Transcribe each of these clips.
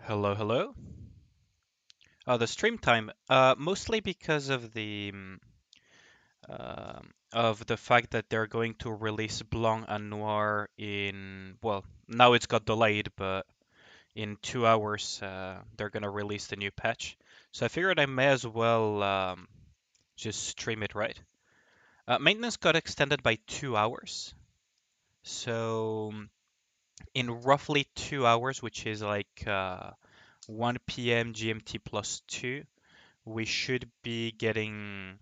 Hello, hello. Oh, the stream time. Mostly because of the fact that they're going to release Blanc and Noir in, well, now it's got delayed, but in 2 hours they're gonna release the new patch. So I figured I may as well just stream it, right? Maintenance got extended by 2 hours. So in roughly 2 hours, which is like 1 p.m. GMT plus 2, we should be getting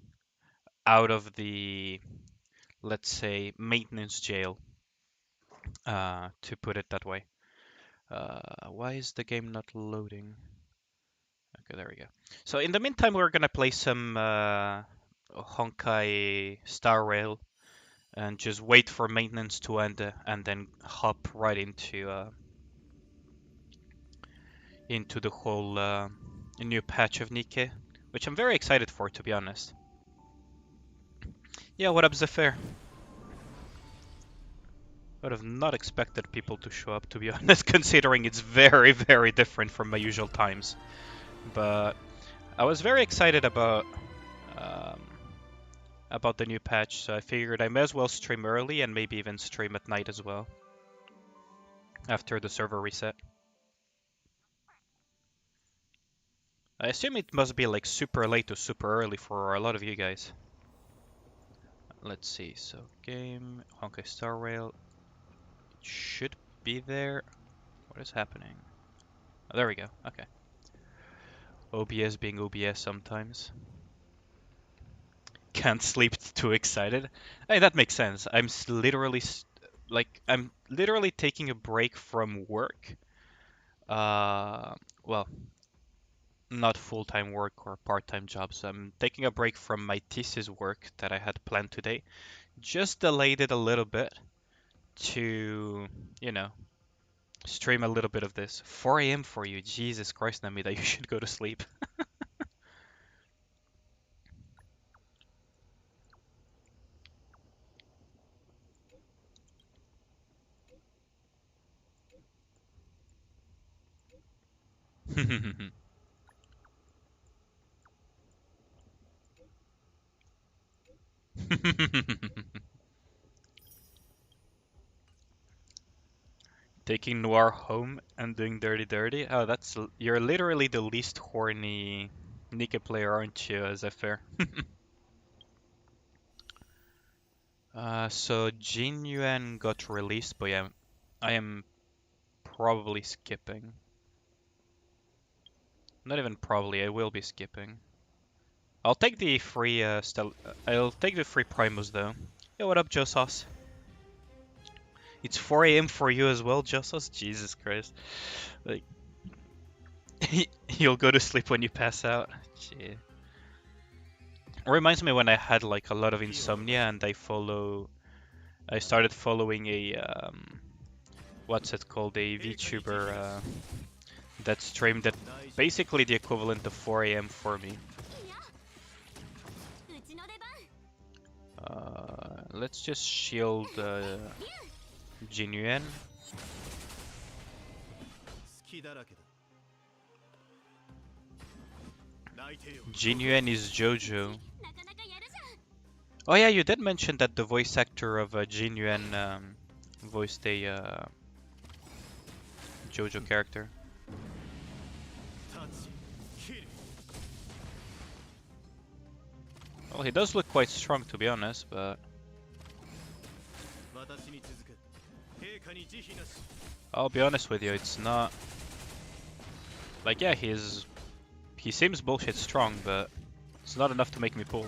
out of the, let's say, maintenance jail, to put it that way. Why is the game not loading? Okay, there we go. So in the meantime, we're gonna play some Honkai Star Rail and just wait for maintenance to end and then hop right into the whole new patch of Nikke, which I'm very excited for, to be honest. Yeah, what up, Zephyr? Would have not expected people to show up, to be honest, considering it's very, very different from my usual times. But I was very excited um, about the new patch, so I figured I may as well stream early and maybe even stream at night as well after the server reset. I assume it must be like super late or super early for a lot of you guys. Let's see. So game Honkai Star Rail, it should be there. What is happening? Oh, there we go. Okay. OBS being OBS sometimes. Can't sleep, too excited. Hey, that makes sense. I'm literally taking a break from work. Well, not full-time work or part-time jobs. I'm taking a break from my thesis work that I had planned today. Just delayed it a little bit to, you know, stream a little bit of this. 4 a.m. for you. Jesus Christ, Namida, you should go to sleep. Taking Noir home and doing Dirty Dirty? Oh, you're literally the least horny Nikke player, aren't you, Zephyr? So Jin Yuan got released, but yeah, I am probably skipping. Not even probably, I will be skipping. I'll take the free I'll take the free Primus though. Yeah, what up, Josos? It's 4 a.m. for you as well, Josos? Jesus Christ. Like, you'll go to sleep when you pass out. Gee. Reminds me when I had like a lot of insomnia and I started following a what's it called, a VTuber that streamed at basically the equivalent of 4 a.m. for me. Let's just shield Jin Yuan. Jin Yuan is Jojo. Oh yeah, you did mention that the voice actor of Jin Yuan voiced a Jojo character. Well, he does look quite strong, to be honest, but I'll be honest with you, it's not like, yeah, he seems bullshit strong, but it's not enough to make me pull.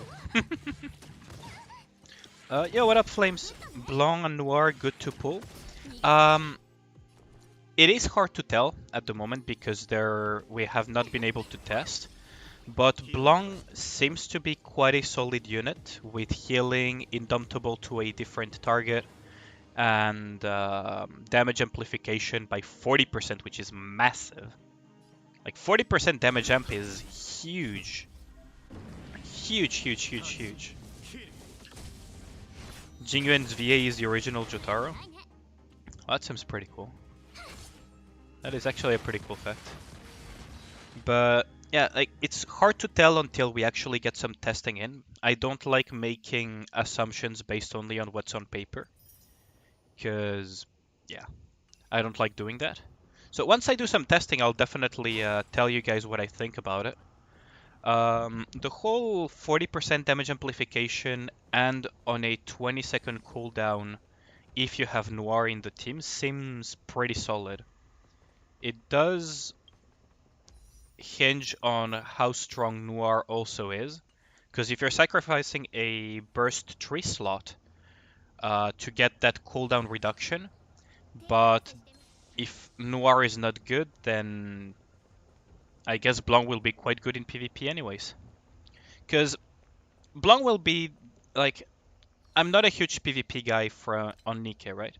Yo, what up, Flames? Blanc and Noir, good to pull. It is hard to tell at the moment because we have not been able to test. But Blanc seems to be quite a solid unit with healing, indomitable to a different target, and damage amplification by 40%, which is massive. Like 40% damage amp is huge. Huge, huge, huge, huge. Jin Yuan's VA is the original Jotaro. Oh, that seems pretty cool. That is actually a pretty cool fact. But yeah, like it's hard to tell until we actually get some testing in. I don't like making assumptions based only on what's on paper, because yeah, I don't like doing that. So once I do some testing, I'll definitely tell you guys what I think about it. The whole 40% damage amplification and on a 20-second cooldown if you have Noir in the team seems pretty solid. It does hinge on how strong Noir also is, because if you're sacrificing a burst tree slot to get that cooldown reduction, but if Noir is not good, then I guess Blanc will be quite good in PvP anyways. Because Blanc will be like, I'm not a huge PvP guy on Nikke, right?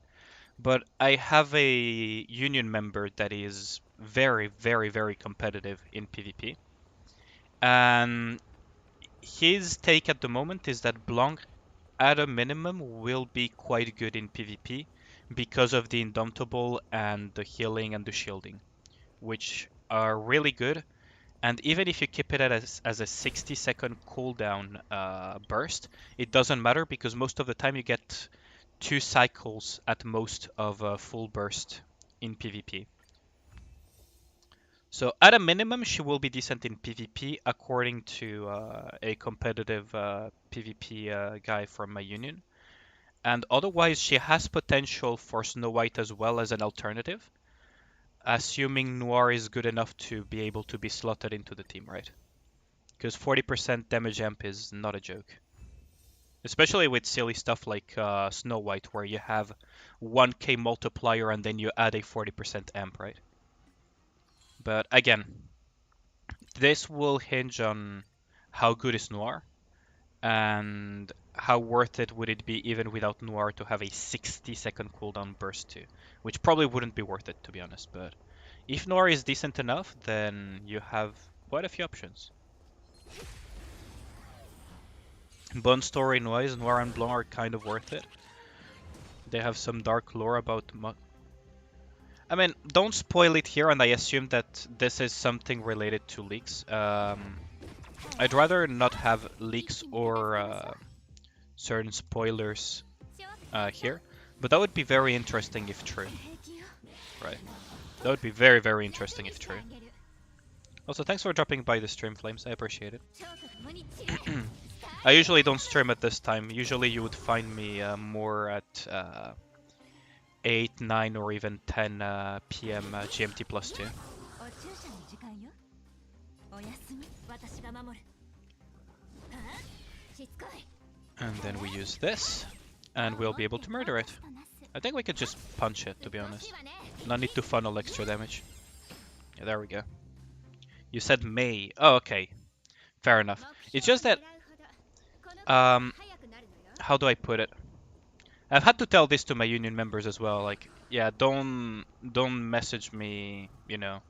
But I have a union member that is very, very, very competitive in PvP. And his take at the moment is that Blanc, at a minimum, will be quite good in PvP because of the Indomitable and the healing and the shielding, which are really good. And even if you keep it as a 60-second cooldown burst, it doesn't matter because most of the time you get 2 cycles at most of a full burst in PvP. So at a minimum, she will be decent in PvP according to a competitive PvP guy from my union. And otherwise, she has potential for Snow White as well as an alternative, assuming Noir is good enough to be able to be slotted into the team, right? Because 40% damage amp is not a joke. Especially with silly stuff like Snow White, where you have 1k multiplier and then you add a 40% amp, right? But again, this will hinge on how good is Noir and how worth it would it be even without Noir to have a 60-second cooldown burst too, which probably wouldn't be worth it to be honest. But if Noir is decent enough, then you have quite a few options. Bone story wise, Noir and Blanc are kind of worth it. They have some dark lore about. I mean, don't spoil it here, and I assume that this is something related to leaks. I'd rather not have leaks or certain spoilers here, but that would be very interesting if true. Right. That would be very, very interesting if true. Also, thanks for dropping by the stream, Flames. I appreciate it. I usually don't stream at this time. Usually you would find me more at 8, 9, or even 10 p.m. GMT plus 2. And then we use this, and we'll be able to murder it. I think we could just punch it, to be honest. No need to funnel extra damage. Yeah, there we go. You said May. Oh, okay. Fair enough. It's just that... how do I put it? I've had to tell this to my union members as well. Like, yeah, don't message me, you know,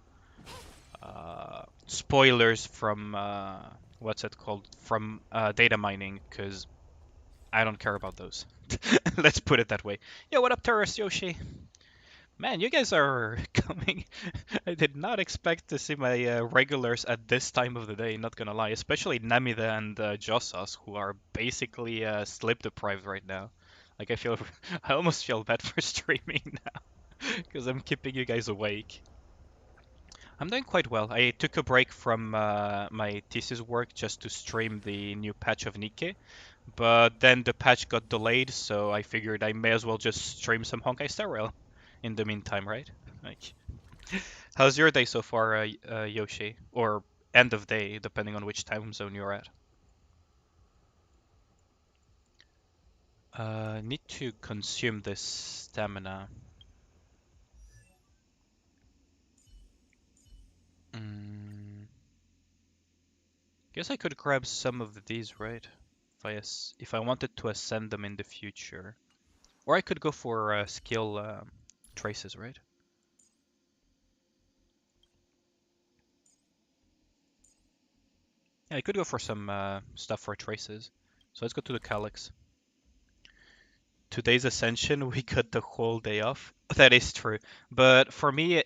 spoilers from what's it called, from data mining, because I don't care about those. Let's put it that way. Yo, what up, Terrace Yoshi? Man, you guys are coming. I did not expect to see my regulars at this time of the day, not gonna lie. Especially Namida and Josas, who are basically sleep deprived right now. Like, I almost feel bad for streaming now, because I'm keeping you guys awake. I'm doing quite well. I took a break from my thesis work just to stream the new patch of Nikke, but then the patch got delayed, so I figured I may as well just stream some Honkai Star Rail in the meantime, right? Like, how's your day so far, Yoshi? Or end of day, depending on which time zone you're at. Need to consume this stamina. Mm, guess I could grab some of these, right? If I wanted to ascend them in the future. Or I could go for skill traces, right? Yeah, I could go for some stuff for traces. So let's go to the Calyx. Today's Ascension, we got the whole day off. That is true. But for me,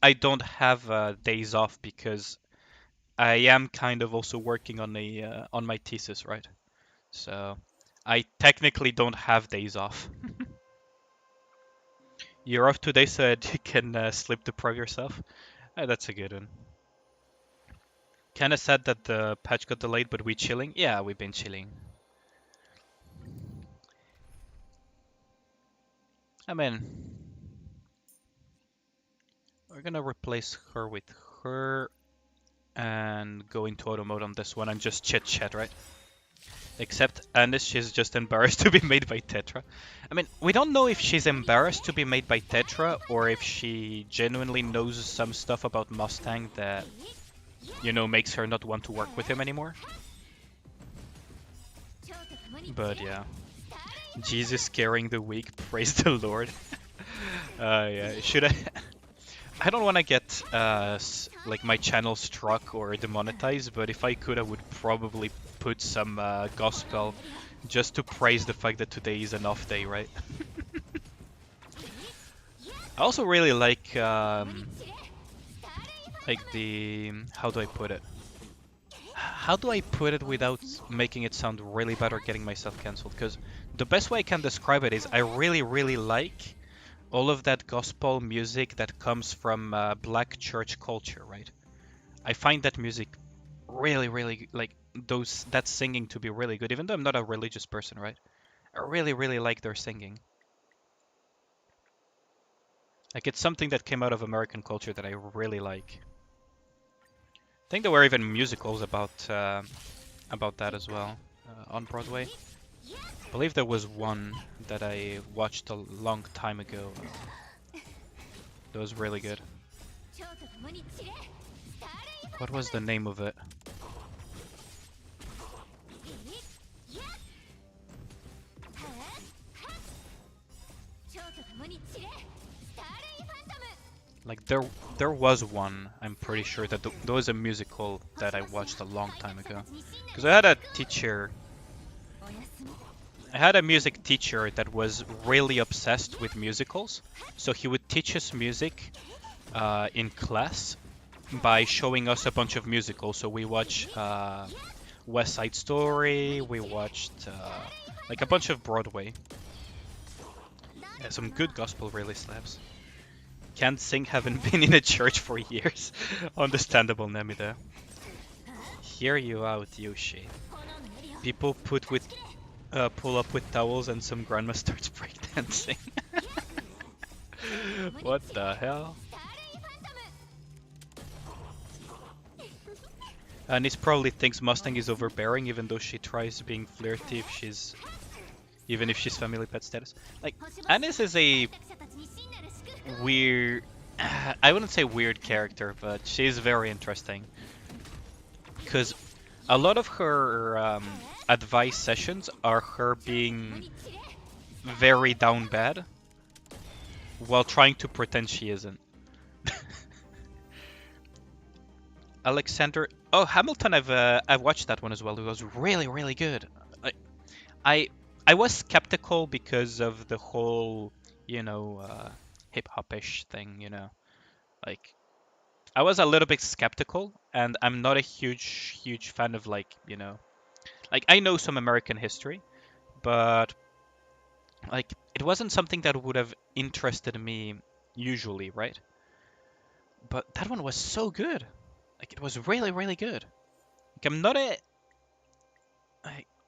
I don't have days off because I am kind of also working on my thesis, right? So I technically don't have days off. You're off today, so that you can sleep deprive yourself. That's a good one. Kinda sad that the patch got delayed, but we chilling? Yeah, we've been chilling. I mean, we're gonna replace her with her and go into auto mode on this one and just chit-chat, right? Except Anis, she's just embarrassed to be made by Tetra. I mean, we don't know if she's embarrassed to be made by Tetra or if she genuinely knows some stuff about Mustang that, you know, makes her not want to work with him anymore. But yeah. Jesus carrying the weak, praise the Lord. Yeah, should I? I don't want to get like my channel struck or demonetized, but if I could, I would probably put some gospel just to praise the fact that today is an off day, right? I also really like the how do I put it? How do I put it without making it sound really bad or getting myself cancelled? Because the best way I can describe it is I really like all of that gospel music that comes from black church culture, right? I find that music really like that singing to be really good, even though I'm not a religious person, right? I really like their singing. Like it's something that came out of American culture that I really like. I think there were even musicals about that as well on Broadway. I believe there was one that I watched a long time ago. That was really good. What was the name of it? Like there was one, I'm pretty sure that there was a musical that I watched a long time ago. Because I had a music teacher that was really obsessed with musicals. So he would teach us music in class by showing us a bunch of musicals. So we watched West Side Story, we watched like a bunch of Broadway. Yeah, some good gospel really slaps. Can't sing, haven't been in a church for years. Understandable, Nemida. Hear you out, Yoshi. People pull up with towels and some grandma starts breakdancing. What the hell? Anis probably thinks Mustang is overbearing, even though she tries being flirty even if she's family pet status. Like, Anis is a weird... I wouldn't say weird character, but she's very interesting. Because a lot of her advice sessions are her being very down bad while trying to pretend she isn't. Alexander... Oh, Hamilton, I've watched that one as well. It was really good. I was skeptical because of the whole, you know, hip-hop-ish thing, you know. Like, I was a little bit skeptical, and I'm not a huge fan of, like, you know... Like, I know some American history, but, like, it wasn't something that would have interested me usually, right? But that one was so good. Like, it was really good. Like, I'm not a...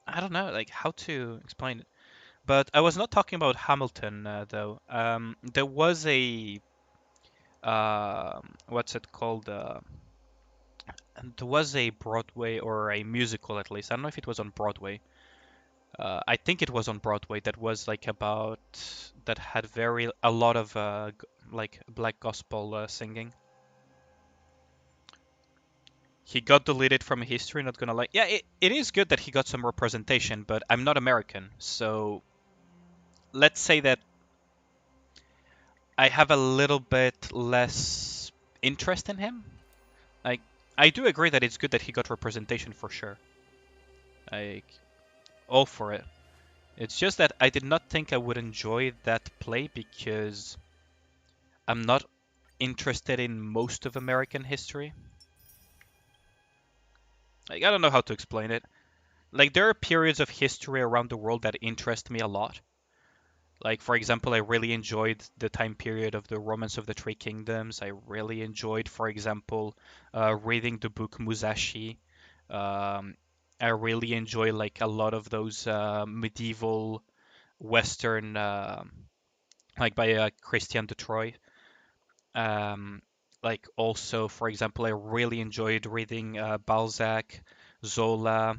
I don't know, like, how to explain it. But I was not talking about Hamilton, though. There was a... what's it called? There was a Broadway, or a musical at least. I don't know if it was on Broadway. I think it was on Broadway. That was like about... That had a lot of like black gospel singing. He got deleted from history, not gonna lie. Yeah, it is good that he got some representation, but I'm not American, so let's say that I have a little bit less interest in him. Like, I do agree that it's good that he got representation for sure. Like, all for it. It's just that I did not think I would enjoy that play because I'm not interested in most of American history. Like, I don't know how to explain it. Like, there are periods of history around the world that interest me a lot. Like, for example, I really enjoyed the time period of the Romance of the Three Kingdoms. I really enjoyed, for example, reading the book Musashi. Um, I really enjoy like a lot of those medieval Western, like by Christian de Troyes. Um, like also, for example, I really enjoyed reading Balzac, Zola,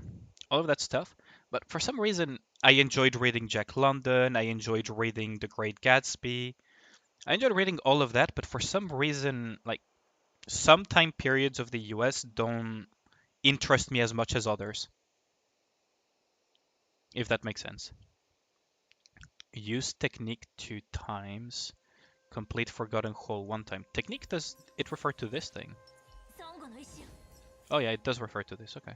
all of that stuff. But for some reason, I enjoyed reading Jack London. I enjoyed reading The Great Gatsby. I enjoyed reading all of that, but for some reason, like some time periods of the US don't interest me as much as others, if that makes sense. Use technique 2 times. Complete forgotten hole 1 time. Technique, does it refer to this thing? Oh yeah, it does refer to this, okay.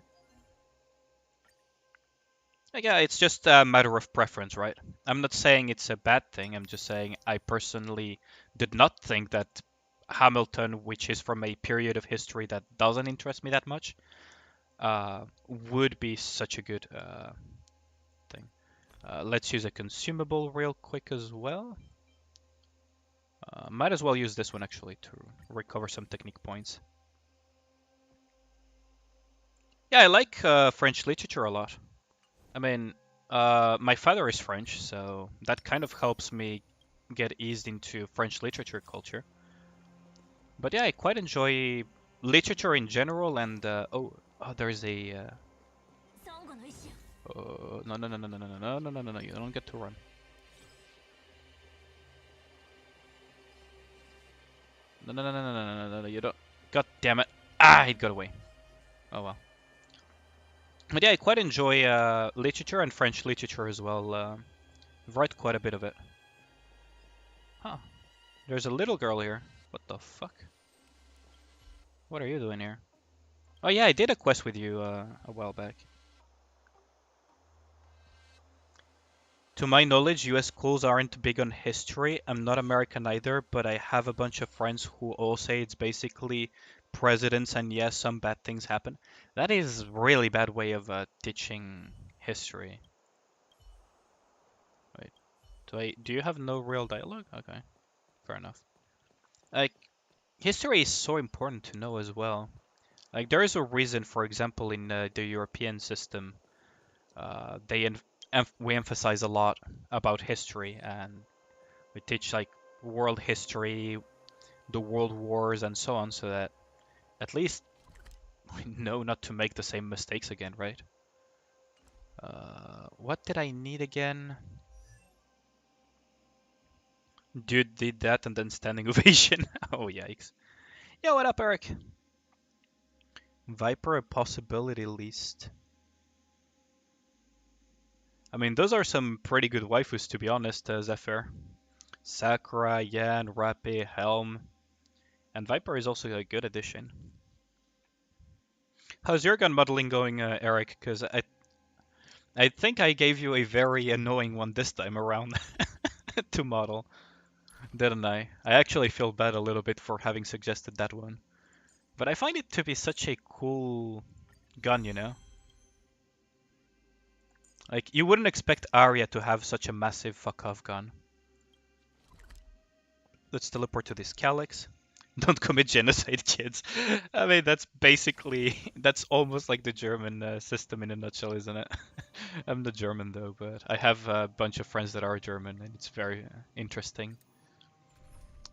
Yeah, it's just a matter of preference, right? I'm not saying it's a bad thing, I'm just saying I personally did not think that Hamilton, which is from a period of history that doesn't interest me that much, would be such a good thing. Let's use a consumable real quick as well. Might as well use this one actually to recover some technique points. Yeah, I like French literature a lot. I mean, my father is French, so that kind of helps me get eased into French literature culture. But yeah, I quite enjoy literature in general, and there's a no, no, no, no, no, no, no, no, no, no, no, you don't get to run. No, no, no, no, no, no, no, no, no, you don't. God damn it! Ah, it got away. Oh well. But yeah, I quite enjoy literature and French literature as well. I've read quite a bit of it. Huh. There's a little girl here. What the fuck? What are you doing here? Oh yeah, I did a quest with you a while back. To my knowledge, US schools aren't big on history. I'm not American either, but I have a bunch of friends who all say it's basically presidents and yes, some bad things happen. That is really bad way of teaching history. Wait, do you have no real dialogue? Okay, fair enough. Like, history is so important to know as well. Like, there is a reason, for example, in the European system, we emphasize a lot about history, and we teach like world history, the world wars, and so on, so that at least we know not to make the same mistakes again, right? What did I need again? Dude did that and then standing ovation. Oh yikes! Yeah, what up, Eric? Viper a possibility list. I mean, those are some pretty good waifus, to be honest, Zephyr. Sakura, Yan, Rappe, Helm, and Viper is also a good addition. How's your gun modeling going, Eric? Because I think I gave you a very annoying one this time around to model, didn't I? I actually feel bad a little bit for having suggested that one. But I find it to be such a cool gun, you know? Like, you wouldn't expect Arya to have such a massive fuck-off gun. Let's teleport to this Calyx. Don't commit genocide, kids. I mean, that's almost like the German system in a nutshell, isn't it? I'm not German though, but I have a bunch of friends that are German, and it's very interesting.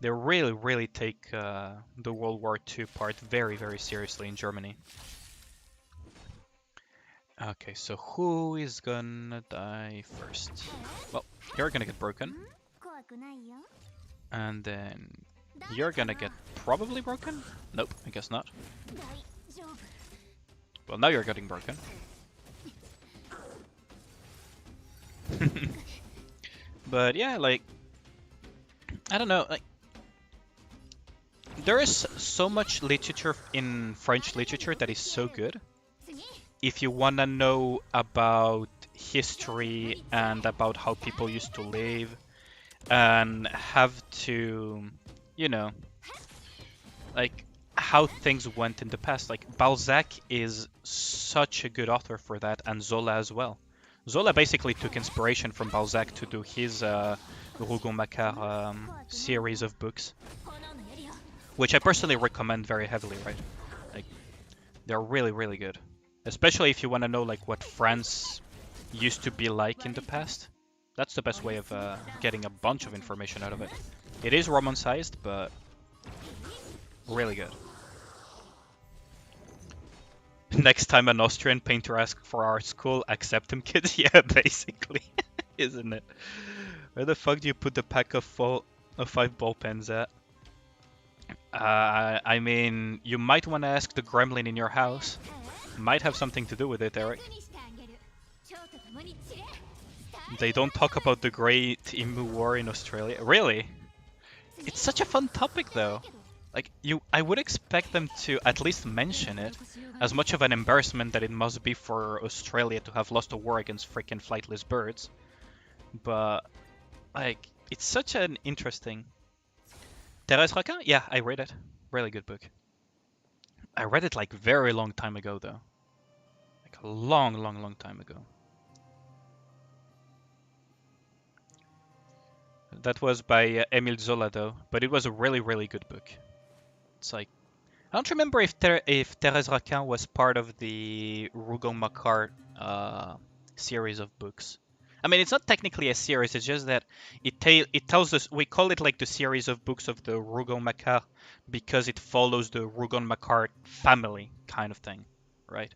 They really, really take the World War II part very, very seriously in Germany. Okay, so who is gonna die first? Well, you're gonna get broken. And then you're gonna get probably broken? Nope, I guess not. Well, now you're getting broken. But yeah, like, I don't know, like, there is so much literature in French literature that is so good. If you wanna know about history and about how people used to live and have to, you know, like, how things went in the past. Like Balzac is such a good author for that, and Zola as well. Zola basically took inspiration from Balzac to do his Rougon-Macquart series of books, which I personally recommend very heavily. Right, like they're really really good, especially if you want to know like what France used to be like in the past. That's the best way of getting a bunch of information out of it. It is roman-sized, but really good. Next time an Austrian painter asks for art school, accept him, kids. Yeah, basically, isn't it? Where the fuck do you put the pack of 5 ball pens at? I mean, you might want to ask the gremlin in your house. Might have something to do with it, Eric. They don't talk about the Great Emu War in Australia. Really? It's such a fun topic, though. Like, I would expect them to at least mention it, as much of an embarrassment that it must be for Australia to have lost a war against freaking flightless birds. But, like, it's such an interesting... Thérèse Raquin? Yeah, I read it. Really good book. I read it like very long time ago, though. Like a long, long, long time ago. That was by Émile Zola, though, but it was a really, really good book. It's like I don't remember if Thérèse Raquin was part of the Rougon-Macquart series of books. I mean, it's not technically a series. It's just that it tells us we call it like the series of books of the Rougon-Macquart because it follows the Rougon-Macquart family kind of thing, right?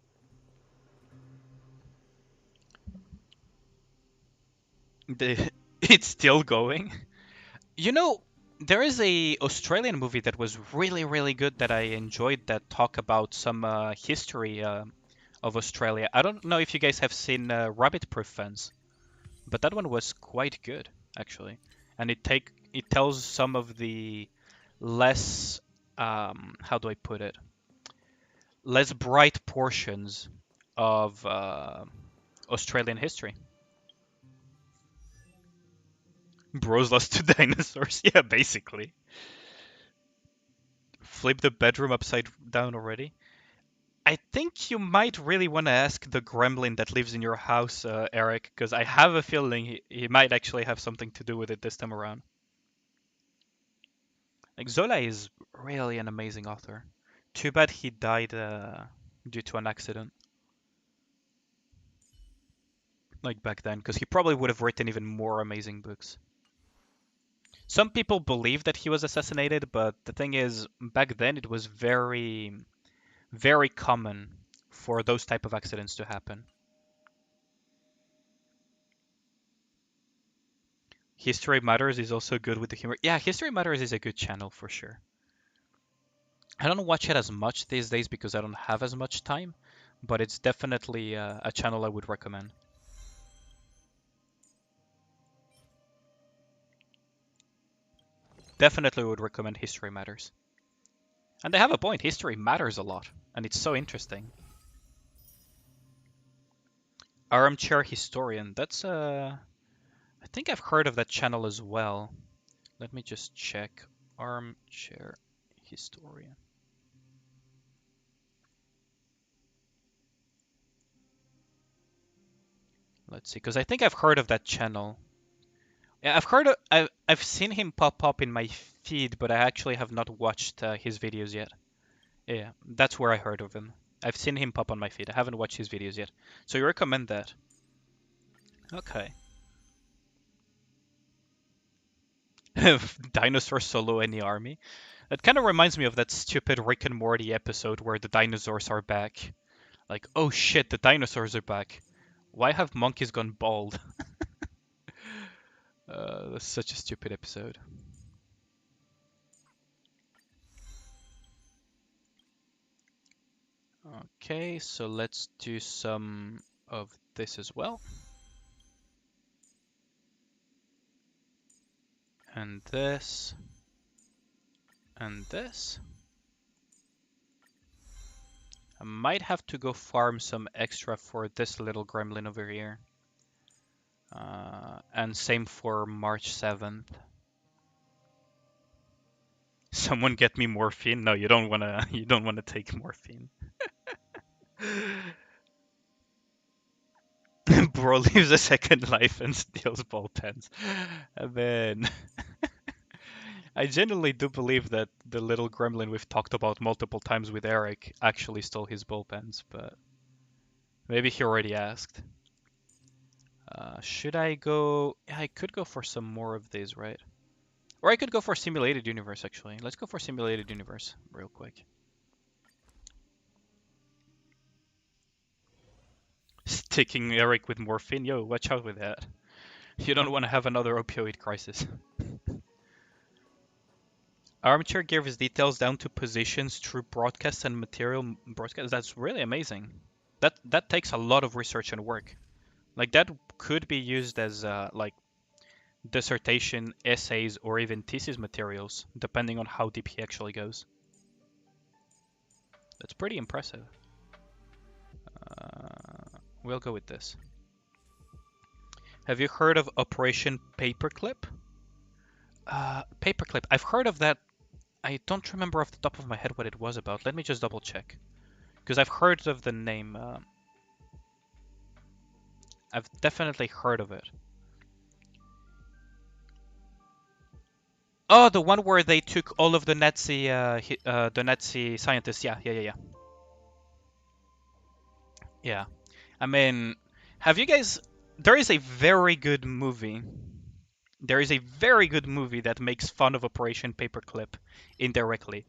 It's still going. You know, there is a Australian movie that was really, really good that I enjoyed that talk about some history of Australia. I don't know if you guys have seen Rabbit Proof Fence, but that one was quite good actually, and it tells some of the less how do I put it, less bright portions of Australian history. Bros lost to dinosaurs, yeah, basically. Flip the bedroom upside down already. I think you might really want to ask the gremlin that lives in your house, Eric, because I have a feeling he might actually have something to do with it this time around. Like Zola is really an amazing author. Too bad he died due to an accident, like back then, because he probably would have written even more amazing books. Some people believe that he was assassinated, but the thing is, back then it was very, very common for those type of accidents to happen. History Matters is also good with the humor. Yeah, History Matters is a good channel for sure. I don't watch it as much these days because I don't have as much time, but it's definitely a channel I would recommend. Definitely would recommend History Matters. And they have a point. History matters a lot, and it's so interesting. Armchair Historian. That's I think I've heard of that channel as well. Let me just check. Armchair Historian. Let's see, because I think I've heard of that channel. Yeah, I've seen him pop up in my feed, but I actually have not watched his videos yet. Yeah, that's where I heard of him. I've seen him pop on my feed. I haven't watched his videos yet. So you recommend that? Okay. Dinosaur solo any army? That kind of reminds me of that stupid Rick and Morty episode where the dinosaurs are back. Like, oh shit, the dinosaurs are back. Why have monkeys gone bald? That's such a stupid episode. Okay, so let's do some of this as well. And this. And this. I might have to go farm some extra for this little gremlin over here. And same for March 7th. Someone get me morphine? No, you don't wanna. You don't wanna take morphine. Bro lives a second life and steals ball pens. And then I genuinely do believe that the little gremlin we've talked about multiple times with Eric actually stole his ball pens, but maybe he already asked. Should I go? Yeah, I could go for some more of these, right? Or I could go for simulated universe, actually. Let's go for simulated universe real quick. Sticking Eric with morphine. Yo, watch out with that. You don't want to have another opioid crisis. Armchair gives details down to positions through broadcast and material broadcast. That's really amazing. That takes a lot of research and work. Like that could be used as like dissertation, essays, or even thesis materials, depending on how deep he actually goes. That's pretty impressive. We'll go with this. Have you heard of Operation Paperclip? Paperclip. I've heard of that. I don't remember off the top of my head what it was about. Let me just double check. Because I've heard of the name. I've definitely heard of it. Oh, the one where they took all of the Nazi scientists. Yeah. Yeah. I mean, have you guys? There is a very good movie. There is a very good movie that makes fun of Operation Paperclip indirectly.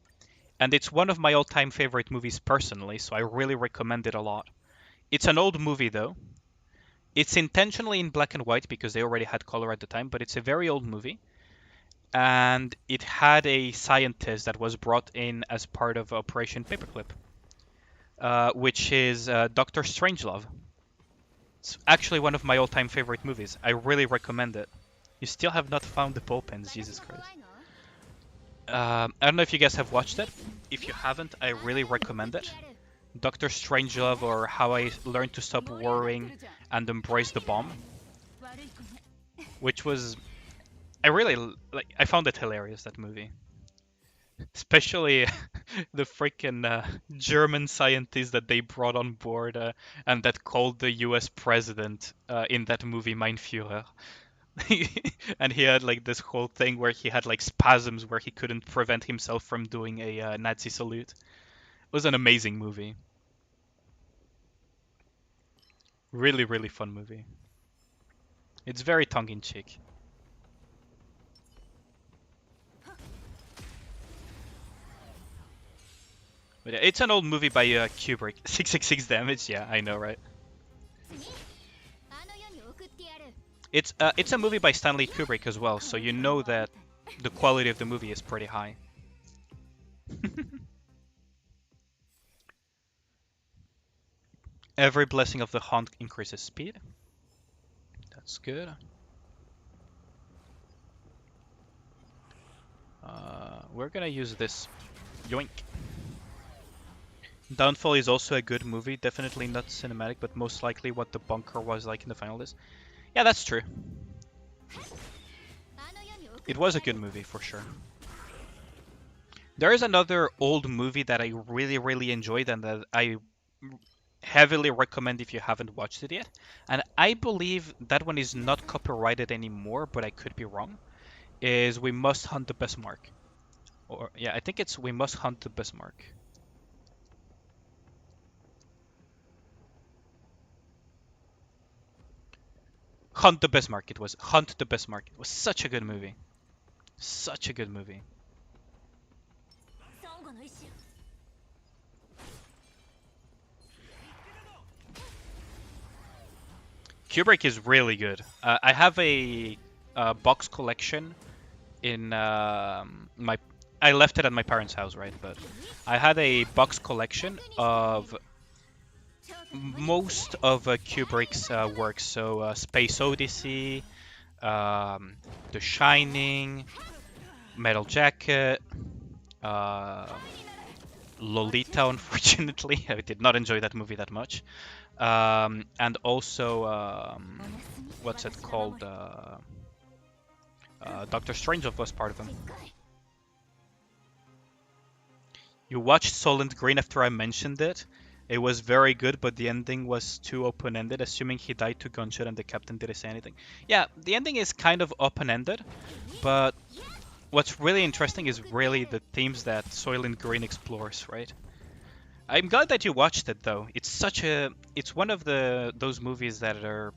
And it's one of my all-time favorite movies personally, so I really recommend it a lot. It's an old movie though. It's intentionally in black and white because they already had color at the time, but it's a very old movie. And it had a scientist that was brought in as part of Operation Paperclip, which is Dr. Strangelove. It's actually one of my all-time favorite movies. I really recommend it. You still have not found the ball pens, Jesus Christ. I don't know if you guys have watched it. If you haven't, I really recommend it. Dr. Strangelove, or How I Learned to Stop Worrying and Embrace the Bomb, which was I found it hilarious, that movie. Especially the freaking German scientist that they brought on board and that called the US president in that movie Mein Führer. And he had like this whole thing where he had like spasms where he couldn't prevent himself from doing a Nazi salute. It was an amazing movie. Really, really fun movie. It's very tongue-in-cheek. But yeah, it's an old movie by Kubrick. 666 damage, yeah, I know, right? It's a movie by Stanley Kubrick as well, so you know that the quality of the movie is pretty high. Every blessing of the hunt increases speed. That's good. We're gonna use this. Yoink. Downfall is also a good movie. Definitely not cinematic, but most likely what the bunker was like in the final list. Yeah, that's true. It was a good movie for sure. There is another old movie that I really, really enjoyed and that I heavily recommend if you haven't watched it yet. And I believe that one is not copyrighted anymore, but I could be wrong. Is We Must Hunt the Bismarck. Or yeah, I think it's We Must Hunt the Bismarck. Hunt the Bismarck. It was Hunt the Bismarck. It was such a good movie. Such a good movie. Kubrick is really good. I have a box collection in my. I left it at my parents' house, right? But I had a box collection of most of Kubrick's works. So Space Odyssey, The Shining, Metal Jacket, Lolita. Unfortunately, I did not enjoy that movie that much. And also, what's it called? Doctor Strangelove was part of them. You watched Solent Green after I mentioned it. It was very good, but the ending was too open-ended, assuming he died to gunshot and the captain didn't say anything. Yeah, the ending is kind of open-ended, but what's really interesting is really the themes that Soylent Green explores, right? I'm glad that you watched it though. It's one of those movies that are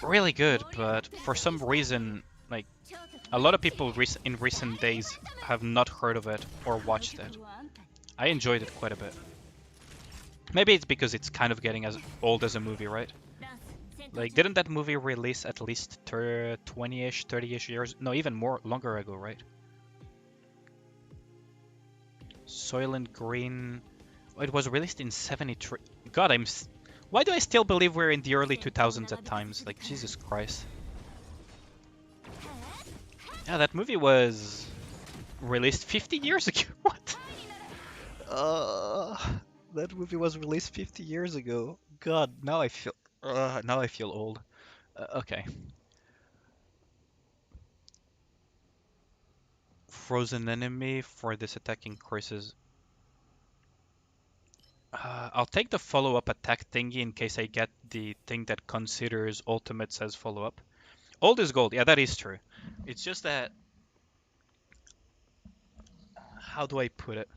really good, but for some reason, like a lot of people in recent days have not heard of it or watched it. I enjoyed it quite a bit. Maybe it's because it's kind of getting as old as a movie, right? Like, didn't that movie release at least 20-ish, 30-ish years? No, even more, longer ago, right? Soylent Green. Oh, it was released in 73. God, why do I still believe we're in the early 2000s at times? Like, Jesus Christ. Yeah, that movie was released 50 years ago. What? Uh, that movie was released 50 years ago. God, now I feel old. Okay. Frozen enemy for this attack increases. I'll take the follow-up attack thingy in case I get the thing that considers ultimates as follow-up. Old is gold. Yeah, that is true. It's just that. How do I put it?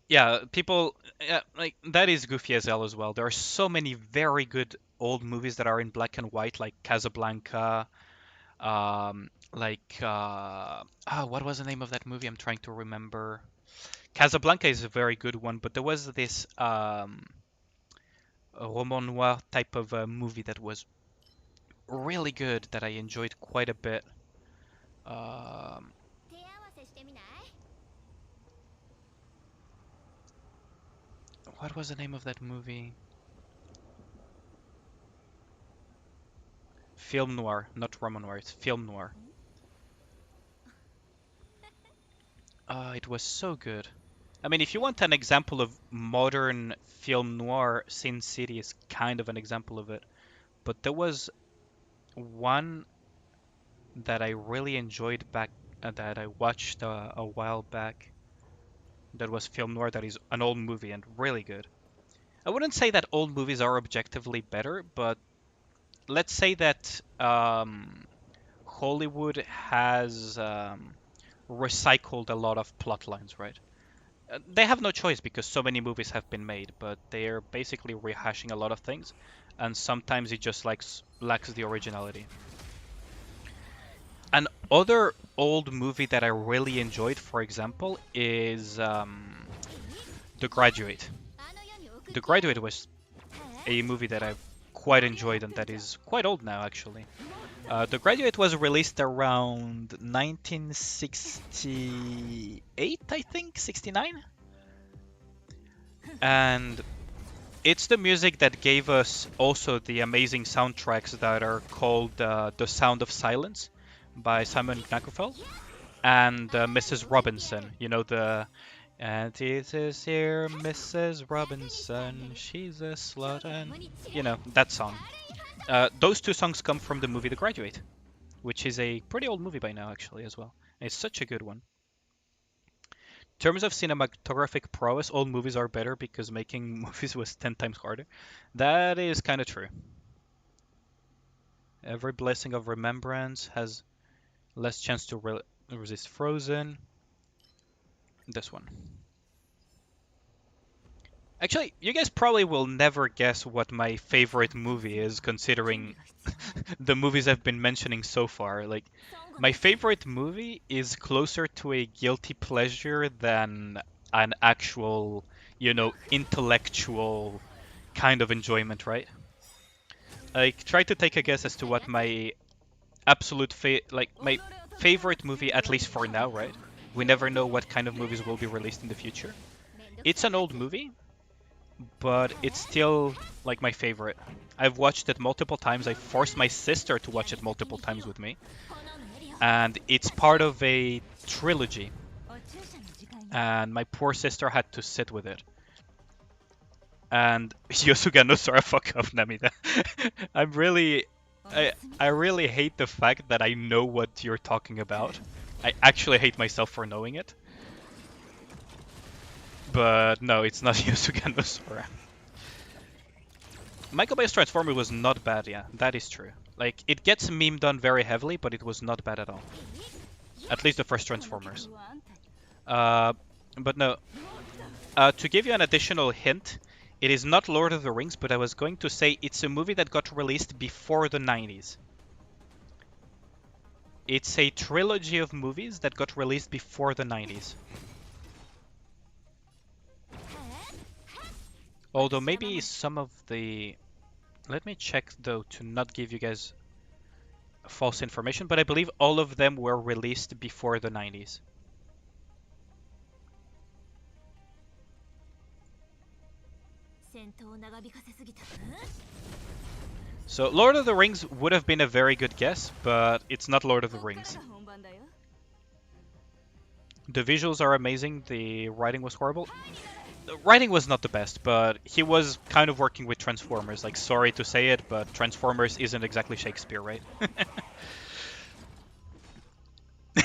Yeah, people. Yeah, like that is goofy as hell as well. There are so many very good old movies that are in black and white, like Casablanca. What was the name of that movie? I'm trying to remember. Casablanca is a very good one, but there was this roman noir type of movie that was really good that I enjoyed quite a bit. Um, what was the name of that movie? Film noir, not roman noir. It's film noir. It was so good. I mean, if you want an example of modern film noir, Sin City is kind of an example of it. But there was one that I really enjoyed back that I watched a while back. That was film noir. That is an old movie and really good. I wouldn't say that old movies are objectively better, but let's say that Hollywood has recycled a lot of plot lines, right? They have no choice because so many movies have been made, but they're basically rehashing a lot of things, and sometimes it just lacks the originality. An other old movie that I really enjoyed, for example, is The Graduate. The Graduate was a movie that I've quite enjoyed and that is quite old now, actually. The Graduate was released around 1968, I think, 69? And it's the music that gave us also the amazing soundtracks that are called The Sound of Silence by Simon Knackenfeld and Mrs. Robinson. You know, and this is here Mrs. Robinson, she's a slut, and you know, that song. Those two songs come from the movie The Graduate, which is a pretty old movie by now, actually, as well. It's such a good one. In terms of cinematographic prowess, old movies are better because making movies was 10 times harder. That is kind of true. Every blessing of remembrance has less chance to resist Frozen. This one. Actually, you guys probably will never guess what my favorite movie is, considering the movies I've been mentioning so far. Like, my favorite movie is closer to a guilty pleasure than an actual, intellectual kind of enjoyment, right? Like, try to take a guess as to what my my favorite movie, at least for now, right? We never know what kind of movies will be released in the future. It's an old movie, but it's still like my favorite. I've watched it multiple times. I forced my sister to watch it multiple times with me. And it's part of a trilogy. And my poor sister had to sit with it. And Yosuga no Sora, fuck off, Namida. I really hate the fact that I know what you're talking about. I actually hate myself for knowing it. But no, it's not Yosuga no Sora. Michael Bay's Transformer was not bad, yeah, that is true. Like, it gets memed on very heavily, but it was not bad at all. At least the first Transformers. Uh, but no, to give you an additional hint, it is not Lord of the Rings, but I was going to say it's a movie that got released before the 90s. It's a trilogy of movies that got released before the 90s. Although maybe some of the... Let me check though to not give you guys false information, but I believe all of them were released before the 90s. So Lord of the Rings would have been a very good guess, but it's not Lord of the Rings. The visuals are amazing, the writing was horrible. The writing was not the best, but he was kind of working with Transformers. Like, sorry to say it, but Transformers isn't exactly Shakespeare, right?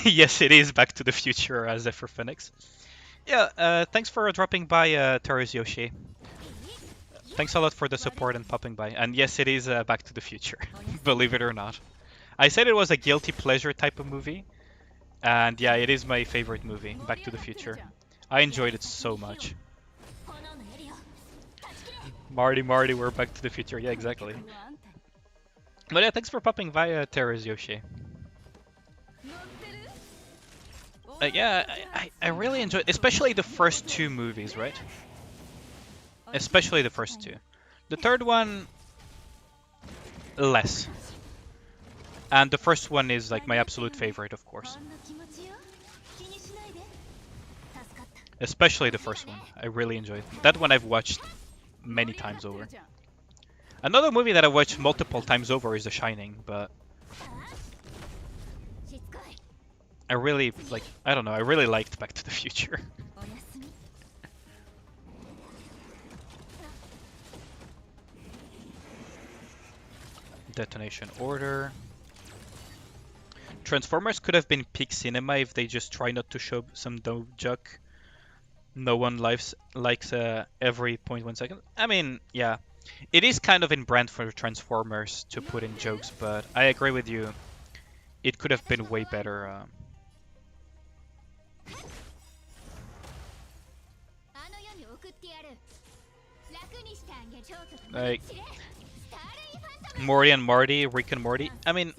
Yes, it is Back to the Future as Zephyr Phoenix. Yeah, thanks for dropping by, Taurus Yoshi. Thanks a lot for the support and popping by. And yes, it is Back to the Future, believe it or not. I said it was a guilty pleasure type of movie, and yeah, it is my favorite movie, Back to the Future. I enjoyed it so much. Marty, we're Back to the Future. Yeah, exactly. But yeah, thanks for popping via Terra's Yoshi. Yeah, I really enjoyed, especially the first two movies, right? Especially the first two. The third one, less. And the first one is like my absolute favorite, of course. Especially the first one. I really enjoyed it. That one I've watched many times over. Another movie that I watched multiple times over is The Shining, but I really, like, I don't know, I really liked Back to the Future. Detonation Order. Transformers could have been peak cinema if they just try not to show some dumb joke. No one likes every 0.1 second. I mean, yeah. It is kind of in brand for Transformers to put in jokes, but I agree with you. It could have been way better. Like Morty and Marty, Rick and Morty. I mean,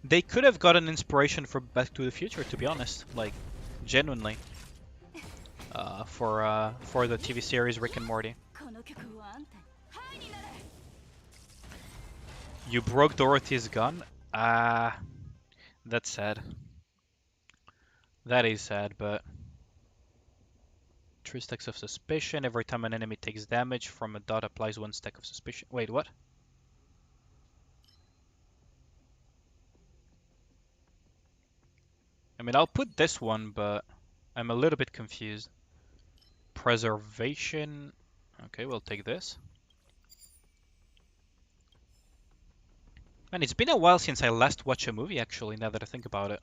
they could have gotten inspiration from Back to the Future, to be honest. Like, genuinely. For the TV series Rick and Morty. You broke Dorothy's gun? That's sad. That is sad, but... Three stacks of suspicion. Every time an enemy takes damage from a dot applies one stack of suspicion. Wait, what? I mean, I'll put this one, but I'm a little bit confused. Preservation. Okay, we'll take this. Man, it's been a while since I last watched a movie, actually, now that I think about it.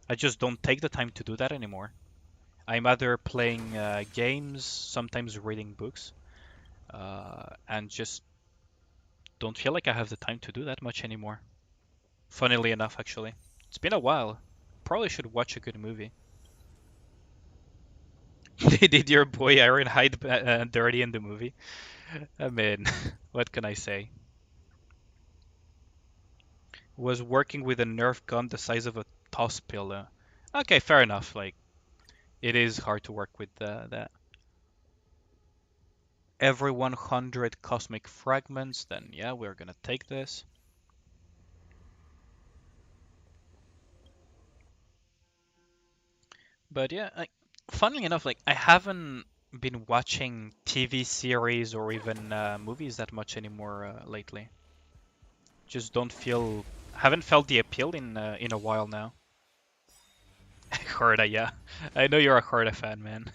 I just don't take the time to do that anymore. I'm either playing games, sometimes reading books, and just don't feel like I have the time to do that much anymore. Funnily enough, actually. It's been a while. Probably should watch a good movie. Did your boy Ironhide dirty in the movie? I mean, what can I say? Was working with a Nerf gun the size of a toss pillow. Okay, fair enough. Like, it is hard to work with that. Every 100 cosmic fragments, then yeah, we're gonna take this. But yeah, like, funnily enough, like, I haven't been watching TV series or even movies that much anymore lately. Just haven't felt the appeal in a while now. Horda, yeah. I know you're a Horda fan, man.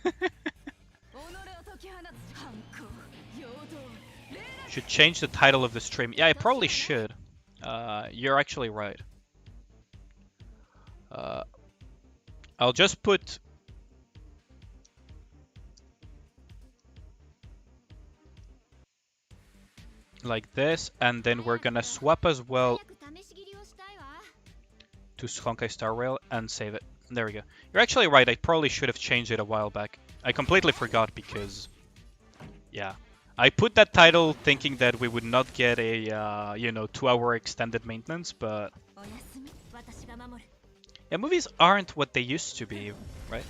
Should change the title of the stream. Yeah, I probably should. You're actually right. I'll just put like this, and then we're gonna swap as well to Honkai Star Rail and save it. There we go. You're actually right, I probably should have changed it a while back. I completely forgot because, yeah. I put that title thinking that we would not get a, 2-hour extended maintenance, but... Yeah, movies aren't what they used to be, right?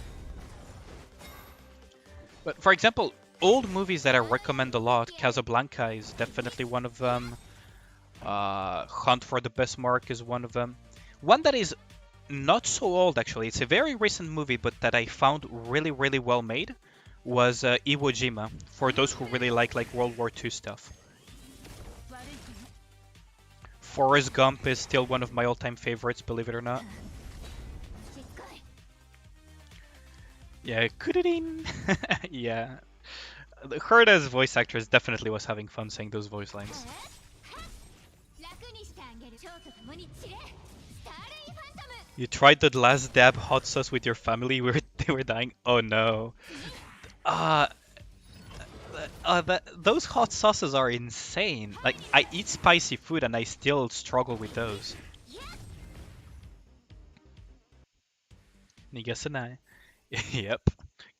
But for example, old movies that I recommend a lot, Casablanca is definitely one of them. Hunt for the Best Mark is one of them. One that is not so old actually, it's a very recent movie, but that I found really, really well made, was Iwo Jima, for those who really like World War II stuff. Forrest Gump is still one of my all-time favorites, believe it or not. Yeah, Kururin. Yeah. Her as voice actress definitely was having fun saying those voice lines. You tried the last dab hot sauce with your family where they were dying? Oh no. Those hot sauces are insane. Like, I eat spicy food and I still struggle with those. Nigasanai. Yep.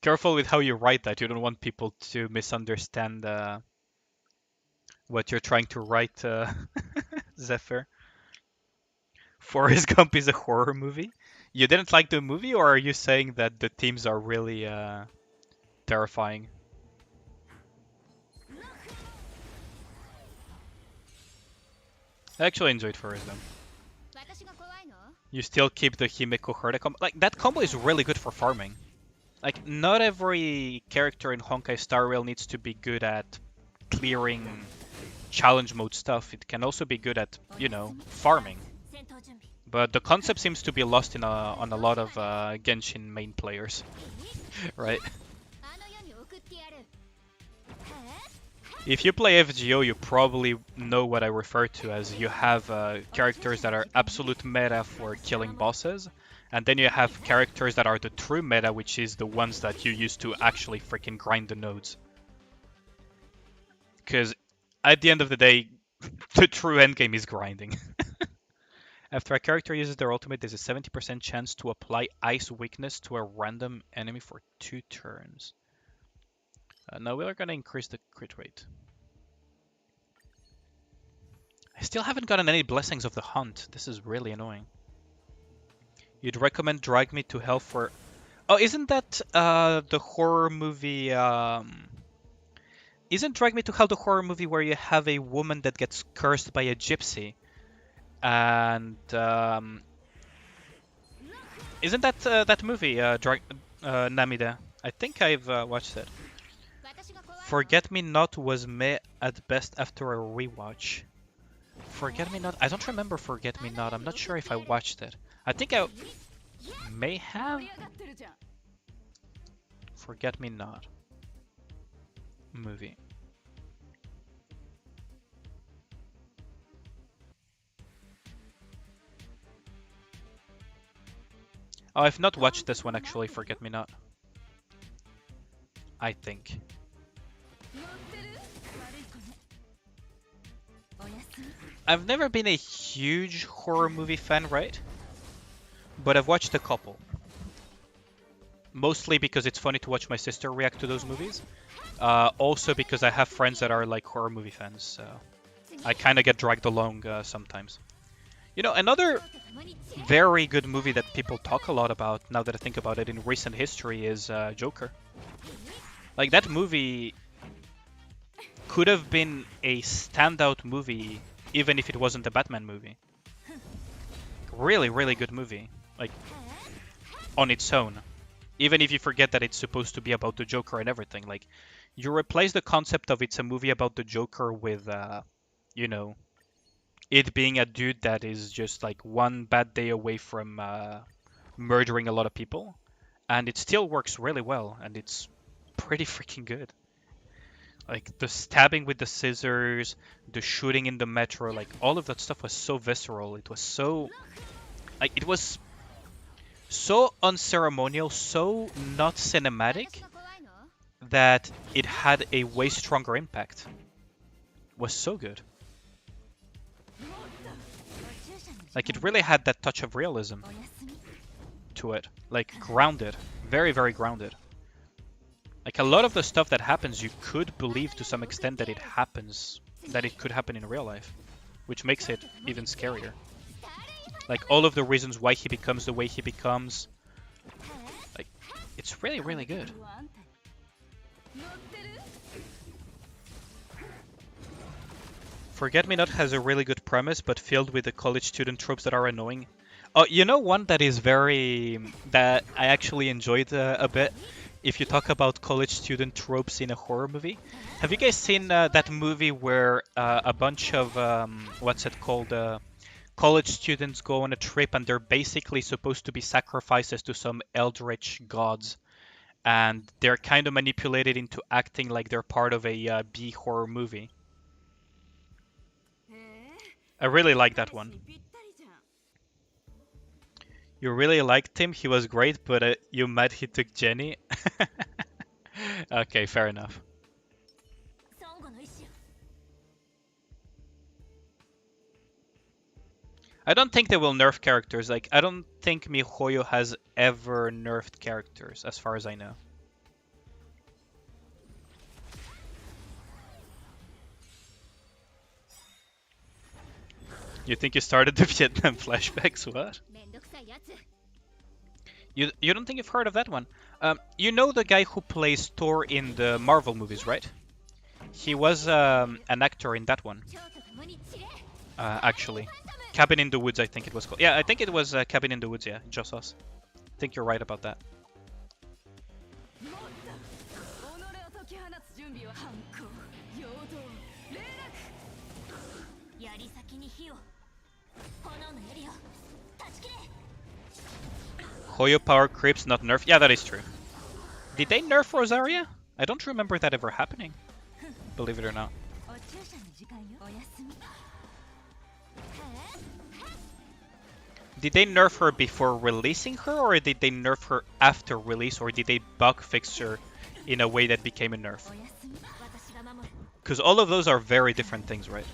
Careful with how you write that. You don't want people to misunderstand what you're trying to write, Zephyr. Forrest Gump is a horror movie? You didn't like the movie, or are you saying that the themes are really terrifying? I actually enjoyed Forrest Gump. You still keep the Himeko Horde combo. Like, that combo is really good for farming. Like, not every character in Honkai Star Rail needs to be good at clearing challenge mode stuff. It can also be good at, farming. But the concept seems to be lost on a lot of Genshin main players, right? If you play FGO, you probably know what I refer to as you have characters that are absolute meta for killing bosses, and then you have characters that are the true meta, which is the ones that you use to actually freaking grind the nodes. Because at the end of the day, the true endgame is grinding. After a character uses their ultimate, there's a 70% chance to apply Ice Weakness to a random enemy for 2 turns. Now we are going to increase the crit rate. I still haven't gotten any blessings of the hunt. This is really annoying. You'd recommend Drag Me to Hell for... Oh, isn't that the horror movie... Isn't Drag Me to Hell the horror movie where you have a woman that gets cursed by a gypsy? And... Isn't that that movie, Namida? I think I've watched it. Forget Me Not was meh at best after a rewatch. Forget Me Not? I don't remember Forget Me Not. I'm not sure if I watched it. I think I may have. Forget Me Not movie. Oh, I've not watched this one actually, Forget Me Not. I think. I've never been a huge horror movie fan, right? But I've watched a couple. Mostly because it's funny to watch my sister react to those movies. Also because I have friends that are like horror movie fans, so I kind of get dragged along sometimes. You know, another very good movie that people talk a lot about, now that I think about it, in recent history is Joker. Like, that movie could have been a standout movie even if it wasn't a Batman movie. Really, really good movie. Like, on its own. Even if you forget that it's supposed to be about the Joker and everything. Like, you replace the concept of it's a movie about the Joker with, it being a dude that is just like one bad day away from murdering a lot of people. And it still works really well, and it's pretty freaking good. Like, the stabbing with the scissors, the shooting in the metro, like, all of that stuff was so visceral. It was so... Like, it was So unceremonial, so not cinematic that it had a way stronger impact. Was so good. Like it really had that touch of realism to it. Like grounded. Very, very grounded. Like a lot of the stuff that happens, you could believe to some extent that it happens, that it could happen in real life, which makes it even scarier. Like all of the reasons why he becomes the way he becomes. Like, it's really, really good. Forget-Me-Not has a really good premise, but filled with the college student tropes that are annoying. Oh, you know one that is that I actually enjoyed a bit? If you talk about college student tropes in a horror movie. Have you guys seen that movie where a bunch of, what's it called? College students go on a trip and they're basically supposed to be sacrifices to some eldritch gods. And they're kind of manipulated into acting like they're part of a B horror movie. I really like that one. You really liked him, he was great, but you mad he took Jenny? Okay, fair enough. I don't think they will nerf characters. Like, I don't think MiHoYo has ever nerfed characters, as far as I know. You think you started the Vietnam flashbacks? What? You don't think you've heard of that one? You know the guy who plays Thor in the Marvel movies, right? He was an actor in that one. Actually. Cabin in the Woods, I think it was called. Yeah, I think it was Cabin in the Woods, yeah. Just us. I think you're right about that. Hoyo power creeps, not nerf. Yeah, that is true. Did they nerf Rosaria? I don't remember that ever happening. Believe it or not. Did they nerf her before releasing her, or did they nerf her after release, or did they bug fix her in a way that became a nerf? Because all of those are very different things, right?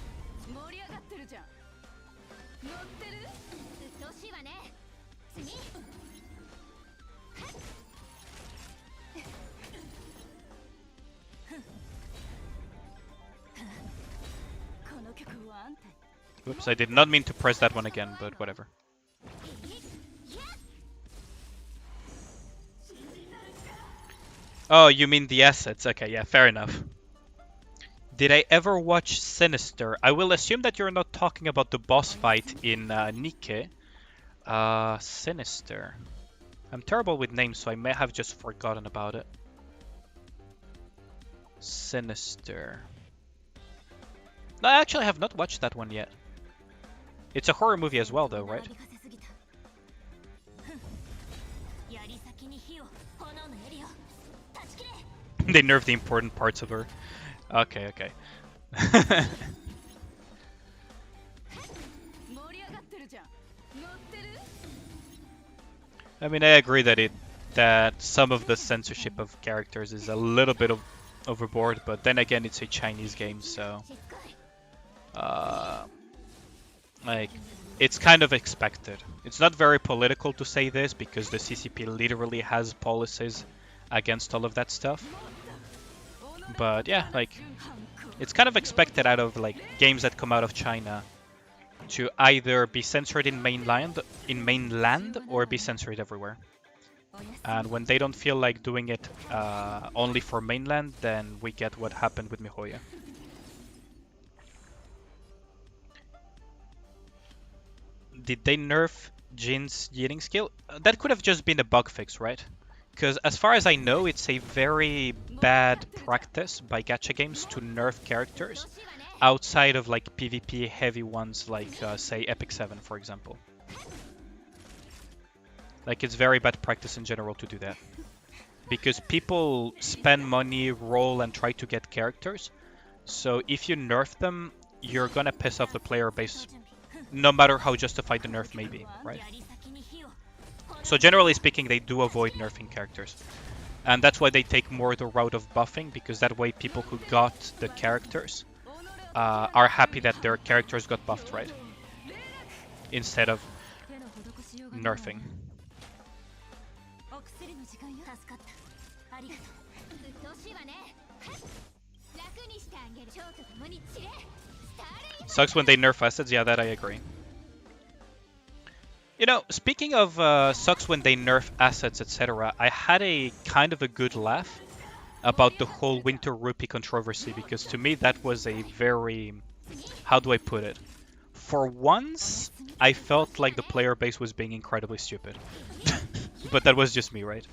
Oops, I did not mean to press that one again, but whatever. Oh, you mean the assets. Okay, yeah, fair enough. Did I ever watch Sinister? I will assume that you're not talking about the boss fight in Nikke. Sinister. I'm terrible with names, so I may have just forgotten about it. Sinister. No, I actually have not watched that one yet. It's a horror movie as well, though, right? They nerfed the important parts of her. Okay, okay. I mean, I agree that some of the censorship of characters is a little bit overboard, but then again, it's a Chinese game, so like it's kind of expected. It's not very political to say this because the CCP literally has policies against all of that stuff. But yeah, like it's kind of expected out of like games that come out of China to either be censored in mainland or be censored everywhere. And when they don't feel like doing it only for mainland, then we get what happened with MiHoYo. Did they nerf Jin's yeeting skill? That could have just been a bug fix, right? Because as far as I know, it's a very bad practice by gacha games to nerf characters outside of like PvP heavy ones like say Epic 7 for example. Like it's very bad practice in general to do that. Because people spend money, roll and try to get characters. So if you nerf them, you're gonna piss off the player base no matter how justified the nerf may be, right? So generally speaking, they do avoid nerfing characters. And that's why they take more the route of buffing, because that way people who got the characters are happy that their characters got buffed, right? Instead of nerfing. Sucks when they nerf assets, yeah, that I agree. You know, speaking of sucks when they nerf assets, etc., I had a kind of a good laugh about the whole Winter Rupee controversy, because to me that was a very, how do I put it? For once, I felt like the player base was being incredibly stupid. But that was just me, right?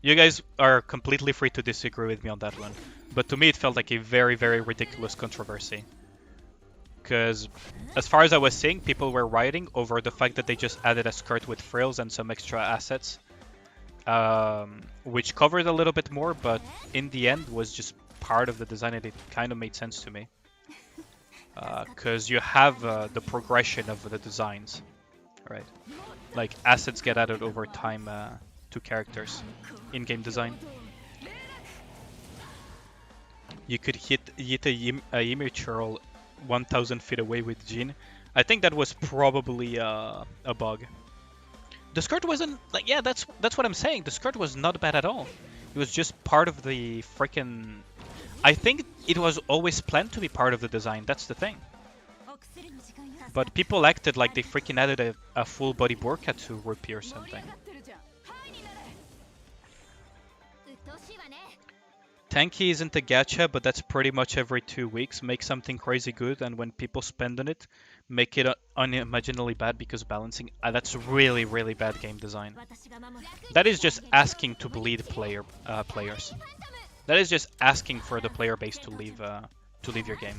You guys are completely free to disagree with me on that one. But to me it felt like a very, very ridiculous controversy. Because as far as I was seeing, people were rioting over the fact that they just added a skirt with frills and some extra assets. Which covered a little bit more, but in the end was just part of the design and it kind of made sense to me. Because you have the progression of the designs, right? Like assets get added over time to characters in-game design. You could hit a Ymir churl 1,000 feet away with Jin. I think that was probably a bug. The skirt wasn't like, yeah, that's what I'm saying. The skirt was not bad at all. It was just part of the freaking. I think it was always planned to be part of the design. That's the thing. But people acted like they freaking added a full body burqa to Rupee or something. Tanky isn't a gacha, but that's pretty much every 2 weeks. Make something crazy good, and when people spend on it, make it unimaginably bad because balancing. That's really, really bad game design. That is just asking to bleed players. That is just asking for the player base to leave your game.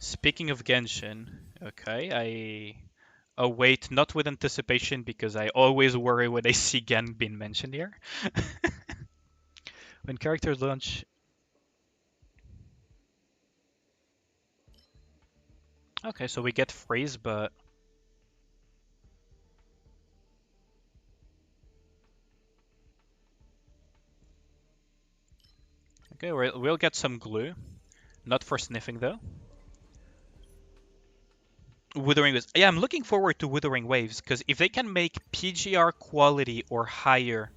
Speaking of Genshin, okay, I await not with anticipation because I always worry when I see Gen being mentioned here. When characters launch. Okay, so we get freeze, but okay, we'll get some glue. Not for sniffing though. Withering Waves. Yeah, I'm looking forward to Withering Waves, because if they can make PGR quality or higher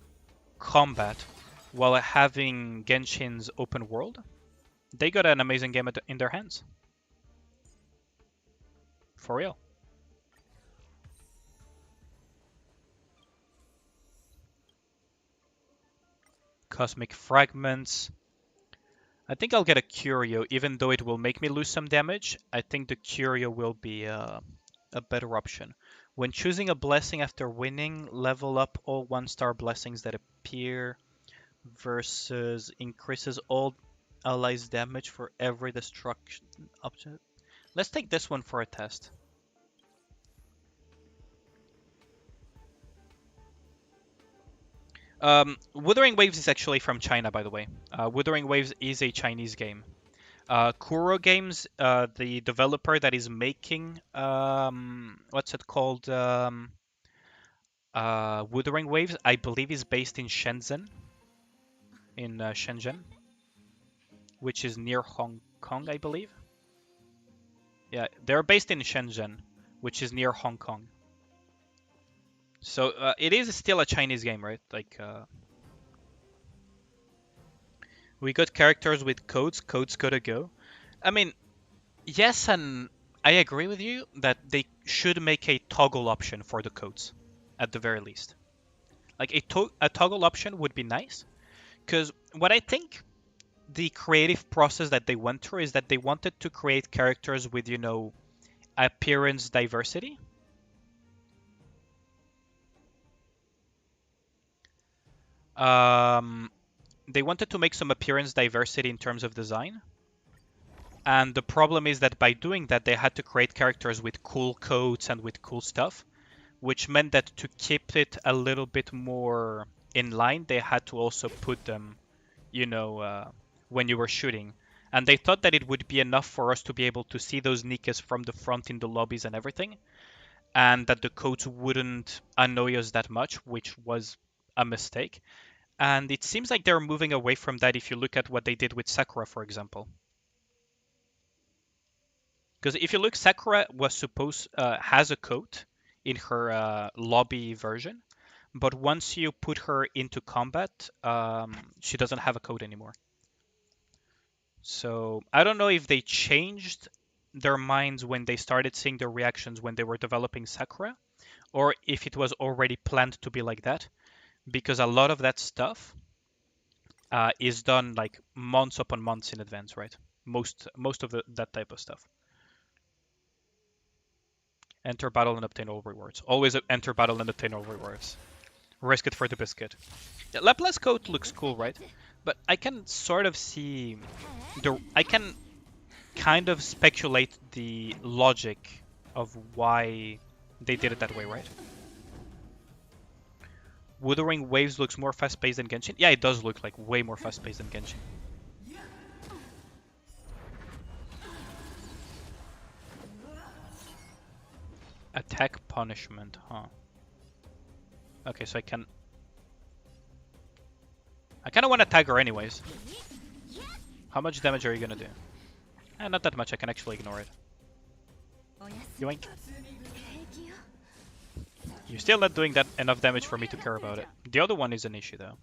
combat while having Genshin's open world, they got an amazing game in their hands. For real. Cosmic Fragments. I think I'll get a Curio, even though it will make me lose some damage. I think the Curio will be a better option. When choosing a blessing after winning, level up all 1-star blessings that appear versus increases all allies' damage for every destruction object. Let's take this one for a test. Wuthering Waves is actually from China, by the way. Wuthering Waves is a Chinese game. Kuro Games, the developer that is making, what's it called? Wuthering Waves, I believe is based in Shenzhen. In Shenzhen, which is near Hong Kong, I believe. Yeah, they're based in Shenzhen, which is near Hong Kong. So it is still a Chinese game, right? Like, we got characters with codes. Codes gotta go. I mean, yes, and I agree with you that they should make a toggle option for the codes, at the very least. Like a toggle option would be nice, because what I think the creative process that they went through is that they wanted to create characters with, appearance diversity. They wanted to make some appearance diversity in terms of design. And the problem is that by doing that, they had to create characters with cool coats and with cool stuff, which meant that to keep it a little bit more in line, they had to also put them, when you were shooting. And they thought that it would be enough for us to be able to see those Nikkes from the front in the lobbies and everything. and that the coats wouldn't annoy us that much, which was a mistake. And it seems like they're moving away from that if you look at what they did with Sakura, for example. Because if you look, Sakura was has a coat in her lobby version, but once you put her into combat, she doesn't have a coat anymore. So I don't know if they changed their minds when they started seeing their reactions when they were developing Sakura, or if it was already planned to be like that, because a lot of that stuff is done like months upon months in advance, right? Most of that type of stuff. Enter battle and obtain all rewards. Always enter battle and obtain all rewards. Risk it for the biscuit. Yeah, Laplace coat looks cool, right? But I can sort of see I can kind of speculate the logic of why they did it that way, right? Wuthering Waves looks more fast-paced than Genshin. Yeah, it does look like way more fast-paced than Genshin. Attack punishment, huh? Okay, so I kind of want to tag her anyways. How much damage are you gonna do? Not that much, I can actually ignore it. Yoink. You're still not doing that enough damage for me to care about it. The other one is an issue though.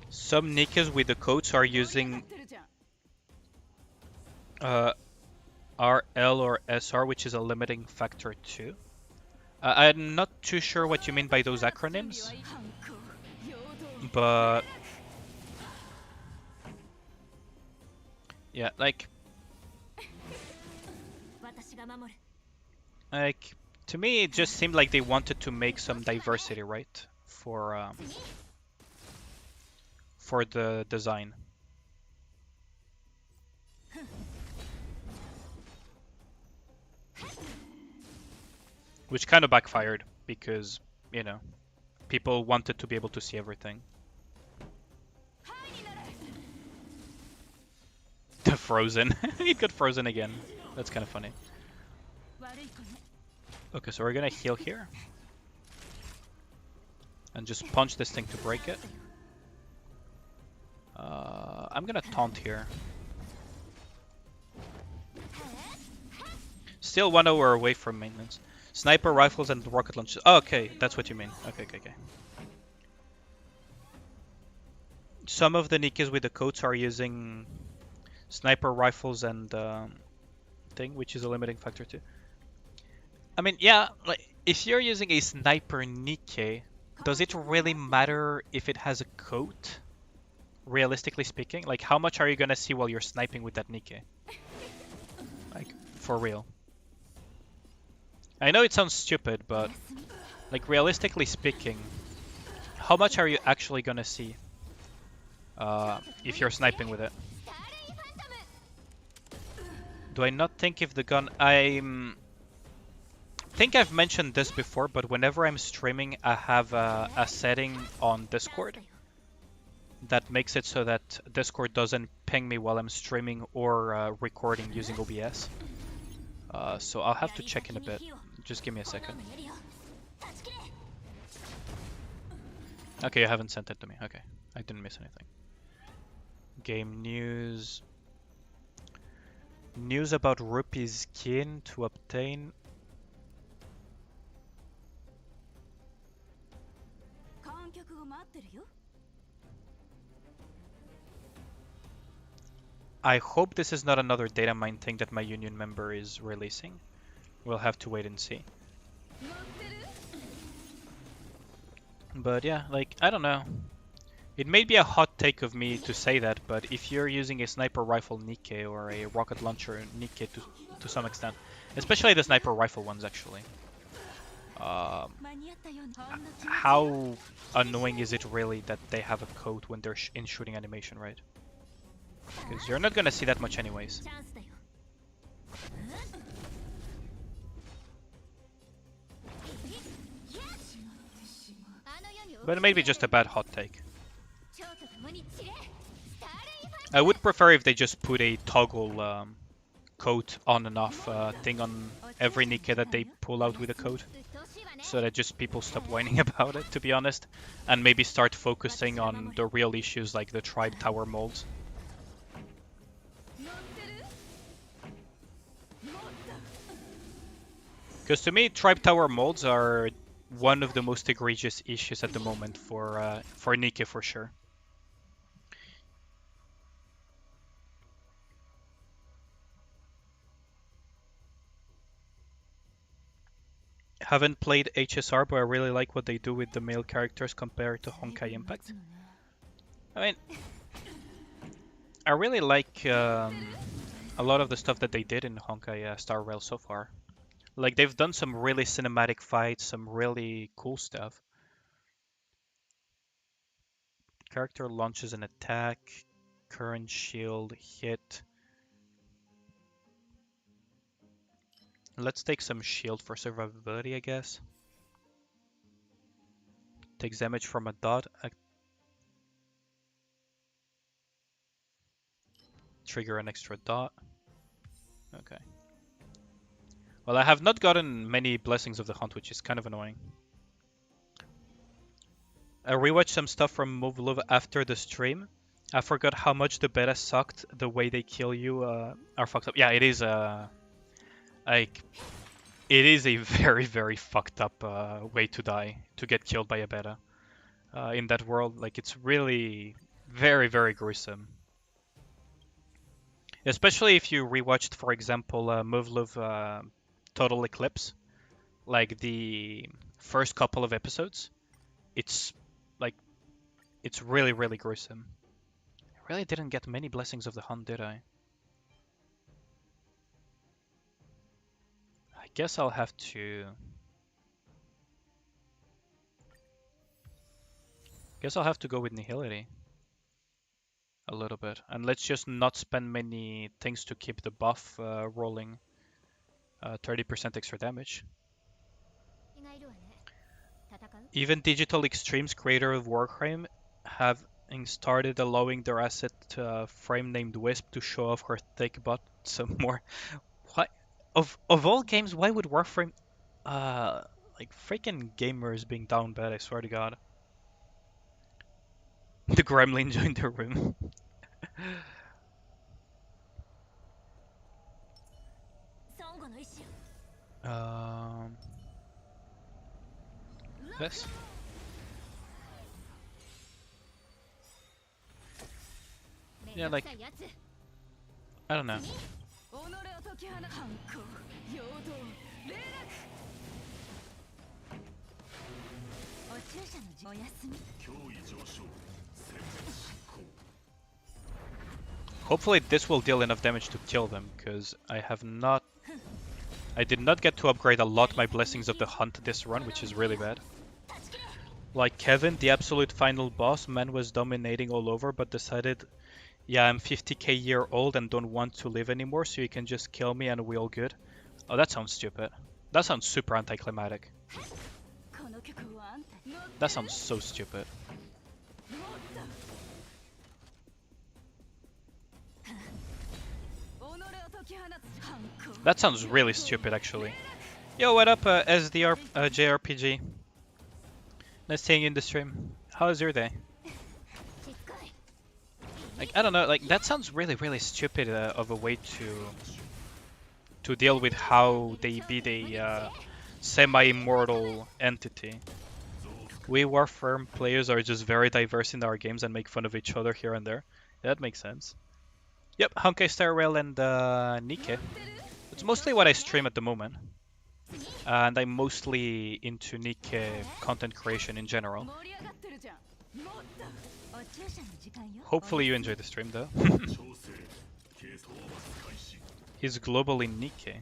Some Nikkes with the coats are using RL or SR, which is a limiting factor too. I'm not too sure what you mean by those acronyms, but yeah, like to me it just seemed like they wanted to make some diversity, right, for the design. Which kind of backfired because, you know, people wanted to be able to see everything. The frozen. It got frozen again. That's kind of funny. Okay, so we're gonna heal here. And just punch this thing to break it. I'm gonna taunt here. Still 1 hour away from maintenance. Sniper rifles and rocket launchers. Oh, okay, that's what you mean. Okay. Some of the Nikkes with the coats are using sniper rifles and thing, which is a limiting factor too. I mean, yeah, like if you're using a sniper Nikke, does it really matter if it has a coat? Realistically speaking, like how much are you gonna see while you're sniping with that Nikke? Like, for real. I know it sounds stupid, but like realistically speaking, how much are you actually gonna see if you're sniping with it? Do I not think if the gun... I think I've mentioned this before, but whenever I'm streaming, I have a setting on Discord that makes it so that Discord doesn't ping me while I'm streaming or recording using OBS. So I'll have to check in a bit. Just give me a second. Okay, you haven't sent it to me. Okay, I didn't miss anything. Game news. News about Rupee's skin to obtain. I hope this is not another data mine thing that my union member is releasing. We'll have to wait and see. But yeah, like, I don't know. It may be a hot take of me to say that, but if you're using a sniper rifle Nikke or a rocket launcher Nikke to some extent, especially the sniper rifle ones actually, how annoying is it really that they have a coat when they're in shooting animation, right? Because you're not gonna see that much anyways. But maybe just a bad hot take. I would prefer if they just put a toggle code on and off thing on every Nikke that they pull out with a code, so that just people stop whining about it, to be honest, and maybe start focusing on the real issues like the tribe tower molds. Because to me, tribe tower molds are one of the most egregious issues at the moment for Nikke for sure. Haven't played HSR, but I really like what they do with the male characters compared to Honkai Impact. I mean, I really like a lot of the stuff that they did in Honkai Star Rail so far. Like, they've done some really cinematic fights, some really cool stuff. Character launches an attack, current shield, hit. Let's take some shield for survivability, I guess. Takes damage from a dot. Trigger an extra dot. Okay. Well, I have not gotten many Blessings of the Hunt, which is kind of annoying. I rewatched some stuff from Movlove after the stream. I forgot how much the beta sucked. The way they kill you are fucked up. Yeah, it is like it is a very very fucked up way to die, to get killed by a beta in that world. Like, it's really very very gruesome. Especially if you rewatched, for example, Movlove Total Eclipse, like the first couple of episodes. It's like it's really really gruesome. I really didn't get many Blessings of the Hunt, did I? I guess I'll have to. Guess I'll have to go with Nihility a little bit, and let's just not spend many things to keep the buff rolling. 30% extra damage. Even Digital Extremes, creator of Warframe, have started allowing their asset frame named Wisp to show off her thick butt some more. Why? Of all games, why would Warframe like freaking gamers being down bad, I swear to God. The gremlin joined the room. um this? Yeah, like I don't know. Hopefully this will deal enough damage to kill them, because I did not get to upgrade a lot my Blessings of the Hunt this run, which is really bad. Like Kevin, the absolute final boss, man was dominating all over, but decided, yeah, I'm 50k year old and don't want to live anymore, so you can just kill me and we all good. Oh, that sounds stupid. That sounds super anticlimactic. That sounds so stupid. That sounds really stupid, actually. Yo, what up, SDR JRPG? Nice seeing you in the stream. How's your day? Like, I don't know, like, that sounds really, really stupid of a way to deal with how they beat a semi-immortal entity. We Warframe players are just very diverse in our games and make fun of each other here and there. Yeah, that makes sense. Yep, Honkai Star Rail and Nikke. It's mostly what I stream at the moment. And I'm mostly into Nikke content creation in general. Hopefully you enjoy the stream though. He's globally Nikke.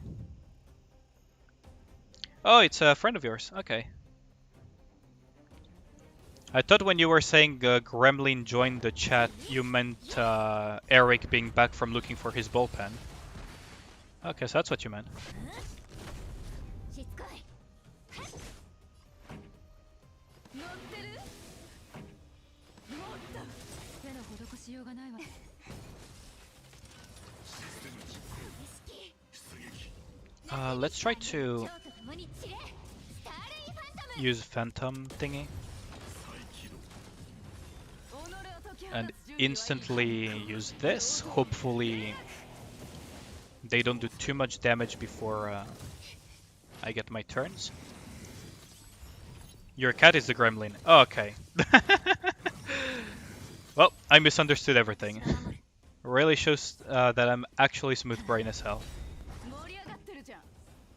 Oh, it's a friend of yours. Okay. I thought when you were saying Gremlin joined the chat, you meant Eric being back from looking for his ball pen. Okay, so that's what you meant. Let's try to use Phantom thingy. And instantly use this. Hopefully they don't do too much damage before I get my turns. Your cat is the gremlin. Oh, okay. Well, I misunderstood everything. Really shows that I'm actually smooth brain as hell.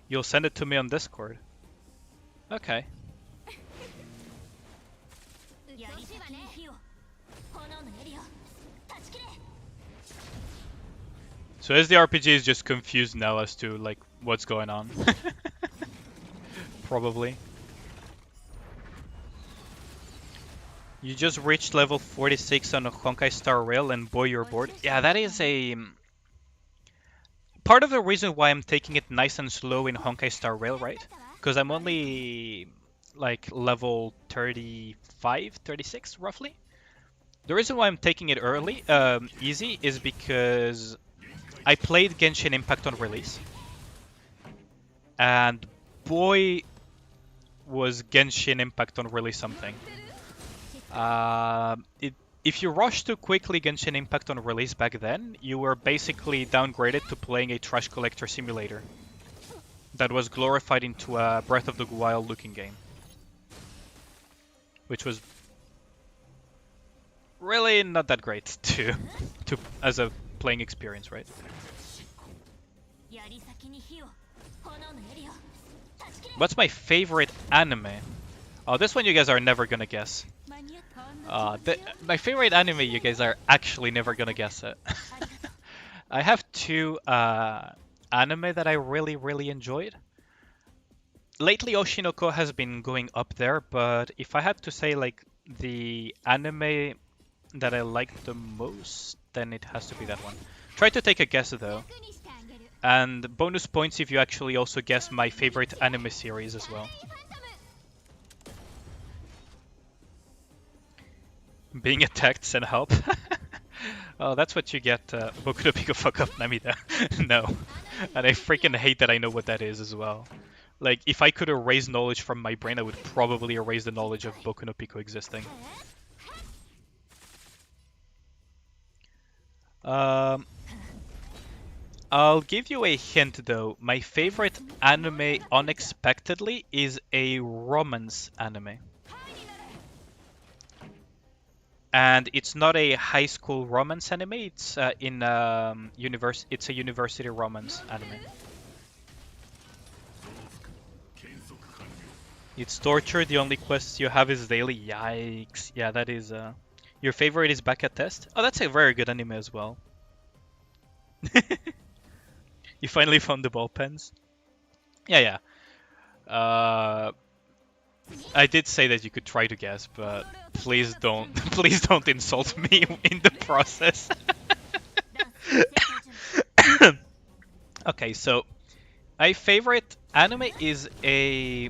You'll send it to me on Discord. Okay. So as the RPG is just confused now as to like what's going on. Probably. You just reached level 46 on a Honkai Star Rail and boy you're bored. Yeah, that is a part of the reason why I'm taking it nice and slow in Honkai Star Rail, right? Because I'm only like level 35, 36 roughly. The reason why I'm taking it early, easy, is because I played Genshin Impact on release. And boy was Genshin Impact on release something. If you rushed too quickly Genshin Impact on release back then, you were basically downgraded to playing a trash collector simulator that was glorified into a Breath of the Wild looking game. Which was really not that great to as a playing experience, right? What's my favorite anime? Oh, this one you guys are never gonna guess. My favorite anime, you guys are actually never gonna guess it. I have two anime that I really enjoyed. Lately, Oshinoko has been going up there, but if I had to say like the anime that I like the most, then it has to be that one. Try to take a guess though. And bonus points if you actually also guess my favorite anime series as well. Being attacked, send help. Oh, that's what you get, Boku no Pico fuck up Namida. No. And I freaking hate that I know what that is as well. Like, if I could erase knowledge from my brain, I would probably erase the knowledge of Boku no Pico existing. I'll give you a hint though. My favorite anime, unexpectedly, is a romance anime. And it's not a high school romance anime. It's It's a university romance anime. It's torture. The only quests you have is daily. Yikes! Yeah, that is. Your favorite is Back at Test. Oh, that's a very good anime as well. You finally found the ball pens. Yeah. I did say that you could try to guess, but please don't, please don't insult me in the process. Okay, so my favorite anime is a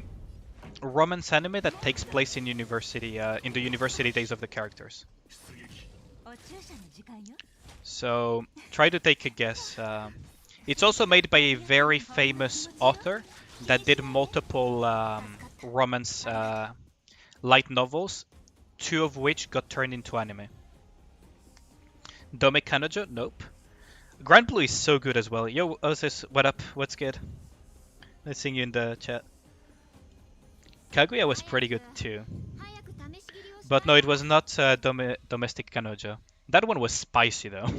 romance anime that takes place in university, in the university days of the characters. So try to take a guess. It's also made by a very famous author that did multiple romance light novels, 2 of which got turned into anime. Dome Kanojo? Nope. Grand Blue is so good as well. Yo, Osis, what up? What's good? Let's sing you in the chat. Kaguya was pretty good too. But no, it was not Domestic Kanojo. That one was spicy though,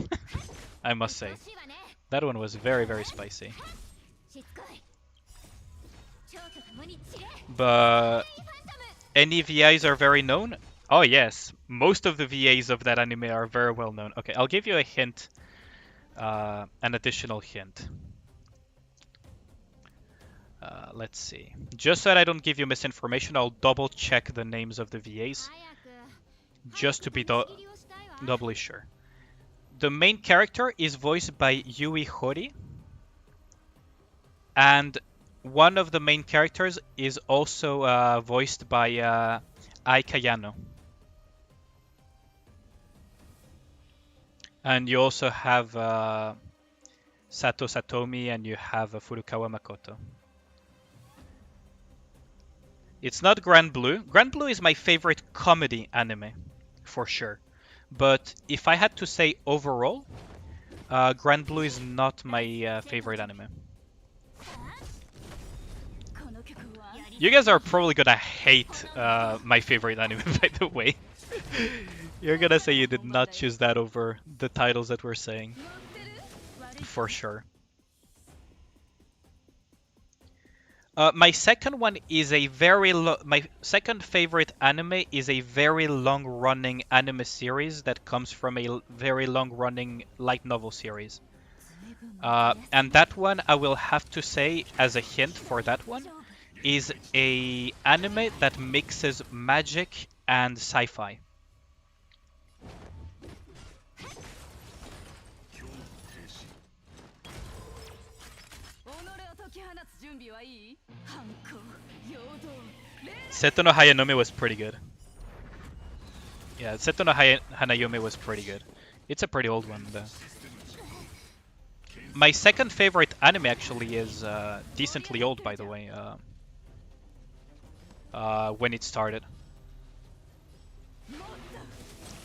I must say. That one was very spicy. But any VAs are very known? Oh yes, most of the VAs of that anime are very well known. Okay, I'll give you a hint, an additional hint. Let's see. Just so that I don't give you misinformation, I'll double check the names of the VAs. Just to be doubly sure. The main character is voiced by Yui Horii. And one of the main characters is also voiced by Ai Kayano. And you also have Sato Satomi and you have Furukawa Makoto. It's not Grand Blue. Grand Blue is my favorite comedy anime, for sure. But if I had to say overall, Grand Blue is not my favorite anime. You guys are probably gonna hate my favorite anime, by the way. You're gonna say you did not choose that over the titles that we're saying. For sure. My second one is a my second favorite anime is a very long-running anime series that comes from a very long-running light novel series. And that one, I will have to say, as a hint for that one, is a anime that mixes magic and sci-fi. Seto no Hayanome was pretty good. Yeah, Seto no Hanayome was pretty good. It's a pretty old one, though. My second favorite anime actually is decently old, by the way. When it started.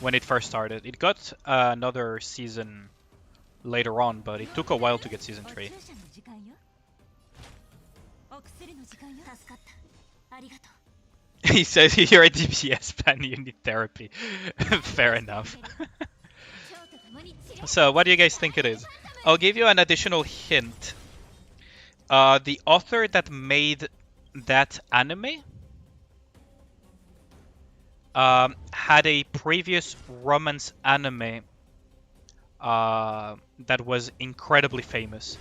When it first started. It got another season later on, but it took a while to get season 3. He says you're a DPS fan, you need therapy. Fair enough. So, what do you guys think it is? I'll give you an additional hint. The author that made that anime had a previous romance anime that was incredibly famous,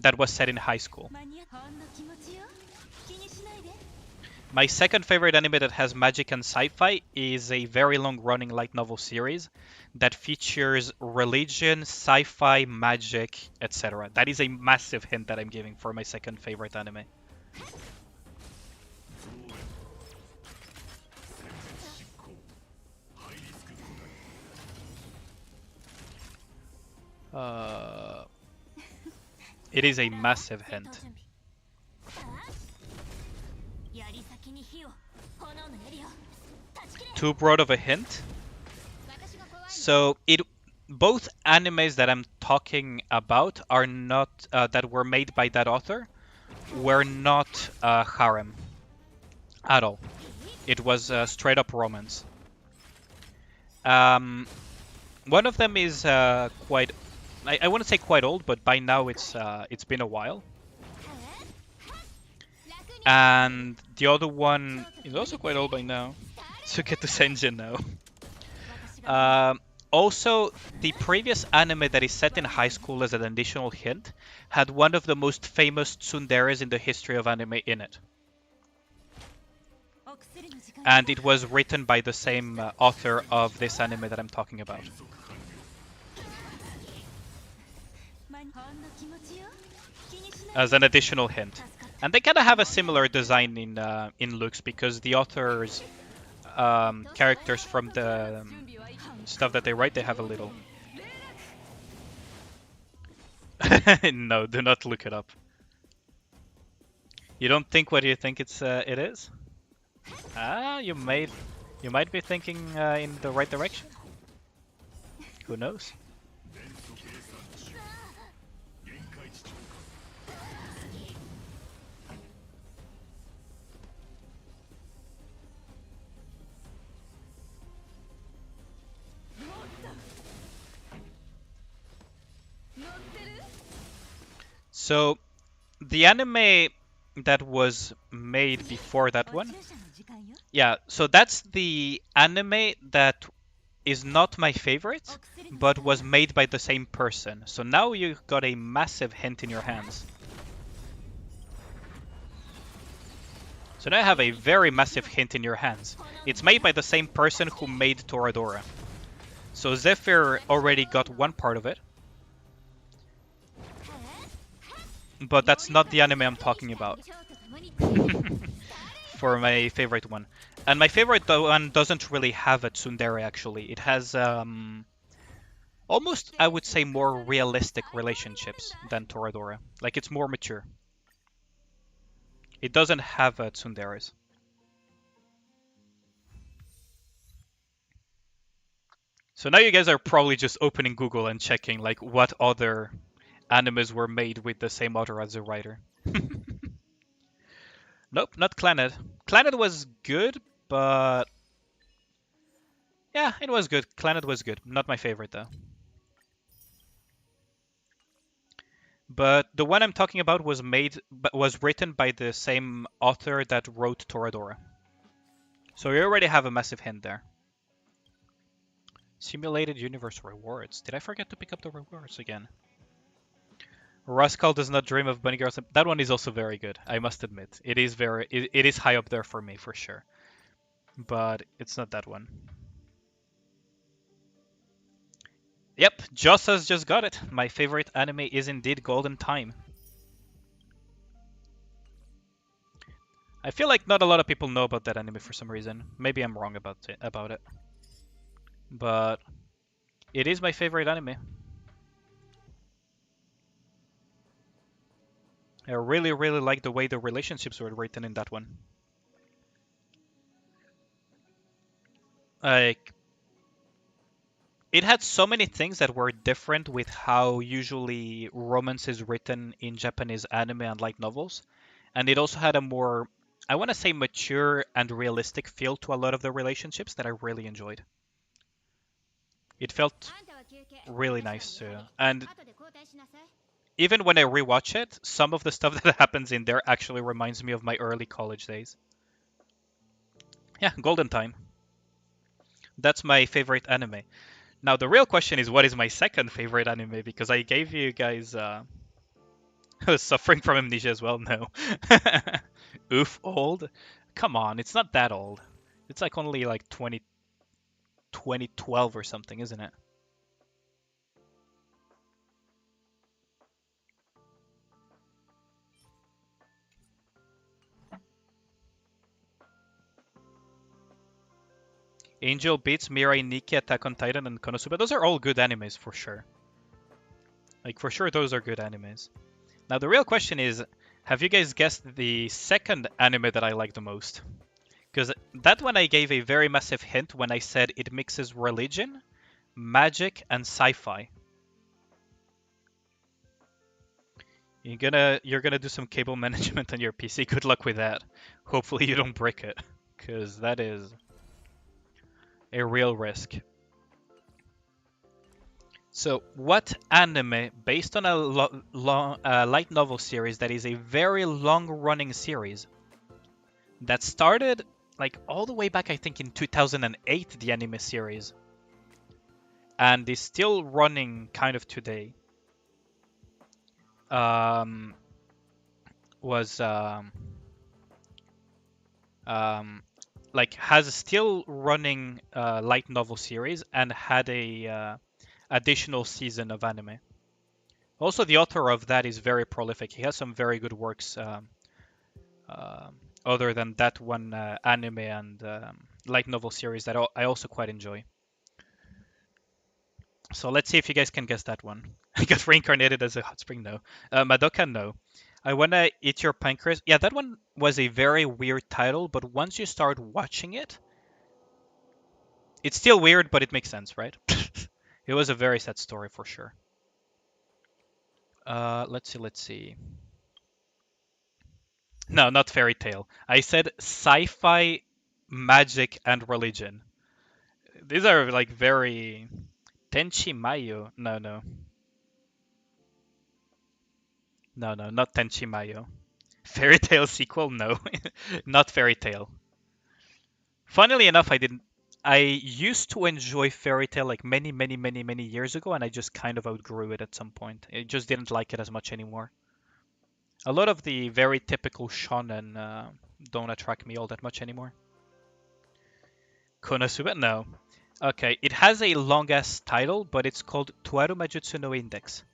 that was set in high school. My second favorite anime that has magic and sci-fi is a very long-running light novel series that features religion, sci-fi, magic, etc. That is a massive hint that I'm giving for my second favorite anime. It is a massive hint. Too broad of a hint? So both animes that I'm talking about are not that were made by that author were not harem at all. It was straight up romance. One of them is quite, I wouldn't say quite old, but by now it's been a while. And the other one is also quite old by now. Tsuketo Senjin now. Also, the previous anime that is set in high school, as an additional hint, had one of the most famous tsunderes in the history of anime in it. And it was written by the same author of this anime that I'm talking about. As an additional hint. And they kind of have a similar design in looks, because the author's characters from the stuff that they write, they have a little... No, do not look it up. You don't think what you think it is? Ah, you might be thinking in the right direction. Who knows? So, the anime that was made before that one, yeah, so that's the anime that is not my favorite, but was made by the same person. So now you've got a massive hint in your hands. So now I have a very massive hint in your hands. It's made by the same person who made Toradora. So Zephyr already got one part of it. But that's not the anime I'm talking about. For my favorite one. And my favorite one doesn't really have a tsundere, actually. It has Almost, I would say, more realistic relationships than Toradora. Like, it's more mature. It doesn't have tsunderes. So now you guys are probably just opening Google and checking, like, what other animes were made with the same author as the writer. Nope, not Clannad. Clannad was good, but yeah, it was good. Clannad was good. Not my favorite though. But the one I'm talking about was written by the same author that wrote Toradora. So you already have a massive hint there. Simulated universe rewards. Did I forget to pick up the rewards again? Rascal does not dream of bunny girls. That one is also very good. I must admit, it is high up there for me for sure. But it's not that one. Yep, Joss has just got it. My favorite anime is indeed Golden Time. I feel like not a lot of people know about that anime for some reason. Maybe I'm wrong about it. But it is my favorite anime. I really, really like the way the relationships were written in that one. Like, it had so many things that were different with how usually romance is written in Japanese anime and light novels. And it also had a more, I want to say, mature and realistic feel to a lot of the relationships that I really enjoyed. It felt really nice too. And even when I rewatch it, some of the stuff that happens in there actually reminds me of my early college days. Yeah, Golden Time. That's my favorite anime. Now the real question is, what is my second favorite anime? Because I gave you guys Suffering from Amnesia as well. No. Oof, old. Come on, it's not that old. It's like only like 2012 or something, isn't it? Angel Beats, Mirai Nikki, Attack on Titan, and Konosuba. Those are all good animes for sure. Like, for sure, those are good animes. Now, the real question is, have you guys guessed the second anime that I like the most? Because that one I gave a very massive hint when I said it mixes religion, magic, and sci-fi. You're gonna do some cable management on your PC. Good luck with that. Hopefully you don't break it, because that is a real risk. So, what anime, based on a light novel series that is a very long-running series, that started like all the way back, I think, in 2008, the anime series, and is still running kind of today, um, was like has a still running light novel series and had a additional season of anime. Also, the author of that is very prolific. He has some very good works uh, other than that one anime and light novel series that I also quite enjoy. So let's see if you guys can guess that one. I got reincarnated as a hot spring. No. Madoka, no. I wanna eat your pancreas. Yeah, that one was a very weird title, but once you start watching it, it's still weird, but it makes sense, right? It was a very sad story for sure. Let's see. No, not fairy tale. I said sci-fi, magic, and religion. These are like very Tenchi Mayo. No, not Tenchi Mayo. Fairy tale sequel? No, not fairy tale. Funnily enough, I didn't. I used to enjoy fairy tale like many years ago, and I just kind of outgrew it at some point. I just didn't like it as much anymore. A lot of the very typical shonen don't attract me all that much anymore. Konosuba? No. Okay, it has a long ass title, but it's called Tuaru Majutsu no Index,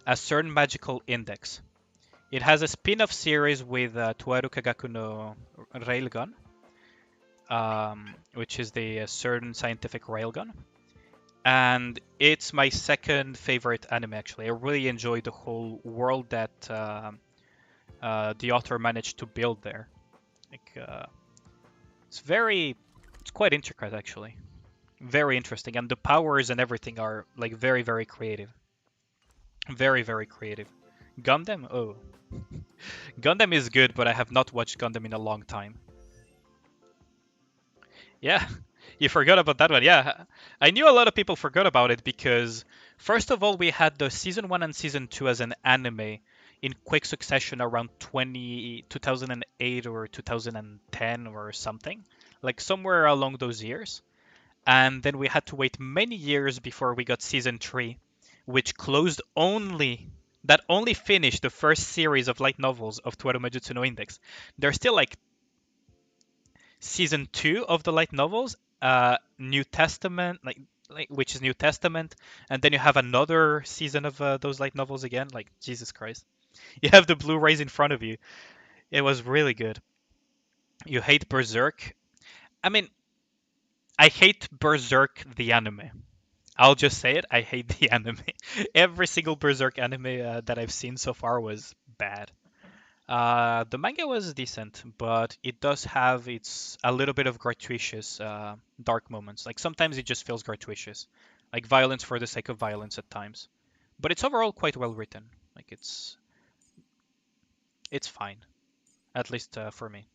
a certain magical index. It has a spin-off series with Tuaru Kagaku no Railgun, which is the certain scientific railgun. and it's my second favorite anime actually. I really enjoyed the whole world that the author managed to build there. Like, it's quite intricate actually, very interesting, and the powers and everything are like very, very creative, very, very creative. Gundam, oh, Gundam is good, but I have not watched Gundam in a long time. Yeah, you forgot about that one. Yeah, I knew a lot of people forgot about it because, first of all, we had the season 1 and season 2 as an anime in quick succession around 2008 or 2010 or something, like somewhere along those years. And then we had to wait many years before we got season 3, which only finished the first series of light novels of Toaru Majutsu no Index. There's still like season 2 of the light novels, New Testament, like which is New Testament, and then you have another season of those light novels again. Like Jesus Christ, you have the Blu-rays in front of you. It was really good. You hate Berserk? I mean, I hate Berserk the anime. I'll just say it. I hate the anime. Every single Berserk anime that I've seen so far was bad. The manga was decent, but it does have its a little bit of gratuitous dark moments. Like sometimes it just feels gratuitous, like violence for the sake of violence at times. But it's overall quite well written. Like it's fine, at least for me.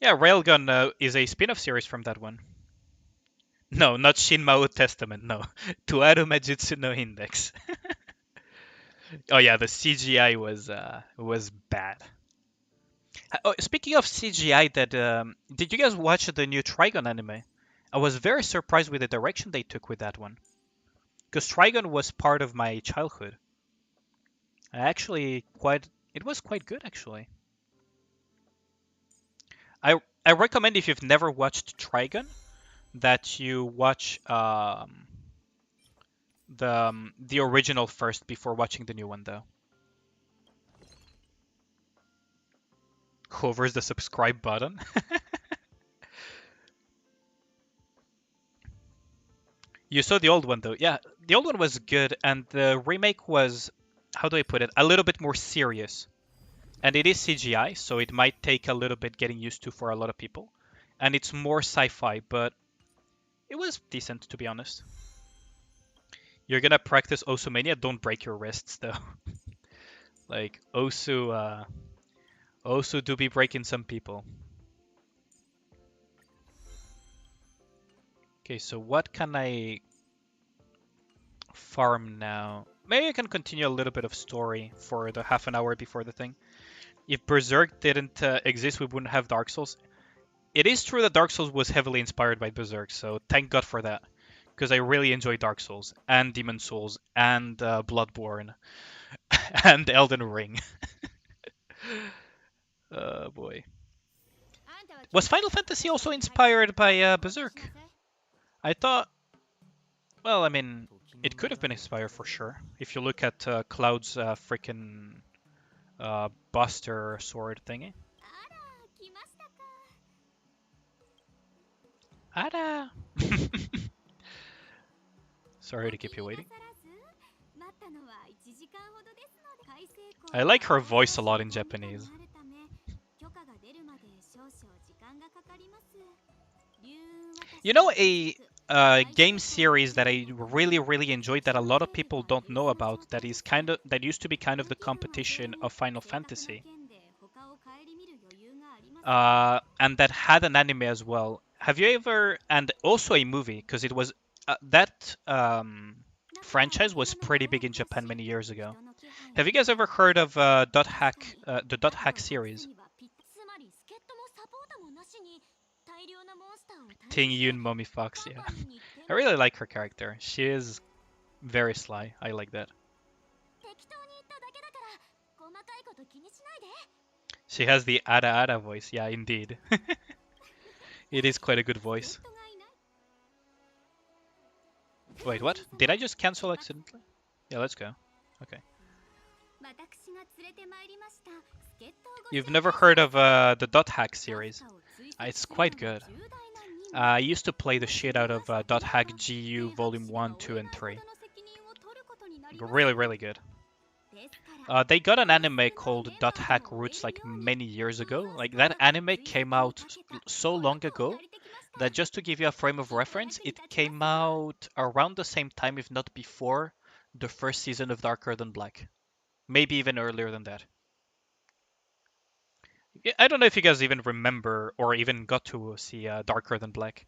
Yeah, Railgun is a spin-off series from that one. No, not Shinmao Testament. No, Tuaru Majutsu no Index. Oh yeah, the CGI was bad. Oh, speaking of CGI, that did you guys watch the new Trigun anime? I was very surprised with the direction they took with that one, because Trigun was part of my childhood. I actually quite it was quite good actually. I recommend if you've never watched Trigun that you watch the original first before watching the new one though. Whoever's the subscribe button. You saw the old one though. Yeah, the old one was good, and the remake was, how do I put it, a little bit more serious. And it is CGI, so it might take a little bit getting used to for a lot of people. And it's more sci-fi, but it was decent to be honest. You're gonna practice Osumania, don't break your wrists though. Like Osu do be breaking some people. Okay, so what can I farm now? Maybe I can continue a little bit of story for the half an hour before the thing. If Berserk didn't exist, we wouldn't have Dark Souls. It is true that Dark Souls was heavily inspired by Berserk, so thank God for that. Because I really enjoy Dark Souls, and Demon Souls, and Bloodborne, and Elden Ring. Oh boy. Was Final Fantasy also inspired by Berserk? I thought, well, I mean, it could have been inspired for sure. If you look at Cloud's freaking Buster sword thingy. Ada! Sorry to keep you waiting. I like her voice a lot in Japanese. You know, a game series that I really, really enjoyed that a lot of people don't know about, that used to be kind of the competition of Final Fantasy, and that had an anime as well. Have you ever, and also a movie, because it was that franchise was pretty big in Japan many years ago. Have you guys ever heard of the Dot Hack series? Ting Yun Mommy Fox, yeah. I really like her character. She is very sly. I like that. She has the Ada Ada voice. Yeah, indeed. It is quite a good voice. Wait, what? Did I just cancel accidentally? Yeah, let's go. Okay. You've never heard of the Dot Hack series? It's quite good. I used to play the shit out of .hack GU Volume 1, 2, and 3. Really, really good. They got an anime called .hack Roots like many years ago. Like that anime came out so long ago that just to give you a frame of reference, it came out around the same time, if not before, the first season of Darker Than Black. Maybe even earlier than that. I don't know if you guys even remember or even got to see Darker Than Black.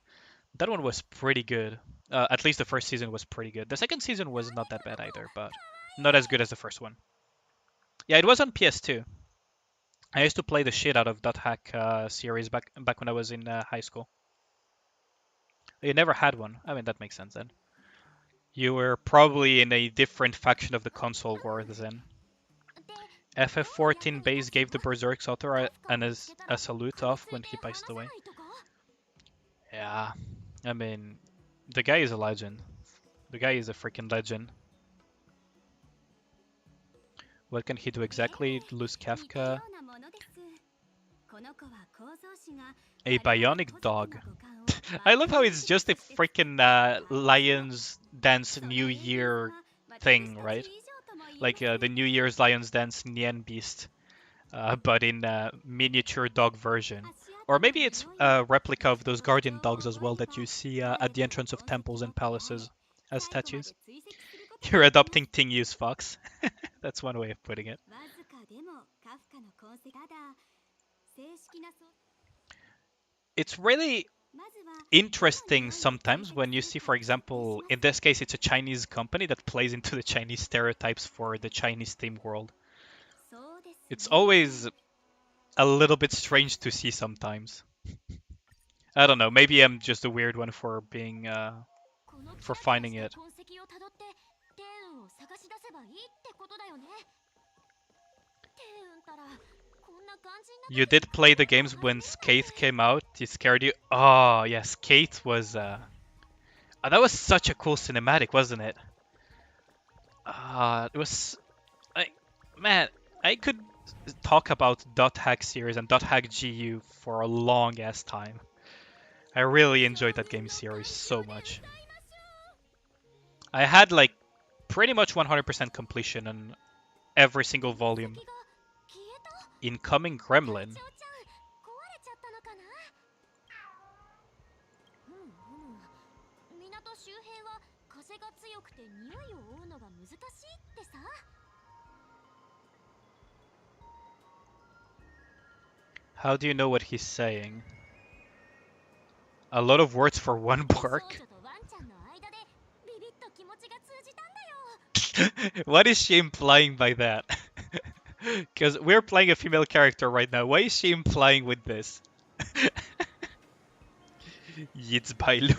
That one was pretty good. At least the first season was pretty good. The second season was not that bad either, but not as good as the first one. Yeah, it was on PS2. I used to play the shit out of .hack series back when I was in high school. You never had one. I mean, that makes sense then. You were probably in a different faction of the console war then. FF14 base gave the Berserk's author a salute off when he passed away. Yeah, I mean, the guy is a legend. The guy is a freaking legend. What can he do exactly? Lose Kafka. A bionic dog. I love how it's just a freaking Lions Dance New Year thing, right? Like the New Year's Lions Dance Nyan Beast, but in miniature dog version. Or maybe it's a replica of those guardian dogs as well that you see at the entrance of temples and palaces as statues. You're adopting Tingyu's fox. That's one way of putting it. It's really interesting sometimes when you see, for example, in this case, it's a Chinese company that plays into the Chinese stereotypes for the Chinese theme world. It's always a little bit strange to see sometimes. I don't know, maybe I'm just a weird one for being, for finding it. You did play the games when Skate came out? It scared you? Oh, yeah, Skate was, that was such a cool cinematic, wasn't it? It was, like, man, I could talk about .hack series and .hack GU for a long ass time. I really enjoyed that game series so much. I had like pretty much 100% completion on every single volume. Incoming Gremlin. How do you know what he's saying? A lot of words for one bark. What is she implying by that? Because we're playing a female character right now. What is she implying with this? Yitzbailu.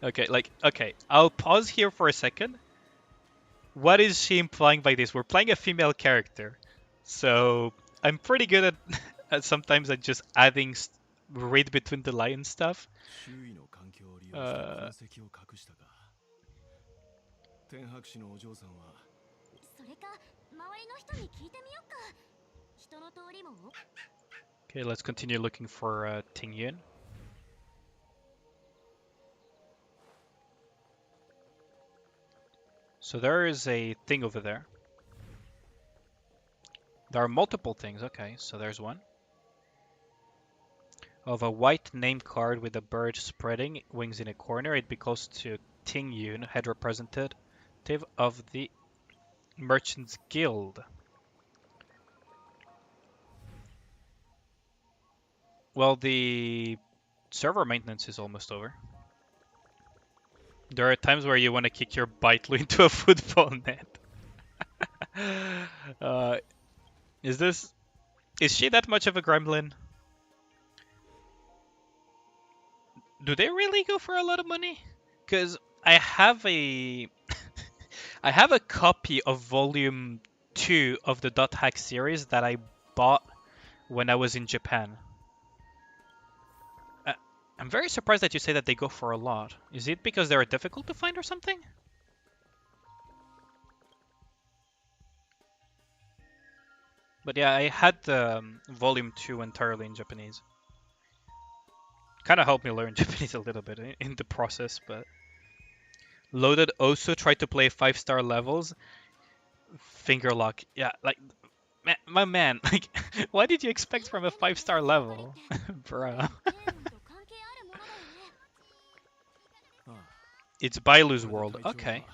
Okay, I'll pause here for a second. What is she implying by this? We're playing a female character. So I'm pretty good at sometimes at just adding read between the lines stuff. Okay, let's continue looking for Tingyun. So there is a thing over there. There are multiple things. Okay, so there's one. Of a white name card with a bird spreading wings in a corner. It'd be close to Tingyun, head representative of the Merchants Guild. Well, the server maintenance is almost over. There are times where you want to kick your Baitlu into a football net. Is she that much of a gremlin? Do they really go for a lot of money? Because I have a I have a copy of volume 2 of the .hack series that I bought when I was in Japan. I'm very surprised that you say that they go for a lot. Is it because they're difficult to find or something? But yeah, I had volume 2 entirely in Japanese. Kind of helped me learn Japanese a little bit in the process, but loaded also tried to play 5-star levels. Finger lock. Yeah, like my man, like what did you expect from a 5-star level? Bruh. It's Bailu's world. Okay.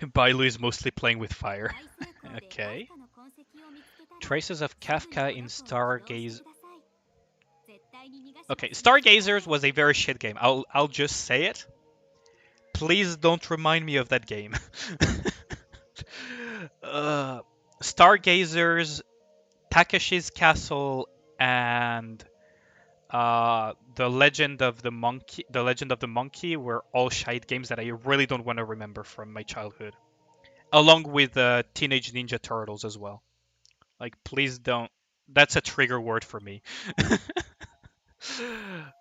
Bailu is mostly playing with fire. Okay. Traces of Kafka in Stargaze. Okay, Stargazers was a very shit game. I'll just say it. Please don't remind me of that game. Stargazers, Takeshi's Castle, and the Legend of the Monkey were all shite games that I really don't want to remember from my childhood, along with Teenage Ninja Turtles as well. Like, please don't. That's a trigger word for me.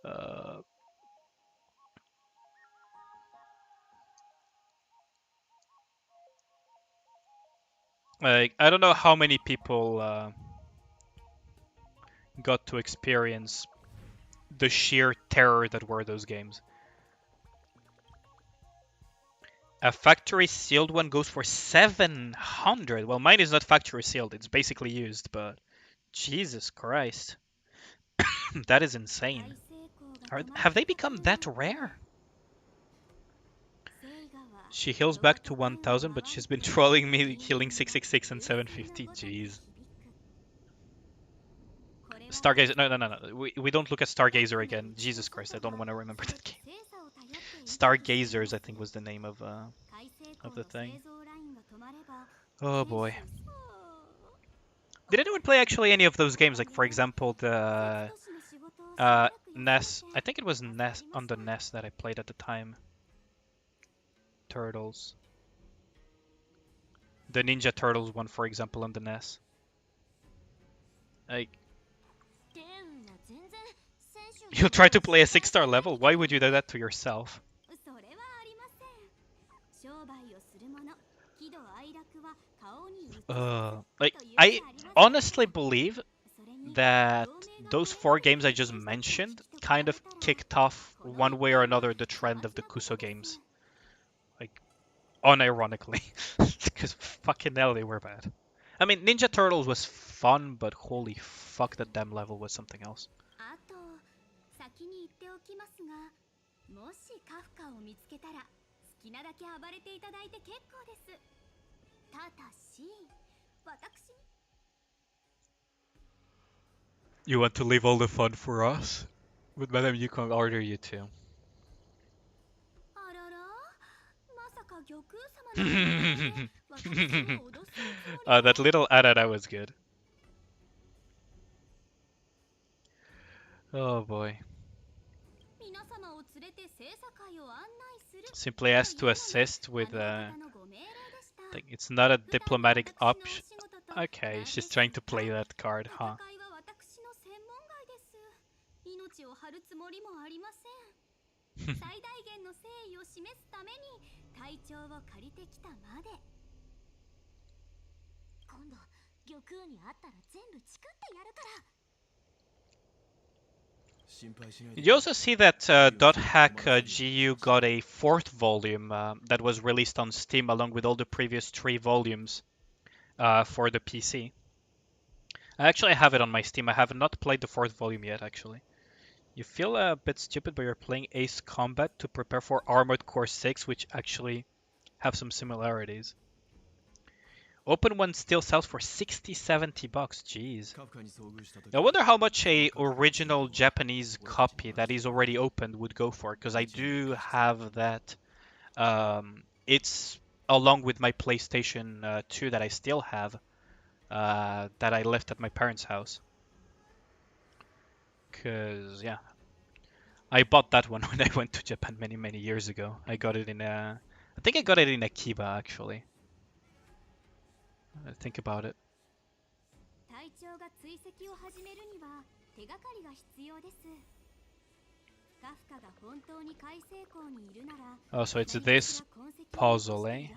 uh, like, I don't know how many people got to experience the sheer terror that were those games. A factory sealed one goes for 700. Well, mine is not factory sealed. It's basically used, but Jesus Christ. That is insane. Have they become that rare? She heals back to 1000, but she's been trolling me healing 666 and 750. Jeez. Stargazer. No. We don't look at Stargazer again. Jesus Christ, I don't want to remember that game. Stargazers, I think, was the name of the thing. Oh boy. Did anyone play actually any of those games? Like, for example, the NES. I think it was NES on the NES that I played at the time. Turtles. The Ninja Turtles one, for example, on the NES. Like, you'll try to play a 6-star level? Why would you do that to yourself? Like, I honestly believe that those 4 games I just mentioned kind of kicked off one way or another the trend of the Kuso games. Like, unironically. Because fucking hell, they were bad. I mean, Ninja Turtles was fun, but holy fuck, that damn level was something else. You want to leave all the fun for us? With Madame Yukong, order you too. That little Arara was good. Oh boy. Simply asked to assist with it's not a diplomatic option. Okay, she's trying to play that card, huh? You also see that .hack GU got a 4th volume that was released on Steam along with all the previous 3 volumes for the PC. I actually have it on my Steam. I have not played the 4th volume yet, actually. You feel a bit stupid, but you're playing Ace Combat to prepare for Armored Core 6, which actually have some similarities. Open one still sells for 60, 70 bucks. Jeez. I wonder how much a original Japanese copy that is already opened would go for, because I do have that. It's along with my PlayStation 2 that I still have, that I left at my parents' house. Because, yeah. I bought that one when I went to Japan many, many years ago. I got it in a... I think I got it in Akiba, actually. Think about it. Oh, so it's this puzzle, eh?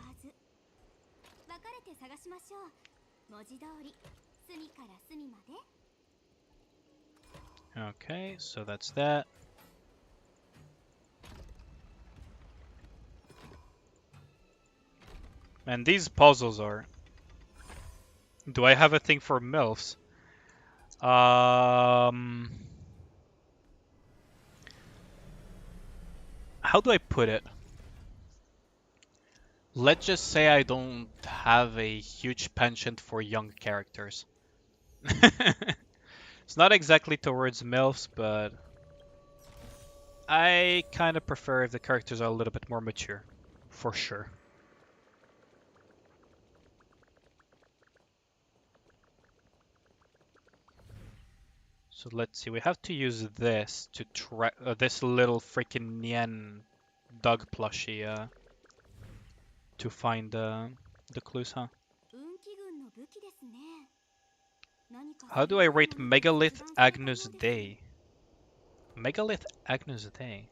Okay, so that's that. And these puzzles are... Do I have a thing for MILFs? How do I put it? Let's just say I don't have a huge penchant for young characters. It's not exactly towards MILFs, but I kind of prefer if the characters are a little bit more mature, for sure. So let's see, we have to use this to track this little freaking Nien dog plushie to find the clues, huh? How do I rate Megalith Agnus Dei? Megalith Agnus Dei.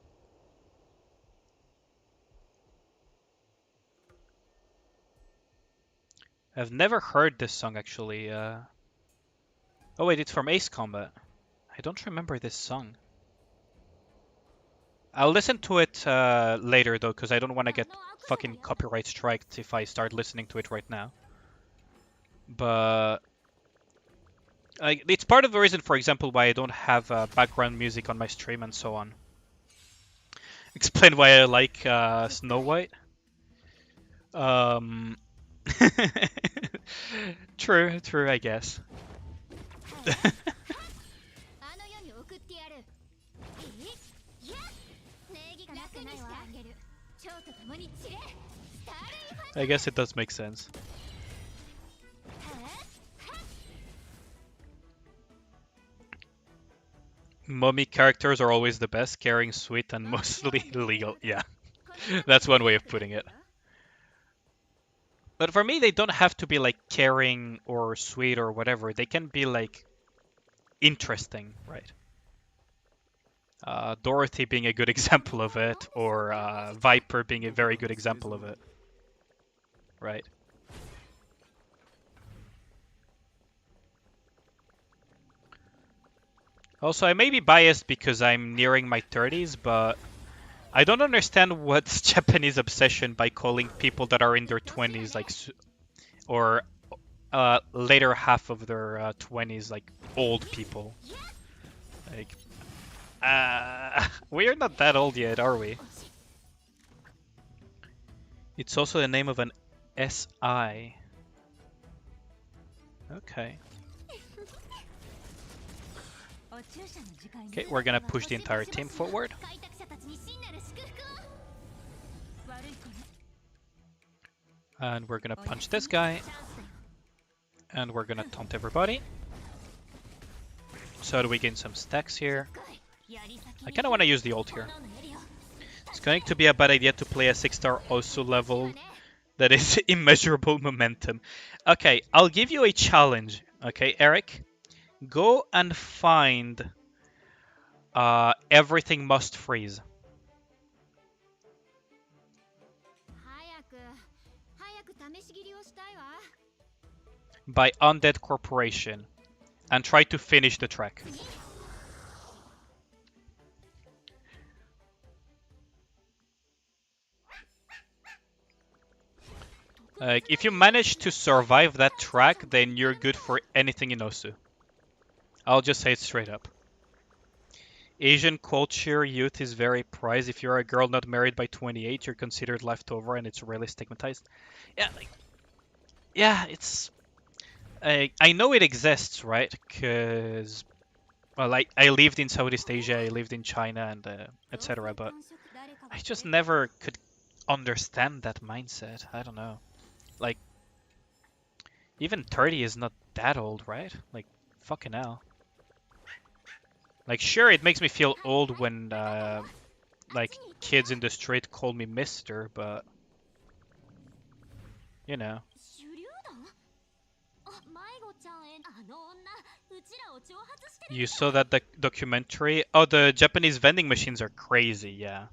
I've never heard this song actually. Oh wait, it's from Ace Combat. I don't remember this song. I'll listen to it later though, because I don't want to get fucking copyright striked if I start listening to it right now. But it's part of the reason, for example, why I don't have background music on my stream and so on. Explain why I like Snow White. True, I guess. I guess it does make sense. Mummy characters are always the best, caring, sweet, and mostly legal. Yeah, that's one way of putting it. But for me, they don't have to be like caring or sweet or whatever. They can be like interesting, right? Dorothy being a good example of it, or Viper being a very good example of it, right? Also, I may be biased because I'm nearing my 30s, but I don't understand what's Japanese obsession by calling people that are in their 20s like, or later half of their 20s like old people. Like, we are not that old yet, are we? It's also the name of an SI. Okay. Okay, we're gonna push the entire team forward. And we're gonna punch this guy. And we're gonna taunt everybody. So that we gain some stacks here. I kinda wanna use the ult here. It's going to be a bad idea to play a 6-star Osu level that is immeasurable momentum. Okay, I'll give you a challenge. Okay, Eric? Go and find everything must freeze. By Undead Corporation. And try to finish the track. If you manage to survive that track, then you're good for anything in Osu. I'll just say it straight up. Asian culture, youth is very prized. If you're a girl not married by 28, you're considered leftover and it's really stigmatized. Yeah, it's... I know it exists, right? Because... Well, I lived in Southeast Asia, I lived in China, and etc. But I just never could understand that mindset. I don't know. Like, even 30 is not that old, right? Like, fucking hell. Like, sure, it makes me feel old when, like, kids in the street call me mister, but... You know. You saw that documentary? Oh, the Japanese vending machines are crazy, yeah.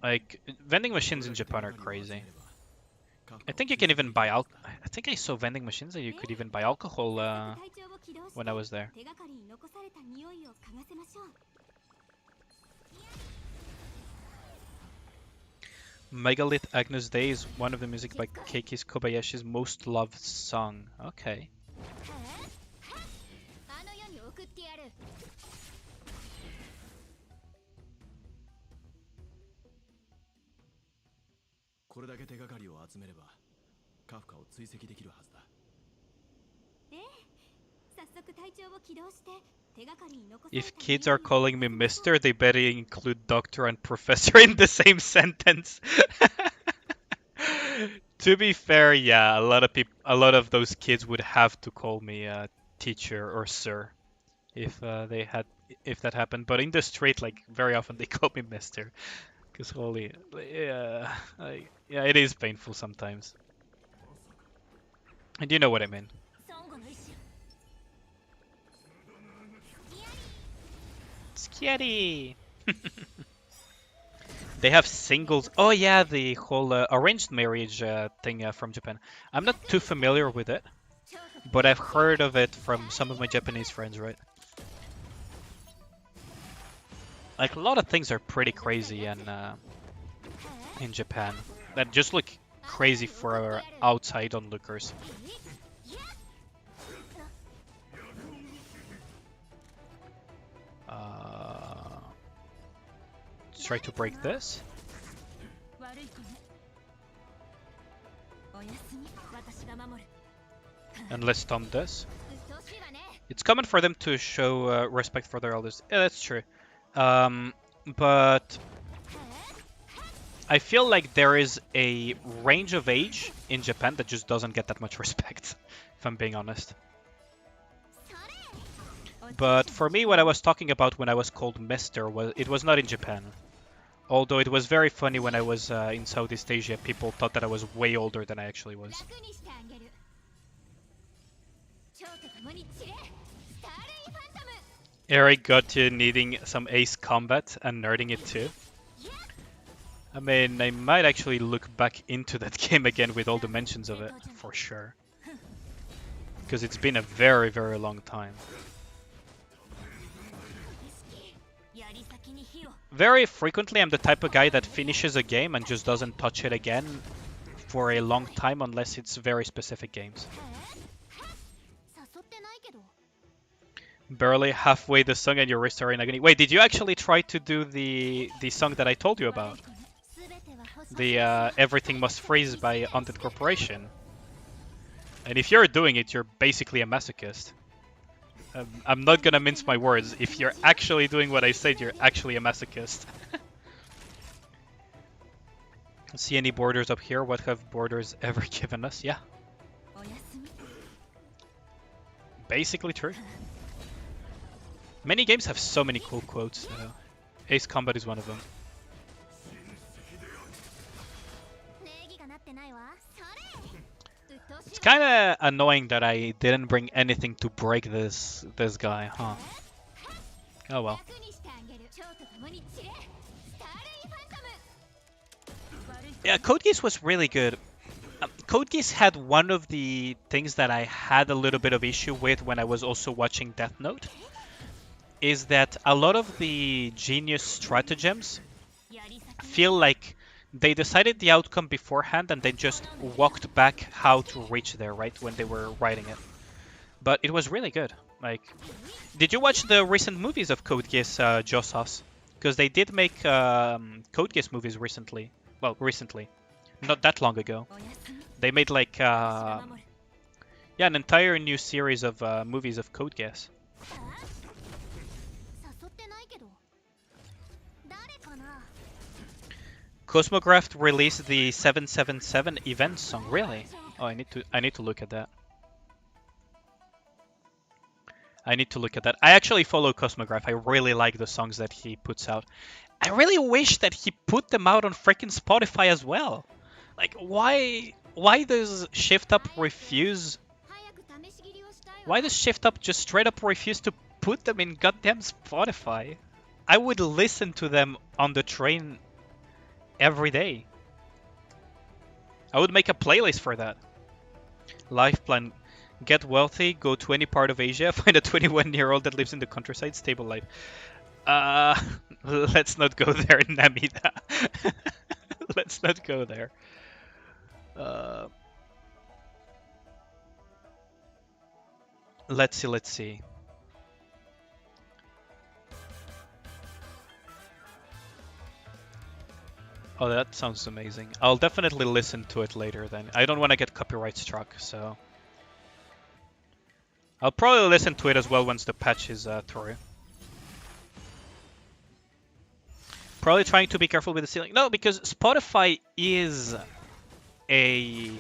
Like, vending machines in Japan are crazy. I think you can even buy I think I saw vending machines that you could even buy alcohol when I was there. Megalith Agnus Dei is one of the music by Keiki Kobayashi's most loved song. Okay. If kids are calling me Mister, they better include Doctor and Professor in the same sentence. To be fair, yeah, a lot of those kids would have to call me teacher or sir if if that happened. But in the street, like very often they call me Mister, because holy, yeah, yeah, it is painful sometimes. And you know what I mean. Scary. They have singles. Oh yeah, the whole arranged marriage thing from Japan. I'm not too familiar with it, but I've heard of it from some of my Japanese friends, right? Like a lot of things are pretty crazy in Japan that just look crazy for outside onlookers. Let's try to break this. And let's stomp this. It's common for them to show respect for their elders. Yeah, that's true. But I feel like there is a range of age in Japan that just doesn't get that much respect, if I'm being honest. But for me, what I was talking about when I was called Mister, it was not in Japan. Although it was very funny when I was in Southeast Asia, people thought that I was way older than I actually was. Eric got you needing some Ace Combat and nerding it too. I mean, I might actually look back into that game again with all the mentions of it, for sure. Because it's been a very, very long time. Very frequently, I'm the type of guy that finishes a game and just doesn't touch it again for a long time unless it's very specific games. Barely halfway the song and your wrists are in agony. Wait, did you actually try to do the song that I told you about? The Everything Must Freeze by Haunted Corporation. And if you're doing it, you're basically a masochist. I'm not gonna mince my words. If you're actually doing what I said, you're actually a masochist. See any borders up here? What have borders ever given us? Yeah. Basically true. Many games have so many cool quotes. Ace Combat is one of them. It's kind of annoying that I didn't bring anything to break this guy, huh? Oh well. Yeah, Code Geass was really good. Code Geass had one of the things that I had a little bit of issue with when I was also watching Death Note, is that a lot of the genius stratagems feel like they decided the outcome beforehand and then just walked back how to reach there, right, when they were writing it. But it was really good. Like, did you watch the recent movies of Code Geass, Josas? Because they did make Code Geass movies recently. Well, recently. Not that long ago. They made like, yeah, an entire new series of movies of Code Geass. Cosmograph released the 777 event song. Really? Oh, I need to look at that. I need to look at that. I actually follow Cosmograph. I really like the songs that he puts out. I really wish that he put them out on freaking Spotify as well. Like, why does Shift Up refuse? Why does Shift Up just straight up refuse to put them in goddamn Spotify? I would listen to them on the train every day. I would make a playlist for that. Life plan. Get wealthy, go to any part of Asia, find a 21-year-old that lives in the countryside, stable life. Let's not go there, Namida. Let's not go there. Let's see. Oh, that sounds amazing. I'll definitely listen to it later then. I don't want to get copyright struck, so... I'll probably listen to it as well once the patch is through. Probably trying to be careful with the ceiling. No, because Spotify is a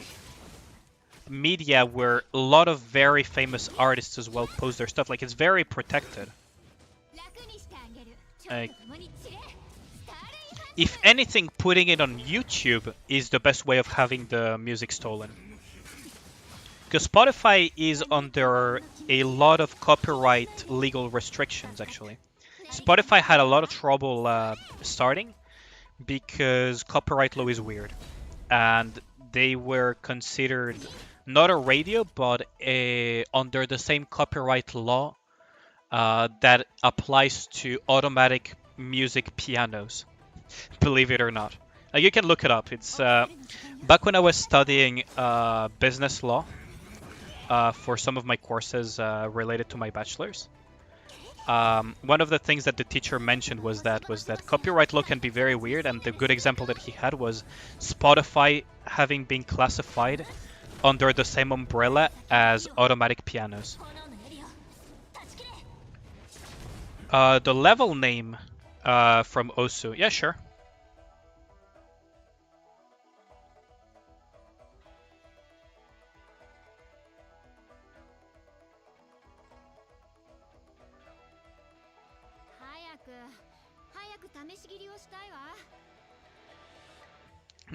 media where a lot of very famous artists as well post their stuff. Like, it's very protected. Like, if anything, putting it on YouTube is the best way of having the music stolen. Because Spotify is under a lot of copyright legal restrictions, actually. Spotify had a lot of trouble starting because copyright law is weird. And they were considered not a radio, but under the same copyright law that applies to automatic music pianos, believe it or not. You can look it up. It's back when I was studying business law, for some of my courses related to my bachelor's. One of the things that the teacher mentioned was that copyright law can be very weird, and the good example that he had was Spotify having been classified under the same umbrella as automatic pianos. The level name from Osu. Yeah, sure.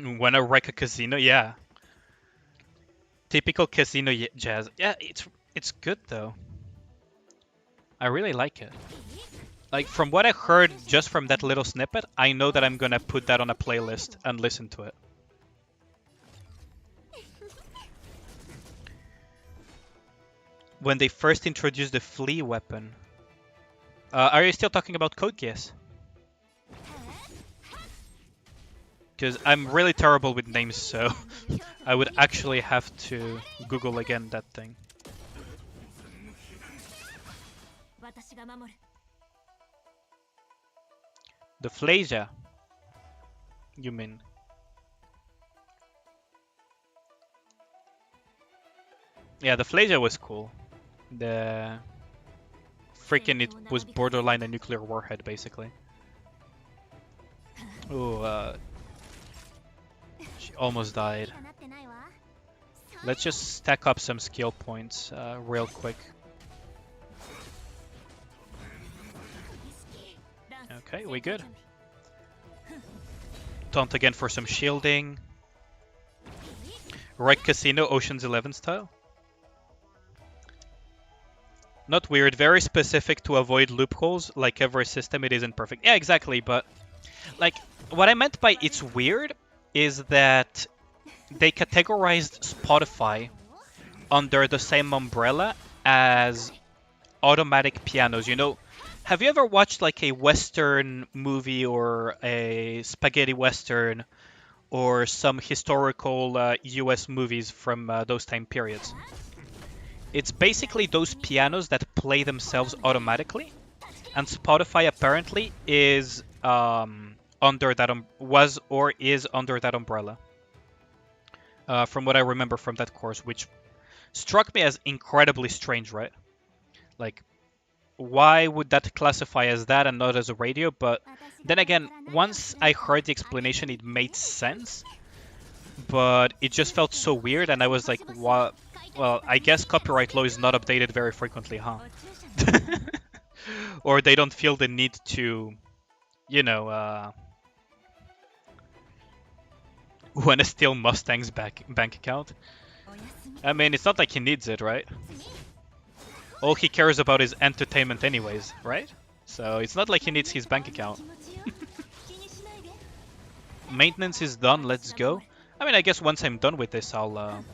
Wanna wreck a casino? Yeah. Typical casino jazz. Yeah, it's good though. I really like it. Like, from what I heard just from that little snippet, I know that I'm gonna put that on a playlist and listen to it. When they first introduced the flea weapon. Are you still talking about Code Geass? Because I'm really terrible with names, so I would actually have to Google again that thing. The Flasia, you mean? Yeah, the Flasia was cool. The freaking, it was borderline a nuclear warhead, basically. Oh, she almost died. Let's just stack up some skill points real quick. Okay, we good. Taunt again for some shielding. Wreck Casino, Ocean's 11 style. Not weird, very specific to avoid loopholes. Like every system, it isn't perfect. Yeah, exactly, but like what I meant by it's weird is that they categorized Spotify under the same umbrella as automatic pianos. You know, have you ever watched like a Western movie or a spaghetti Western or some historical US movies from those time periods? It's basically those pianos that play themselves automatically, and Spotify apparently is under that was or is under that umbrella. From what I remember from that course, which struck me as incredibly strange, right? Like, why would that classify as that and not as a radio? But then again, once I heard the explanation, it made sense. But it just felt so weird, and I was like, Well, I guess copyright law is not updated very frequently, huh? Or they don't feel the need to, you know, want to steal Mustang's bank account. I mean, it's not like he needs it, right? All he cares about is entertainment anyways, right? So it's not like he needs his bank account. Maintenance is done, let's go. I mean, I guess once I'm done with this, I'll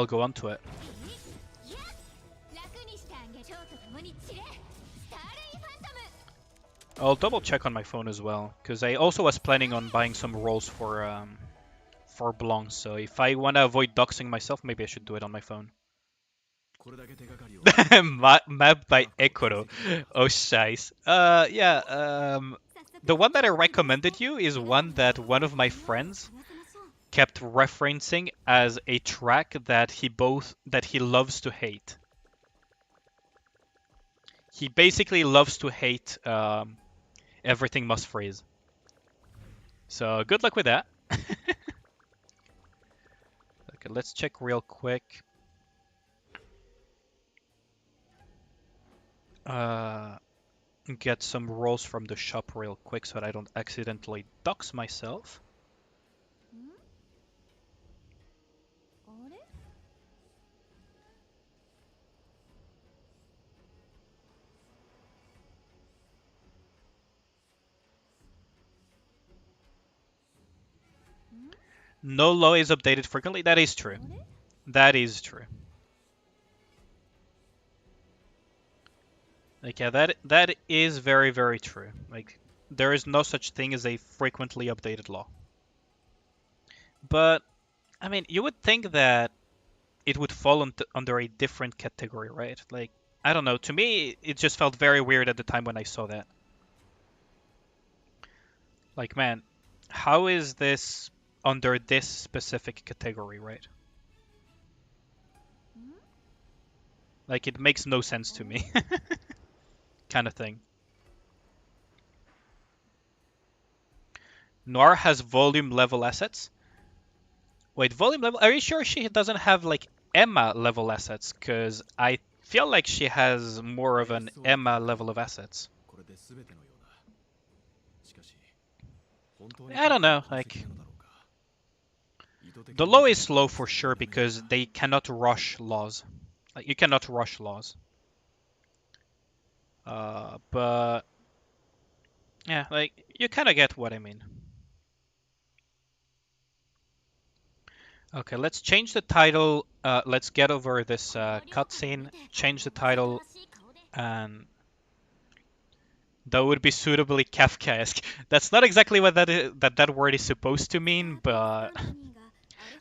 go on to it. I'll double check on my phone as well, because I also was planning on buying some rolls for Blanc, so if I want to avoid doxing myself, maybe I should do it on my phone. Map by Ekoro. Oh, shice. The one that I recommended you is one that one of my friends kept referencing as a track that he loves to hate. He basically loves to hate everything must freeze. So good luck with that. Okay, let's check real quick. Get some rolls from the shop real quick so that I don't accidentally dox myself. No law is updated frequently. That is true. That is true. Like, yeah, that is very, very true. Like, there is no such thing as a frequently updated law. But, I mean, you would think that it would fall under a different category, right? Like, I don't know. To me, it just felt very weird at the time when I saw that. Like, man, how is this under this specific category, right? Like, it makes no sense to me. Kind of thing. Noir has volume level assets. Wait, volume level? Are you sure she doesn't have, like, Emma level assets? Because I feel like she has more of an Emma level of assets. I don't know, like... The law is slow for sure because they cannot rush laws. Like, you cannot rush laws. But... Yeah, like, you kind of get what I mean. Okay, let's change the title. Let's get over this cutscene, change the title, and that would be suitably Kafkaesque. That's not exactly what that word is supposed to mean, but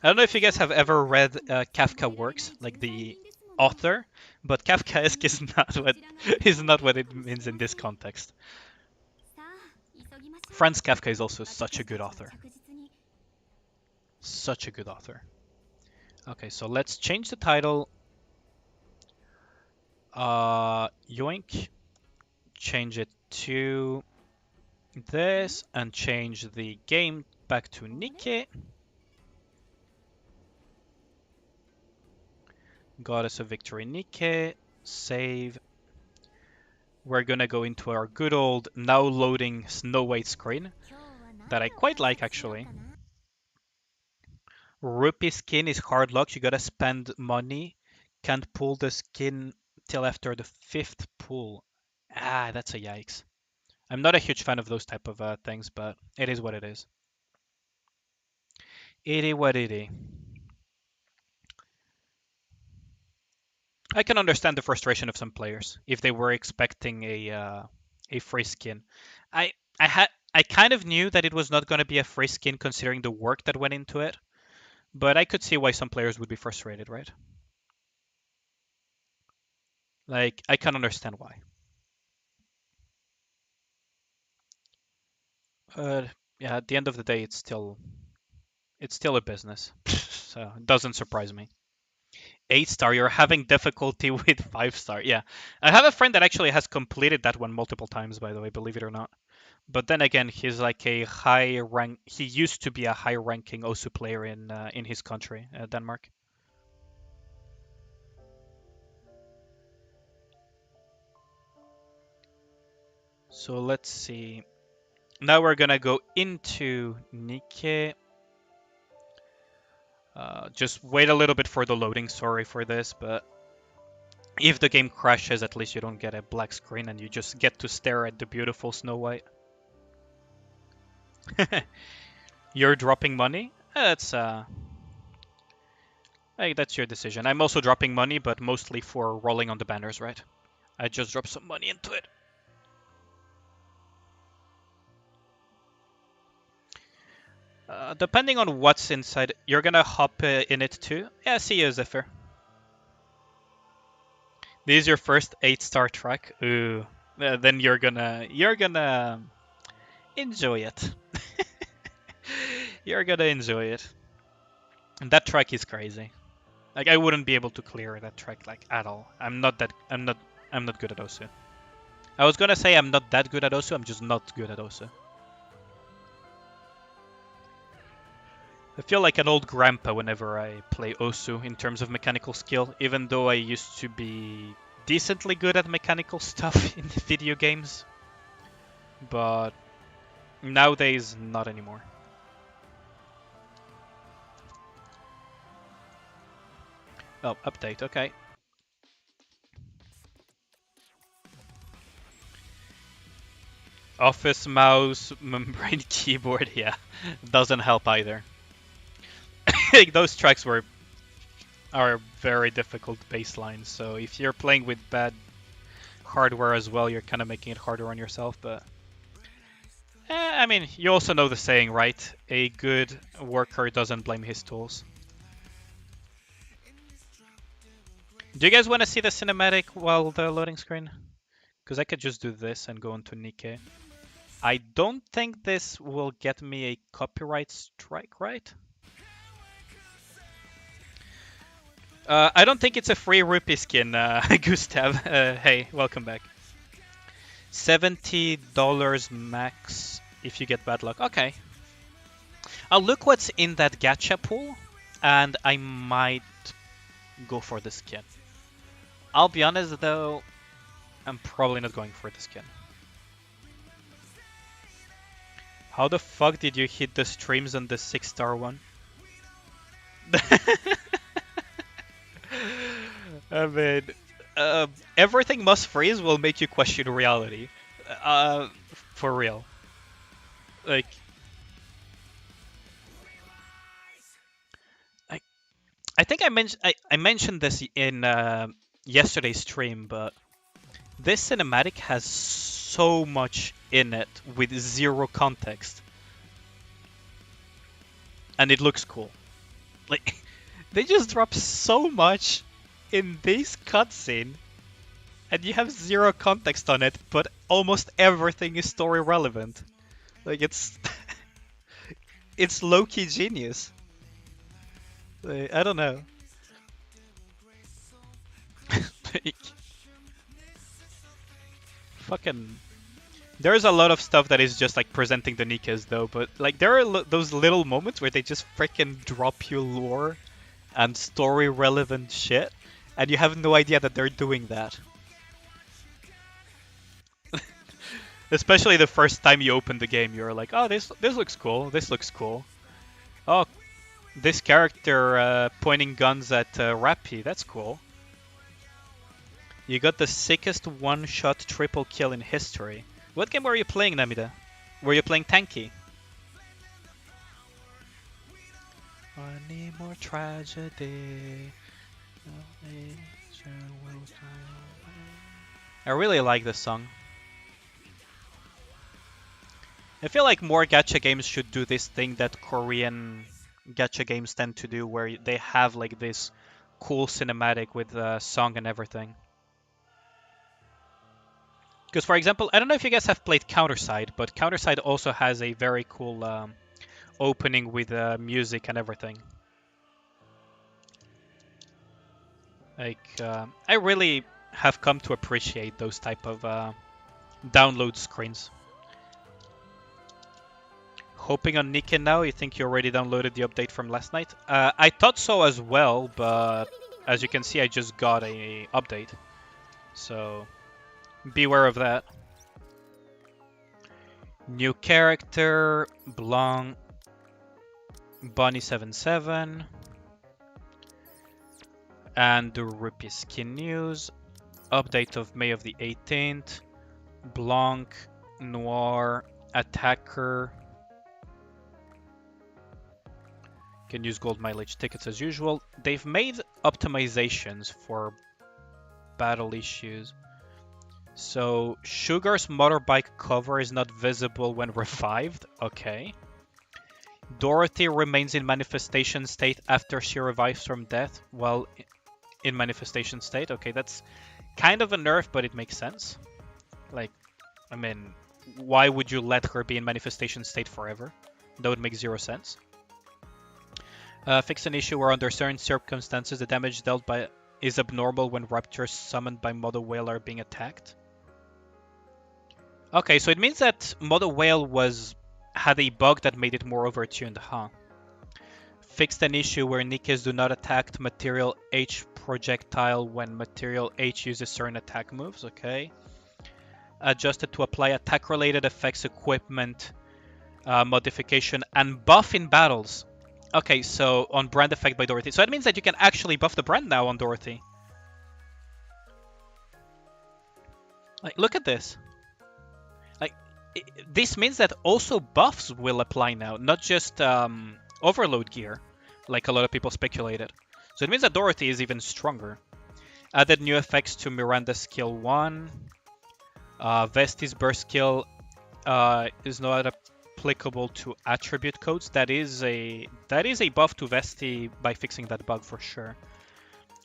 I don't know if you guys have ever read Kafka works, like the author, but Kafkaesque is not what it means in this context. Franz Kafka is also such a good author. Such a good author. Okay, so let's change the title. Yoink. Change it to this and change the game back to Nikke. Goddess of Victory Nikke. Save. We're gonna go into our good old now loading Snow White screen that I quite like actually. Rupee skin is hard luck. You gotta spend money. Can't pull the skin till after the 5th pull. Ah, that's a yikes. I'm not a huge fan of those type of things, but it is what it is. It is what it is. I can understand the frustration of some players if they were expecting a free skin. I I kind of knew that it was not going to be a free skin considering the work that went into it, but I could see why some players would be frustrated, right? Like, I can understand why. Yeah, at the end of the day, it's still a business, so it doesn't surprise me. 8-star, you're having difficulty with 5-star. Yeah, I have a friend that actually has completed that one multiple times, by the way, believe it or not. But then again, he's like a high rank. He used to be a high-ranking Osu player in his country, Denmark. So let's see. Now we're gonna go into Nikke. Just wait a little bit for the loading. Sorry for this, but if the game crashes, at least you don't get a black screen and you just get to stare at the beautiful Snow White. You're dropping money? Hey, that's your decision. I'm also dropping money, but mostly for rolling on the banners, right? I just dropped some money into it. Depending on what's inside, you're gonna hop in it too? Yeah, see you, Zephyr. This is your first 8-star track? Ooh. Then you're gonna enjoy it. You're gonna enjoy it. And that track is crazy. Like I wouldn't be able to clear that track like at all. I'm not good at Osu. I was gonna say I'm not that good at Osu, I'm just not good at Osu. I feel like an old grandpa whenever I play Osu in terms of mechanical skill, even though I used to be decently good at mechanical stuff in video games. But nowadays, not anymore. Oh, update, okay. Office mouse, membrane keyboard, yeah, doesn't help either. Those tracks are very difficult baselines, so if you're playing with bad hardware as well, you're kind of making it harder on yourself, but... I mean, you also know the saying, right? A good worker doesn't blame his tools. Do you guys want to see the cinematic while the loading screen? Because I could just do this and go into Nikke. I don't think this will get me a copyright strike, right? I don't think it's a free rupee skin, Gustav. Hey, welcome back. $70 max if you get bad luck. Okay. I'll look what's in that gacha pool, and I might go for the skin. I'll be honest though, I'm probably not going for the skin. How the fuck did you hit the streams on the 6-star one? I mean, everything must freeze will make you question reality. For real. Like, I think I mentioned this in yesterday's stream, but this cinematic has so much in it with zero context, and it looks cool. Like, they just drop so much in this cutscene, and you have zero context on it, but almost everything is story relevant. Like, it's it's low-key genius. Like, I don't know. Like, fucking... There's a lot of stuff that is just like presenting the Nikkes though, but like there are those little moments where they just freaking drop you lore and story relevant shit, and you have no idea that they're doing that. Especially the first time you open the game, you're like, oh, this looks cool, this looks cool. Oh, this character pointing guns at Rappy, that's cool. You got the sickest one-shot triple kill in history. What game were you playing, Namida? Were you playing Tanky? I need more tragedy. I really like this song. I feel like more gacha games should do this thing that Korean gacha games tend to do, where they have like this cool cinematic with a song and everything. Because, for example, I don't know if you guys have played Counterside, but Counterside also has a very cool opening with music and everything. Like, I really have come to appreciate those type of download screens. Hoping on Nikke now. You think you already downloaded the update from last night? I thought so as well, but as you can see, I just got a update. So beware of that. New character, Blanc, Bunny77, and the Rupee skin news. Update of May of the 18th. Blanc, Noir, Attacker. Can use gold mileage tickets as usual. They've made optimizations for battle issues. So Sugar's motorbike cover is not visible when revived. Okay. Dorothy remains in manifestation state after she revives from death while in manifestation state. Okay, that's kind of a nerf, but it makes sense. Like, I mean, why would you let her be in manifestation state forever? That would make zero sense. Fix an issue where under certain circumstances the damage dealt by is abnormal when raptors summoned by Mother Whale are being attacked. Okay, so it means that Mother Whale had a bug that made it more overtuned, huh? Fixed an issue where Nikkes do not attack material H projectile when material H uses certain attack moves, okay. Adjusted to apply attack-related effects, equipment, modification, and buff in battles. Okay, so on brand effect by Dorothy. So that means that you can actually buff the brand now on Dorothy. Like, look at this. Like, this means that also buffs will apply now, not just overload gear, like a lot of people speculated. So it means that Dorothy is even stronger. Added new effects to Miranda's skill 1. Vesti's burst skill is not applicable to attribute codes. That is a buff to Vesti by fixing that bug for sure.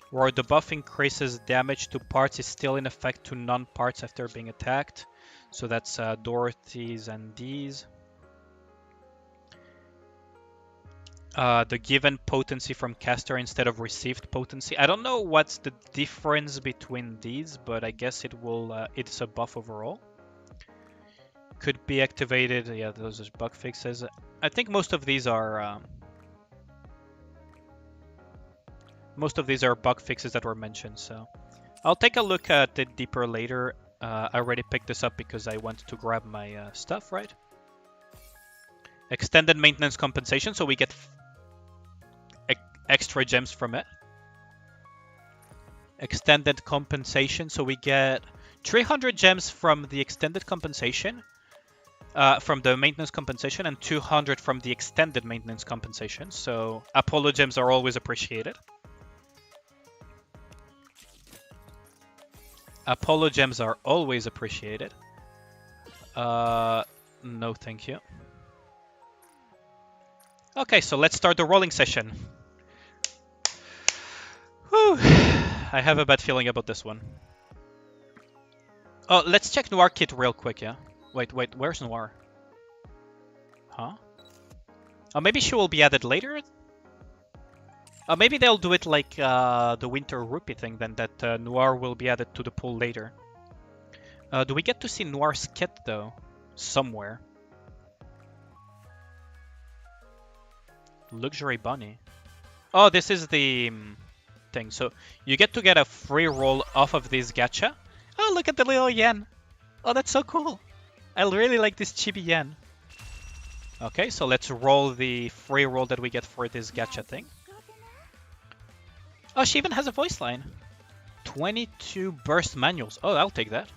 Where the buff increases damage to parts is still in effect to non-parts after being attacked. So that's Dorothy's and these. The given potency from caster instead of received potency. I don't know what's the difference between these, but I guess it will. It's a buff overall. Could be activated. Yeah, those are bug fixes. I think most of these are bug fixes that were mentioned. So I'll take a look at it deeper later. I already picked this up because I wanted to grab my stuff, right? Extended maintenance compensation, so we get extra gems from it. Extended compensation, so we get 300 gems from the extended compensation, from the maintenance compensation, and 200 from the extended maintenance compensation. So Apollo gems are always appreciated. Apollo gems are always appreciated. No, thank you. Okay, so let's start the rolling session. Whew. I have a bad feeling about this one. Oh, let's check Noir kit real quick, yeah? Wait, where's Noir? Huh? Oh, maybe she will be added later? Oh, maybe they'll do it like the Winter Rupee thing, then that Noir will be added to the pool later. Do we get to see Noir's kit, though? Somewhere. Luxury Bunny. Oh, this is the thing. So you get to get a free roll off of this gacha. Oh, look at the little yen. Oh, that's so cool. I really like this chibi yen. Okay, so let's roll the free roll that we get for this gacha thing. Oh, she even has a voice line. 22 burst manuals. Oh, I'll take that.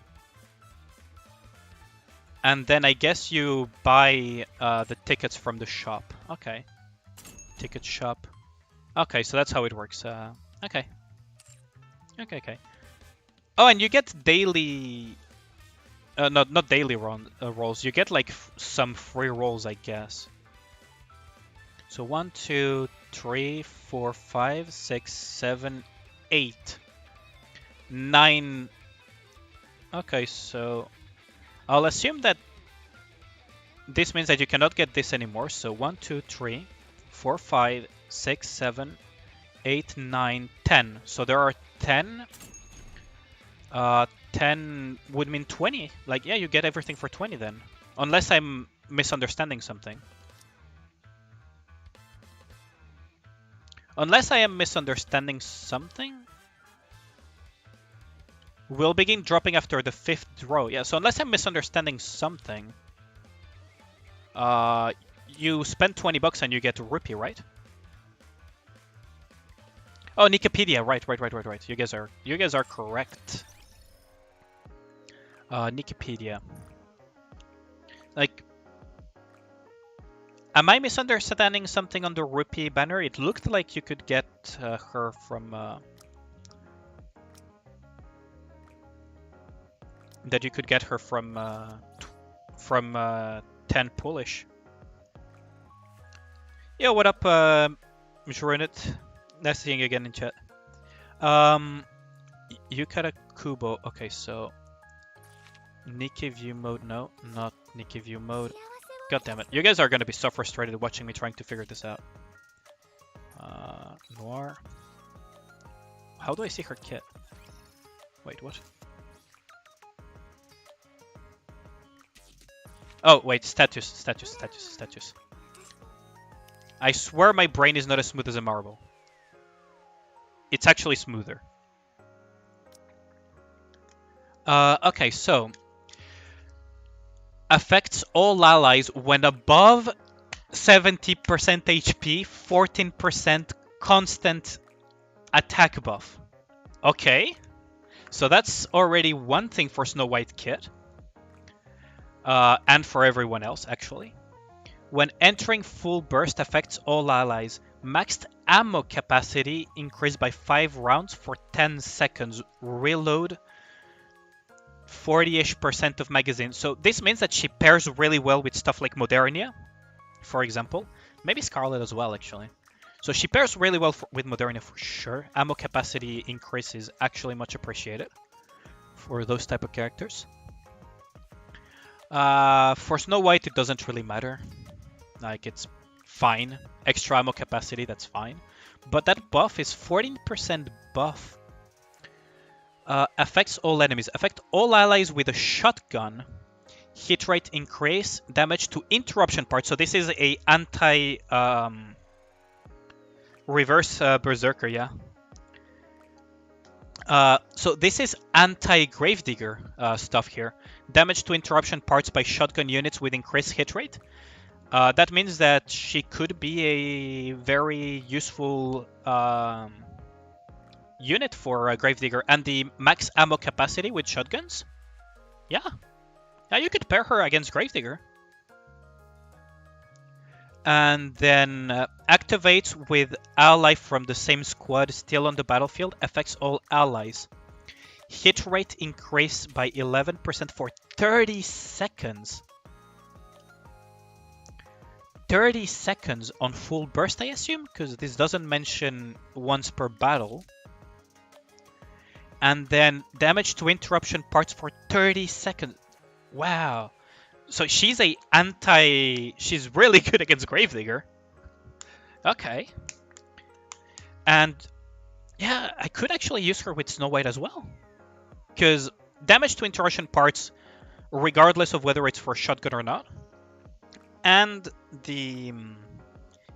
And then I guess you buy the tickets from the shop. Okay. Ticket shop. Okay, so that's how it works. Okay. Okay. Oh, and you get daily... not daily rolls. You get like some free rolls, I guess. So 1, 2, 3, 4, 5, 6, 7, 8, 9. Okay, so I'll assume that this means that you cannot get this anymore. So 1, 2, 3, 4, 5, 6, 7, 8, 9, 10. So there are 10. 10 would mean 20. Like, yeah, you get everything for 20 then. Unless I'm misunderstanding something. Unless I am misunderstanding something. Will begin dropping after the 5th row. Yeah, so unless I'm misunderstanding something. You spend 20 bucks and you get a rupee, right? Oh, Nikkepedia, right. You guys are correct. Nikkepedia. Like, am I misunderstanding something on the rupee banner? It looked like you could get her from that you could get her from 10 Polish. Yeah, what up, Jurinit? Nice seeing you again in chat. Yukara Kubo. Okay, so Nikke view mode. No, not Nikke view mode. God damn it. You guys are gonna be so frustrated watching me trying to figure this out. Noir. How do I see her kit? Wait, what? Oh, wait, status. I swear my brain is not as smooth as a marble. It's actually smoother. Okay, so affects all allies when above 70% HP, 14% constant attack buff. Okay, so that's already one thing for Snow White Kit. And for everyone else, actually. When entering full burst, affects all allies. Maxed ammo capacity increased by 5 rounds for 10 seconds. Reload 40-ish% of magazine. So this means that she pairs really well with stuff like Modernia, for example. Maybe Scarlet as well, actually. So she pairs really well with Modernia for sure. Ammo capacity increase is actually much appreciated for those type of characters. For Snow White, it doesn't really matter. Like, it's fine. Extra ammo capacity, that's fine. But that buff is 14% buff. Affects all enemies. Affect all allies with a shotgun. Hit rate increase. Damage to interruption parts. So this is a anti... reverse Berserker, yeah. So this is anti-Gravedigger stuff here. Damage to interruption parts by shotgun units with increased hit rate. That means that she could be a very useful unit for Gravedigger. And the max ammo capacity with shotguns? Yeah. Yeah, you could pair her against Gravedigger. And then activates with ally from the same squad still on the battlefield. Affects all allies. Hit rate increase by 11% for 30 seconds. 30 seconds on full burst, I assume? Because this doesn't mention once per battle. And then damage to interruption parts for 30 seconds. Wow. So she's a she's really good against Gravedigger. Okay. And yeah, I could actually use her with Snow White as well. Because damage to interruption parts, regardless of whether it's for shotgun or not. And the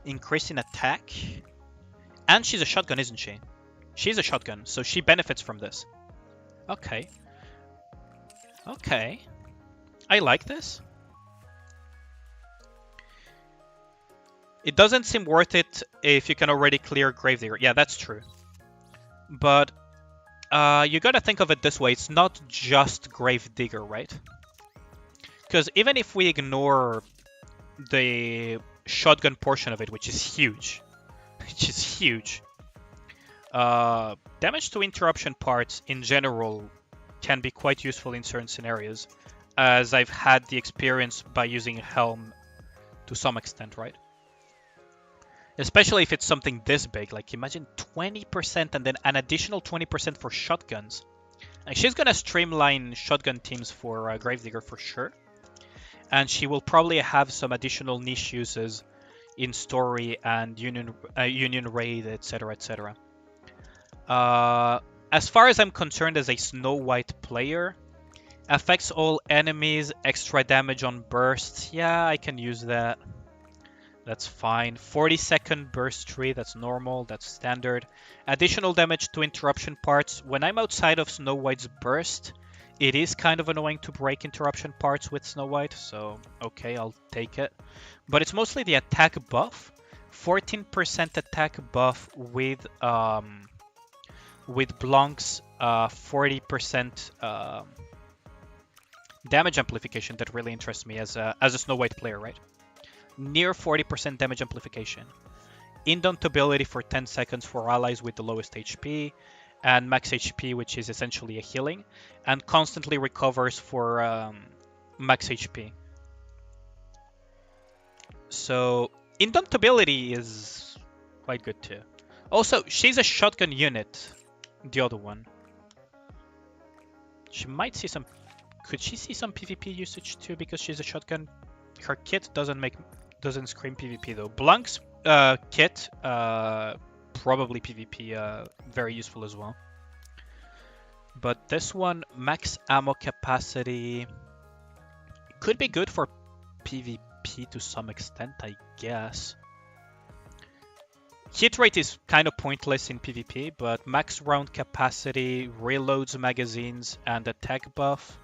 increase in attack. And she's a shotgun, isn't she? She's a shotgun, so she benefits from this. Okay. Okay. I like this. It doesn't seem worth it if you can already clear Gravedigger. Yeah, that's true. But you gotta think of it this way. It's not just Gravedigger, right? Because even if we ignore the shotgun portion of it, which is huge, damage to interruption parts in general can be quite useful in certain scenarios, as I've had the experience by using Helm to some extent, right? Especially if it's something this big, like imagine 20% and then an additional 20% for shotguns. And she's gonna streamline shotgun teams for Gravedigger for sure. And she will probably have some additional niche uses in story and Union Raid, etc, etc. As far as I'm concerned as a Snow White player, affects all enemies, extra damage on bursts. Yeah, I can use that. That's fine. 40-second burst tree, that's normal, that's standard. Additional damage to interruption parts. When I'm outside of Snow White's burst, It is kind of annoying to break interruption parts with Snow White, so okay, I'll take it. But it's mostly the attack buff. 14% attack buff with Blanc's 40% damage amplification that really interests me as a Snow White player, right? Near 40% damage amplification. Indomitability for 10 seconds for allies with the lowest HP, and max HP, which is essentially a healing, and constantly recovers for max HP. So indomitability is quite good too. Also, she's a shotgun unit, the other one. She might see some... Could she see some PvP usage too because she's a shotgun? Her kit doesn't scream PvP though. Blanc's kit, probably PvP, very useful as well. But this one, max ammo capacity, could be good for PvP to some extent, I guess. Hit rate is kind of pointless in PvP, but max round capacity, reloads magazines, and attack buff,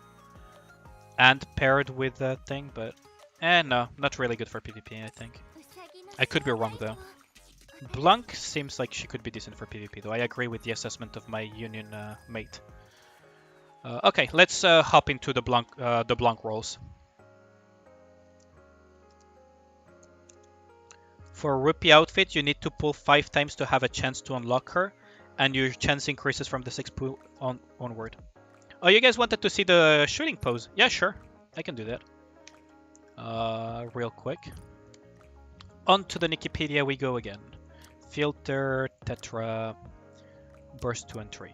and paired with that thing, but no, not really good for PvP, I think. I could be wrong though. Blanc seems like she could be decent for PvP though. I agree with the assessment of my union mate. Okay, let's hop into the Blanc rolls. For Rupee outfit, you need to pull 5 times to have a chance to unlock her, and your chance increases from the 6th pull onward. Oh, you guys wanted to see the shooting pose? Yeah, sure. I can do that. Real quick. On to the Wikipedia we go again. Filter, Tetra, Burst 2 and 3.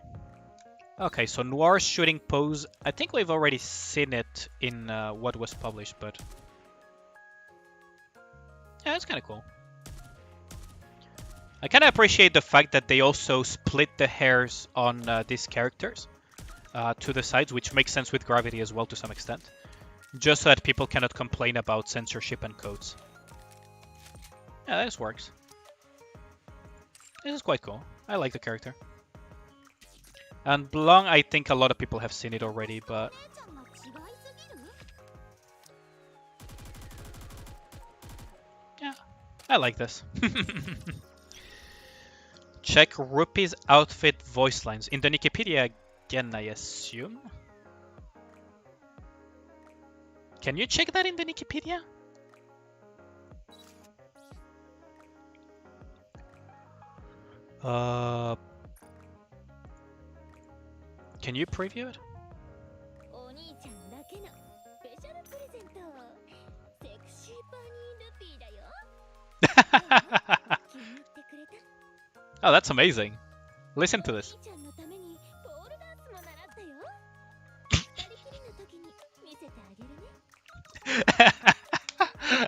Okay, so Noir's shooting pose. I think we've already seen it in what was published, but... yeah, it's kind of cool. I kind of appreciate the fact that they also split the hairs on these characters to the sides, which makes sense with gravity as well to some extent. Just so that people cannot complain about censorship and codes. Yeah, this works. This is quite cool. I like the character. And Blanc, I think a lot of people have seen it already, but... yeah, I like this. Check Rupee's outfit voice lines. In the Wikipedia again, I assume? Can you check that in the Wikipedia? Can you preview it? Oh, that's amazing. Listen to this.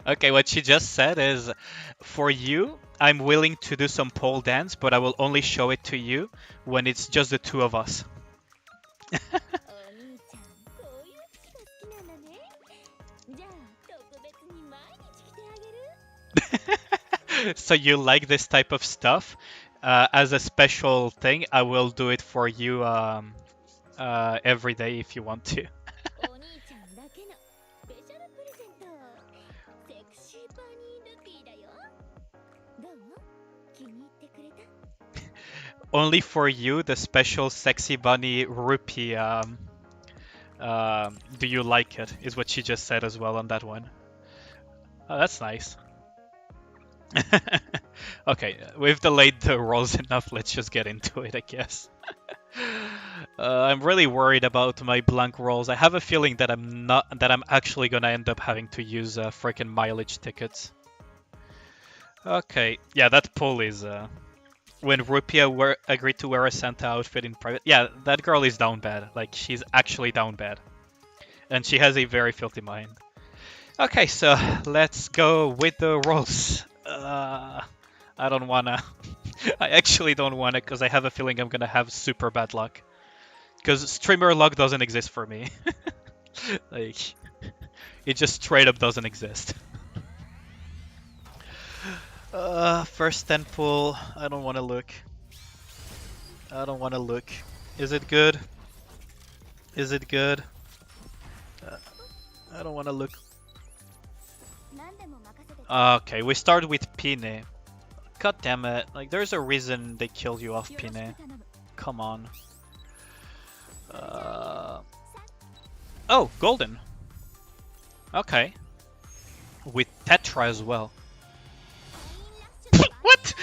Okay, what she just said is, for you, I'm willing to do some pole dance, but I will only show it to you when it's just the two of us. So you like this type of stuff? As a special thing, I will do it for you every day if you want to. Only for you, the special sexy bunny rupee. Do you like it? Is what she just said as well on that one. Oh, that's nice. Okay, we've delayed the rolls enough. Let's just get into it, I guess. I'm really worried about my Blanc rolls. I have a feeling that I'm actually gonna end up having to use freaking mileage tickets. Okay, yeah, that pull is when Rupia agreed to wear a Santa outfit in private. Yeah, that girl is down bad. Like, she's actually down bad, and she has a very filthy mind. Okay, so let's go with the rolls. I don't wanna. I actually don't wanna, because I have a feeling I'm gonna have super bad luck. Because streamer luck doesn't exist for me. Like, it just straight up doesn't exist. First 10 pull. I don't wanna look. I don't wanna look. Is it good? Is it good? I don't want to look. Okay, we start with Pine. God damn it. Like, there's a reason they killed you off, Pine. Come on. Oh, golden. Okay. With Tetra as well. What?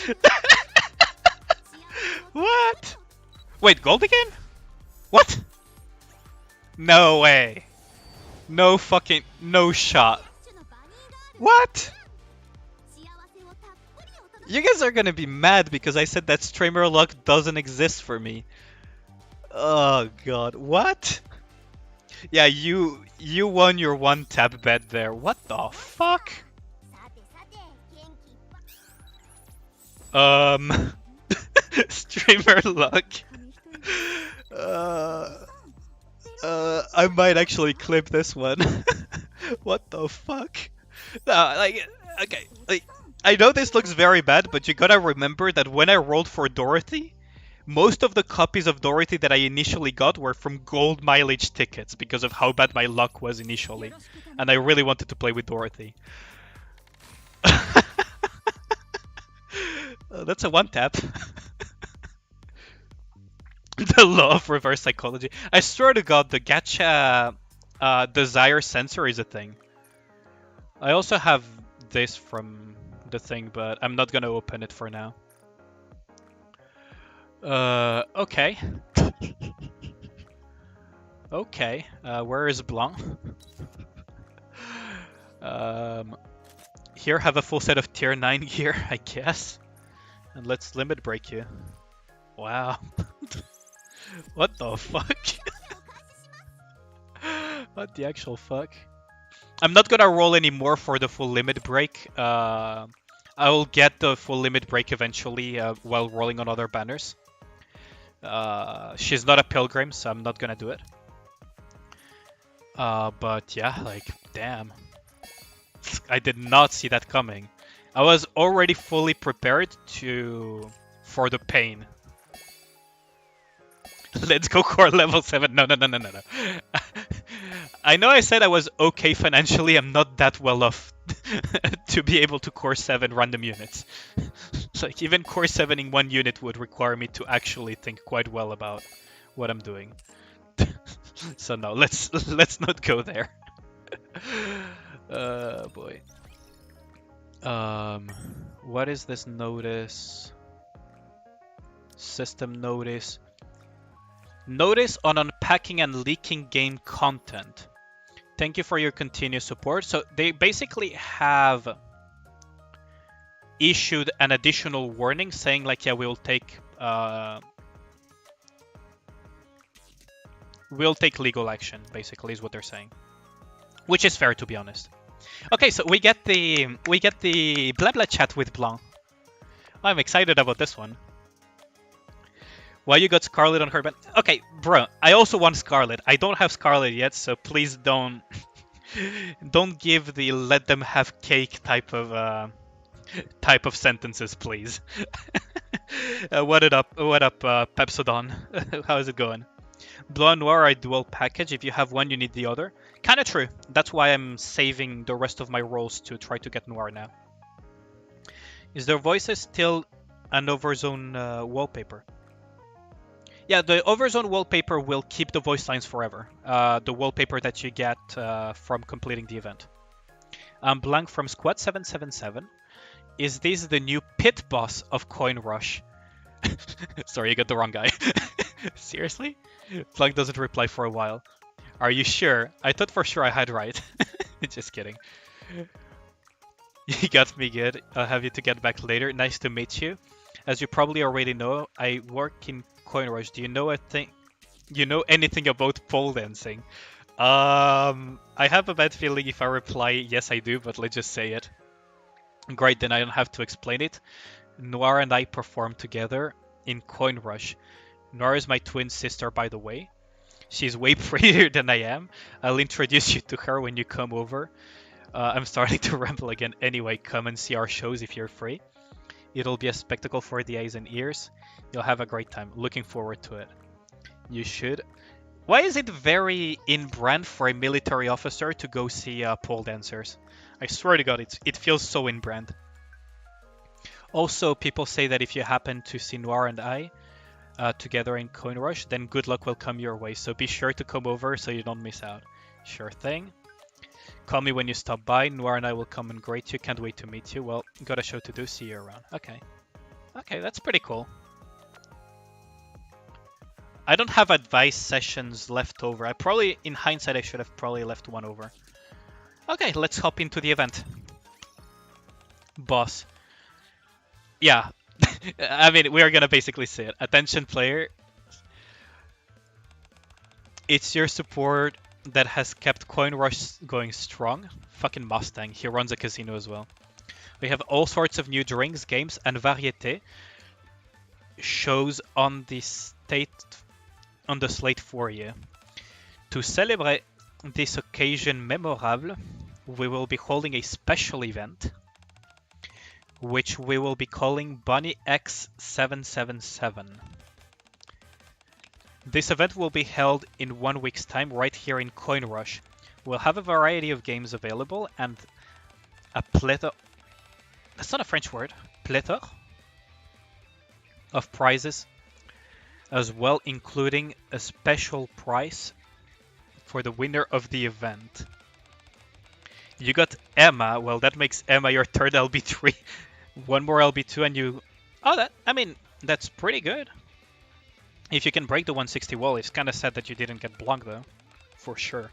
What? Wait, gold again? What? No way. No fucking... No shot. What? You guys are gonna be mad because I said that streamer luck doesn't exist for me. Oh god, what? Yeah, you won your one tap bet there. What the fuck? Streamer luck. I might actually clip this one. What the fuck? No, like, okay, like, I know this looks very bad, but you gotta remember that when I rolled for Dorothy, most of the copies of Dorothy that I initially got were from gold mileage tickets because of how bad my luck was initially, and I really wanted to play with Dorothy. That's a one tap. The law of reverse psychology. I swear to god, the Gacha desire sensor is a thing. I also have this from the thing, but I'm not gonna open it for now. Okay. Okay, where is Blanc? Here, have a full set of tier 9 gear, I guess. And let's limit break you. Wow. What the fuck? What the actual fuck? I'm not gonna roll any more for the full limit break. I will get the full limit break eventually while rolling on other banners. She's not a pilgrim, so I'm not gonna do it. But yeah, like, damn. I did not see that coming. I was already fully prepared for the pain. Let's go core level 7. No. I know I said I was okay financially. I'm not that well off to be able to core 7 random units. Like, even core 7ing 1 unit would require me to actually think quite well about what I'm doing. So no, let's not go there. Boy. What is this notice? System notice. Notice on unpacking and leaking game content. Thank you for your continued support. So they basically have issued an additional warning saying like, yeah, we'll take legal action, basically is what they're saying. Which is fair, to be honest. Okay, so we get the blah blah chat with Blanc. I'm excited about this one. Why you got Scarlet on her band? Okay, bro, I also want Scarlet. I don't have Scarlet yet, so please don't give the let them have cake type of sentences, please. What up, Pepsodon? How's it going? Blanc and Noir are a dual package. If you have one, you need the other. Kinda true. That's why I'm saving the rest of my rolls to try to get Noir now. Is their voices still an Overzone wallpaper? Yeah, the Overzone wallpaper will keep the voice lines forever. The wallpaper that you get from completing the event. I'm Blanc from Squad 777. Is this the new pit boss of Coin Rush? Sorry, you got the wrong guy. Seriously? Blanc doesn't reply for a while. Are you sure? I thought for sure I had right. Just kidding. You got me good. I'll have you to get back later. Nice to meet you. As you probably already know, I work in Coin Rush. Do you know anything about pole dancing? I have a bad feeling if I reply yes I do, but let's just say it. Great, then I don't have to explain it. Noir and I perform together in Coin Rush. Noir is my twin sister, by the way. She's way prettier than I am. I'll introduce you to her when you come over. I'm starting to ramble again. Anyway, come and see our shows if you're free. It'll be a spectacle for the eyes and ears. You'll have a great time. Looking forward to it. You should. Why is it very in brand for a military officer to go see pole dancers? I swear to God, it feels so in brand. Also, people say that if you happen to see Noir and I together in Coin Rush, then good luck will come your way. So be sure to come over so you don't miss out. Sure thing. Call me when you stop by. Noir and I will come and greet you. Can't wait to meet you. Well, got a show to do. See you around. Okay. Okay, that's pretty cool. I don't have advice sessions left over. In hindsight, I should have probably left one over. Okay, let's hop into the event. Boss. Yeah. I mean, we are gonna basically say it. Attention player. It's your support that has kept Coin Rush going strong. Fucking Mustang. He runs a casino as well. We have all sorts of new drinks, games, and variété shows on the slate for you. To celebrate this occasion memorable, we will be holding a special event, which we will be calling Bunny X777. This event will be held in 1 week's time right here in Coin Rush. We'll have a variety of games available and a plethora... That's not a French word. Plethora of prizes as well, including a special prize for the winner of the event. You got Emma. Well, that makes Emma your third LB3. One more LB2 and you... Oh, that's pretty good. If you can break the 160 wall, it's kind of sad that you didn't get Blanc, though. For sure.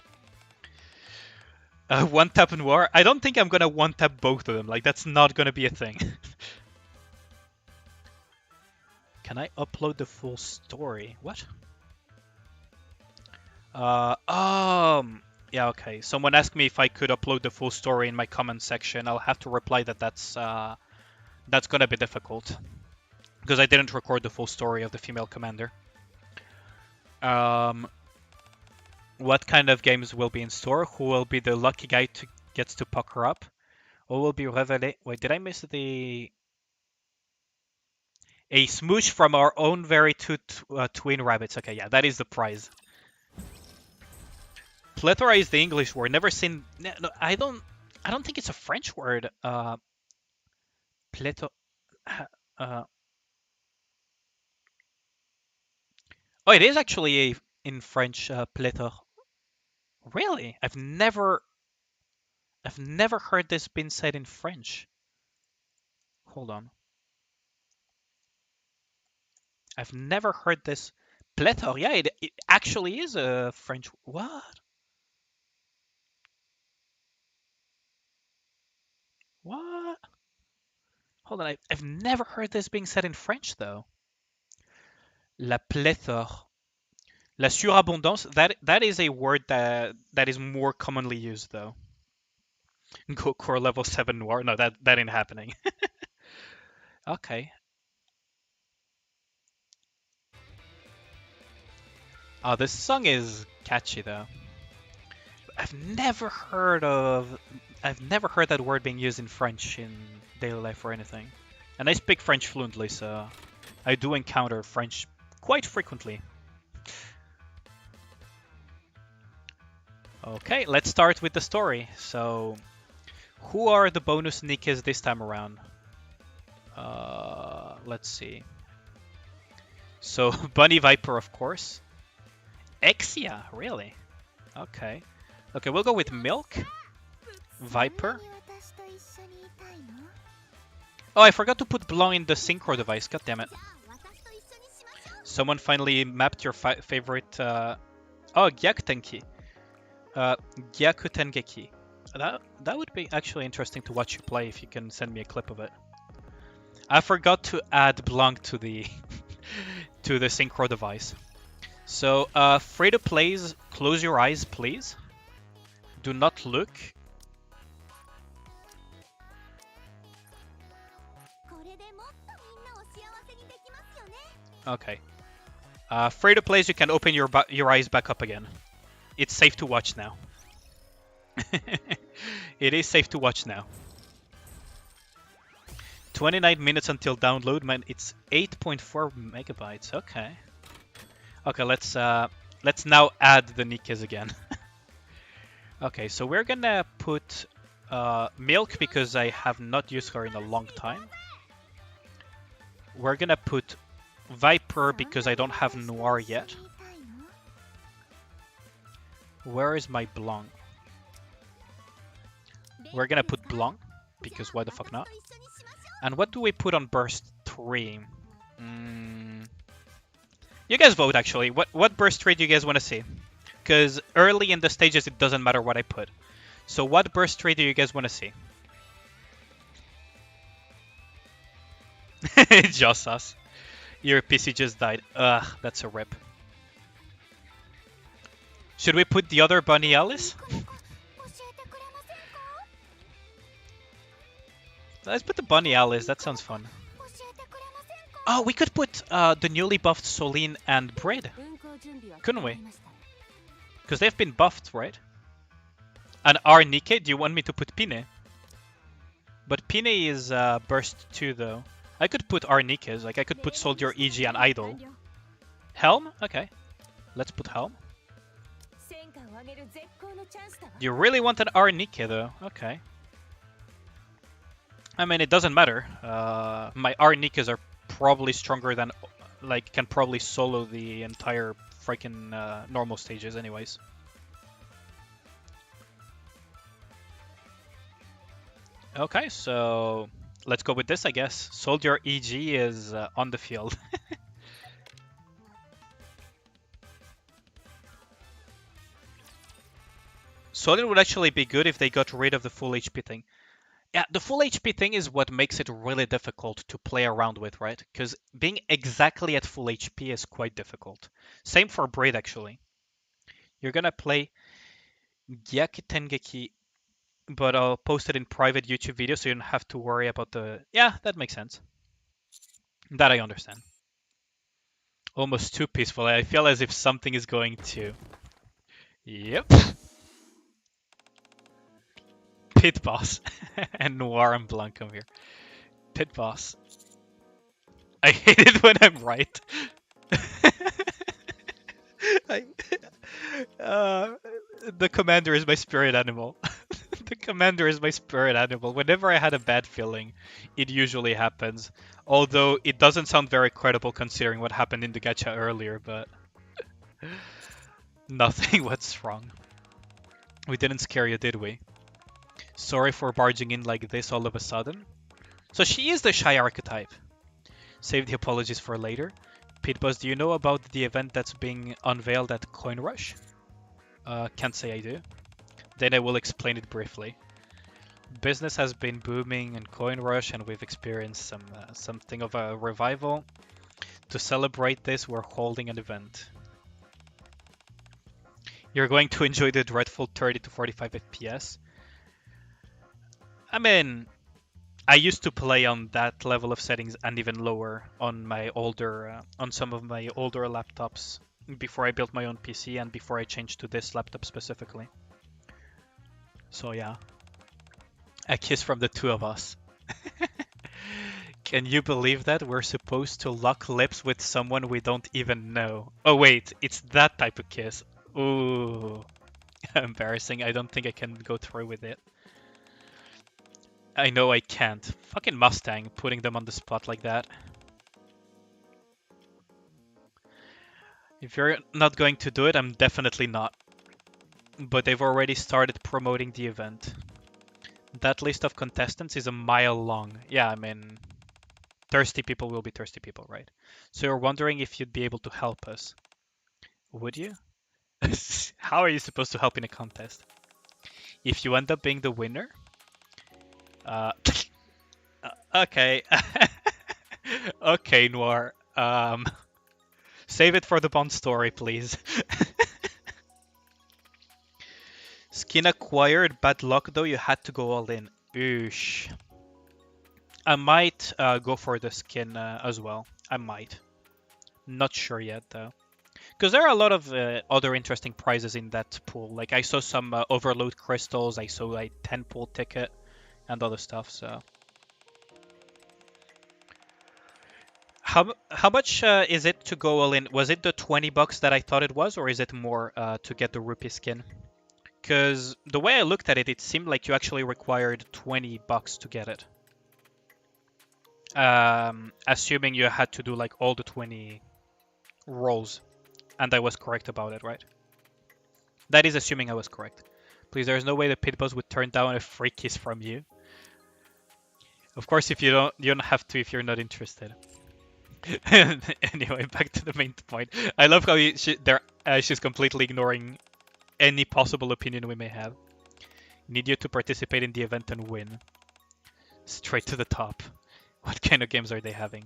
One-tap Noir. I don't think I'm going to one-tap both of them. Like, that's not going to be a thing. Can I upload the full story? What? Yeah, okay. Someone asked me if I could upload the full story in my comment section. I'll have to reply that that's going to be difficult. Because I didn't record the full story of the female commander. What kind of games will be in store? Who will be the lucky guy to gets to pucker up? What will be révélé? Wait, did I miss the... A smooch from our own very two twin rabbits. Okay, yeah, that is the prize. Plethora is the English word. Never seen... No, I don't think it's a French word. Plethora... Oh, it is actually in French, pléthore. Really? I've never heard this being said in French. Hold on. I've never heard this. Pléthore, yeah, it actually is a French... What? What? Hold on, I've never heard this being said in French, though. La pléthore. La surabondance, that is a word that is more commonly used, though. Go core level 7 Noir. No, that ain't happening. Okay. Oh, this song is catchy, though. I've never heard that word being used in French in daily life or anything. And I speak French fluently, so I do encounter French quite frequently. Okay, let's start with the story. So, who are the bonus Nikkes this time around? Let's see. So, Bunny Viper, of course. Exia, really? Okay. Okay, we'll go with Milk. Viper. Oh, I forgot to put Blanc in the synchro device. God damn it. Someone finally mapped your favorite... Oh, Gyaktenki. Gyakutengeki. That would be actually interesting to watch you play if you can send me a clip of it. I forgot to add Blanc to the to the synchro device. So, free to plays, close your eyes, please. Do not look. Okay. Free to plays, you can open your eyes back up again. It's safe to watch now. It is safe to watch now. 29 minutes until download, man. It's 8.4 megabytes. Okay. Okay, let's Let's now add the Nikkes again. Okay, so we're gonna put Milk because I have not used her in a long time. We're gonna put Viper because I don't have Noir yet. Where is my Blanc? We're gonna put Blanc because why the fuck not? And what do we put on burst 3? You guys vote actually. What burst 3 do you guys want to see? Because early in the stages it doesn't matter what I put. So what burst 3 do you guys want to see? Just us. Your PC just died. Ugh, that's a rip. Should we put the other Bunny Alice? Let's put the Bunny Alice, that sounds fun. Oh, we could put the newly buffed Soline and Braid, couldn't we? Because they've been buffed, right? And our Nikke, do you want me to put Pine? But Pine is burst 2 though. I could put our Nikkes, like I could put Soldier, EG, and Idol. Helm? Okay. Let's put Helm. You really want an R Nikke though? Okay. I mean, it doesn't matter. My R Nikkes are probably stronger than, like, can probably solo the entire freaking normal stages anyways. Okay, so let's go with this, I guess. Soldier EG is on the field. Solin would actually be good if they got rid of the full HP thing. Yeah, the full HP thing is what makes it really difficult to play around with, right? Because being exactly at full HP is quite difficult. Same for Braid, actually. You're gonna play Gyaki Tengeki, but I'll post it in private YouTube video so you don't have to worry about the... Yeah, that makes sense. That I understand. Almost too peaceful. I feel as if something is going to... Yep. Pit Boss. And Noir and Blanc come here. Pit Boss. I hate it when I'm right. The commander is my spirit animal. The commander is my spirit animal. Whenever I had a bad feeling, it usually happens. Although it doesn't sound very credible considering what happened in the gacha earlier, but... Nothing, what's wrong? We didn't scare you, did we? Sorry for barging in like this all of a sudden. So she is the shy archetype. Save the apologies for later. Pitbuzz, do you know about the event that's being unveiled at Coin Rush? Can't say I do. Then I will explain it briefly. Business has been booming in Coin Rush and we've experienced something of a revival. To celebrate this, we're holding an event. You're going to enjoy the dreadful 30 to 45 FPS. I mean, I used to play on that level of settings and even lower on my older, on some of my older laptops before I built my own PC and before I changed to this laptop specifically. So yeah, a kiss from the two of us. Can you believe that? We're supposed to lock lips with someone we don't even know. Oh wait, it's that type of kiss. Ooh, embarrassing. I don't think I can go through with it. I know I can't. Fucking Mustang, putting them on the spot like that. If you're not going to do it, I'm definitely not. But they've already started promoting the event. That list of contestants is a mile long. Yeah, I mean, thirsty people will be thirsty people, right? So you're wondering if you'd be able to help us. Would you? How are you supposed to help in a contest? If you end up being the winner? Okay. Okay, Noir. Save it for the Bond story, please. Skin acquired, bad luck though, you had to go all in. Oosh. I might go for the skin as well. I might. Not sure yet though. Because there are a lot of other interesting prizes in that pool. Like I saw some overload crystals, I saw a 10 pool ticket and other stuff, so... How much is it to go all in? Was it the 20 bucks that I thought it was, or is it more to get the rupee skin? Because the way I looked at it, it seemed like you actually required 20 bucks to get it. Assuming you had to do like all the 20 rolls, and I was correct about it, right? That is assuming I was correct. Please, there's no way the pit boss would turn down a free kiss from you. Of course, if you don't have to if you're not interested. Anyway, back to the main point. I love how she's completely ignoring any possible opinion we may have. Need you to participate in the event and win. Straight to the top. What kind of games are they having?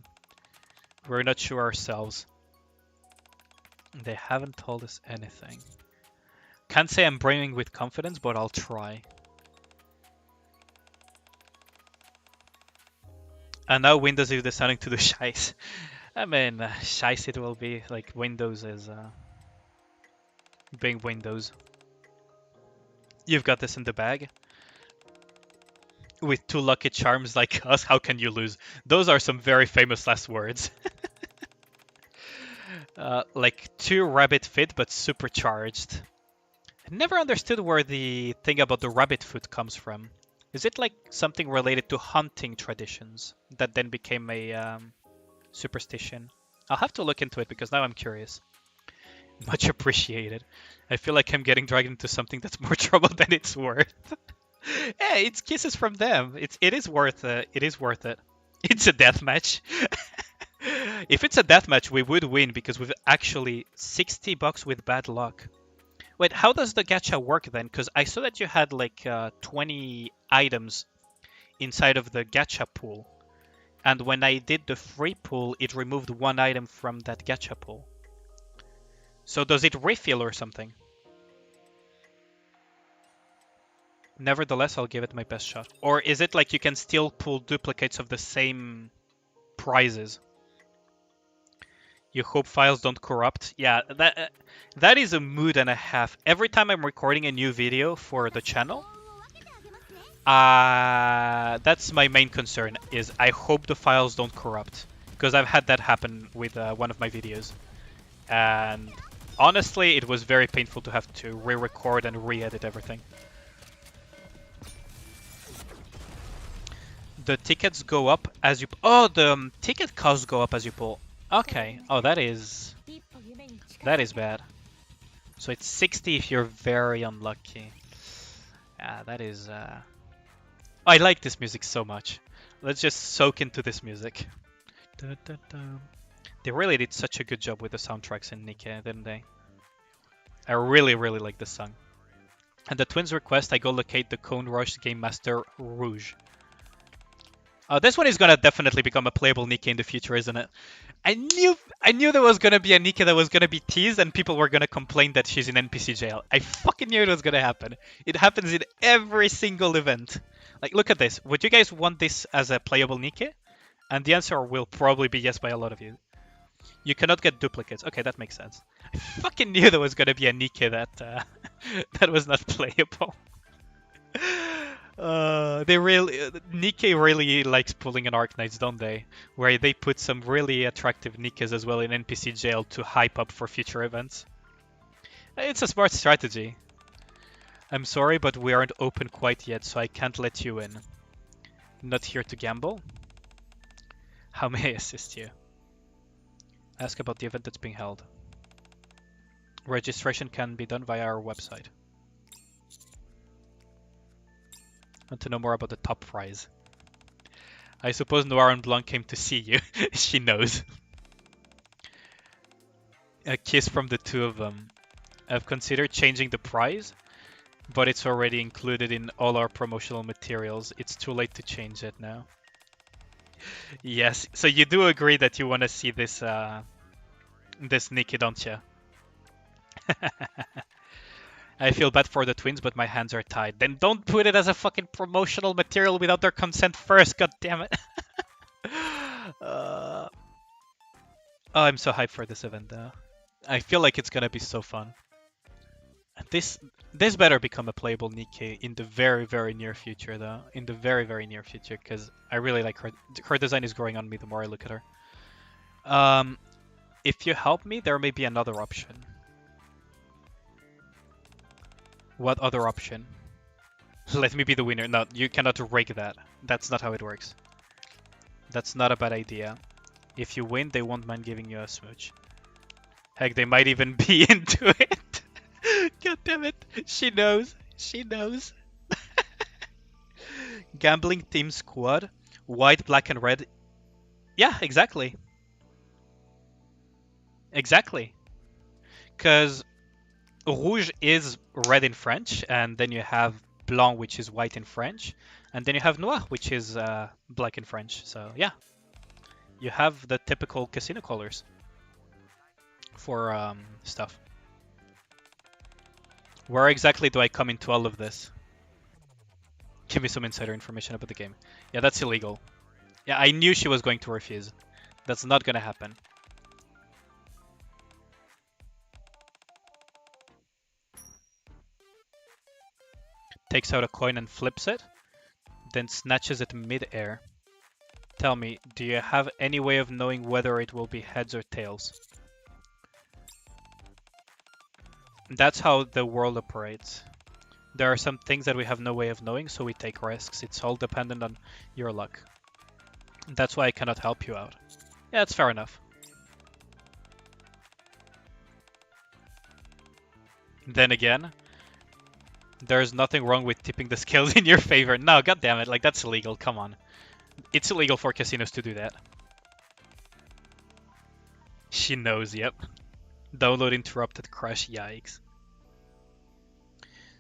We're not sure ourselves. They haven't told us anything. Can't say I'm braving with confidence, but I'll try. And now Windows is deciding to do Shice. I mean, Shice it will be, like Windows is being Windows. You've got this in the bag. With 2 lucky charms like us, how can you lose? Those are some very famous last words. Like 2 rabbit fit, but supercharged. I never understood where the thing about the rabbit foot comes from. Is it like something related to hunting traditions that then became a superstition? I'll have to look into it because now I'm curious. Much appreciated. I feel like I'm getting dragged into something that's more trouble than it's worth. Hey, it's kisses from them. It is worth it. It is worth it. It's a death match. If it's a death match, we would win because we've actually 60 bucks with bad luck. Wait, how does the gacha work then? Because I saw that you had like 20 items inside of the gacha pool. And when I did the free pool, it removed 1 item from that gacha pool. So does it refill or something? Nevertheless, I'll give it my best shot. Or is it like you can still pull duplicates of the same prizes? You hope files don't corrupt? Yeah, that is a mood and a half. Every time I'm recording a new video for the channel, that's my main concern, is I hope the files don't corrupt. Because I've had that happen with one of my videos. And honestly, it was very painful to have to re-record and re-edit everything. The tickets go up as you... Oh, the ticket costs go up as you pull. Okay. Oh, that is bad. So it's 60 if you're very unlucky. Yeah, that is... I like this music so much. Let's just soak into this music. Da, da, da. They really did such a good job with the soundtracks in Nikke, didn't they? I really, really like this song. And the twins request I go locate the Cone Rush Game Master Rouge. This one is gonna definitely become a playable Nikke in the future, isn't it? I knew there was gonna be a Nikke that was gonna be teased and people were gonna complain that she's in NPC jail. I fucking knew it was gonna happen. It happens in every single event. Like, look at this. Would you guys want this as a playable Nikke? And the answer will probably be yes by a lot of you. You cannot get duplicates. Okay, that makes sense. I fucking knew there was gonna be a Nikke that that was not playable. Nikke really likes pulling an Arknights, don't they? Where they put some really attractive Nikkes as well in NPC jail to hype up for future events. It's a smart strategy. I'm sorry, but we aren't open quite yet, so I can't let you in. Not here to gamble? How may I assist you? Ask about the event that's being held. Registration can be done via our website. Want to know more about the top prize? I suppose Noir and Blanc came to see you. She knows. A kiss from the 2 of them. I've considered changing the prize, but it's already included in all our promotional materials. It's too late to change it now. Yes, so you do agree that you want to see this this Nikke, don't you? I feel bad for the twins, but my hands are tied. Then don't put it as a fucking promotional material without their consent first, god damn it. Oh, I'm so hyped for this event though. I feel like it's gonna be so fun. This better become a playable Nikke in the very, very near future though. In the very, very near future, because I really like her. Her design is growing on me the more I look at her. Um, if you help me, there may be another option. What other option? Let me be the winner. No, you cannot rig that. That's not how it works. That's not a bad idea. If you win, they won't mind giving you a smooch. Heck, they might even be into it. God damn it. She knows. She knows. Gambling team squad. White, black, and red. Yeah, exactly. Exactly. Because rouge is red in French, and then you have blanc, which is white in French, and then you have noir, which is black in French. So yeah, you have the typical casino colors for stuff. Where exactly do I come into all of this? Give me some insider information about the game. Yeah, that's illegal. Yeah, I knew she was going to refuse. That's not gonna happen. Takes out a coin and flips it, then snatches it mid-air. Tell me, do you have any way of knowing whether it will be heads or tails? That's how the world operates. There are some things that we have no way of knowing, so we take risks. It's all dependent on your luck. That's why I cannot help you out. Yeah, it's fair enough. Then again, there's nothing wrong with tipping the scales in your favor. No, god damn it, like that's illegal, come on. It's illegal for casinos to do that. She knows, yep. Download interrupted, crash, yikes.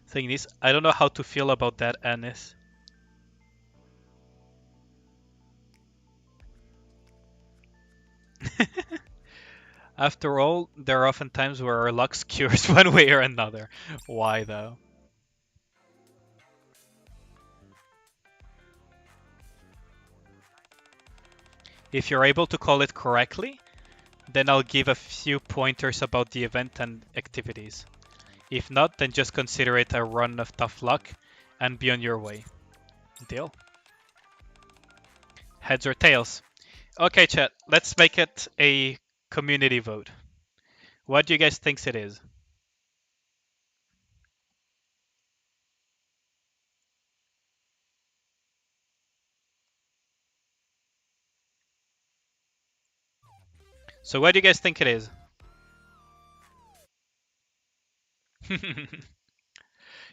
Thing is, I don't know how to feel about that, Anis. After all, there are often times where our luck skews one way or another. Why though? If you're able to call it correctly, then I'll give a few pointers about the event and activities. If not, then just consider it a run of tough luck and be on your way. Deal? Heads or tails? Okay, chat, let's make it a community vote. What do you guys think it is? So what do you guys think it is?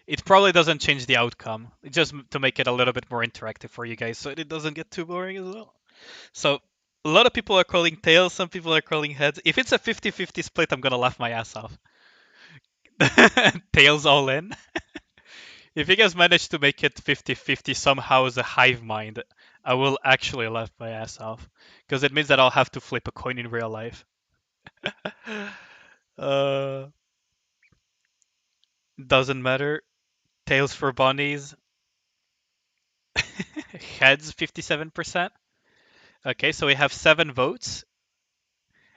It probably doesn't change the outcome, just to make it a little bit more interactive for you guys so it doesn't get too boring as well. So a lot of people are calling tails, some people are calling heads. If it's a 50-50 split, I'm gonna laugh my ass off. Tails all in. If you guys manage to make it 50-50 somehow as a hive mind, I will actually laugh my ass off. Because it means that I'll have to flip a coin in real life. uh, doesn't matter. Tails for bunnies. Heads 57%. Okay, so we have 7 votes.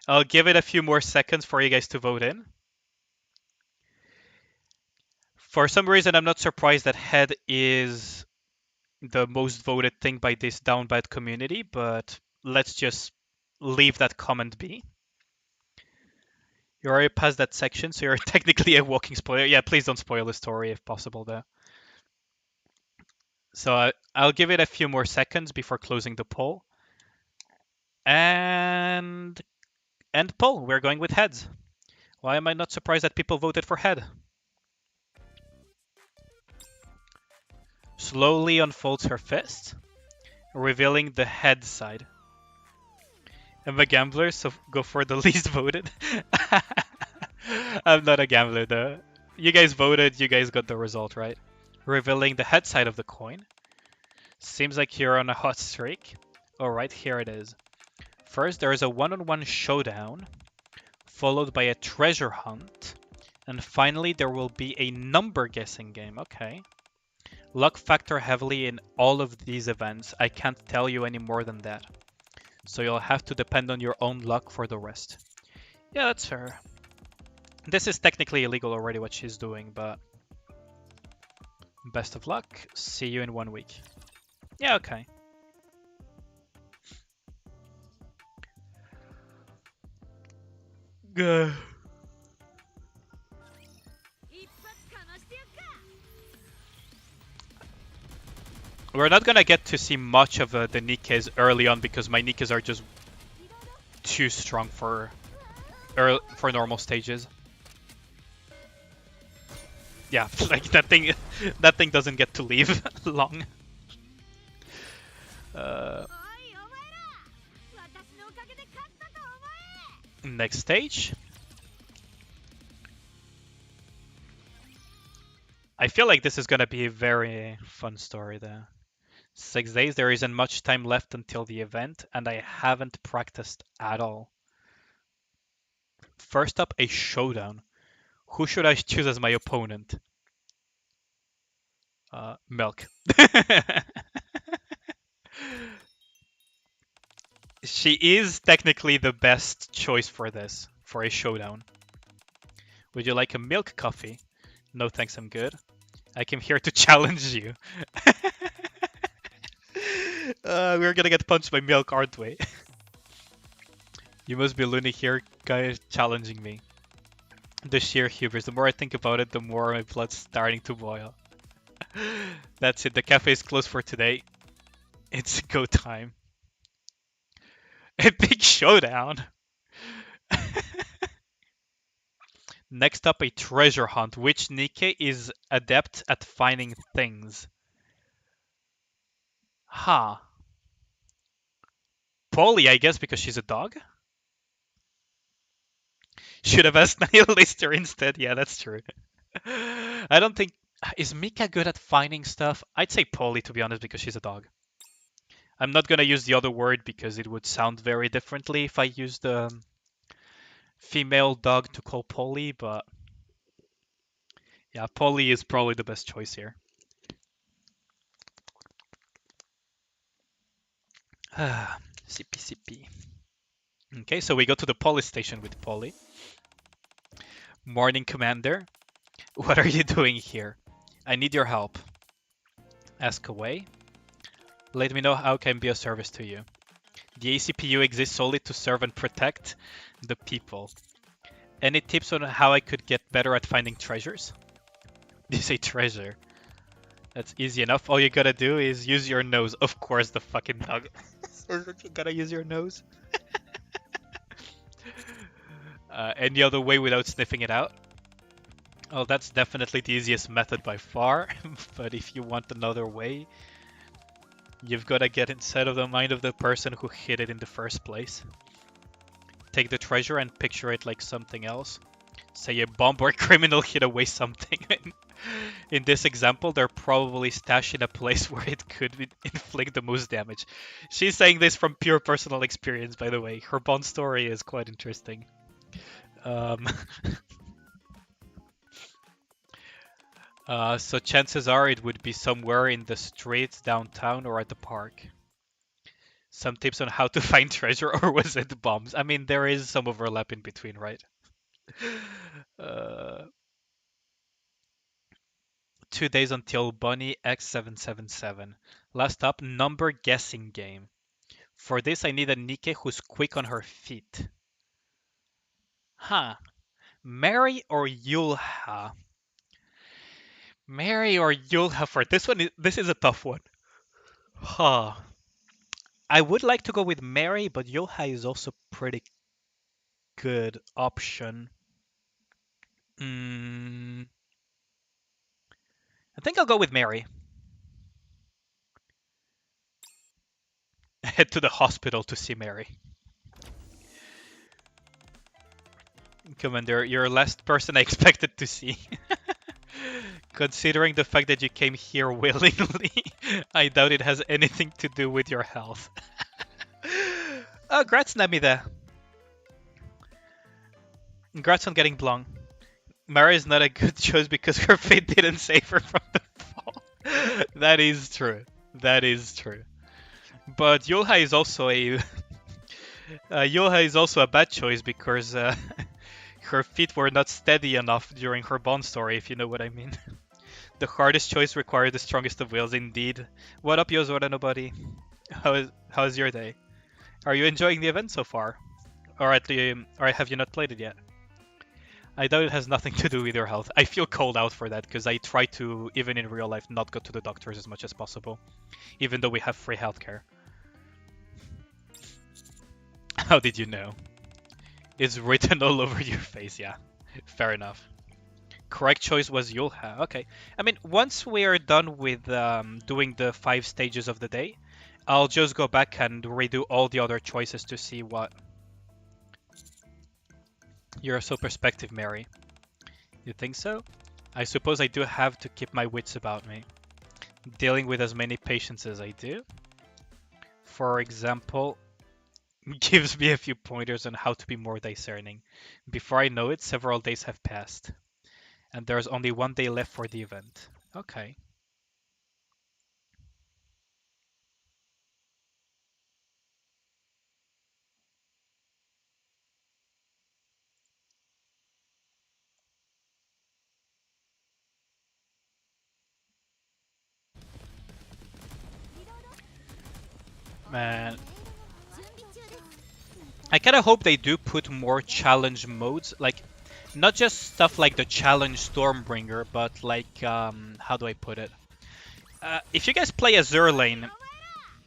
I'll give it a few more seconds for you guys to vote in. For some reason, I'm not surprised that head is the most voted thing by this down bad community, but let's just leave that comment be. You already passed that section, so you're technically a walking spoiler. Yeah, please don't spoil the story if possible, though. So I'll give it a few more seconds before closing the poll. And end poll. We're going with heads. Why am I not surprised that people voted for head? Slowly unfolds her fist, revealing the head side. I'm a gambler, so go for the least voted. I'm not a gambler though. You guys voted, you guys got the result, right? Revealing the head side of the coin. Seems like you're on a hot streak. Alright, here it is. First, there is a one-on-one showdown, followed by a treasure hunt, and finally there will be a number guessing game. Okay. Luck factor heavily in all of these events. I can't tell you any more than that. So you'll have to depend on your own luck for the rest. Yeah, that's fair. This is technically illegal already what she's doing, but best of luck. See you in 1 week. Yeah, okay. We're not gonna get to see much of the Nikkes early on because my Nikkes are just too strong for normal stages. Yeah, like that thing doesn't get to leave long. Next stage. I feel like this is gonna be a very fun story there. 6 days, there isn't much time left until the event, and I haven't practiced at all. First up, a showdown. Who should I choose as my opponent? Milk. She is technically the best choice for this, for a showdown. Would you like a milk coffee? No thanks, I'm good. I came here to challenge you. We're gonna get punched by milk, aren't we? You must be loony here, guy, challenging me. The sheer hubris. The more I think about it, the more my blood's starting to boil. That's it. The cafe is closed for today. It's go time. A big showdown. Next up, a treasure hunt. Which Nikke is adept at finding things? Huh. Polly, I guess, because she's a dog? Should have asked Nihilister instead. Yeah, that's true. I don't think... Is Mika good at finding stuff? I'd say Polly, to be honest, because she's a dog. I'm not gonna use the other word because it would sound very differently if I used the female dog to call Polly, but... Yeah, Polly is probably the best choice here. Sippy sippy. Okay, so we go to the police station with Polly. Morning, Commander. What are you doing here? I need your help. Ask away. Let me know how I can be of service to you. The ACPU exists solely to serve and protect the people. Any tips on how I could get better at finding treasures? Did you say treasure? That's easy enough. All you gotta do is use your nose. Of course, the fucking dog. You gotta use your nose. Any other way without sniffing it out? Oh, that's definitely the easiest method by far. But if you want another way, you've got to get inside of the mind of the person who hid it in the first place. Take the treasure and picture it like something else. Say a bomb or a criminal hid away something. In this example, they're probably stashed in a place where it could inflict the most damage. She's saying this from pure personal experience, by the way. Her Bond story is quite interesting. So chances are it would be somewhere in the streets, downtown, or at the park. Some tips on how to find treasure, or was it bombs? I mean, there is some overlap in between, right? 2 days until Bunny X777. Last up, number guessing game. For this, I need a Nikke who's quick on her feet. Huh. Mary or Yulha? Mary or Yulha for this one? This is a tough one. Huh. I would like to go with Mary, but Yulha is also pretty good option. I think I'll go with Mary. Head to the hospital to see Mary. Commander, you're the last person I expected to see. Considering the fact that you came here willingly, I doubt it has anything to do with your health. Oh, congrats, Namida. Congrats on getting Blanc. Mara is not a good choice because her fate didn't save her from the fall. That is true. That is true. But Yulha is also a Yulha is also a bad choice because her feet were not steady enough during her Bond story, if you know what I mean. The hardest choice required the strongest of wills, indeed. What up, Yozora Nobody? How's your day? Are you enjoying the event so far? Alright, have you not played it yet? I doubt it has nothing to do with your health. I feel called out for that because I try to, even in real life, not go to the doctors as much as possible, even though we have free healthcare. How did you know? It's written all over your face, yeah. Fair enough. Correct choice was Yulha. Okay. I mean, once we are done with doing the 5 stages of the day, I'll just go back and redo all the other choices to see what... You're so perspective, Mary. You think so? I suppose I do have to keep my wits about me. Dealing with as many patients as I do, for example, gives me a few pointers on how to be more discerning. Before I know it, several days have passed, and there's only 1 day left for the event. Okay. Man, I kind of hope they do put more challenge modes, like not just stuff like the challenge Stormbringer, but like how do I put it? If you guys play Azur Lane,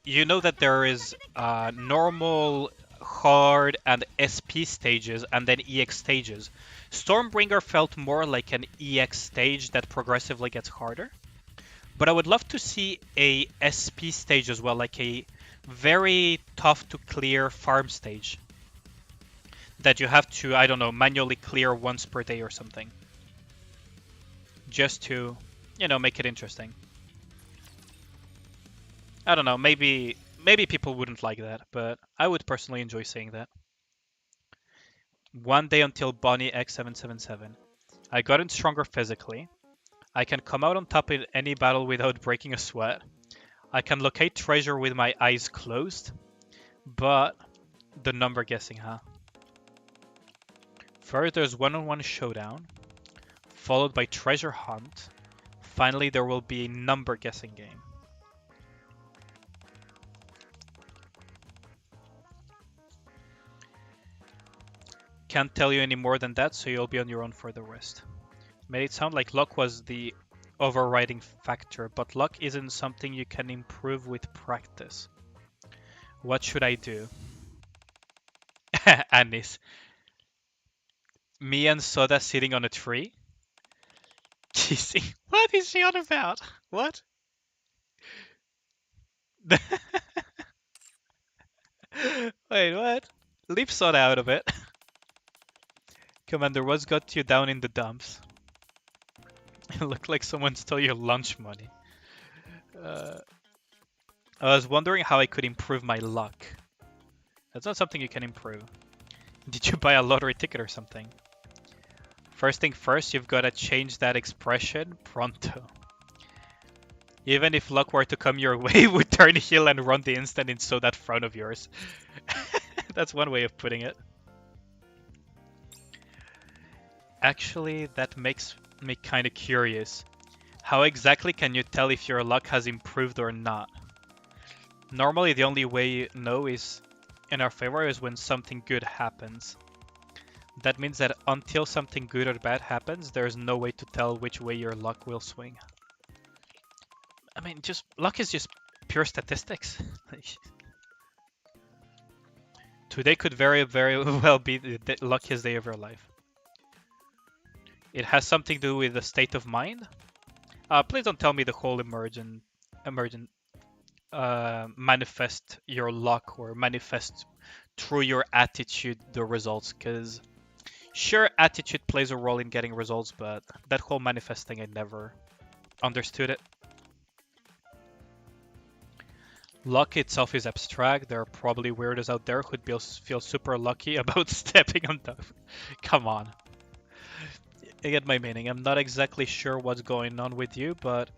you know that there is normal, hard, and SP stages, and then EX stages. Stormbringer felt more like an EX stage that progressively gets harder. But I would love to see a SP stage as well, like a very tough to clear farm stage that you have to, I don't know, manually clear once per day or something. Just to, you know, make it interesting. I don't know, maybe people wouldn't like that, but I would personally enjoy seeing that. 1 day until Bonnie X777. I gotten stronger physically. I can come out on top in any battle without breaking a sweat. I can locate treasure with my eyes closed. But the number guessing, huh? First there's one-on-one showdown, followed by treasure hunt. Finally there will be a number guessing game. Can't tell you any more than that, so you'll be on your own for the rest. Made it sound like luck was the overriding factor, but luck isn't something you can improve with practice. What should I do? Anis. Me and Soda sitting on a tree? Kissing? What is she on about? What? Wait, what? Leave Soda out of it. Commander, what's got you down in the dumps? It looked like someone stole your lunch money. I was wondering how I could improve my luck. That's not something you can improve. Did you buy a lottery ticket or something? First thing first, you've got to change that expression pronto. Even if luck were to come your way, would turn heel and run the instant in so that frown of yours. That's one way of putting it. Actually, that makes me kind of curious. How exactly can you tell if your luck has improved or not? Normally, the only way you know is in our favor is when something good happens. That means that until something good or bad happens, there's no way to tell which way your luck will swing. I mean, just luck is just pure statistics. Today could very well be the luckiest day of your life. It has something to do with the state of mind. Please don't tell me the whole emergent manifest your luck or manifest through your attitude the results, because sure, attitude plays a role in getting results, but that whole manifest thing, I never understood it. Luck itself is abstract. There are probably weirdos out there who'd feel super lucky about stepping on top. Come on. You get my meaning. I'm not exactly sure what's going on with you, but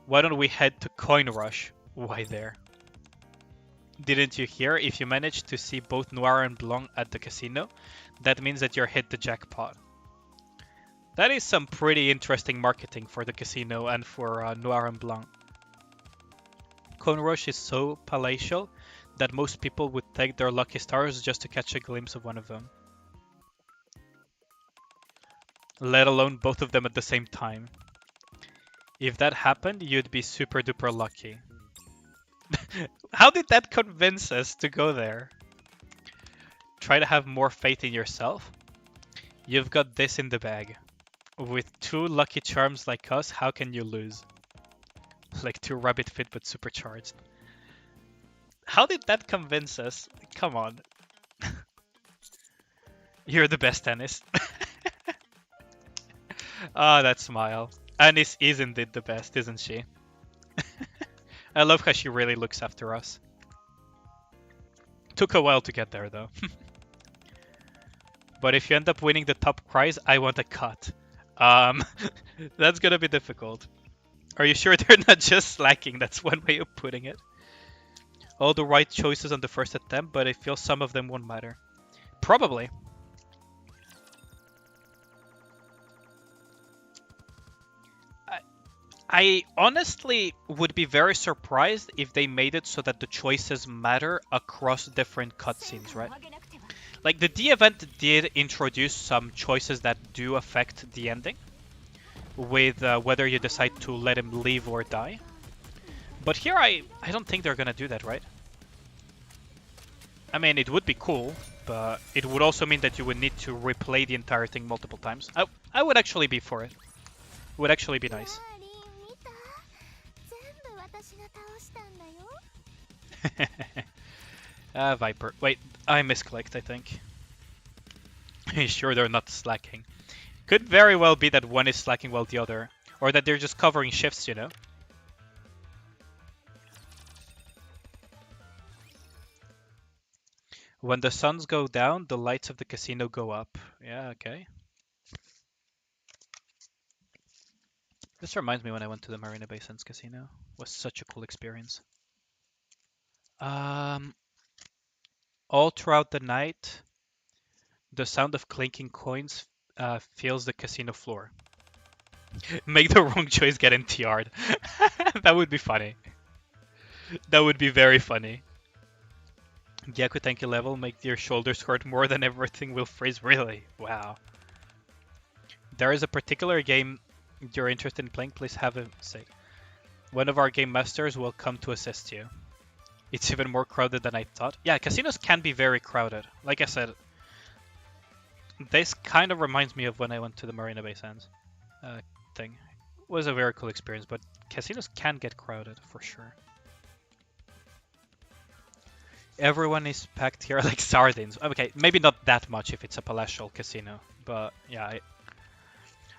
why don't we head to Coin Rush? Why there? Didn't you hear? If you manage to see both Noir and Blanc at the casino, that means that you're hit the jackpot. That is some pretty interesting marketing for the casino and for Noir and Blanc. Coin Rush is so palatial that most people would take their lucky stars just to catch a glimpse of one of them. Let alone both of them at the same time. If that happened, you'd be super duper lucky. How did that convince us to go there? Try to have more faith in yourself. You've got this in the bag. With 2 lucky charms like us, how can you lose? Like 2 rabbit fit but supercharged. How did that convince us? Come on. You're the best, Anis. Ah, that smile. Anis is indeed the best, isn't she? I love how she really looks after us. Took a while to get there, though. But if you end up winning the top prize, I want a cut. That's gonna be difficult. Are you sure they're not just slacking? That's one way of putting it. All the right choices on the first attempt, but I feel some of them won't matter. Probably. I honestly would be very surprised if they made it so that the choices matter across different cutscenes, right? Like, the D event did introduce some choices that do affect the ending, with whether you decide to let him live or die. But here I don't think they're gonna do that, right? I mean, it would be cool, but it would also mean that you would need to replay the entire thing multiple times. I would actually be for it. It would actually be nice. Viper. Wait, I misclicked, I think. Sure they're not slacking. Could very well be that one is slacking while the other. Or that they're just covering shifts, you know? When the suns go down, the lights of the casino go up. Yeah, okay. This reminds me when I went to the Marina Bay Sands Casino. It was such a cool experience. All throughout the night, the sound of clinking coins fills the casino floor. Make the wrong choice, get NTR'd. That would be funny. That would be very funny. Gyaku thank you level, make your shoulders hurt more than everything will freeze. Really? Wow. There is a particular game you're interested in playing, please have a say. One of our game masters will come to assist you. It's even more crowded than I thought. Yeah, casinos can be very crowded. Like I said, this kind of reminds me of when I went to the Marina Bay Sands thing. It was a very cool experience, but casinos can get crowded for sure. Everyone is packed here like sardines. Okay, maybe not that much if it's a palatial casino, but yeah,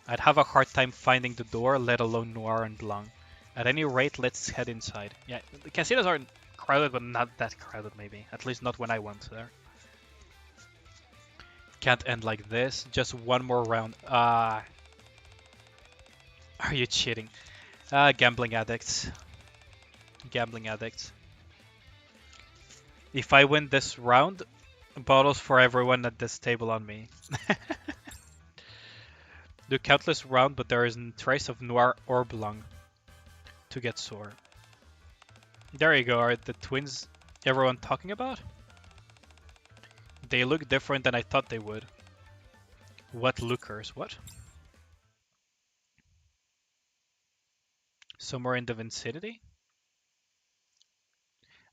I'd have a hard time finding the door, let alone Noir and Blanc. At any rate, let's head inside. Yeah, the casinos are crowded, but not that crowded maybe. At least not when I went there. Can't end like this. Just one more round. Are you cheating? Gambling addicts. Gambling addicts. If I win this round, bottles for everyone at this table on me. Do countless round, but there isn't trace of Noir or Blanc to get sore. There you go. Are the twins everyone talking about? They look different than I thought they would. What lookers? What? Somewhere in the vicinity?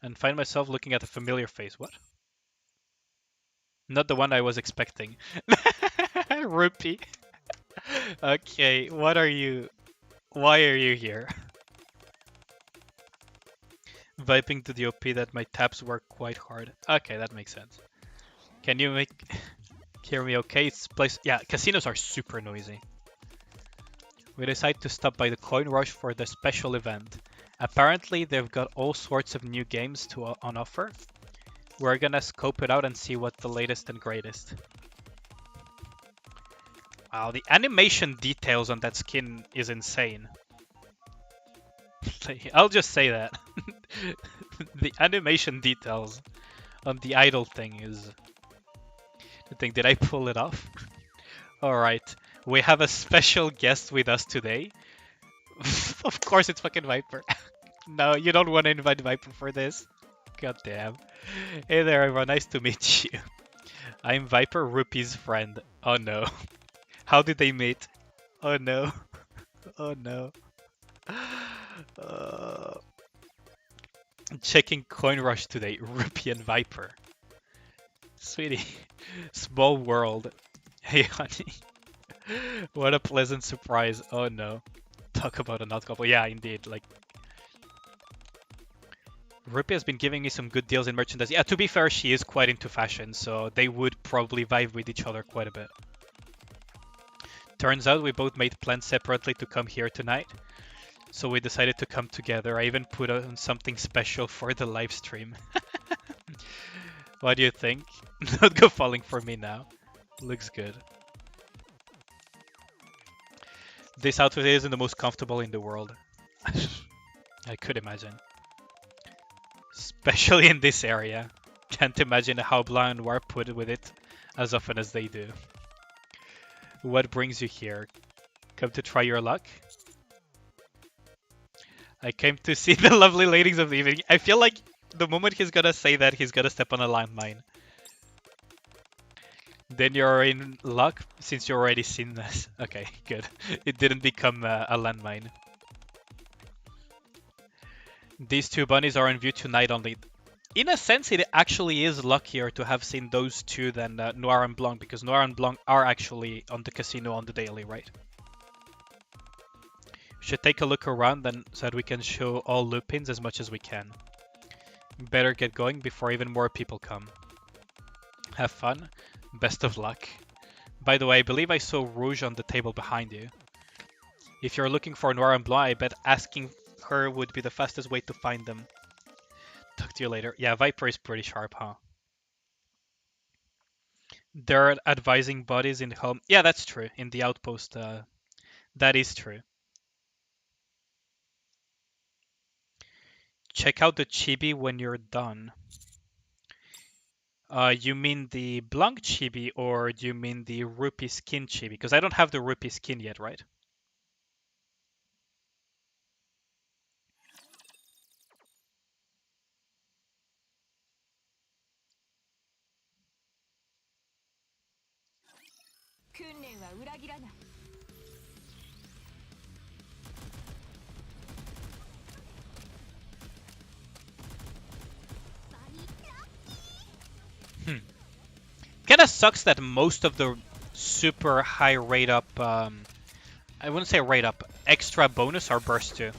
And find myself looking at a familiar face. What? Not the one I was expecting. Rupee. Okay, what are you? Why are you here? Viping to the OP that my taps work quite hard. Okay, that makes sense. Can you hear me okay? It's place. Yeah, casinos are super noisy. We decide to stop by the Coin Rush for the special event. Apparently, they've got all sorts of new games on offer. We're gonna scope it out and see what the latest and greatest. Wow, the animation details on that skin is insane. I'll just say that. The animation details on the idol thing is... Did I pull it off? Alright, we have a special guest with us today. Of course it's fucking Viper. No, you don't want to invite Viper for this. God damn. Hey there, everyone. Nice to meet you. I'm Viper Rupee's friend. Oh no. How did they meet? Oh no. Oh no. Uh, checking Coin Rush today. Rupee and Viper. Sweetie. Small world. Hey, honey. What a pleasant surprise. Oh no. Talk about a not couple. Yeah, indeed. Like, Rupee has been giving me some good deals in merchandise. Yeah, to be fair, she is quite into fashion, so they would probably vibe with each other quite a bit. Turns out we both made plans separately to come here tonight, so we decided to come together. I even put on something special for the live stream. What do you think? Not go falling for me now. Looks good. This outfit isn't the most comfortable in the world. I could imagine. Especially in this area. Can't imagine how Blanc and Noir put with it as often as they do. What brings you here? Come to try your luck? I came to see the lovely ladies of the evening. I feel like the moment he's gonna say that, he's gonna step on a landmine. Then you're in luck, since you already seen this. Okay, good. It didn't become a landmine. These two bunnies are in view tonight only. In a sense, it actually is luckier to have seen those two than Noir and Blanc, because Noir and Blanc are actually on the casino on the daily, right? Should take a look around then, so that we can show all Lupins as much as we can. Better get going before even more people come. Have fun. Best of luck. By the way, I believe I saw Rouge on the table behind you. If you're looking for Noir and Blanc, I bet asking her would be the fastest way to find them. Talk to you later. Yeah, Viper is pretty sharp, huh? They're advising bodies in home. Yeah, that's true. In the outpost, that is true. Check out the chibi when you're done. You mean the Blanc chibi, or do you mean the Rupee skin chibi? Because I don't have the Rupee skin yet, right? Kinda sucks that most of the super high rate up, I wouldn't say rate up, extra bonus are burst too.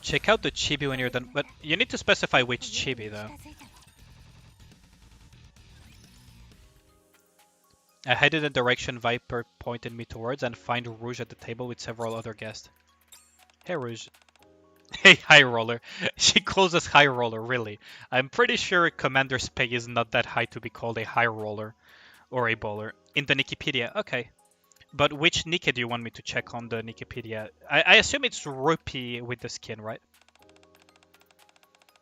Check out the chibi when you're done, but you need to specify which chibi though. I head in the direction Viper pointed me towards and find Rouge at the table with several other guests. Hey Rouge. Hey High Roller. She calls us High Roller, really. I'm pretty sure Commander's pay is not that high to be called a High Roller or a bowler. In the Wikipedia, okay. But which Nikke do you want me to check on the Wikipedia? I assume it's Rupee with the skin, right?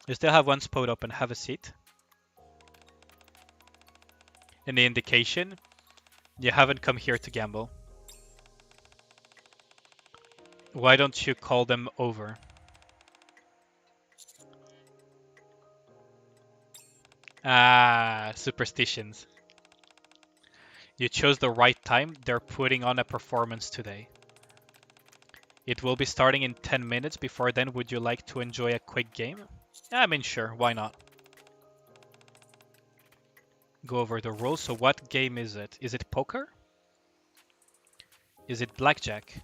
You still have one spot open. Have a seat. Any indication? You haven't come here to gamble. Why don't you call them over? Ah, superstitions. You chose the right time. They're putting on a performance today. It will be starting in 10 minutes. Before then, would you like to enjoy a quick game? I mean, sure, why not? Go over the rules. So what game is it? Is it poker? Is it blackjack?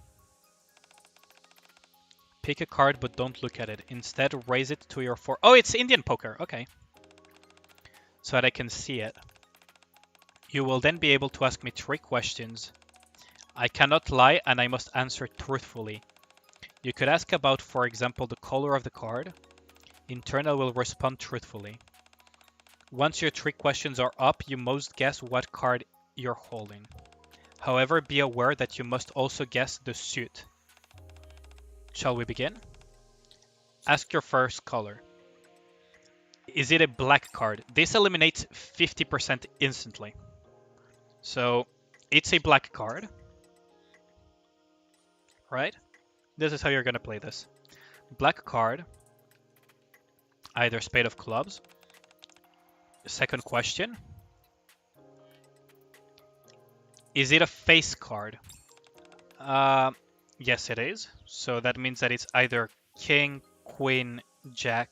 Pick a card, but don't look at it. Instead, raise it to your four. Oh, it's Indian poker. Okay. So that I can see it. You will then be able to ask me 3 questions. I cannot lie, and I must answer truthfully. You could ask about, for example, the color of the card. In turn, I will respond truthfully. Once your 3 questions are up, you must guess what card you're holding. However, be aware that you must also guess the suit. Shall we begin? Ask your first color. Is it a black card? This eliminates 50% instantly. So, it's a black card. Right? This is how you're gonna play this. Black card. Either spade of clubs. Second question. Is it a face card? Yes, it is. So that means that it's either king, queen, jack,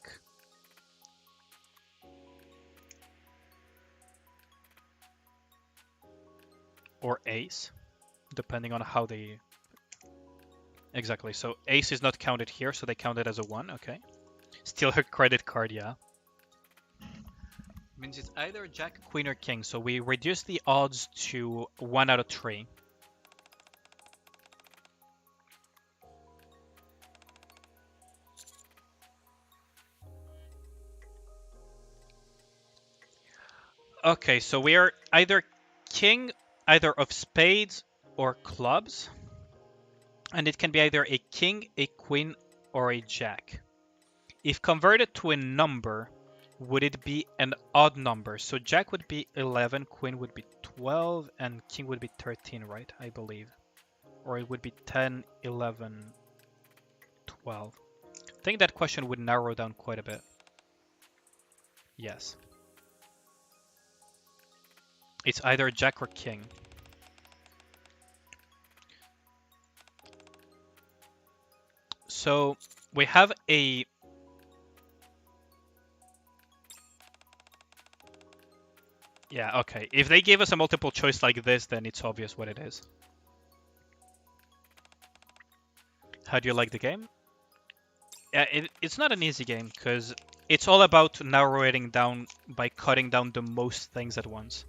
or ace, depending on how they... Exactly, so ace is not counted here, so they count it as a 1, okay. Still a credit card, yeah. Means it's either jack, queen, or king, so we reduce the odds to 1 out of 3. Okay, so we are either king, either of spades or clubs. And it can be either a king, a queen, or a jack. If converted to a number, would it be an odd number? So jack would be 11, queen would be 12, and king would be 13, right? I believe. Or it would be 10, 11, 12. I think that question would narrow down quite a bit. Yes. It's either jack or king. So we have a... Yeah, okay. If they gave us a multiple choice like this, then it's obvious what it is. How do you like the game? Yeah, it's not an easy game, because it's all about narrowing down by cutting down the most things at once.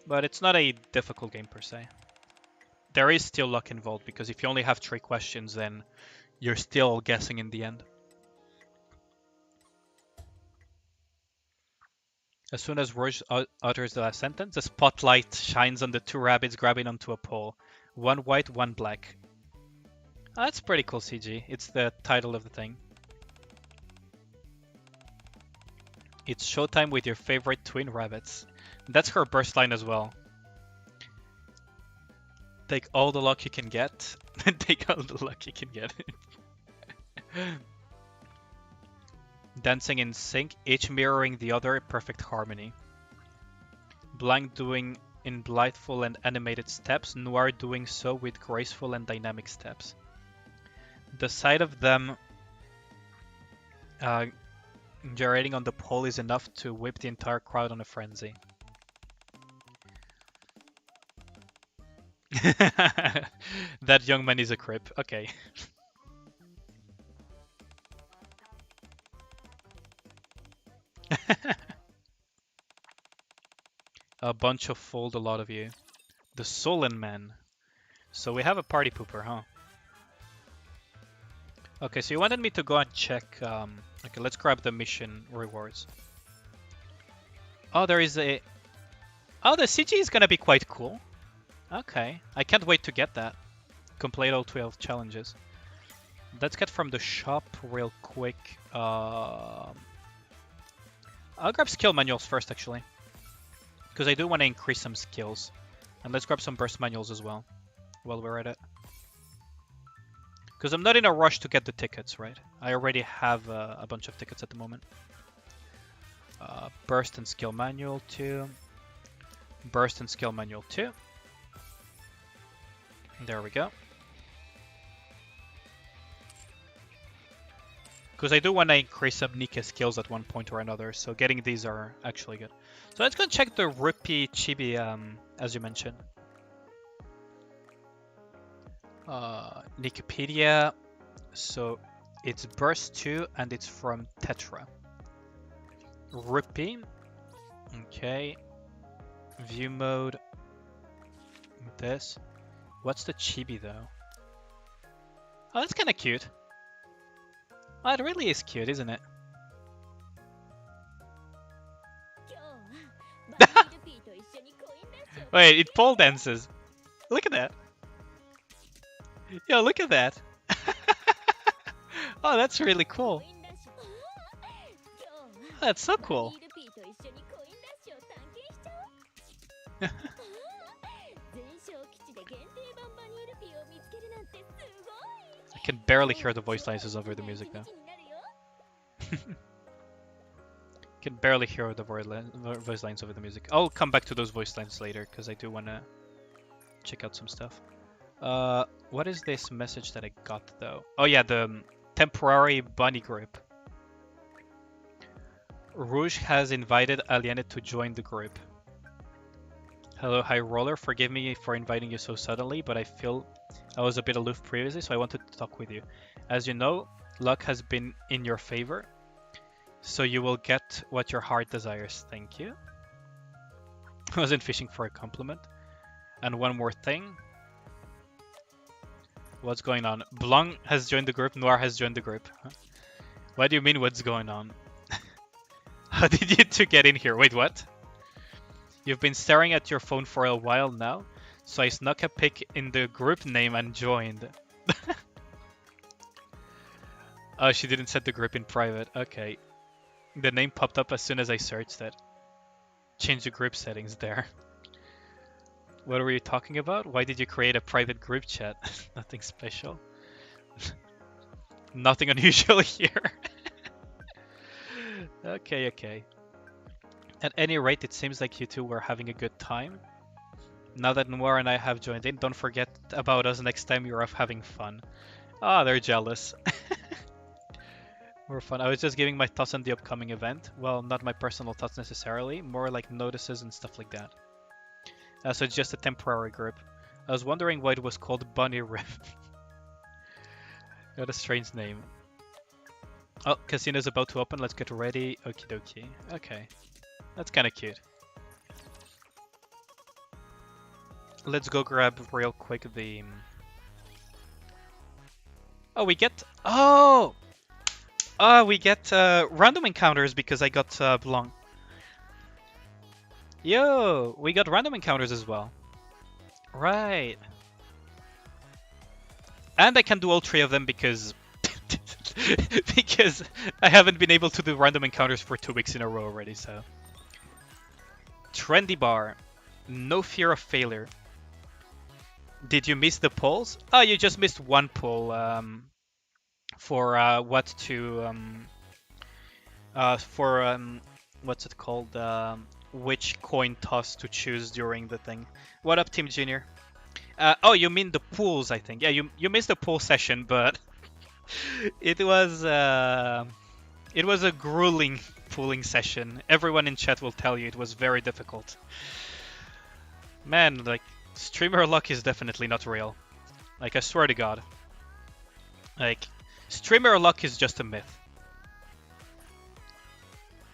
But it's not a difficult game per se. There is still luck involved, because if you only have 3 questions, then you're still guessing in the end. As soon as Rouge utters the last sentence, the spotlight shines on the 2 rabbits grabbing onto a pole. 1 white, 1 black. Oh, that's pretty cool CG. It's the title of the thing. It's showtime with your favorite twin rabbits. That's her burst line as well. Take all the luck you can get. Take all the luck you can get. Dancing in sync, each mirroring the other, perfect harmony. Blanc doing in blitheful and animated steps, Noir doing so with graceful and dynamic steps. The sight of them gyrating on the pole is enough to whip the entire crowd on a frenzy. That young man is a crip. Okay. A bunch of fold, a lot of you. The Sullen Man. So we have a party pooper, huh? Okay, so you wanted me to go and check... okay, let's grab the mission rewards. Oh, there is a... Oh, the CG is gonna be quite cool. Okay, I can't wait to get that. Complete all 12 challenges. Let's get from the shop real quick. I'll grab skill manuals first, actually. Because I do want to increase some skills. And let's grab some burst manuals as well, while we're at it. Because I'm not in a rush to get the tickets, right? I already have a bunch of tickets at the moment. Burst and skill manual 2. Burst and skill manual 2. There we go. Because I do want to increase some Nikke skills at one point or another, so getting these are actually good. So let's go and check the Rupee Chibi, as you mentioned. Wikipedia, so it's Burst 2 and it's from Tetra. Rupee, okay. View mode, this. What's the Chibi though? Oh, that's kind of cute. Oh, it really is cute, isn't it? Wait, it pole dances. Look at that. Yo, look at that. Oh, that's really cool. Oh, that's so cool. I can barely hear the voice lines over the music now. Can barely hear the voice lines over the music. I'll come back to those voice lines later because I do want to check out some stuff. What is this message that I got though? Oh yeah, the temporary bunny group. Rouge has invited Aliene to join the group. Hello, High Roller. Forgive me for inviting you so suddenly, but I feel I was a bit aloof previously, so I wanted to talk with you. As you know, luck has been in your favor, so you will get what your heart desires. Thank you. I wasn't fishing for a compliment. And one more thing. What's going on? Blanc has joined the group. Noir has joined the group. Huh? What do you mean, what's going on? How did you two get in here? Wait, what? You've been staring at your phone for a while now, so I snuck a pic in the group name and joined. Oh, she didn't set the group in private. Okay. The name popped up as soon as I searched it. Change the group settings there. What were you talking about? Why did you create a private group chat? Nothing special. Nothing unusual here. Okay. At any rate, it seems like you two were having a good time. Now that Noir and I have joined in, don't forget about us next time you're off having fun. Ah, they're jealous. More fun. I was just giving my thoughts on the upcoming event. Well, not my personal thoughts necessarily, more like notices and stuff like that. So it's just a temporary group. I was wondering why it was called Bunny Riff. What a strange name. Oh, casino's about to open. Let's get ready. Okie dokie. Okay. That's kind of cute. Let's go grab real quick the... Oh, we get... Oh! We get random encounters because I got Blanc. Yo! We got random encounters as well. Right. And I can do all three of them because... because I haven't been able to do random encounters for 2 weeks in a row already, so... Trendy bar. No fear of failure. Did you miss the polls? Oh, you just missed one poll for what to what's it called? Which coin toss to choose during the thing. What up, Team Junior? Oh, you mean the pools? I think. Yeah, you missed the pool session, but it was a grueling pooling session. Everyone in chat will tell you it was very difficult. Man, like, streamer luck is definitely not real. Like, I swear to God. Like, streamer luck is just a myth.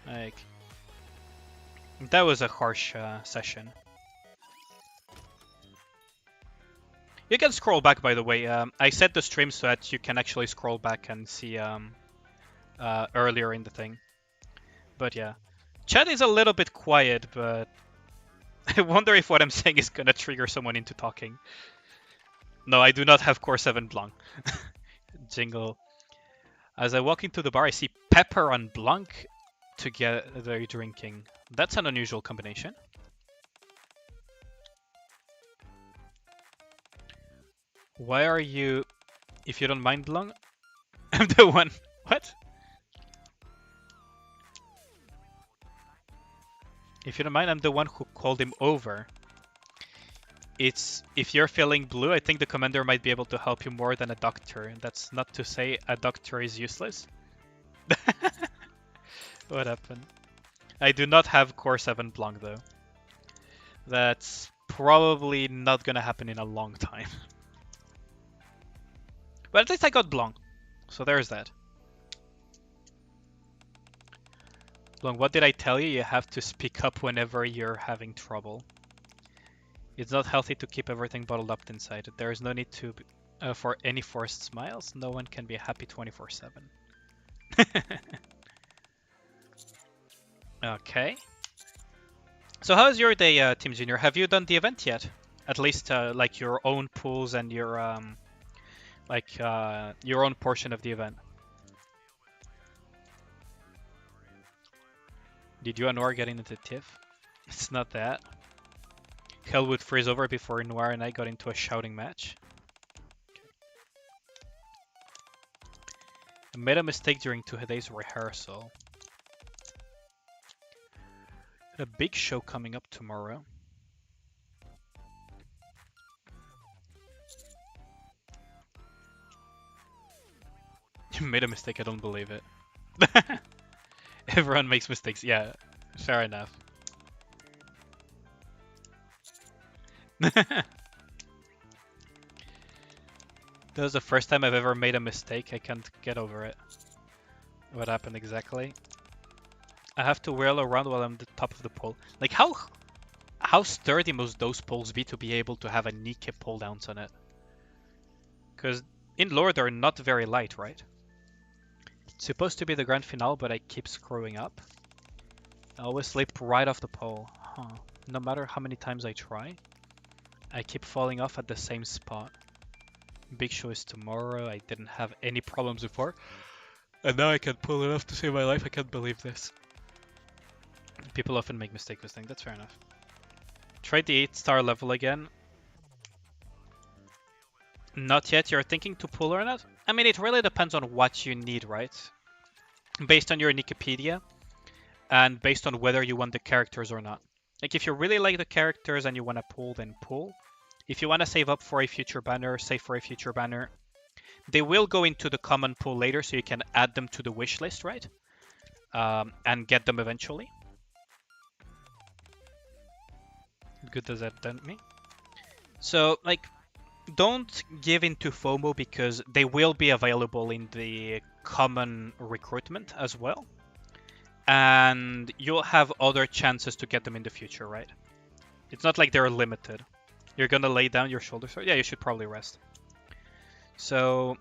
Like, that was a harsh session. You can scroll back, by the way. I set the stream so that you can actually scroll back and see earlier in the thing. But yeah. Chat is a little bit quiet, but I wonder if what I'm saying is gonna trigger someone into talking. No, I do not have Core 7 Blanc. Jingle. As I walk into the bar, I see Pepper and Blanc together drinking. That's an unusual combination. Why are you... If you don't mind, Blanc? I'm the one... What? If you don't mind, I'm the one who called him over. It's... If you're feeling blue, I think the commander might be able to help you more than a doctor. That's not to say a doctor is useless. What happened? I do not have Core 7 Blanc, though. That's probably not gonna happen in a long time. But at least I got Blanc. So there's that. Blanc, what did I tell you? You have to speak up whenever you're having trouble. It's not healthy to keep everything bottled up inside. There is no need to for any forced smiles. No one can be happy 24/7. Okay. So how's your day, Team Junior? Have you done the event yet? At least like your own pools and your your own portion of the event. Did you and Noir get into tiff? It's not that. Hell would freeze over before Noir and I got into a shouting match. I made a mistake during 2 days rehearsal. A big show coming up tomorrow. You made a mistake, I don't believe it. Everyone makes mistakes, yeah, fair enough. That was the first time I've ever made a mistake. I can't get over it. What happened exactly? I have to whirl around while I'm at the top of the pole. Like, how sturdy must those poles be to be able to have a Nikke pull downs on it? Because in lore they're not very light, right? It's supposed to be the grand finale, but I keep screwing up. I always slip right off the pole. Huh. No matter how many times I try, I keep falling off at the same spot. Big show is tomorrow. I didn't have any problems before. And now I can pull it off to save my life. I can't believe this. People often make mistakes with things. That's fair enough. Try the 8-star level again. Not yet. You're thinking to pull or not? I mean, it really depends on what you need, right? Based on your Wikipedia and based on whether you want the characters or not. Like, if you really like the characters and you want to pull, then pull. If you want to save up for a future banner, save for a future banner. They will go into the common pool later, so you can add them to the wish list, right? And get them eventually. Good does that done me? So, like, don't give into FOMO because they will be available in the common recruitment as well. And you'll have other chances to get them in the future, right? It's not like they're limited. You're gonna lay down your shoulders. So yeah, you should probably rest. So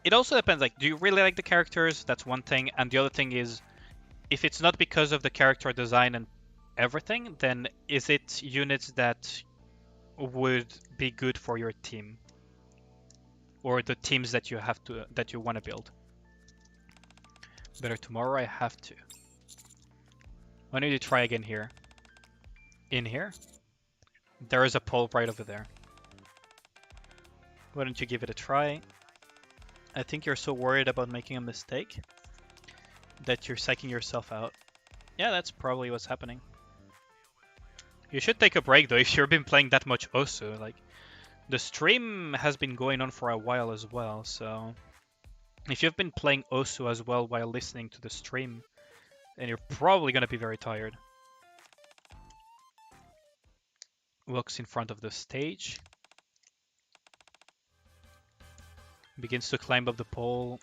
it also depends, like, do you really like the characters? That's one thing. And the other thing is, if it's not because of the character design and everything, then is it units that would be good for your team? Or the teams that you have to that you want to build? Better tomorrow, I have to. Why don't you try again here? In here? There is a pole right over there. Why don't you give it a try? I think you're so worried about making a mistake that you're psyching yourself out. Yeah, that's probably what's happening. You should take a break though if you've been playing that much Osu. Like, the stream has been going on for a while as well, so if you've been playing Osu as well while listening to the stream, then you're probably gonna be very tired. Walks in front of the stage. Begins to climb up the pole.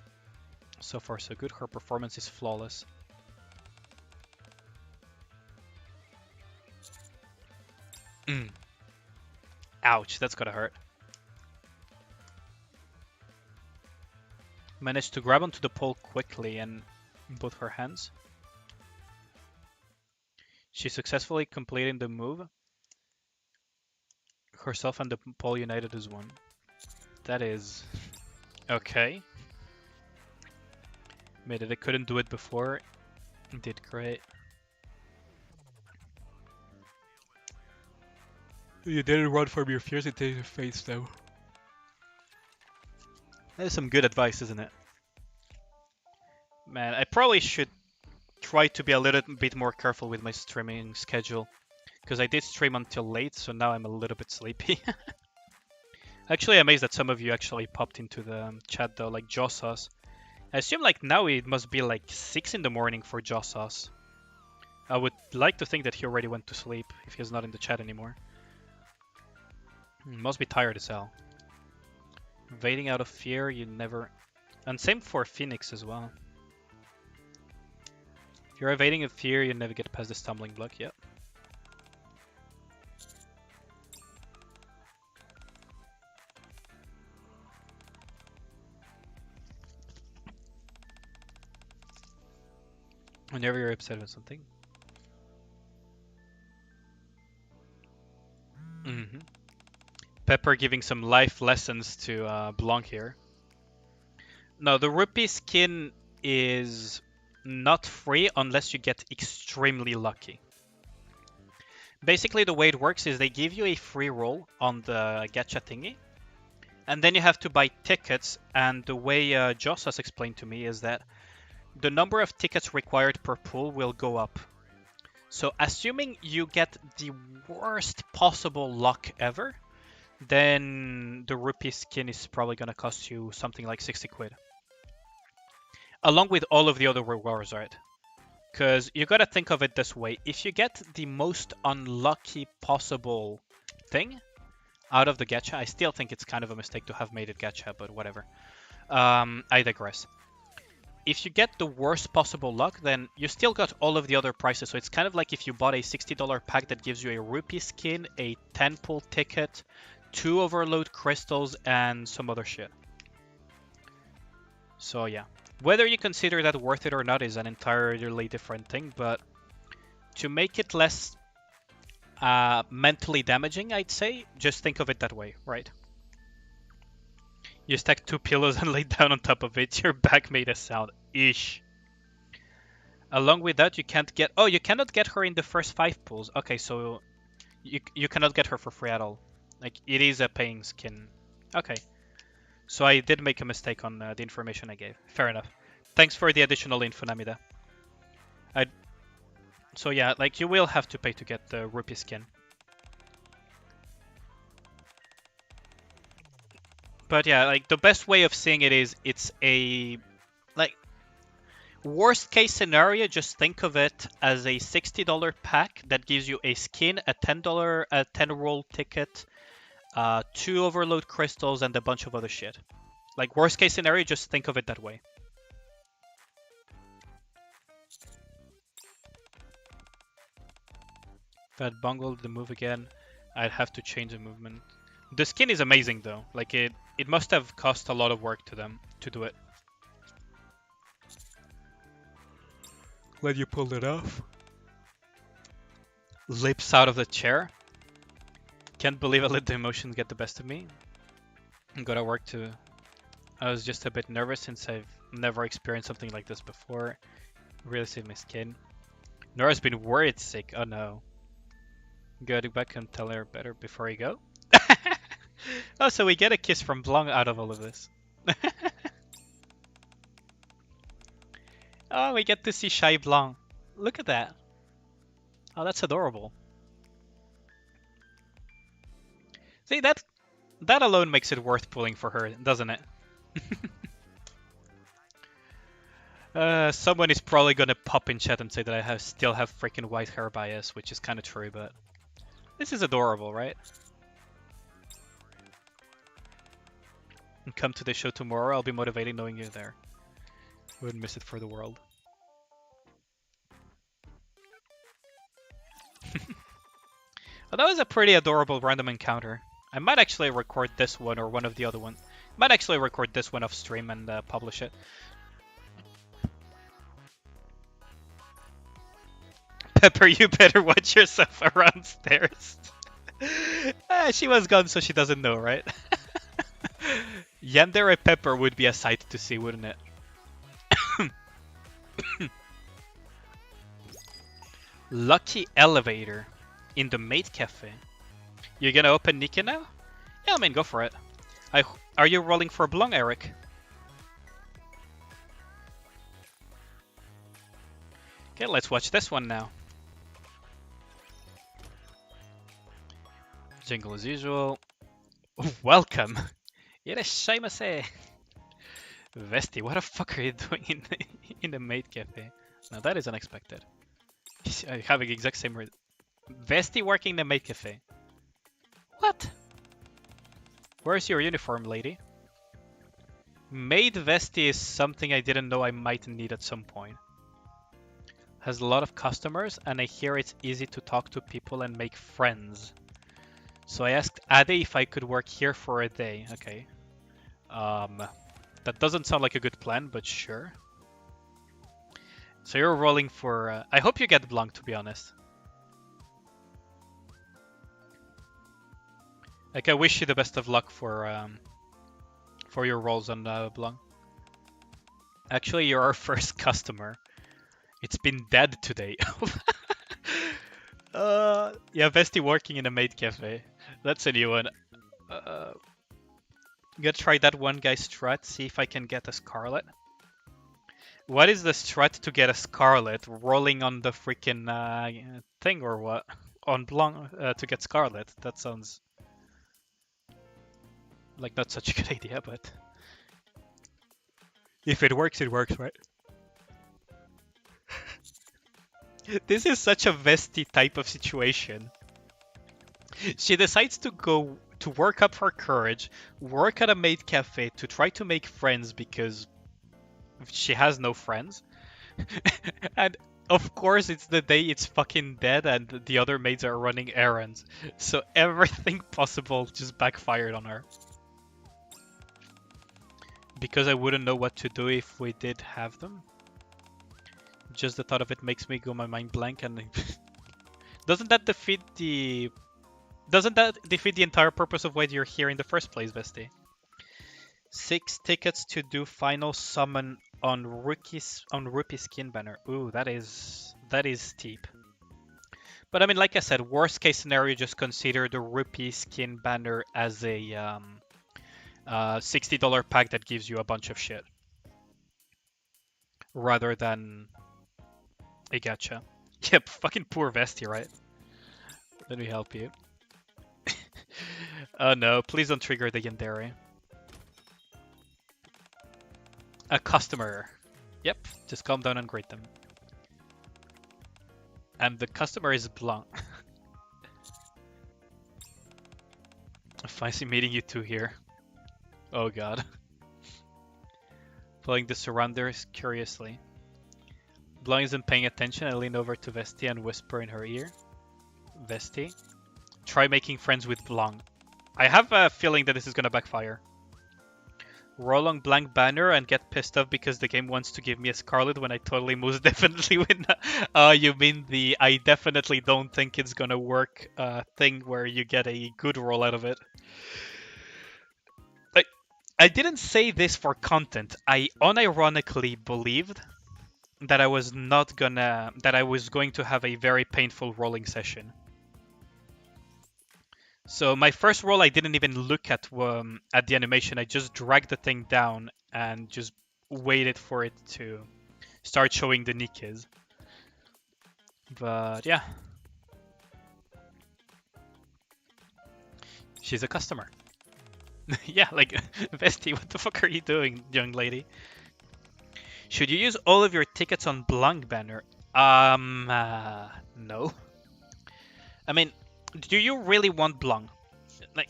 So far so good. Her performance is flawless. Ouch, that's gotta hurt. Managed to grab onto the pole quickly and both her hands. She's successfully completing the move. Herself and the pole united as one. That is okay. Made it. I couldn't do it before. Did great. You didn't run from your fears into your face, though. That is some good advice, isn't it? Man, I probably should try to be a little bit more careful with my streaming schedule. Because I did stream until late, so now I'm a little bit sleepy. Actually amazed that some of you actually popped into the chat though, like Jossas. I assume like now it must be like 6 in the morning for Jossas. I would like to think that he already went to sleep if he's not in the chat anymore. Must be tired as hell. Evading out of fear, you never... And same for Phoenix as well. If you're evading of fear, you never get past the stumbling block, yep. Whenever you're upset with something. Pepper giving some life lessons to Blanc here. No, the rupee skin is not free unless you get extremely lucky. Basically, the way it works is they give you a free roll on the gacha thingy, And then you have to buy tickets, and the way Joss has explained to me is that the number of tickets required per pool will go up. So assuming you get the worst possible luck ever, then the rupee skin is probably going to cost you something like 60 quid. Along with all of the other rewards, right? Because you got to think of it this way. If you get the most unlucky possible thing out of the gacha, I still think it's kind of a mistake to have made it gacha, but whatever. I digress. If you get the worst possible luck, then you still got all of the other prices. So it's kind of like if you bought a $60 pack that gives you a rupee skin, a 10 pull ticket, 2 overload crystals, and some other shit. So yeah. Whether you consider that worth it or not is an entirely different thing, but to make it less mentally damaging, I'd say, just think of it that way, right? You stack 2 pillows and lay down on top of it, your back made a sound. Ish. Along with that, you can't get... Oh, you cannot get her in the first 5 pools. Okay, so you cannot get her for free at all. Like, it is a paying skin. Okay. So I did make a mistake on the information I gave. Fair enough. Thanks for the additional info, Namida. So yeah, like, you will have to pay to get the rupee skin. But yeah, like, the best way of seeing it is it's a... Like, worst case scenario, just think of it as a $60 pack that gives you a skin, a $10 10 roll ticket, 2 overload crystals, and a bunch of other shit. Like, worst case scenario, just think of it that way. If I had bungled the move again, I'd have to change the movement. The skin is amazing though. Like, it must have cost a lot of work to them to do it. Glad you pulled it off. Lips out of the chair. Can't believe I let the emotions get the best of me. Gotta work to... I was just a bit nervous since I've never experienced something like this before. Really saved my skin. Nora's been worried sick. Oh no. Go back and tell her better before you go. Oh, so we get a kiss from Blanc out of all of this. Oh, we get to see Shy Blanc. Look at that. Oh, that's adorable. See, that alone makes it worth pulling for her, doesn't it? Someone is probably gonna pop in chat and say that I still have freaking white hair bias, which is kind of true, but this is adorable, right? And come to the show tomorrow. I'll be motivating knowing you're there. Wouldn't miss it for the world. Well, that was a pretty adorable random encounter. I might actually record this one or one of the other ones. Might actually record this one off stream and publish it. Pepper, you better watch yourself around stairs. She was gone, so she doesn't know, right? Yandere Pepper would be a sight to see, wouldn't it? Lucky elevator in the maid cafe. You're gonna open Nikke now? Yeah, I mean, go for it. Are you rolling for Blanc, Eric? Okay, let's watch this one now. Jingle as usual. Welcome. Irashaimase. Vesti, what the fuck are you doing in the maid cafe? Now that is unexpected. Having the exact same word. Vesti working in the maid cafe. What? Where's your uniform, lady? Maid Vesti is something I didn't know I might need at some point. Has a lot of customers, and I hear it's easy to talk to people and make friends. So I asked Ade if I could work here for a day. Okay. That doesn't sound like a good plan, but sure. So you're rolling for... I hope you get Blanc, to be honest. Like, I wish you the best of luck for your rolls on Blanc. Actually, you're our first customer. It's been dead today. Yeah, Vesti working in a maid cafe. That's a new one. I'm gonna try that one guy strat, see if I can get a Scarlet. What is the strat to get a Scarlet? Rolling on the freaking thing or what? On Blanc to get Scarlet? That sounds like not such a good idea, but if it works, right? This is such a Vesti type of situation. She decides to go to work up her courage, work at a maid cafe to try to make friends because she has no friends. And of course, it's the day it's fucking dead and the other maids are running errands. So everything possible just backfired on her. Because I wouldn't know what to do if we did have them. Just the thought of it makes me go my mind blank and doesn't that defeat the entire purpose of why you're here in the first place, Bestie? 6 tickets to do final summon on Rupee skin banner. Ooh, that is steep. But I mean, like I said, worst case scenario, just consider the Rupee skin banner as a $60 pack that gives you a bunch of shit, rather than a gacha. Yep, fucking poor Vesti, right? Let me help you. Oh no, please don't trigger the Yandere. A customer. Yep, just calm down and greet them. And the customer is Blanc. Fancy meeting you two here. Oh god. Following the surroundings curiously. Blanc isn't paying attention. I lean over to Vesti and whisper in her ear. Vesti, try making friends with Blanc. I have a feeling that this is gonna backfire. Roll on Blanc banner and get pissed off because the game wants to give me a Scarlet when I totally most definitely win. You mean the I definitely don't think it's gonna work thing where you get a good roll out of it. I didn't say this for content. I unironically believed that I was going to have a very painful rolling session. So my first roll, I didn't even look at the animation. I just dragged the thing down and just waited for it to start showing the Nikkes. But yeah. She's a customer. Yeah, like, Vesti, what the fuck are you doing, young lady? Should you use all of your tickets on Blanc banner? No. I mean, do you really want Blanc? Like,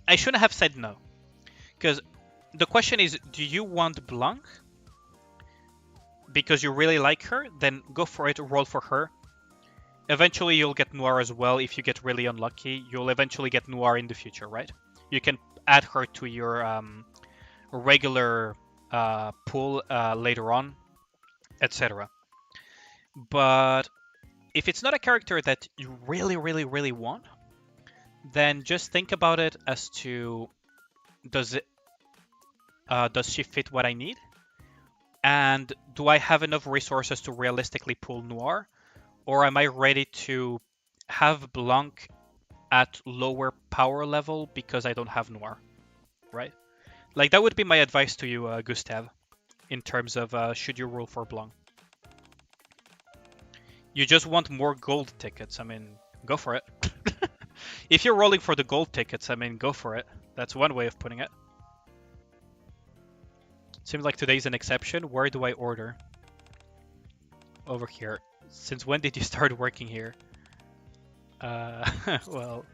I shouldn't have said no. Because the question is, do you want Blanc? Because you really like her? Then go for it, roll for her. Eventually you'll get Noir as well if you get really unlucky. You'll eventually get Noir in the future, right? You can add her to your regular pool later on, etc. But if it's not a character that you really, really, really want, then just think about it as to does she fit what I need? And do I have enough resources to realistically pull Noir? Or am I ready to have Blanc at lower power level because I don't have Noir, right? Like, that would be my advice to you, Gustav, in terms of should you roll for Blanc. You just want more gold tickets, I mean, go for it. If you're rolling for the gold tickets, I mean, go for it. That's one way of putting it. Seems like today's an exception. Where do I order? Over here. Since when did you start working here? Well,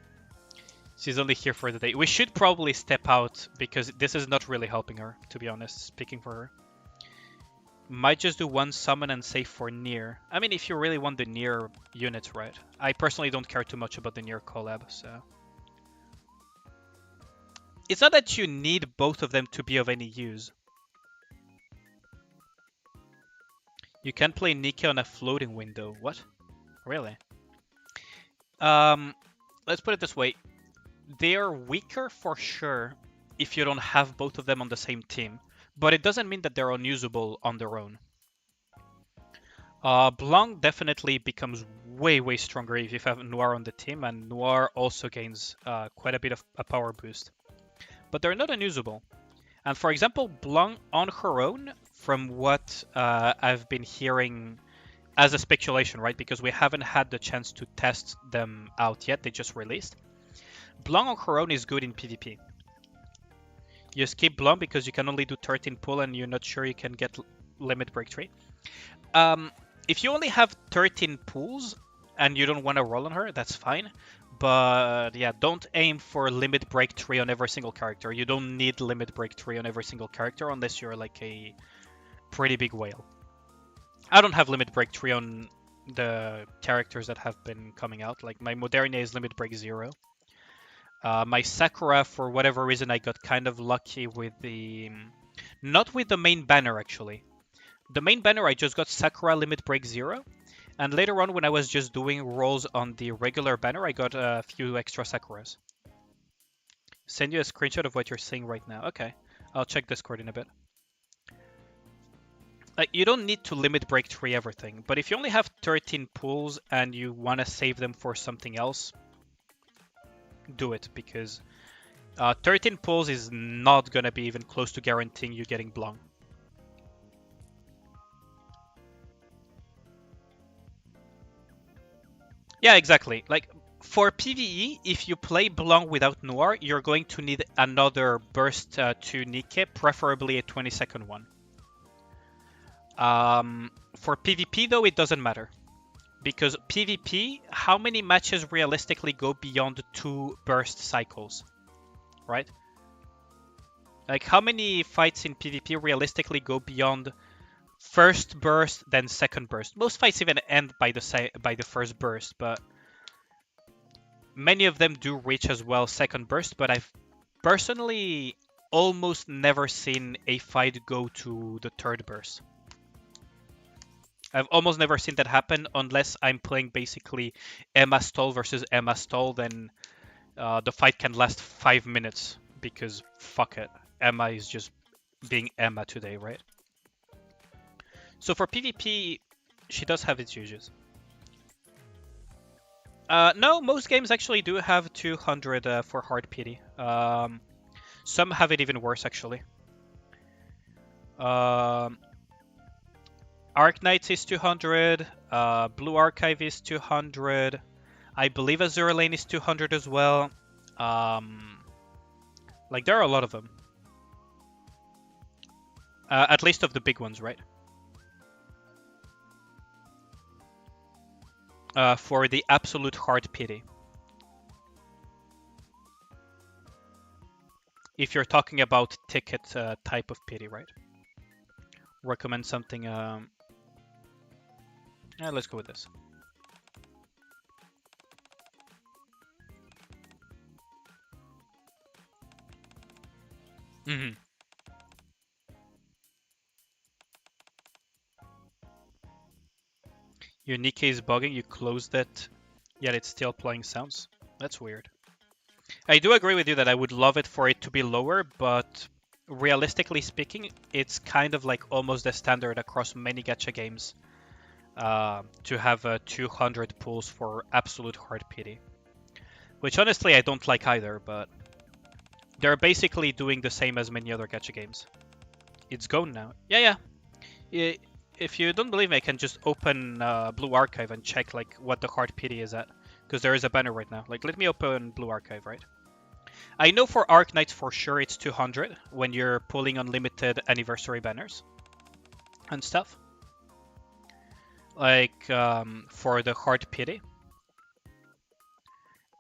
she's only here for the day. We should probably step out because this is not really helping her, to be honest, speaking for her. Might just do one summon and save for Nier. I mean, if you really want the Nier units, right? I personally don't care too much about the Nier collab, so... It's not that you need both of them to be of any use. You can play Nikke on a floating window. What? Really? Let's put it this way. They are weaker for sure if you don't have both of them on the same team. But it doesn't mean that they're unusable on their own. Blanc definitely becomes way, way stronger if you have Noir on the team. And Noir also gains quite a bit of a power boost. but they're not unusable. And for example, Blanc on her own, from what I've been hearing as a speculation, right? Because we haven't had the chance to test them out yet. They just released. Blanc on her own is good in PvP. You skip Blanc because you can only do 13 pull and you're not sure you can get limit break 3. If you only have 13 pulls and you don't want to roll on her, that's fine. But yeah, don't aim for limit break 3 on every single character. You don't need limit break 3 on every single character unless you're like a pretty big whale. I don't have limit break 3 on the characters that have been coming out. Like my Modernia is limit break 0. My Sakura, for whatever reason, I got kind of lucky with the... Not with the main banner, actually. The main banner, I just got Sakura limit break 0. And later on, when I was just doing rolls on the regular banner, I got a few extra Sakuras. Send you a screenshot of what you're seeing right now. Okay, I'll check Discord in a bit. Like, you don't need to limit break 3 everything, but if you only have 13 pulls and you want to save them for something else, do it, because 13 pulls is not going to be even close to guaranteeing you getting Blanc. Yeah, exactly. Like, for PvE, if you play Blanc without Noir, you're going to need another burst to Nikke, preferably a 20-second one. For PvP, though, it doesn't matter. Because PvP, how many matches realistically go beyond 2 burst cycles? Right? Like, how many fights in PvP realistically go beyond first burst, then second burst? Most fights even end by the first burst, but many of them do reach as well second burst, but I've personally almost never seen a fight go to the third burst. I've almost never seen that happen unless I'm playing basically Emma Stall versus Emma Stall, then the fight can last 5 minutes because fuck it. Emma is just being Emma today, right? So for PvP, she does have its uses. No, most games actually do have 200 for hard pity. Some have it even worse, actually. Arknights is 200, Blue Archive is 200, I believe Azure Lane is 200 as well. Like, there are a lot of them. At least of the big ones, right? For the absolute hard pity. If you're talking about ticket type of pity, right? Recommend something... Yeah, let's go with this. Mm-hmm. Your Nikke is bugging, you closed it, yet it's still playing sounds. That's weird. I do agree with you that I would love it for it to be lower, but realistically speaking, it's kind of like almost the standard across many gacha games to have 200 pulls for absolute hard pity. Which honestly I don't like either, but they're basically doing the same as many other gacha games. It's gone now. Yeah. If you don't believe me, I can just open Blue Archive and check like what the hard pity is at. Because there is a banner right now. Like, let me open Blue Archive, right? I know for Arknights for sure it's 200 when you're pulling unlimited anniversary banners and stuff. Like, for the hard pity.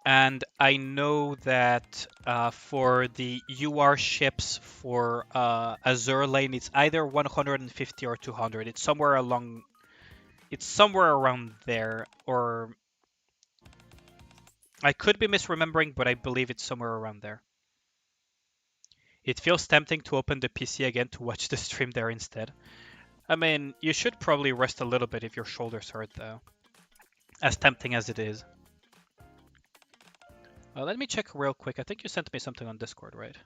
And I know that for the UR ships for Azure Lane, it's either 150 or 200. It's somewhere along... It's somewhere around there, or... I could be misremembering, but I believe it's somewhere around there. It feels tempting to open the PC again to watch the stream there instead. I mean, you should probably rest a little bit if your shoulders hurt, though. As tempting as it is. Let me check real quick. I think you sent me something on Discord, right?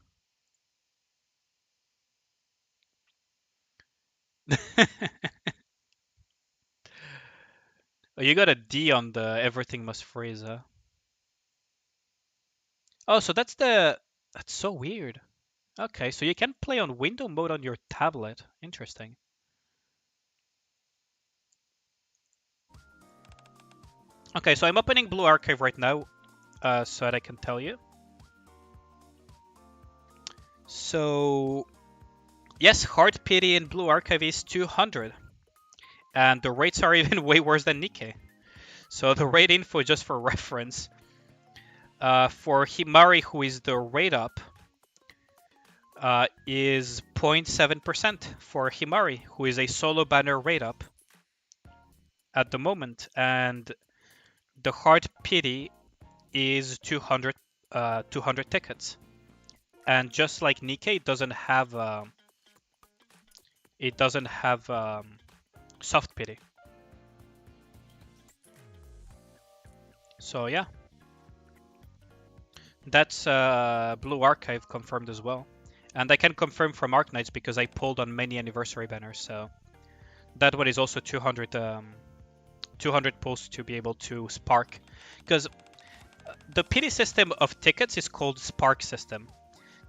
Oh, you got a D on the everything must freeze, huh? Oh, so that's the... That's so weird. Okay, so you can play on window mode on your tablet. Interesting. Okay, so I'm opening Blue Archive right now, so that I can tell you. So, yes, hard pity in Blue Archive is 200. And the rates are even way worse than Nikke. So the rate info, just for reference, for Himari, who is the rate up, is 0.7% for Himari, who is a solo banner rate up at the moment. And the hard pity is 200, 200 tickets. And just like Nikke, it doesn't have soft pity. So yeah, that's Blue Archive confirmed as well. And I can confirm from Arknights because I pulled on many anniversary banners, so that one is also 200, 200 pulls to be able to spark. Because the pity system of tickets is called Spark system.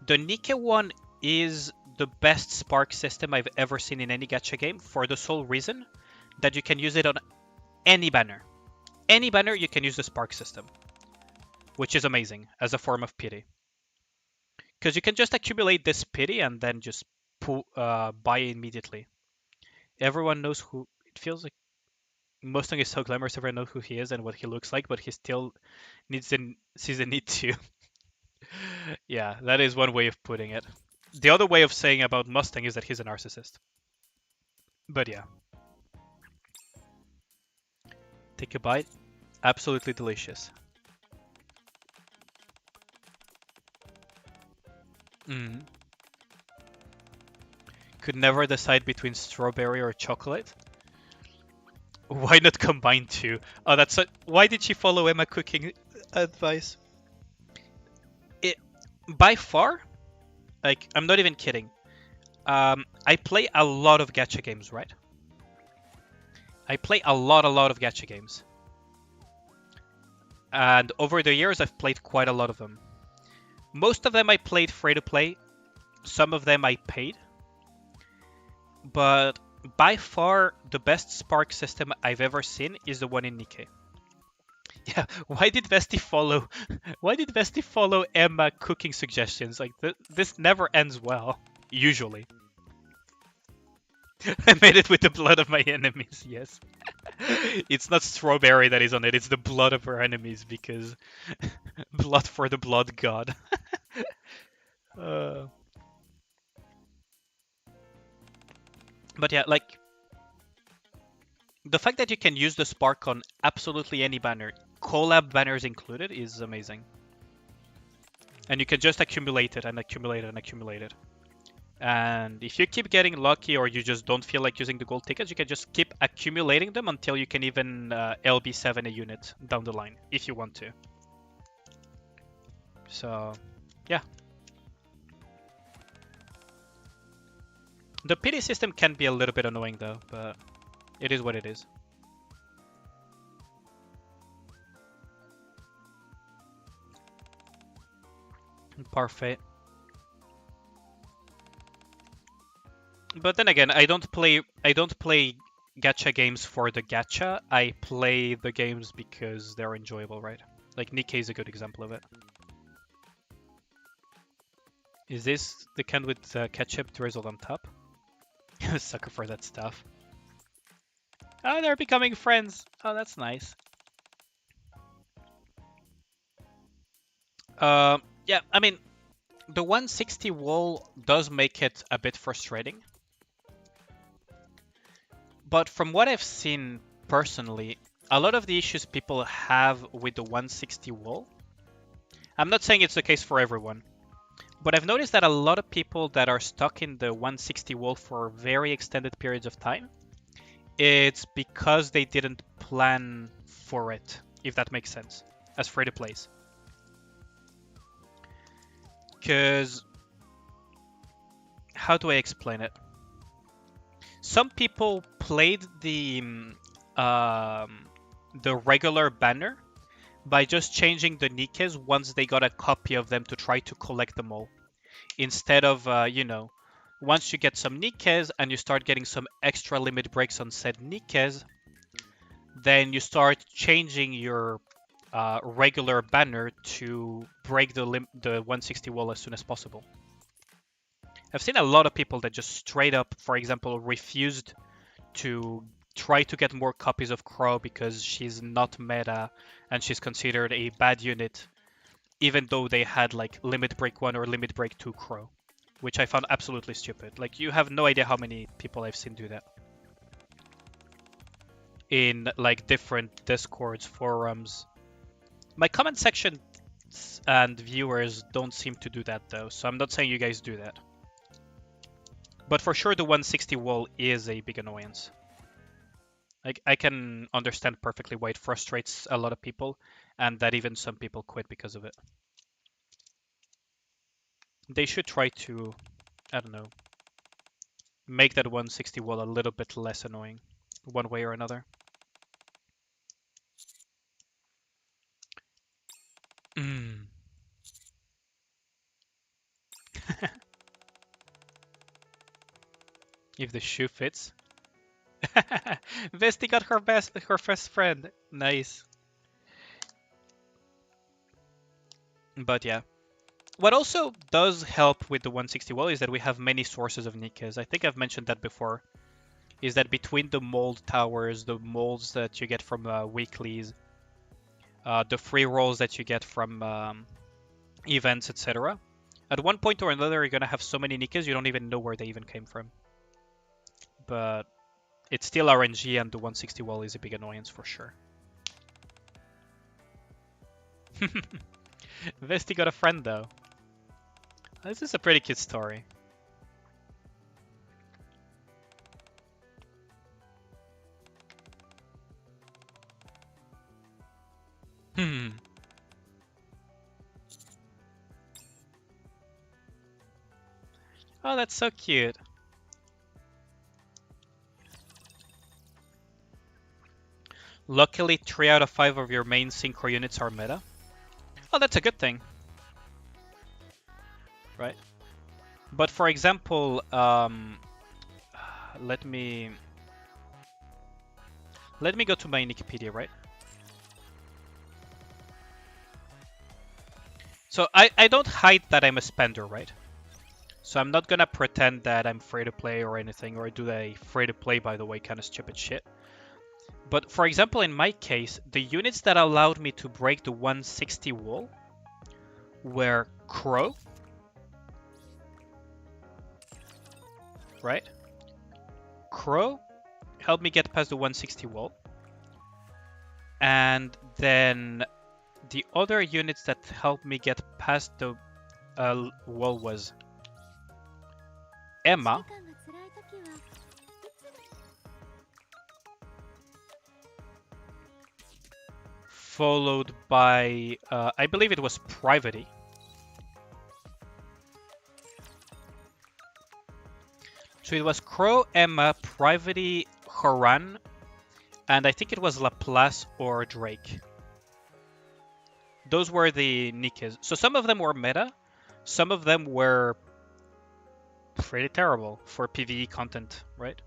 The Nikke one is the best spark system I've ever seen in any gacha game for the sole reason that you can use it on any banner. Any banner you can use the spark system, which is amazing as a form of pity. Because you can just accumulate this pity and then just buy immediately. Everyone knows who it feels like. Mustang is so glamorous, everyone knows who he is and what he looks like, but he still sees a need to. Yeah, that is one way of putting it. The other way of saying about Mustang is that he's a narcissist. But yeah. Take a bite. Absolutely delicious. Mm. Could never decide between strawberry or chocolate. Why not combine two? Oh, that's a... Why did she follow Emma cooking advice? By far, like, I'm not even kidding. I play a lot of gacha games, right? I play a lot of gacha games. And over the years, I've played quite a lot of them. Most of them I played free-to-play. Some of them I paid. But by far, the best Spark system I've ever seen is the one in Nikke. Yeah, why did Vesti follow? Why did Vesti follow Emma cooking suggestions? Like this never ends well. Usually, I made it with the blood of my enemies. Yes, it's not strawberry that is on it. It's the blood of her enemies because blood for the blood god. uh, but yeah, like the fact that you can use the spark on absolutely any banner, collab banners included, is amazing. And you can just accumulate it and accumulate it and accumulate it. And if you keep getting lucky or you just don't feel like using the gold tickets, you can just keep accumulating them until you can even LB7 a unit down the line, if you want to. So, yeah. The pity system can be a little bit annoying though, but it is what it is. Parfait. But then again, I don't play gacha games for the gacha. I play the games because they're enjoyable, right? Like Nikke is a good example of it. Is this the can with ketchup drizzled on top? Sucker for that stuff. Oh, they're becoming friends. Oh, that's nice. Yeah, I mean, the 160 wall does make it a bit frustrating. But from what I've seen personally, a lot of the issues people have with the 160 wall, I'm not saying it's the case for everyone, but I've noticed that a lot of people that are stuck in the 160 wall for very extended periods of time, it's because they didn't plan for it, if that makes sense, as free-to-plays. Because, how do I explain it? Some people played the regular banner by just changing the Nikkes once they got a copy of them to try to collect them all. Instead of, once you get some Nikkes and you start getting some extra limit breaks on said Nikkes, then you start changing your regular banner to break the 160 wall as soon as possible. I've seen a lot of people that just straight up, for example, refused to try to get more copies of Crow because she's not meta and she's considered a bad unit, even though they had like Limit Break 1 or Limit Break 2 Crow, which I found absolutely stupid. Like, you have no idea how many people I've seen do that in like different Discords, forums. My comment section and viewers don't seem to do that though, so I'm not saying you guys do that. But for sure the 160 wall is a big annoyance. Like, I can understand perfectly why it frustrates a lot of people, and that even some people quit because of it. They should try to, I don't know, make that 160 wall a little bit less annoying, one way or another. If the shoe fits. Vesti got her first friend. Nice. But yeah. What also does help with the 160 wall is that we have many sources of Nikkes. I think I've mentioned that before. Is that between the mold towers, the molds that you get from weeklies, the free rolls that you get from events, etc. At one point or another, you're going to have so many Nikkes you don't even know where they even came from. But it's still RNG, and the 160 wall is a big annoyance for sure. Vesti got a friend though. This is a pretty cute story. Oh, that's so cute. Luckily, 3 out of 5 of your main synchro units are meta. Oh, that's a good thing. Right? But for example, let me go to my Wikipedia, right? So I don't hide that I'm a spender, right? So I'm not gonna pretend that I'm free to play or anything, or do a free to play, by the way, kind of stupid shit. But for example, in my case, the units that allowed me to break the 160 wall were Crow, right? Crow helped me get past the 160 wall. And then the other units that helped me get past the wall was Emma, followed by, I believe it was Privity. So it was Crow, Emma, Privity, Haran, and I think it was Laplace or Drake. Those were the Nikkes. So some of them were meta, some of them were pretty terrible for PvE content, right?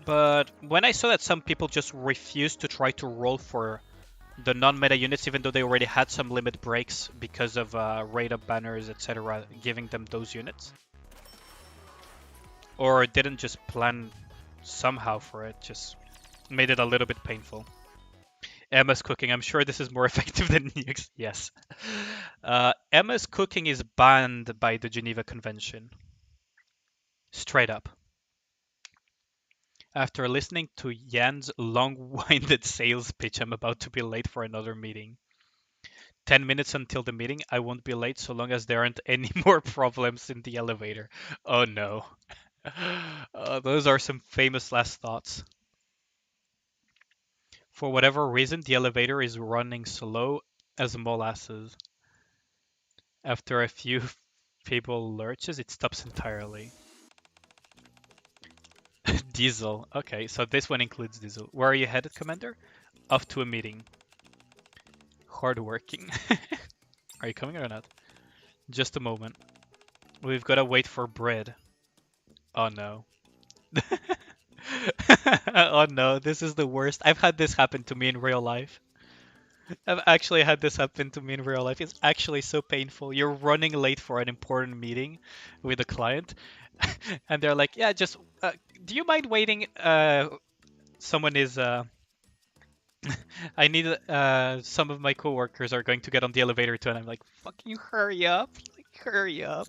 But when I saw that some people just refused to try to roll for the non-meta units, even though they already had some limit breaks because of raid-up banners, etc., giving them those units, or didn't just plan somehow for it, just made it a little bit painful. Emma's cooking. I'm sure this is more effective than Nukes. Yes. Emma's cooking is banned by the Geneva Convention. Straight up. After listening to Jan's long-winded sales pitch, I'm about to be late for another meeting. 10 minutes until the meeting. I won't be late so long as there aren't any more problems in the elevator. Oh no. Those are some famous last thoughts. For whatever reason, the elevator is running slow as molasses. After a few feeble lurches, it stops entirely. Diesel. Okay, so this one includes Diesel. Where are you headed, Commander? Off to a meeting. Hardworking. Are you coming or not? Just a moment. We've got to wait for bread. Oh no. Oh no, this is the worst. I've had this happen to me in real life. I've actually had this happen to me in real life. It's actually so painful. You're running late for an important meeting with a client, and they're like, "Yeah, just do you mind waiting? Someone is I need some of my coworkers are going to get on the elevator too," and I'm like, "Fucking hurry up! Like, hurry up!"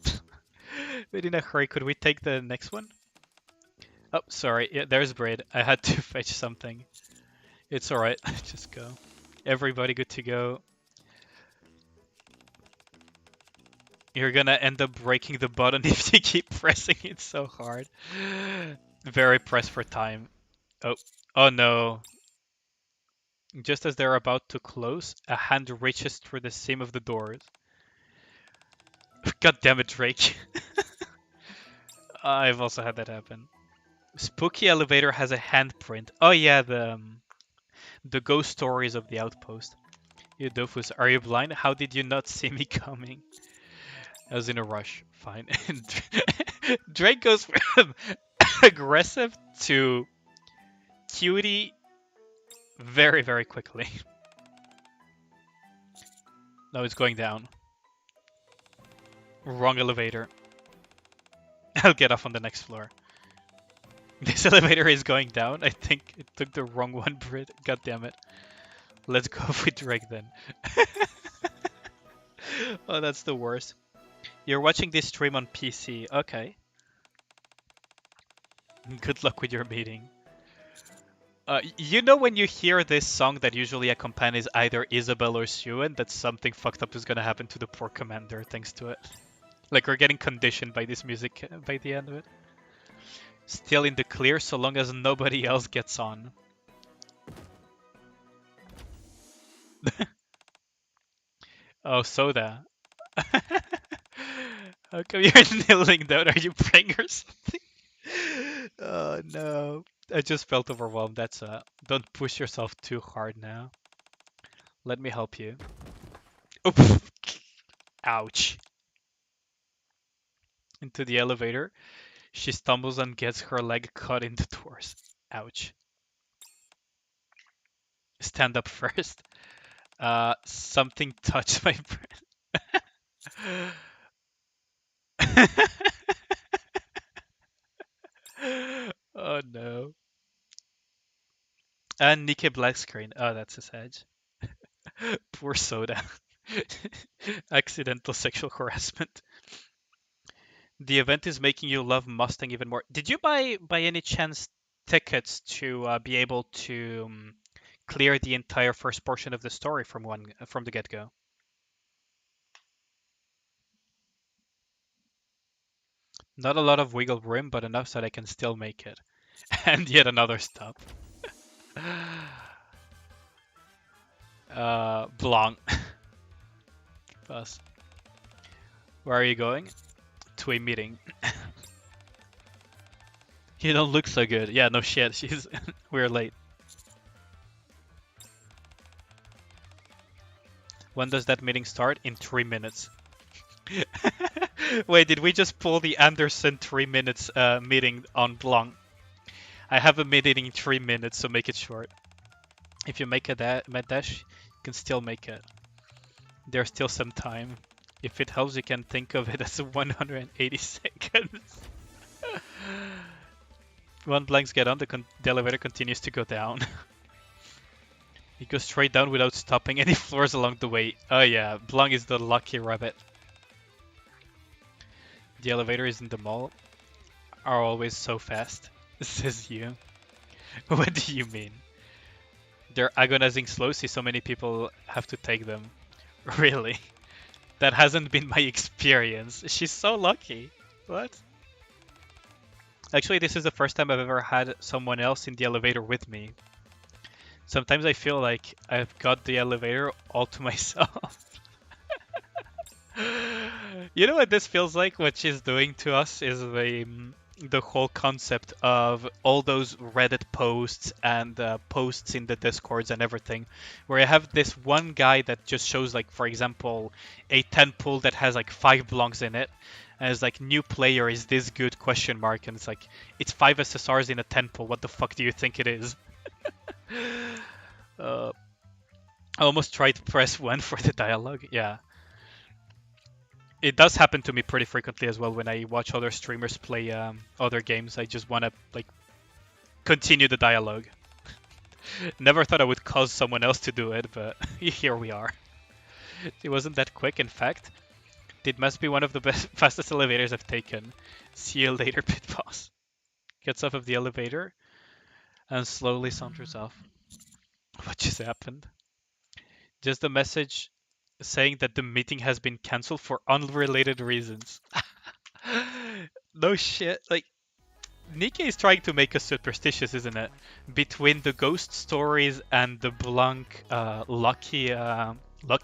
But in a hurry, could we take the next one? Oh, sorry. Yeah, there's Braid. I had to fetch something. It's alright. Just go. Everybody good to go. You're gonna end up breaking the button if you keep pressing it so hard. Very pressed for time. Oh, oh no. Just as they're about to close, a hand reaches through the seam of the doors. God damn it, Drake. I've also had that happen. Spooky elevator has a handprint. Oh yeah, the ghost stories of the outpost. You dofus, are you blind? How did you not see me coming? I was in a rush. Fine. Drake goes from aggressive to cutie very, very quickly. No, it's going down. Wrong elevator. I'll get off on the next floor. This elevator is going down. I think it took the wrong one, Brit. God damn it. Let's go with Drake then. Oh, that's the worst. You're watching this stream on PC. Okay. Good luck with your meeting. You know when you hear this song that usually accompanies either Isabel or Suen, that something fucked up is gonna happen to the poor commander thanks to it. Like we're getting conditioned by this music by the end of it. Still in the clear so long as nobody else gets on. Oh, Soda. How come you're kneeling down? Are you praying or something? Oh no. I just felt overwhelmed. That's don't push yourself too hard now. Let me help you. Oops. Ouch. Into the elevator. She stumbles and gets her leg caught in the doors. Ouch. Stand up first. Something touched my breast. Oh no. And Nikke black screen. Oh, that's a sedge. Poor Soda. Accidental sexual harassment. The event is making you love Mustang even more. Did you buy, by any chance, tickets to be able to clear the entire first portion of the story from the get-go? Not a lot of wiggle room, but enough so that I can still make it. And yet another stop. Blanc. Bus. Where are you going? To a meeting. You don't look so good. Yeah, no shit. We're late. When does that meeting start? In 3 minutes. Wait, did we just pull the Anderson 3 minutes meeting on Blanc? I have a meeting in 3 minutes, so make it short. If you make a med dash, you can still make it. There's still some time. If it helps, you can think of it as 180 seconds. When blanks get on, the elevator continues to go down. It goes straight down without stopping any floors along the way. Oh yeah, Blanc is the lucky rabbit. The elevators in the mall are always so fast, says you. What do you mean? They're agonizing slow, see so many people have to take them. Really? That hasn't been my experience. She's so lucky. What? Actually, this is the first time I've ever had someone else in the elevator with me. Sometimes I feel like I've got the elevator all to myself. You know what this feels like? What she's doing to us is the whole concept of all those Reddit posts and posts in the Discords and everything, where I have this one guy that just shows, like, for example, a 10 pool that has like 5 Blancs in it, and it's like, new player, is this good, question mark, and it's like, it's 5 SSRs in a 10 pool, what the fuck do you think it is? I almost tried to press 1 for the dialogue, yeah. It does happen to me pretty frequently as well when I watch other streamers play other games. I just want to like continue the dialogue. Never thought I would cause someone else to do it, but here we are. It wasn't that quick, in fact. It must be one of the best, fastest elevators I've taken. See you later, pit boss. Gets off of the elevator and slowly saunters off. What just happened? Just a message saying that the meeting has been cancelled for unrelated reasons. No shit. Like, Nikke is trying to make us superstitious, isn't it? Between the ghost stories and the Blanc lucky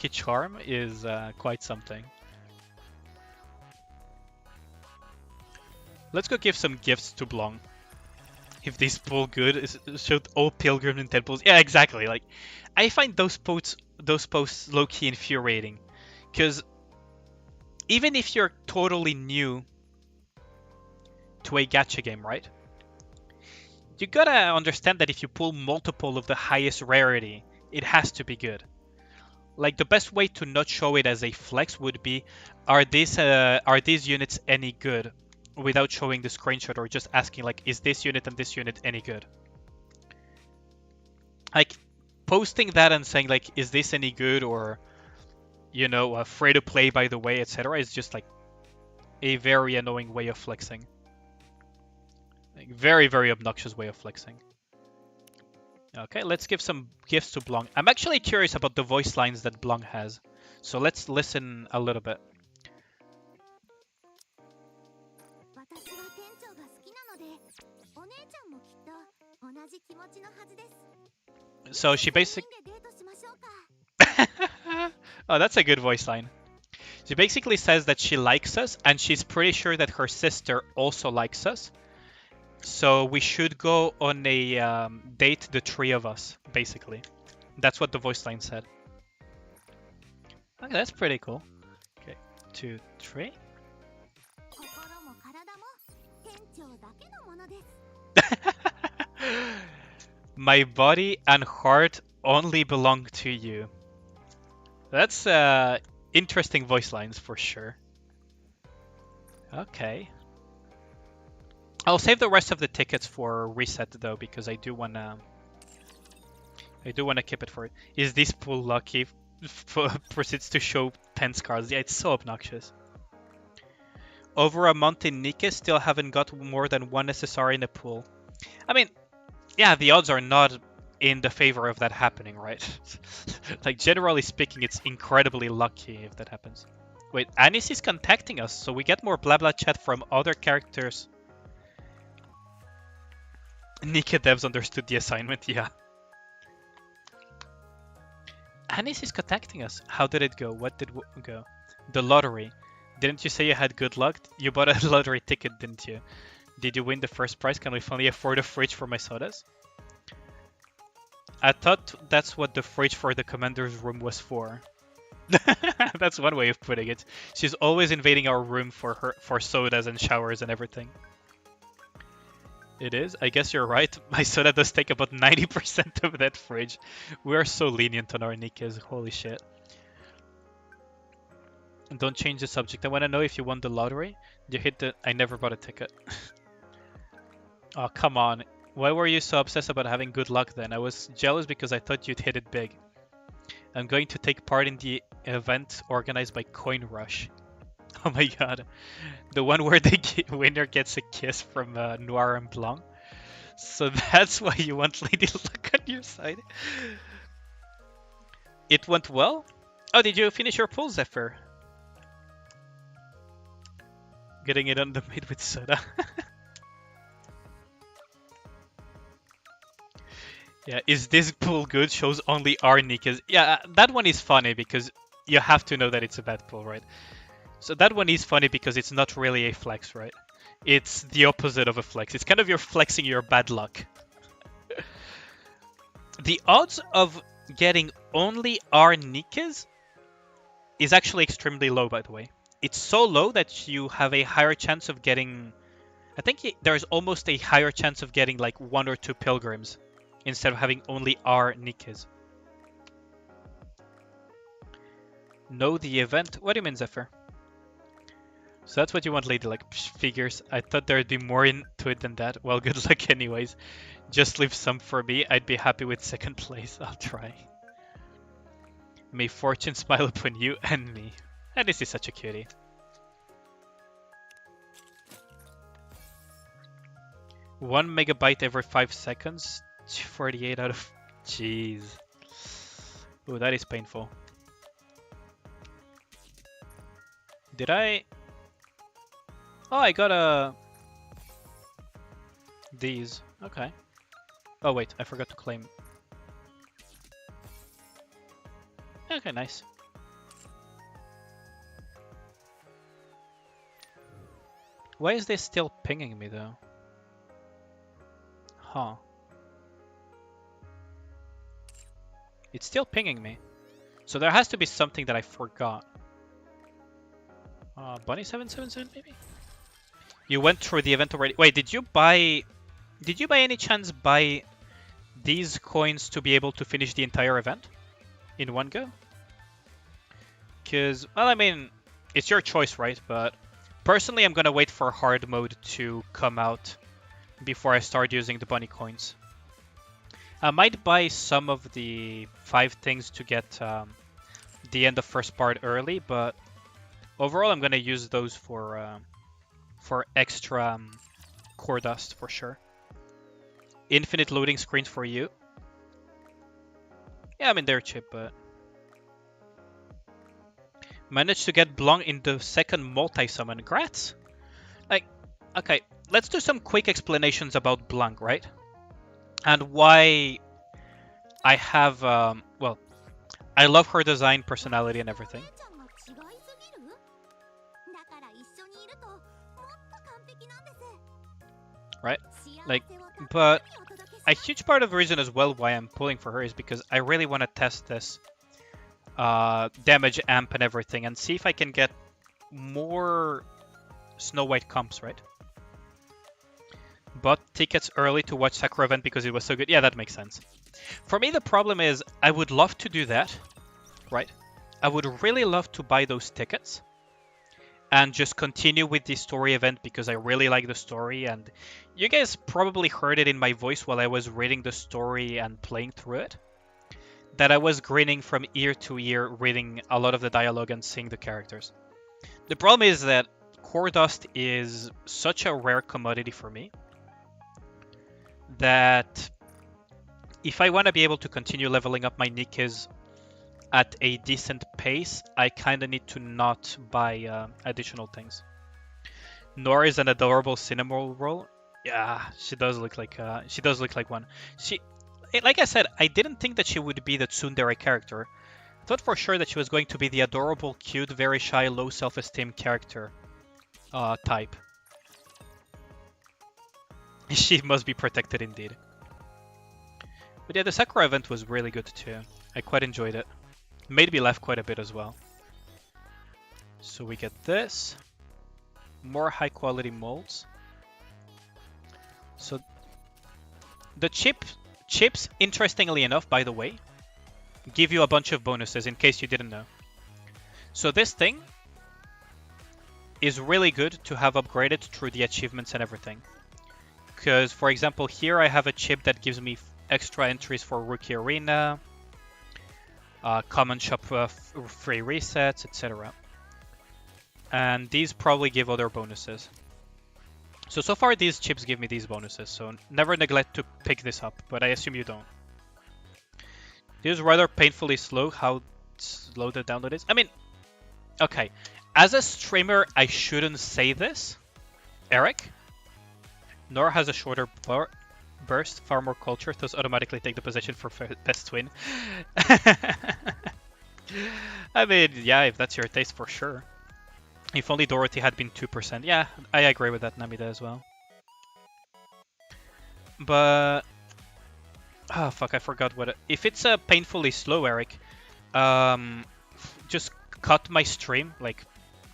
charm is quite something. Let's go give some gifts to Blanc. If these pull good, showed all pilgrims and temples. Yeah, exactly. Like, I find those posts low-key infuriating, because even if you're totally new to a gacha game, right? You gotta understand that if you pull multiple of the highest rarity, it has to be good. Like, the best way to not show it as a flex would be, are these units any good? Without showing the screenshot, or just asking, like, is this unit and this unit any good? Like, posting that and saying, like, is this any good, or, you know, free to play by the way, etc., is just like a very annoying way of flexing. Like, very, very obnoxious way of flexing. Okay, let's give some gifts to Blanc. I'm actually curious about the voice lines that Blanc has, so let's listen a little bit. So she basically... Oh, that's a good voice line. She basically says that she likes us, and she's pretty sure that her sister also likes us. So we should go on a date, the 3 of us, basically. That's what the voice line said. Okay, that's pretty cool. Okay, 2, 3. My body and heart only belong to you. That's interesting voice lines for sure. Okay. I'll save the rest of the tickets for reset though, because I do wanna keep it for it. Is this pool lucky? Proceeds to show 10 scars. Yeah, it's so obnoxious. Over a month in Nikke, still haven't got more than 1 SSR in a pool. I mean, yeah, the odds are not in the favor of that happening, right? Like, generally speaking, it's incredibly lucky if that happens. Wait, Anis is contacting us, so we get more blah blah chat from other characters. Nikke devs understood the assignment, yeah. Anis is contacting us. How did it go? What did go? The lottery. Didn't you say you had good luck? You bought a lottery ticket, didn't you? Did you win the first prize? Can we finally afford a fridge for my sodas? I thought that's what the fridge for the commander's room was for. That's one way of putting it. She's always invading our room for sodas and showers and everything. It is? I guess you're right. My soda does take about 90% of that fridge. We are so lenient on our Nikkes. Holy shit. Don't change the subject. I want to know if you won the lottery. You hit the... I never bought a ticket. Oh, come on. Why were you so obsessed about having good luck then? I was jealous because I thought you'd hit it big. I'm going to take part in the event organized by Coin Rush. Oh my god. The one where the winner gets a kiss from Noir and Blanc. So that's why you want Lady Luck on your side. It went well? Oh, did you finish your pool, Zephyr? Getting it on the mid with soda. Yeah, is this pool good? Shows only our Nikkes. Yeah, that one is funny because you have to know that it's a bad pool, right? So that one is funny because it's not really a flex, right? It's the opposite of a flex. It's kind of you're flexing your bad luck. The odds of getting only R Nikkes is actually extremely low, by the way. It's so low that you have a higher chance of getting... I think there's almost a higher chance of getting like 1 or 2 pilgrims instead of having only R Nikkes. Know the event? What do you mean, Zephyr? So that's what you want, Lady Luck. Figures. I thought there'd be more into it than that. Well, good luck anyways. Just leave some for me. I'd be happy with 2nd place. I'll try. May fortune smile upon you and me. And this is such a cutie. One megabyte every 5 seconds. 48 out of... Jeez. Ooh, that is painful. Did I... Oh, I got these. Okay. Oh, wait. I forgot to claim. Okay, nice. Why is this still pinging me, though? Huh. It's still pinging me. So there has to be something that I forgot. Bunny777 maybe? You went through the event already. Wait, did you by any chance buy these coins to be able to finish the entire event in one go? Because, well, I mean, it's your choice, right? But personally, I'm gonna wait for hard mode to come out before I start using the bunny coins. I might buy some of the 5 things to get the end of first part early, but overall, I'm gonna use those for extra core dust for sure. Infinite loading screens for you. Yeah, I mean they're cheap, but managed to get Blanc in the 2nd multi-summon. Grats! Like, okay, let's do some quick explanations about Blanc, right? And why I have, well, I love her design, personality, and everything. Right? Like, but a huge part of the reason as well why I'm pulling for her is because I really want to test this damage amp and everything and see if I can get more Snow White comps, right? Bought tickets early to watch Sakura event because it was so good. Yeah, that makes sense. For me, the problem is I would love to do that, right? I would really love to buy those tickets and just continue with the story event because I really like the story. And you guys probably heard it in my voice while I was reading the story and playing through it, that I was grinning from ear to ear reading a lot of the dialogue and seeing the characters. The problem is that core dust is such a rare commodity for me that if I want to be able to continue leveling up my Nikkes at a decent pace, I kind of need to not buy additional things. Nora is an adorable cinema roll. Yeah, she does look like one. Like I said, I didn't think that she would be the tsundere character. I thought for sure that she was going to be the adorable, cute, very shy, low self-esteem character type. She must be protected indeed. But yeah, the Sakura event was really good too. I quite enjoyed it. Made me laugh quite a bit as well. So we get this. More high quality molds. So the chips, interestingly enough, by the way, give you a bunch of bonuses in case you didn't know. So this thing is really good to have upgraded through the achievements and everything. Because, for example, here I have a chip that gives me extra entries for Rookie Arena, Common Shop free resets, etc. And these probably give other bonuses. So far these chips give me these bonuses, so never neglect to pick this up, but I assume you don't. It is rather painfully slow how slow the download is. I mean, okay, as a streamer I shouldn't say this, Eric. Nor has a shorter burst, far more culture, thus automatically take the position for best twin. I mean, yeah, if that's your taste, for sure. If only Dorothy had been 2%. Yeah, I agree with that, Namida, as well. But... Ah, fuck, I forgot what... If it's painfully slow, Eric, just cut my stream. Like,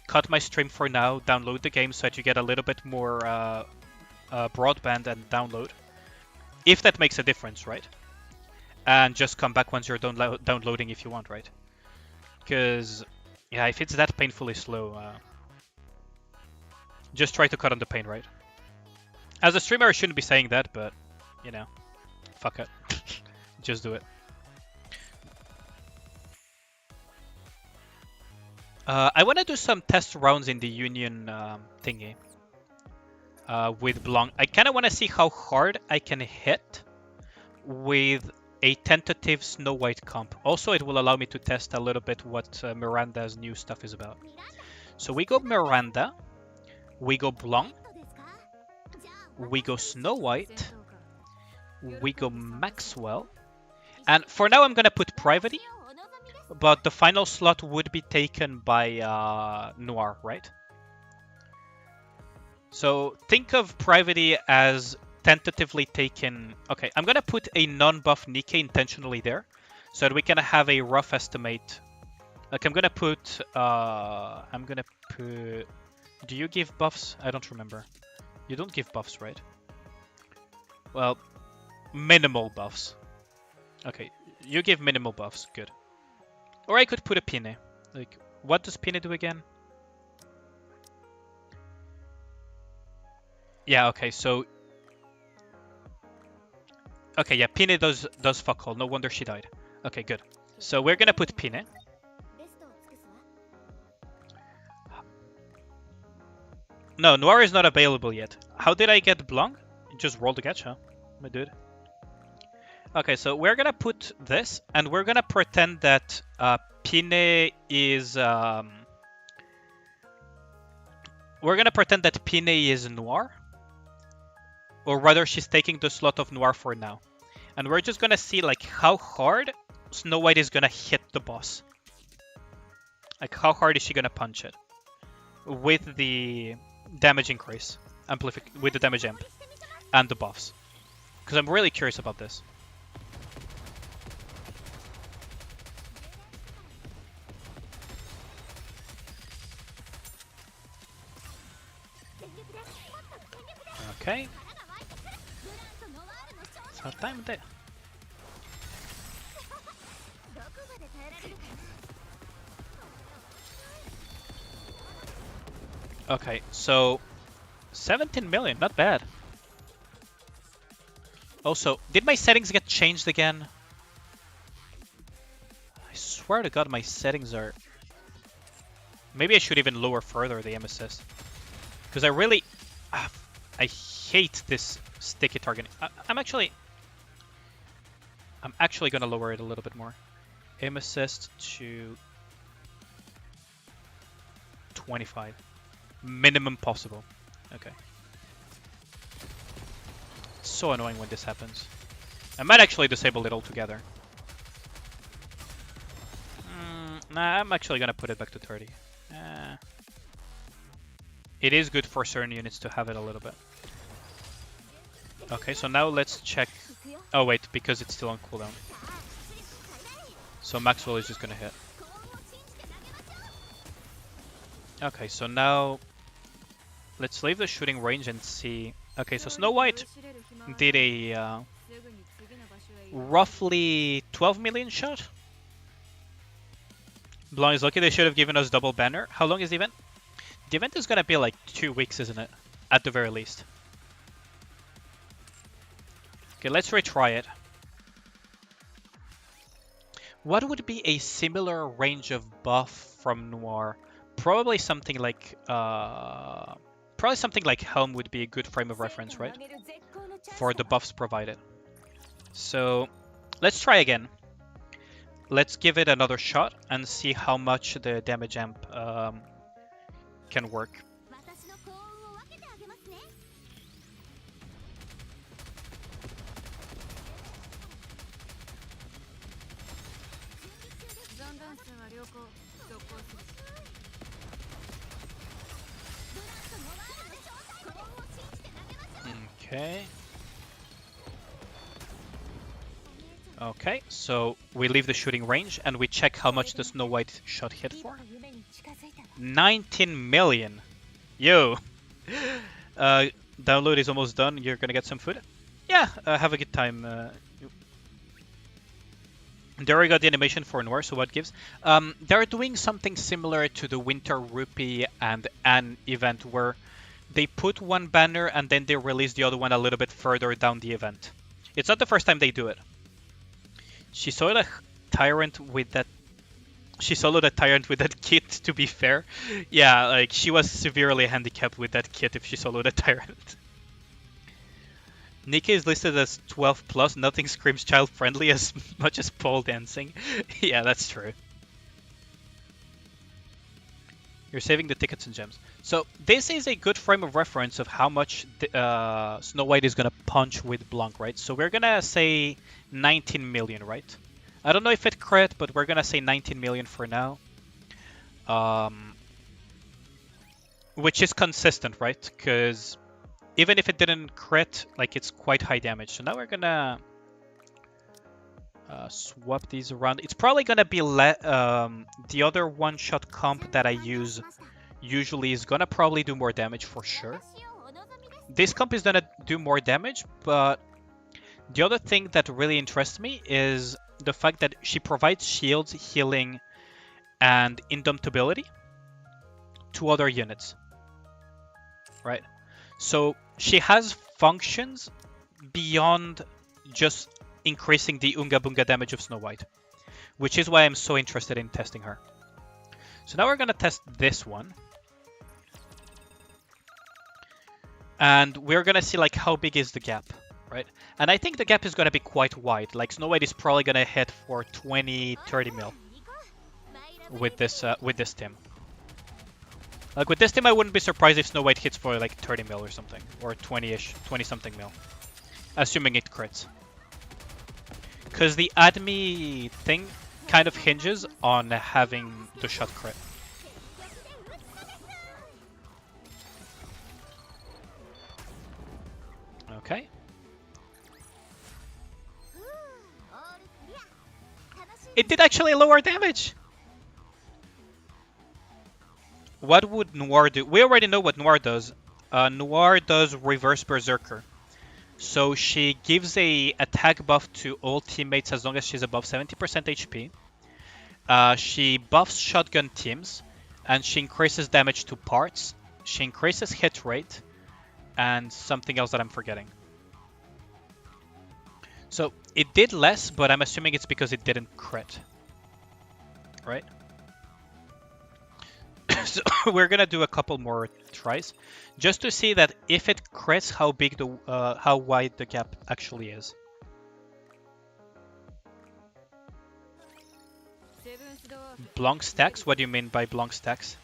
cut my stream for now, download the game so that you get a little bit more broadband and download. If that makes a difference, right? And just come back once you're downloading if you want, right? Because, yeah, if it's that painfully slow, just try to cut on the pain, right? As a streamer, I shouldn't be saying that, but, you know, fuck it. Just do it. I want to do some test rounds in the Union thingy with Blanc. I kind of want to see how hard I can hit with a tentative Snow White comp. Also, it will allow me to test a little bit what Miranda's new stuff is about. So we go Miranda, we go Blanc, we go Snow White, we go Maxwell, and for now I'm gonna put Private, but the final slot would be taken by Noir, right? So think of Private as tentatively taken. Okay, I'm gonna put a non-buff Nikke intentionally there, so that we can have a rough estimate. Like I'm gonna put. Do you give buffs? I don't remember. You don't give buffs, right? Well, minimal buffs. Okay, you give minimal buffs. Good. Or I could put a Pine. Like, what does Pine do again? Yeah. Okay. So. Okay. Yeah. Pine does fuck all. No wonder she died. Okay. Good. So we're gonna put Pine. No, Noir is not available yet. How did I get Blanc? Just roll the gacha, my dude. Okay, so we're gonna put this, and we're gonna pretend that Pine is... we're gonna pretend that Pine is Noir. Or rather, she's taking the slot of Noir for now. And we're just gonna see like how hard Snow White is gonna hit the boss. Like how hard is she gonna punch it? With the damage increase, with the damage amp, and the buffs. Because I'm really curious about this. Okay. So time there. Okay, so 17 million, not bad. Also, did my settings get changed again? I swear to God, my settings are... Maybe I should even lower further the aim assist. Because I really... I hate this sticky targeting. I'm actually going to lower it a little bit more. Aim assist to 25. Minimum possible. Okay. It's so annoying when this happens. I might actually disable it altogether. Nah, I'm actually gonna put it back to 30. It is good for certain units to have it a little bit. Okay, so now let's check. Oh wait, because it's still on cooldown. So Maxwell is just gonna hit. Okay, so now let's leave the shooting range and see. Okay, so Snow White did a roughly 12 million shot. Blanc is lucky, they should have given us double banner. How long is the event? The event is gonna be like 2 weeks, isn't it? At the very least. Okay, let's retry it. What would be a similar range of buff from Noir? Probably something like Helm would be a good frame of reference, right? For the buffs provided. So let's try again. Let's give it another shot and see how much the damage amp can work. Okay. Okay, so we leave the shooting range and we check how much the Snow White shot hit for. 19 million. Yo. Download is almost done. You're gonna get some food. Yeah, have a good time. There we got the animation for Noir, so what gives? They're doing something similar to the Winter Rupee and Anne event where they put one banner and then they release the other one a little bit further down the event. It's not the first time they do it. She soloed a tyrant with that. She soloed a tyrant with that kit. To be fair, yeah, like she was severely handicapped with that kit if she soloed a tyrant. Nikke is listed as 12 plus. Nothing screams child friendly as much as pole dancing. Yeah, that's true. You're saving the tickets and gems. So this is a good frame of reference of how much Snow White is gonna punch with Blanc, right? So we're gonna say 19 million, right? I don't know if it crit, but we're gonna say 19 million for now. Which is consistent, right? Because even if it didn't crit, like it's quite high damage. So now we're gonna swap these around. It's probably gonna be the other one-shot comp that I use usually is gonna probably do more damage for sure. This comp is gonna do more damage, but the other thing that really interests me is the fact that she provides shields, healing, and indomitability to other units, right? So she has functions beyond just increasing the Unga Bunga damage of Snow White, which is why I'm so interested in testing her. So now we're gonna test this one. And we're gonna see like how big is the gap, right? And I think the gap is gonna be quite wide. Like Snow White is probably gonna hit for 20, 30 mil with this team. Like with this team, I wouldn't be surprised if Snow White hits for like 30 mil or something, or 20-ish, 20 something mil, assuming it crits. Because the ADME thing kind of hinges on having the shot crit. Okay. It did actually lower damage! What would Noir do? We already know what Noir does. Noir does Reverse Berserker. So she gives a attack buff to all teammates as long as she's above 70% HP. She buffs shotgun teams, and she increases damage to parts. She increases hit rate, and something else that I'm forgetting. So it did less, but I'm assuming it's because it didn't crit. Right? So we're gonna do a couple more tries, just to see that if it crits, how big how wide the gap actually is. Blanc stacks? What do you mean by Blanc stacks?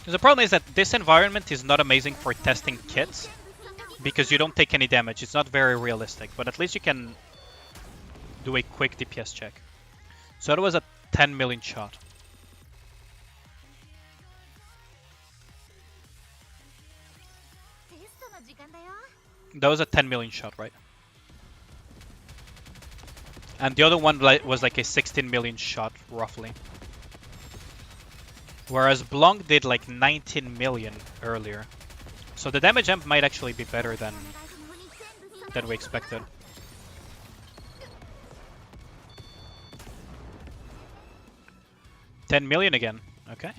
The problem is that this environment is not amazing for testing kits, because you don't take any damage. It's not very realistic, but at least you can do a quick DPS check. So that was a 10 million shot. That was a 10 million shot, right? And the other one was like a 16 million shot, roughly. Whereas Blanc did like 19 million earlier. So the damage amp might actually be better than we expected. $10 million again. Okay.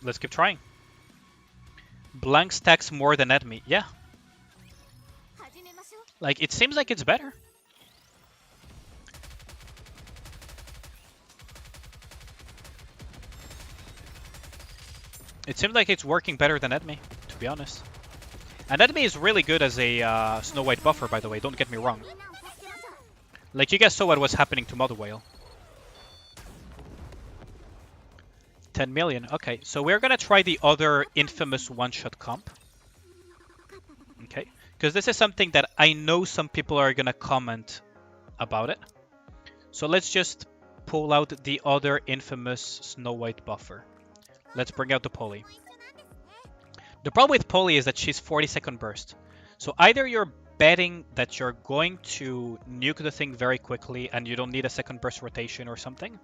Let's keep trying. Blanc stacks more than ADME. Yeah. Like, it seems like it's better. It seems like it's working better than ADME, to be honest. And ADME is really good as a Snow White buffer, by the way, don't get me wrong. Like, you guys saw what was happening to Mother Whale. 10 million, okay. So we're gonna try the other infamous one-shot comp. Okay, because this is something that I know some people are gonna comment about it. So let's just pull out the other infamous Snow White buffer. Let's bring out the Polly. The problem with Polly is that she's 40-second burst. So either you're betting that you're going to nuke the thing very quickly and you don't need a second burst rotation or something,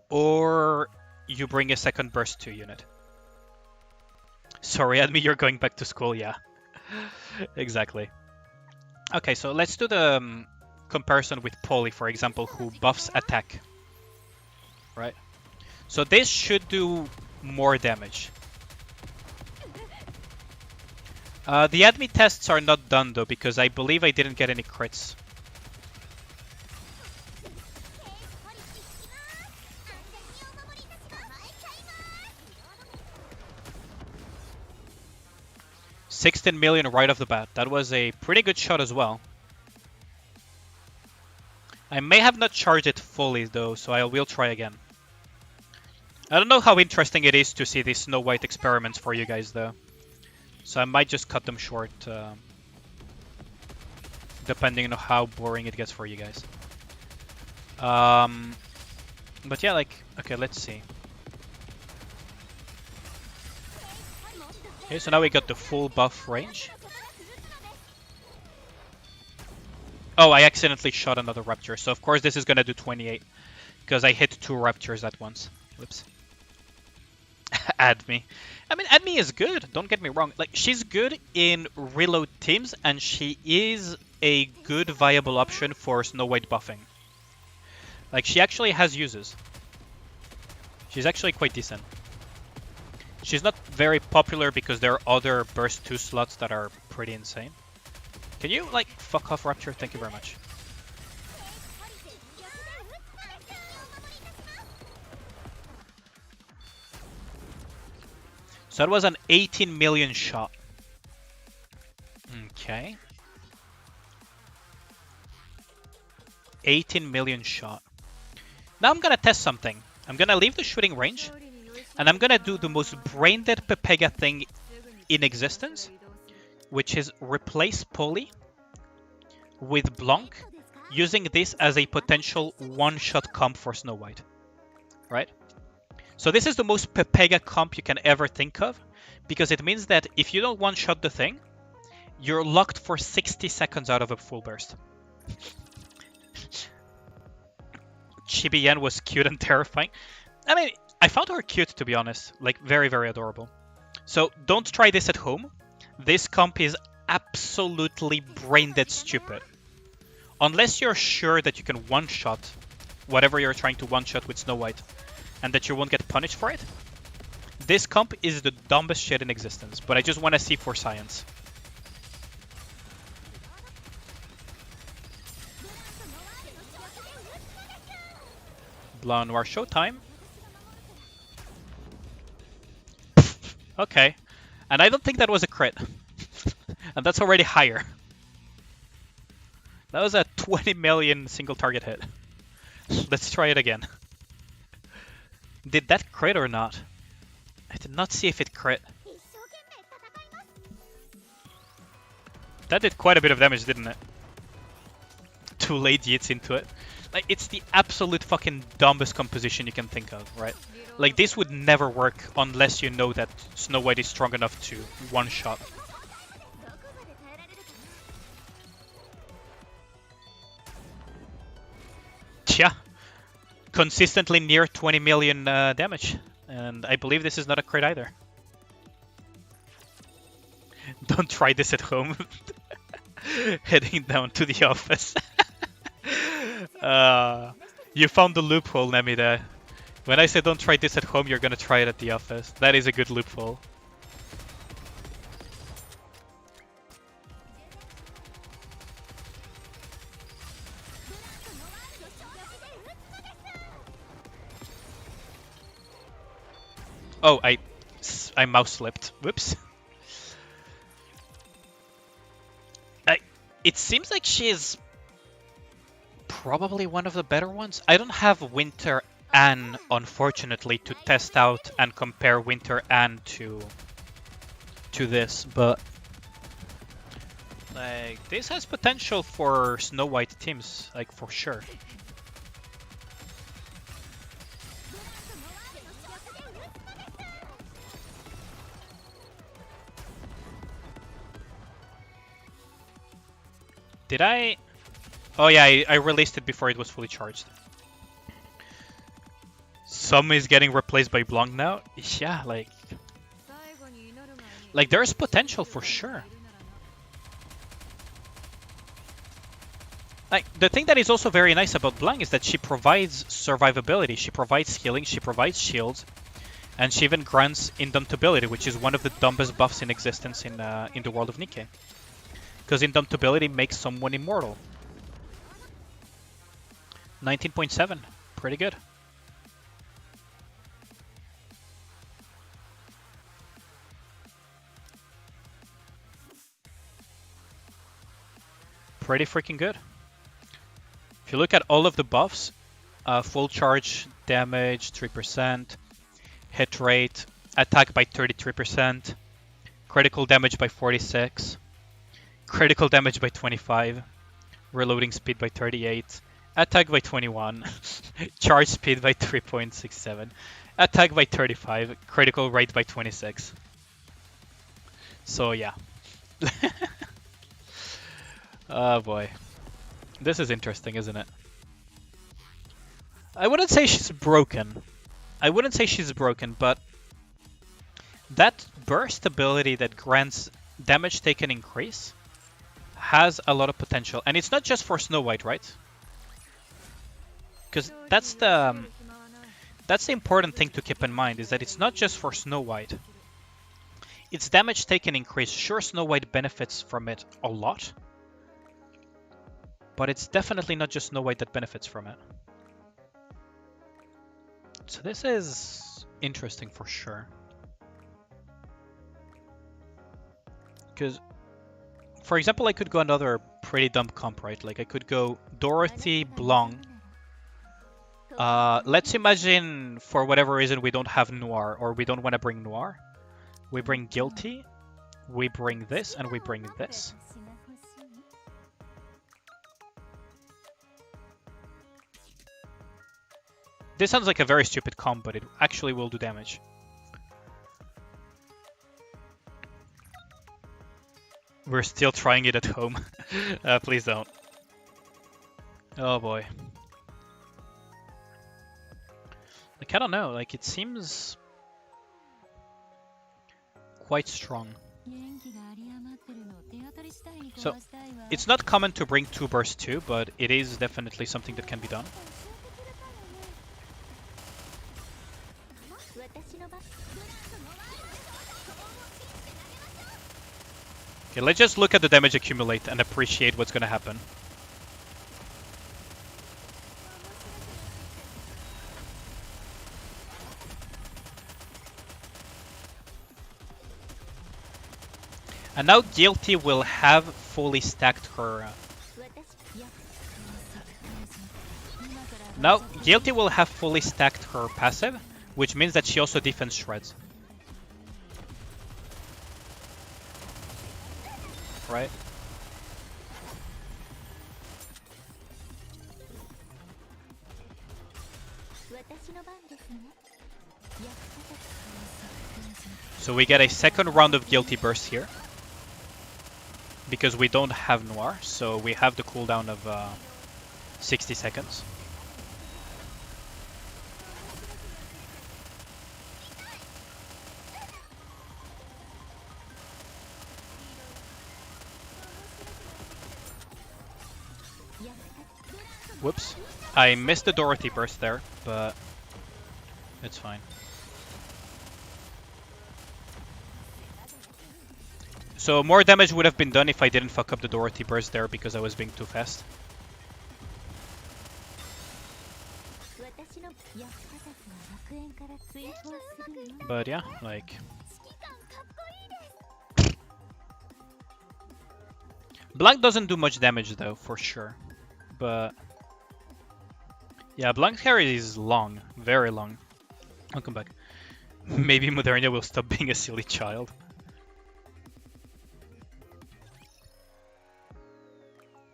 or you bring a second burst 2 unit. Sorry, Admi, you're going back to school, yeah. Exactly. Okay, so let's do the comparison with Polly, for example, who buffs attack. Right? So this should do more damage. The Admi tests are not done though, because I believe I didn't get any crits. $16 million right off the bat. That was a pretty good shot as well. I may have not charged it fully though, so I will try again. I don't know how interesting it is to see these Snow White experiments for you guys though. So I might just cut them short, depending on how boring it gets for you guys. But yeah, like, okay, let's see. Okay, so now we got the full buff range. Oh, I accidentally shot another Rapture, so of course this is gonna do 28, because I hit 2 Raptures at once. Whoops. Admi. I mean, Admi is good, don't get me wrong. Like, she's good in reload teams, and she is a good viable option for Snow White buffing. Like, she actually has uses. She's actually quite decent. She's not very popular because there are other burst 2 slots that are pretty insane. Can you, like, fuck off, Rapture? Thank you very much. So that was an 18 million shot. Okay. 18 million shot. Now I'm gonna test something. I'm gonna leave the shooting range, and I'm gonna do the most brain-dead Pepega thing in existence, which is replace Polly with Blanc, using this as a potential one-shot comp for Snow White. Right? So this is the most Pepega comp you can ever think of, because it means that if you don't one-shot the thing, you're locked for 60 seconds out of a full burst. Chibi-Yen was cute and terrifying. I mean, I found her cute, to be honest. Like, very, very adorable. So don't try this at home. This comp is absolutely brain-dead stupid. Unless you're sure that you can one-shot whatever you're trying to one-shot with Snow White, and that you won't get punished for it. This comp is the dumbest shit in existence, but I just want to see for science. Blanc and Noir showtime. Okay. And I don't think that was a crit. And that's already higher. That was a 20 million single target hit. Let's try it again. Did that crit or not? I did not see if it crit. That did quite a bit of damage, didn't it? 2 late yeets into it. Like, it's the absolute fucking dumbest composition you can think of, right? Like, this would never work unless you know that Snow White is strong enough to one-shot. Yeah. Consistently near 20 million damage. And I believe this is not a crit either. Don't try this at home. Heading down to the office. You found the loophole, Namida. When I say don't try this at home, you're gonna try it at the office. That is a good loophole. Oh, I mouse slipped. Whoops. It seems like she is probably one of the better ones. I don't have Winter Anne, unfortunately, to test out and compare Winter Anne to this, but like, this has potential for Snow White teams, like, for sure. Did I? Oh yeah, I released it before it was fully charged. Some is getting replaced by Blanc now. Yeah, like there's potential for sure. Like the thing that is also very nice about Blanc is that she provides survivability, she provides healing, she provides shields, and she even grants indomitability, which is one of the dumbest buffs in existence in the world of Nikke. Because indomitability makes someone immortal. 19.7, pretty good. Pretty freaking good. If you look at all of the buffs, full charge damage 3%, hit rate, attack by 33%, critical damage by 46, critical damage by 25, reloading speed by 38, attack by 21, charge speed by 3.67, attack by 35, critical rate by 26. So yeah. Oh boy. This is interesting, isn't it? I wouldn't say she's broken. But that burst ability that grants damage taken increase has a lot of potential. And it's not just for Snow White, right? Because that's the important thing to keep in mind, is that it's not just for Snow White. It's damage taken increase. Sure, Snow White benefits from it a lot, but it's definitely not just Snow White that benefits from it. So this is interesting for sure. Because, for example, I could go another pretty dumb comp, right? Like I could go Dorothy, Blanc. Let's imagine for whatever reason we don't have Noir, or we don't want to bring Noir. We bring Guilty, we bring this, and we bring this. This sounds like a very stupid comp, but it actually will do damage. We're still trying it at home. Please don't. Oh boy. Like, I don't know, like it seems quite strong. So, it's not common to bring 2 burst 2, but it is definitely something that can be done. Okay, let's just look at the damage accumulate and appreciate what's gonna happen. And now Guilty will have fully stacked her... Now Guilty will have fully stacked her passive, which means that she also defense shreds. Right? So we get a second round of Guilty Burst here. Because we don't have Noir, so we have the cooldown of 60 seconds. Whoops. I missed the Dorothy burst there, but it's fine. So more damage would have been done if I didn't fuck up the Dorothy burst there because I was being too fast. But yeah, like... Blanc doesn't do much damage though, for sure. But... yeah, Blanc's hair is long. Very long. I'll come back. Maybe Modernia will stop being a silly child.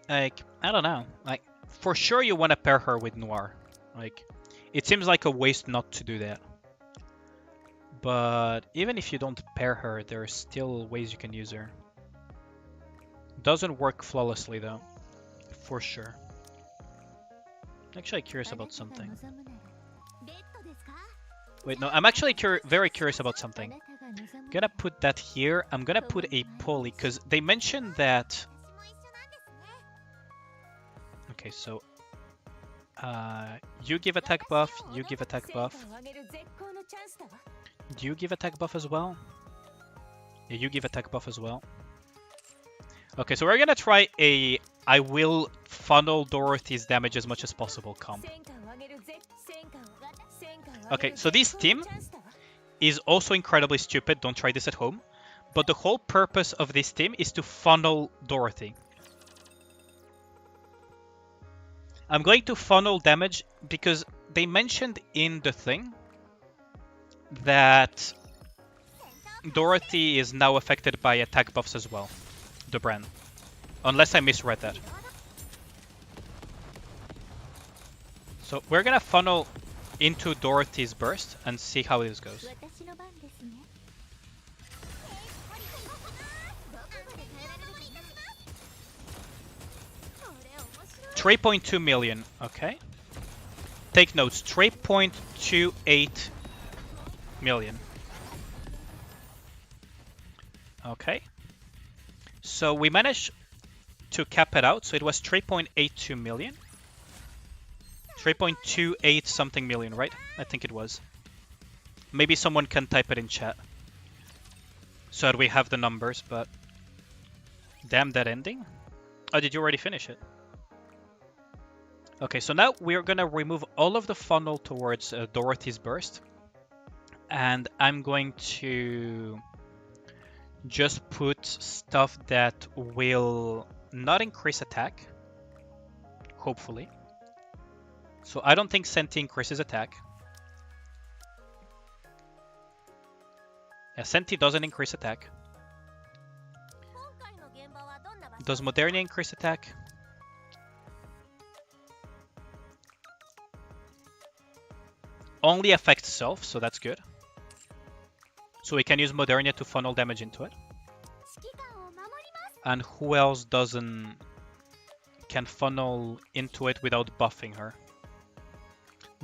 Like, I don't know. Like, for sure you want to pair her with Noir. Like, it seems like a waste not to do that. But even if you don't pair her, there are still ways you can use her. Doesn't work flawlessly though. for sure. Actually curious about something. Wait, no, I'm actually very curious about something. I'm gonna put that here. I'm gonna put a poly, because they mentioned that... Okay, so... you give attack buff, you give attack buff. Do you give attack buff as well? Yeah, you give attack buff as well. Okay, so we're gonna try a I will funnel Dorothy's damage as much as possible comp. Okay, so this team is also incredibly stupid. Don't try this at home. But the whole purpose of this team is to funnel Dorothy. I'm going to funnel damage because they mentioned in the thing that Dorothy is now affected by attack buffs as well. The brand. Unless I misread that. So we're gonna funnel into Dorothy's burst and see how this goes. 3.2 million, okay. Take notes, 3.28 million. Okay. So we managed to cap it out, so it was 3.82 million. 3.28 something million, right? I think it was. Maybe someone can type it in chat. So that we have the numbers, but... Damn that ending. Oh, did you already finish it? Okay, so now we're gonna remove all of the funnel towards Dorothy's burst. And I'm going to just put stuff that will not increase attack. Hopefully. So I don't think Senti increases attack. Yeah, Senti doesn't increase attack. Does Modernia increase attack? Only affects self, so that's good. So we can use Modernia to funnel damage into it. And who else can funnel into it without buffing her?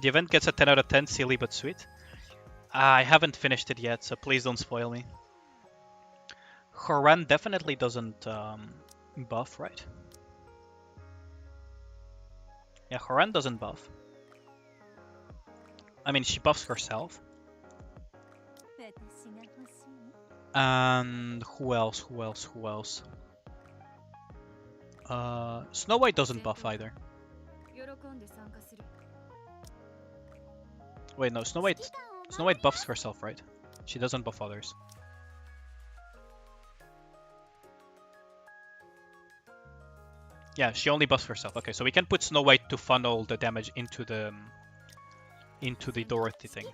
The event gets a 10 out of 10, silly but sweet. I haven't finished it yet, so please don't spoil me. Horan definitely doesn't buff, right? Yeah, Horan doesn't buff. I mean, she buffs herself. And who else? Who else? Who else? Snow White doesn't buff either. Wait, no, Snow White buffs herself, right? She doesn't buff others. Yeah, she only buffs herself. Okay, so we can put Snow White to funnel the damage into the Dorothy thing.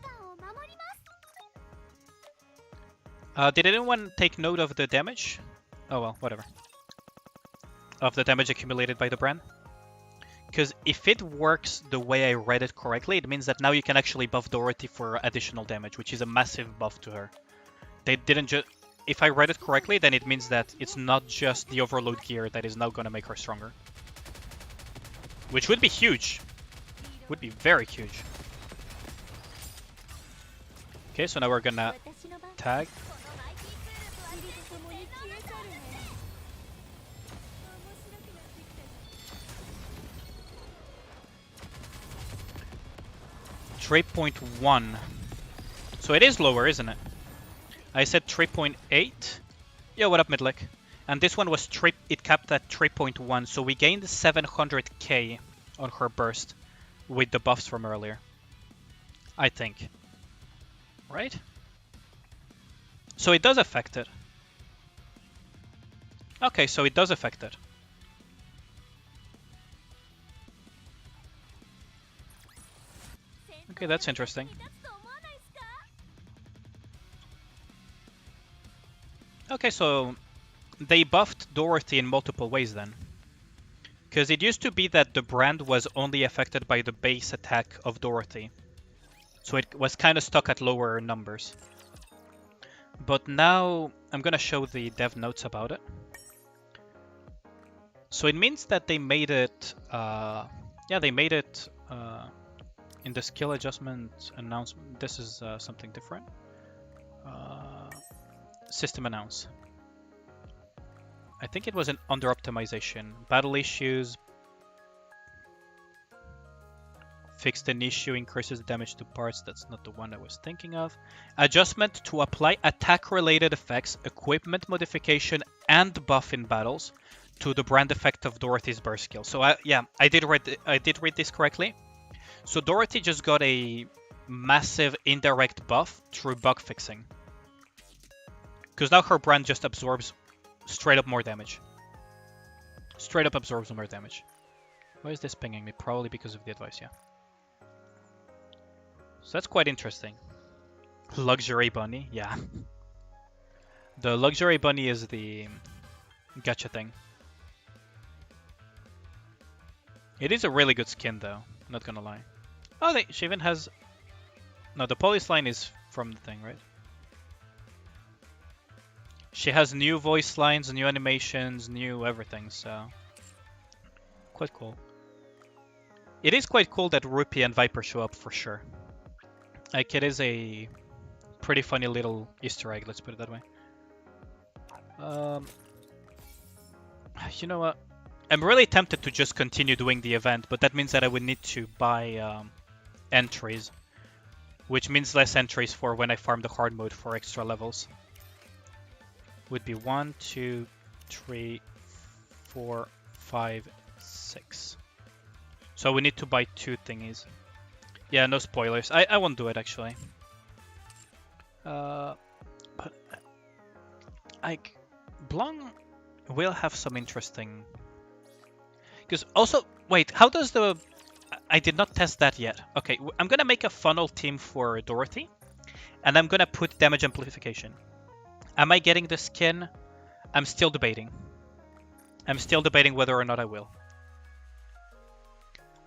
Did anyone take note of the damage? Oh well, whatever. Of the damage accumulated by the brand? Because if it works the way I read it correctly, it means that now you can actually buff Dorothy for additional damage, which is a massive buff to her. They didn't just... If I read it correctly, then it means that it's not just the overload gear that is now going to make her stronger. Which would be huge. Would be very huge. Okay, so now we're gonna tag. .1. So it is lower, isn't it? I said 3.8. Yeah, what up, Midlick? And this one was it capped at 3.1, so we gained 700k on her burst with the buffs from earlier. I think. Right? So it does affect it. Okay, so it does affect it. Okay, that's interesting. Okay, so they buffed Dorothy in multiple ways then. Because it used to be that the brand was only affected by the base attack of Dorothy. So it was kind of stuck at lower numbers. But now I'm going to show the dev notes about it. So it means that they made it, yeah, they made it in the skill adjustment announcement. This is something different. System announce. I think it was an under optimization. Battle issues. Fixed an issue, increases the damage to parts. That's not the one I was thinking of. Adjustment to apply attack-related effects, equipment modification, and buff in battles to the brand effect of Dorothy's burst skill. So I did read this correctly. So Dorothy just got a massive indirect buff through bug fixing. Because now her brand just absorbs straight up more damage. Straight up absorbs more damage. Why is this pinging me? Probably because of the advice, yeah. So that's quite interesting. Luxury bunny, yeah. The luxury bunny is the gacha thing. It is a really good skin though, not gonna lie. Oh, she even has... No, the police line is from the thing, right? She has new voice lines, new animations, new everything, so... Quite cool. It is quite cool that Rupee and Viper show up for sure. Like, it is a pretty funny little Easter egg, let's put it that way. You know what? I'm really tempted to just continue doing the event, but that means that I would need to buy entries. Which means less entries for when I farm the hard mode for extra levels. Would be 1, 2, 3, 4, 5, 6. So we need to buy 2 thingies. Yeah, no spoilers. I won't do it actually. But like Blanc will have some interesting. Because also, wait, how does the? I did not test that yet. Okay, I'm gonna make a funnel team for Dorothy, and I'm gonna put damage amplification. Am I getting the skin? I'm still debating. I'm still debating whether or not I will.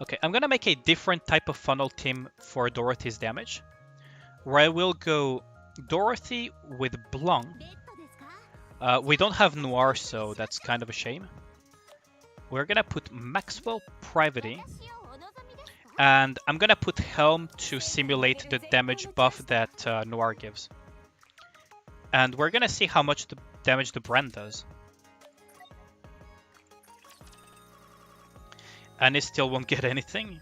Okay, I'm gonna make a different type of funnel team for Dorothy's damage, where I will go Dorothy with Blanc. We don't have Noir, so that's kind of a shame. We're gonna put Maxwell Privity, and I'm gonna put Helm to simulate the damage buff that Noir gives. And we're gonna see how much the damage the brand does. And it still won't get anything.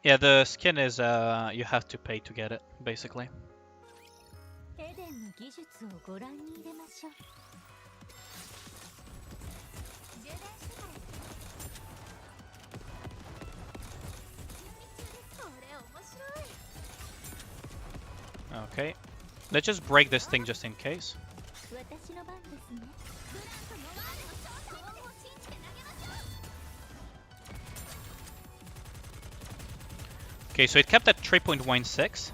Yeah, the skin is you have to pay to get it, basically. Okay, let's just break this thing just in case. Okay, so it kept at 3.16.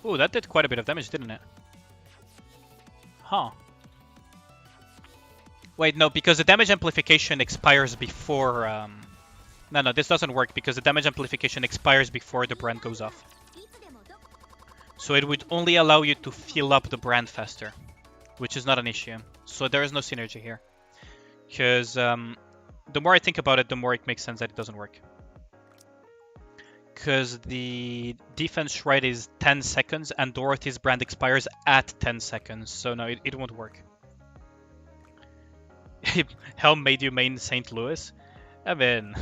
Ooh, that did quite a bit of damage, didn't it? Huh. Wait, no, because the damage amplification expires before... No, this doesn't work because the damage amplification expires before the brand goes off. So it would only allow you to fill up the brand faster, which is not an issue. So there is no synergy here. Because the more I think about it, the more it makes sense that it doesn't work. Because the defense shred is 10 seconds and Dorothy's brand expires at 10 seconds. So no, it won't work. Helm made you main St. Louis? I mean...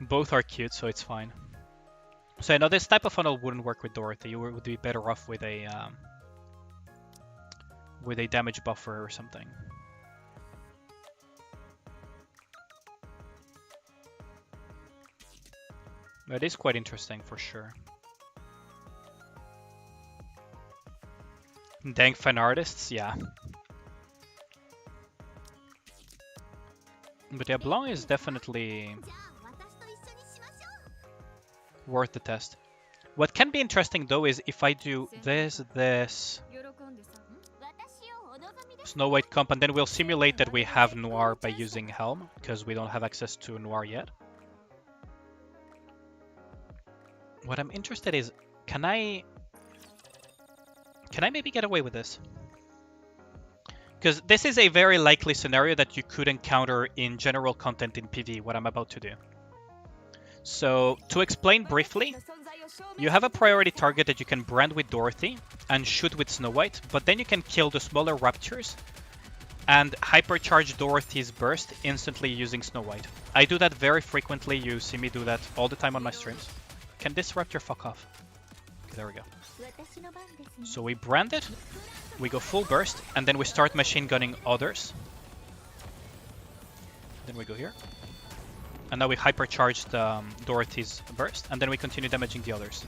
both are cute, so it's fine. So I know this type of funnel wouldn't work with Dorothy. You would be better off with a damage buffer or something. That is quite interesting for sure. Dang fan artists, yeah. But yeah, Blanc is definitely worth the test. What can be interesting though is if I do this, Snow White comp, and then we'll simulate that we have Noir by using Helm, because we don't have access to Noir yet. What I'm interested is, can I maybe get away with this? Because this is a very likely scenario that you could encounter in general content in PV, what I'm about to do. So, to explain briefly, you have a priority target that you can brand with Dorothy and shoot with Snow White, but then you can kill the smaller raptors and hypercharge Dorothy's burst instantly using Snow White. I do that very frequently, you see me do that all the time on my streams. Can this raptor fuck off? Okay, there we go. So we brand it, we go full burst, and then we start machine gunning others. Then we go here. And now we hypercharged Dorothy's burst, and then we continue damaging the others.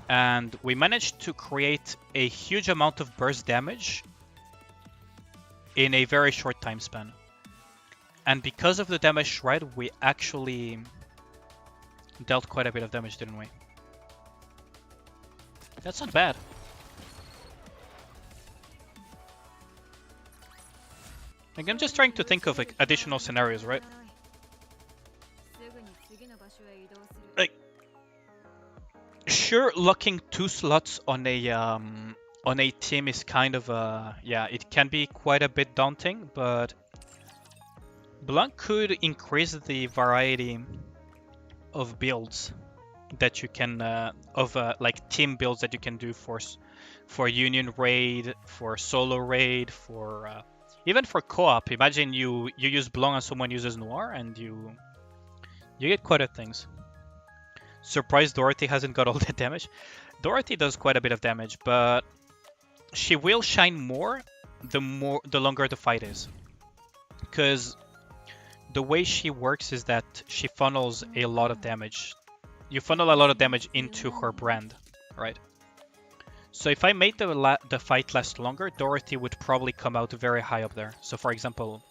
And we managed to create a huge amount of burst damage in a very short time span. And because of the damage shred, we actually dealt quite a bit of damage, didn't we? That's not bad. Like, I'm just trying to think of like additional scenarios, right? Like, sure, locking 2 slots on a team is kind of yeah, it can be quite a bit daunting, but Blanc could increase the variety of builds that you can like team builds that you can do for union raid, for solo raid, for even for co-op. Imagine you use Blanc and someone uses Noir, and you get quite a things. Surprised Dorothy hasn't got all that damage. Dorothy does quite a bit of damage, but she will shine more the longer the fight is. Because the way she works is that she funnels a lot of damage. You funnel a lot of damage into her brand, right? So if I made the fight last longer, Dorothy would probably come out very high up there. So for example...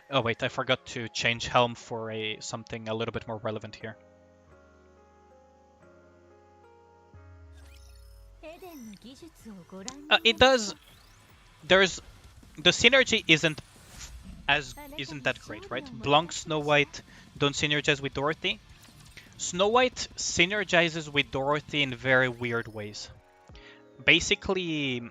Oh wait, I forgot to change Helm for something a little bit more relevant here. It does... There's... The synergy isn't that great, right? Blanc, Snow White don't synergize with Dorothy. Snow White synergizes with Dorothy in very weird ways. Basically,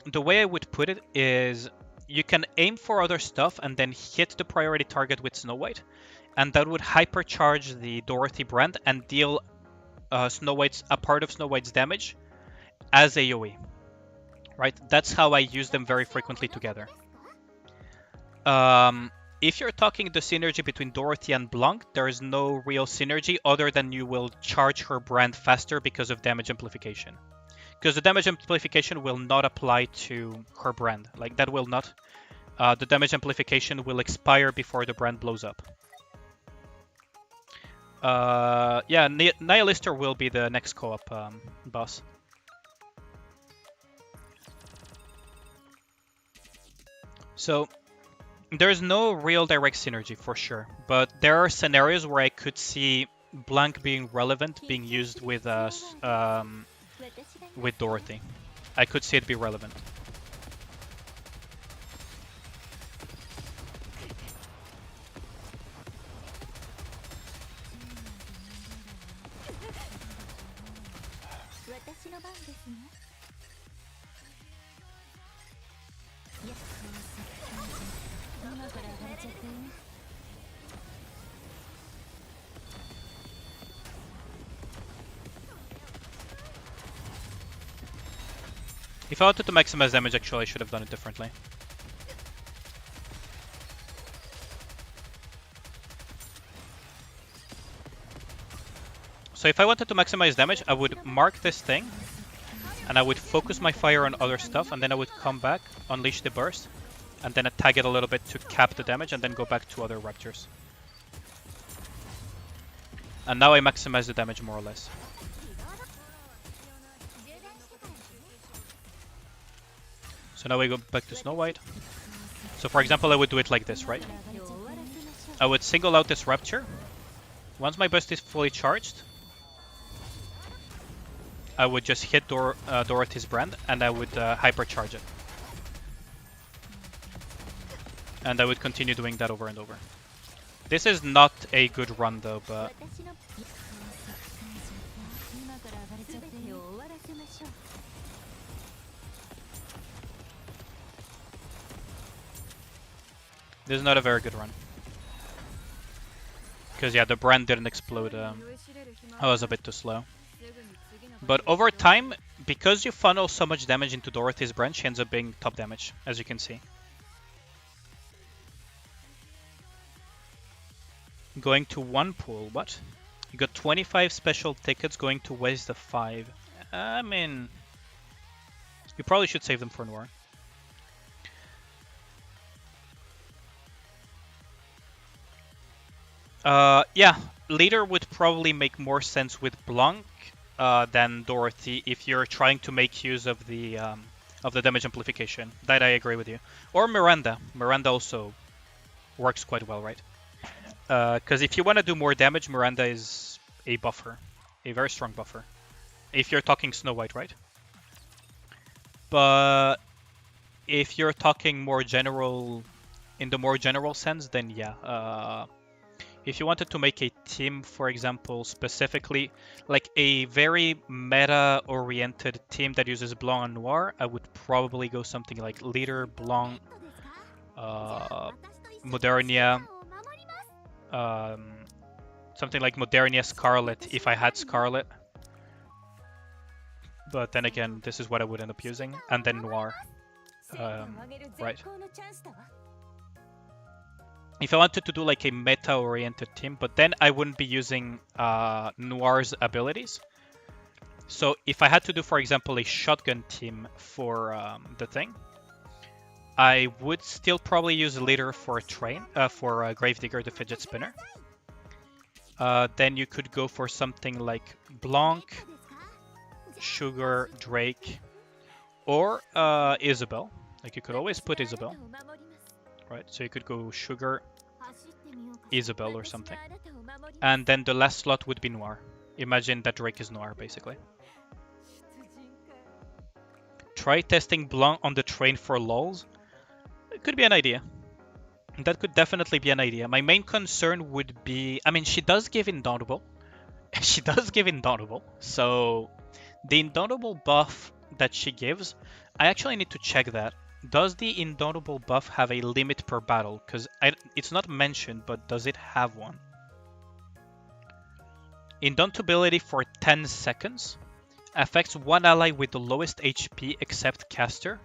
the way I would put it is you can aim for other stuff and then hit the priority target with Snow White, and that would hypercharge the Dorothy brand and deal a part of Snow White's damage as AoE. Right? That's how I use them very frequently together. If you're talking the synergy between Dorothy and Blanc, there is no real synergy other than you will charge her brand faster because of damage amplification. Because the damage amplification will not apply to her brand. Like, that will not. The damage amplification will expire before the brand blows up. Yeah, Nihilister will be the next co-op boss. So, there's no real direct synergy for sure, but there are scenarios where I could see Blanc being relevant, being used with Dorothy. I could see it be relevant. If I wanted to maximize damage, actually I should have done it differently. So if I wanted to maximize damage, I would mark this thing, and I would focus my fire on other stuff, and then I would come back, unleash the burst, and then attack it a little bit to cap the damage, and then go back to other raptors. And now I maximize the damage more or less. So now we go back to Snow White. So for example, I would do it like this, right? I would single out this Rapture. Once my burst is fully charged, I would just hit Dorothy's brand, and I would hypercharge it. And I would continue doing that over and over. This is not a good run though, but this is not a very good run. Because yeah, the brand didn't explode. I was a bit too slow. But over time, because you funnel so much damage into Dorothy's brand, she ends up being top damage, as you can see. Going to one pool, what? You got 25 special tickets going to waste the 5. I mean, you probably should save them for Noir. Yeah, Leader would probably make more sense with Blanc than Dorothy if you're trying to make use of the damage amplification. That I agree with you. Or Miranda. Miranda also works quite well, right? Because if you want to do more damage, Miranda is a buffer, a very strong buffer. If you're talking Snow White, right? But if you're talking more general, in the more general sense, then yeah. If you wanted to make a team, for example, specifically, like a very meta-oriented team that uses Blanc and Noir, I would probably go something like Leader, Blanc, Modernia, something like Modernia Scarlet if I had Scarlet. But then again, this is what I would end up using, and then Noir, right? If I wanted to do like a meta-oriented team, but then I wouldn't be using Noir's abilities. So if I had to do, for example, a shotgun team for the thing, I would still probably use Leader for a train, for Gravedigger, the fidget spinner. Then you could go for something like Blanc, Sugar, Drake, or Isabel. Like you could always put Isabel. Right, so you could go Sugar, Isabel or something. And then the last slot would be Noir. Imagine that Drake is Noir, basically. Try testing Blanc on the train for lols. It could be an idea. That could definitely be an idea. My main concern would be... I mean, she does give Indomitable. She does give Indomitable. So, the Indomitable buff that she gives, I actually need to check that. Does the Indomitable buff have a limit per battle? Because it's not mentioned, but does it have one? Indomitability for 10 seconds. Affects one ally with the lowest HP except caster.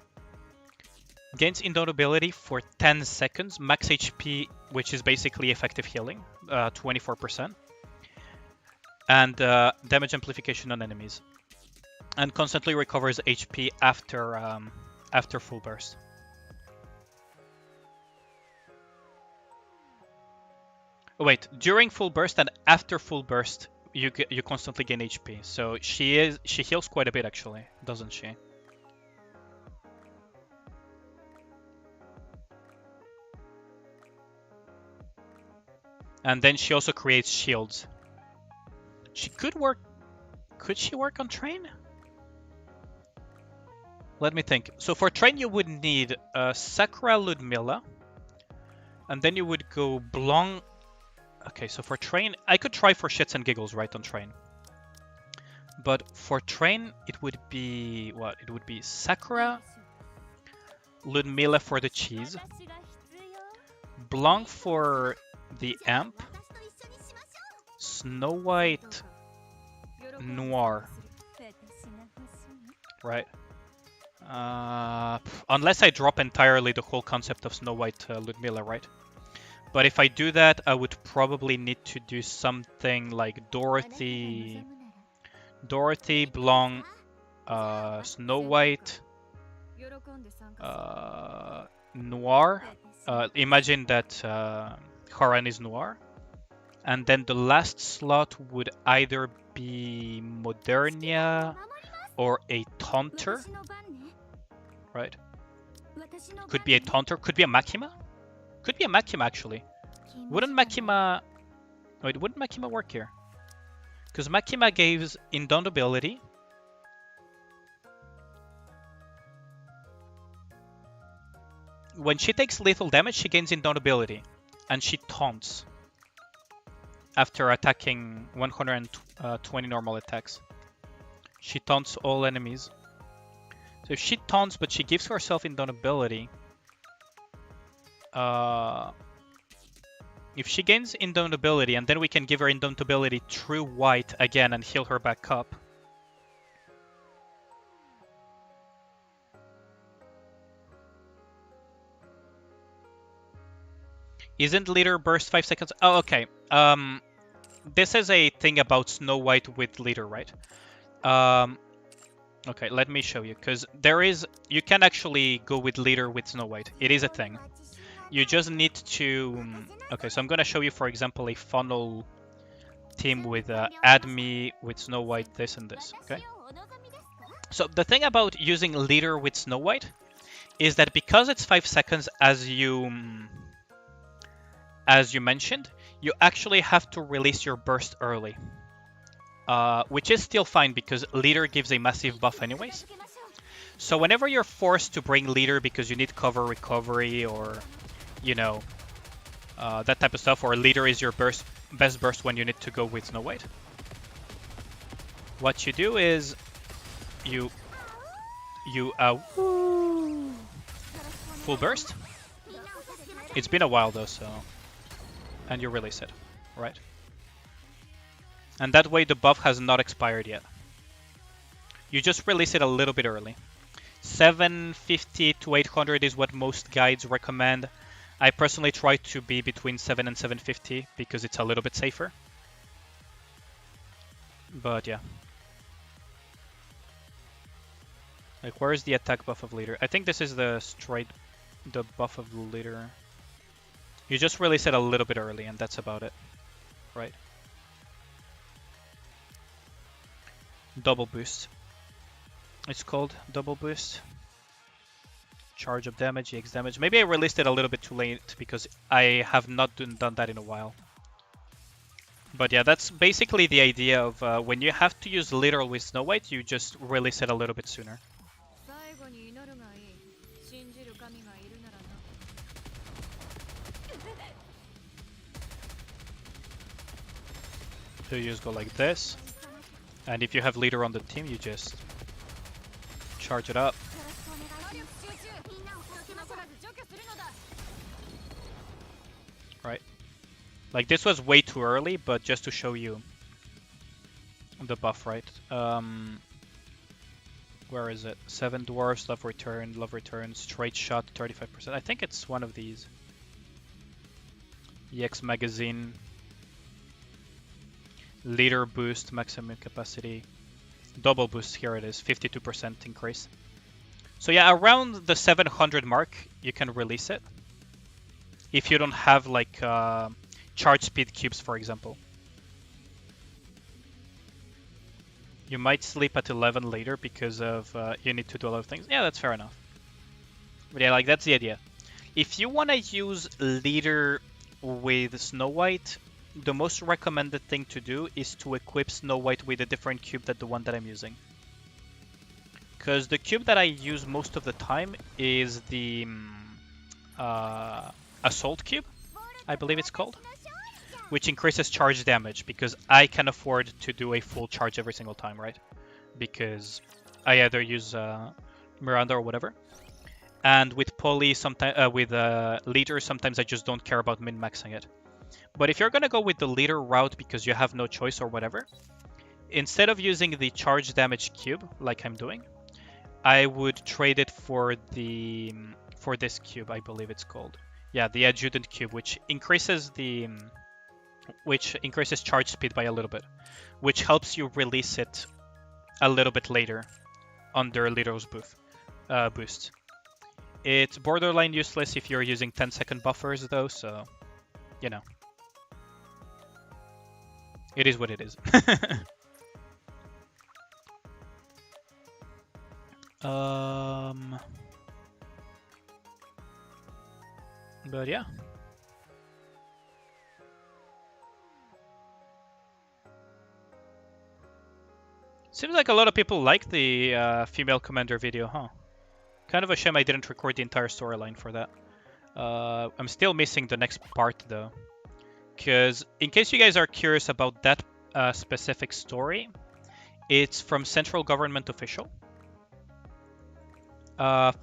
Gains Indomitability for 10 seconds. Max HP, which is basically effective healing. 24%. And damage amplification on enemies. And constantly recovers HP after full burst. Oh, wait, during full burst and after full burst, you constantly gain HP. So she heals quite a bit actually, doesn't she? And then she also creates shields. She could work. Could she work on train? Let me think. So for train, you would need Sakura Ludmilla. And then you would go Blanc. Okay, so for train, I could try for shits and giggles, right, on train. But for train, it would be... what? It would be Sakura, Ludmilla for the cheese, Blanc for the amp, Snow White, Noir. Right? Unless I drop entirely the whole concept of Snow White Ludmilla, right? But if I do that, I would probably need to do something like Dorothy, Blanc, Snow White, Noir. Imagine that Haran is Noir. And then the last slot would either be Modernia or a Taunter. Right? Could be a Taunter, could be a Makima. Could be a Makima actually. Wouldn't Makima... wait, wouldn't Makima work here? Because Makima gives Indomitability. When she takes lethal damage, she gains Indomitability. And she taunts. after attacking 120 normal attacks. She taunts all enemies. So if she taunts but she gives herself indomitability, if she gains indomitability and then we can give her indomitability through white again and heal her back up. Isn't leader burst 5 seconds? Oh, okay. This is a thing about Snow White with leader, right? Okay, let me show you, because you can actually go with leader with Snow White. It is a thing. You just need to... Okay, so I'm going to show you, for example, a funnel team with add me with Snow White, this and this, okay? So the thing about using leader with Snow White is that because it's 5 seconds as you mentioned, you actually have to release your burst early. Which is still fine because leader gives a massive buff anyways. So whenever you're forced to bring leader because you need cover recovery or, you know, that type of stuff, or leader is your best burst when you need to go with Snow White, what you do is you full burst. It's been a while though, so, and you release it, right? And that way the buff has not expired yet. You just release it a little bit early. 750 to 800 is what most guides recommend. I personally try to be between 7 and 750 because it's a little bit safer. But yeah. Like, where is the attack buff of leader? I think this is the buff of the leader. You just release it a little bit early and that's about it, right? Double boost. It's called double boost. Charge of damage, EX damage. Maybe I released it a little bit too late because I have not done that in a while. But yeah, that's basically the idea of when you have to use literal with Snow White, you just release it a little bit sooner. So you just go like this. And if you have leader on the team, you just charge it up. Right. Like, this was way too early, but just to show you the buff, right? Where is it? 7 dwarfs, love return, straight shot, 35%. I think it's one of these. EX magazine. Leader boost, maximum capacity. Double boost, here it is, 52% increase. So yeah, around the 700 mark, you can release it. If you don't have like charge speed cubes, for example. You might sleep at 11 later because of you need to do a lot of things. Yeah, that's fair enough. But yeah, like, that's the idea. If you want to use leader with Snow White, the most recommended thing to do is to equip Snow White with a different cube than the one that I'm using. Because the cube that I use most of the time is the Assault Cube, I believe it's called, which increases charge damage because I can afford to do a full charge every single time, right? Because I either use Miranda or whatever. And with Poly, sometimes with Leader, sometimes I just don't care about min-maxing it. But if you're going to go with the leader route because you have no choice or whatever, instead of using the charge damage cube like I'm doing, I would trade it for this cube, I believe it's called. Yeah, the adjutant cube, which increases charge speed by a little bit, which helps you release it a little bit later under leader's boost. It's borderline useless if you're using 10-second buffers though, so you know. It is what it is. But yeah. Seems like a lot of people like the female commander video, huh? Kind of a shame I didn't record the entire storyline for that. I'm still missing the next part though. Because in case you guys are curious about that specific story, it's from Central Government Official.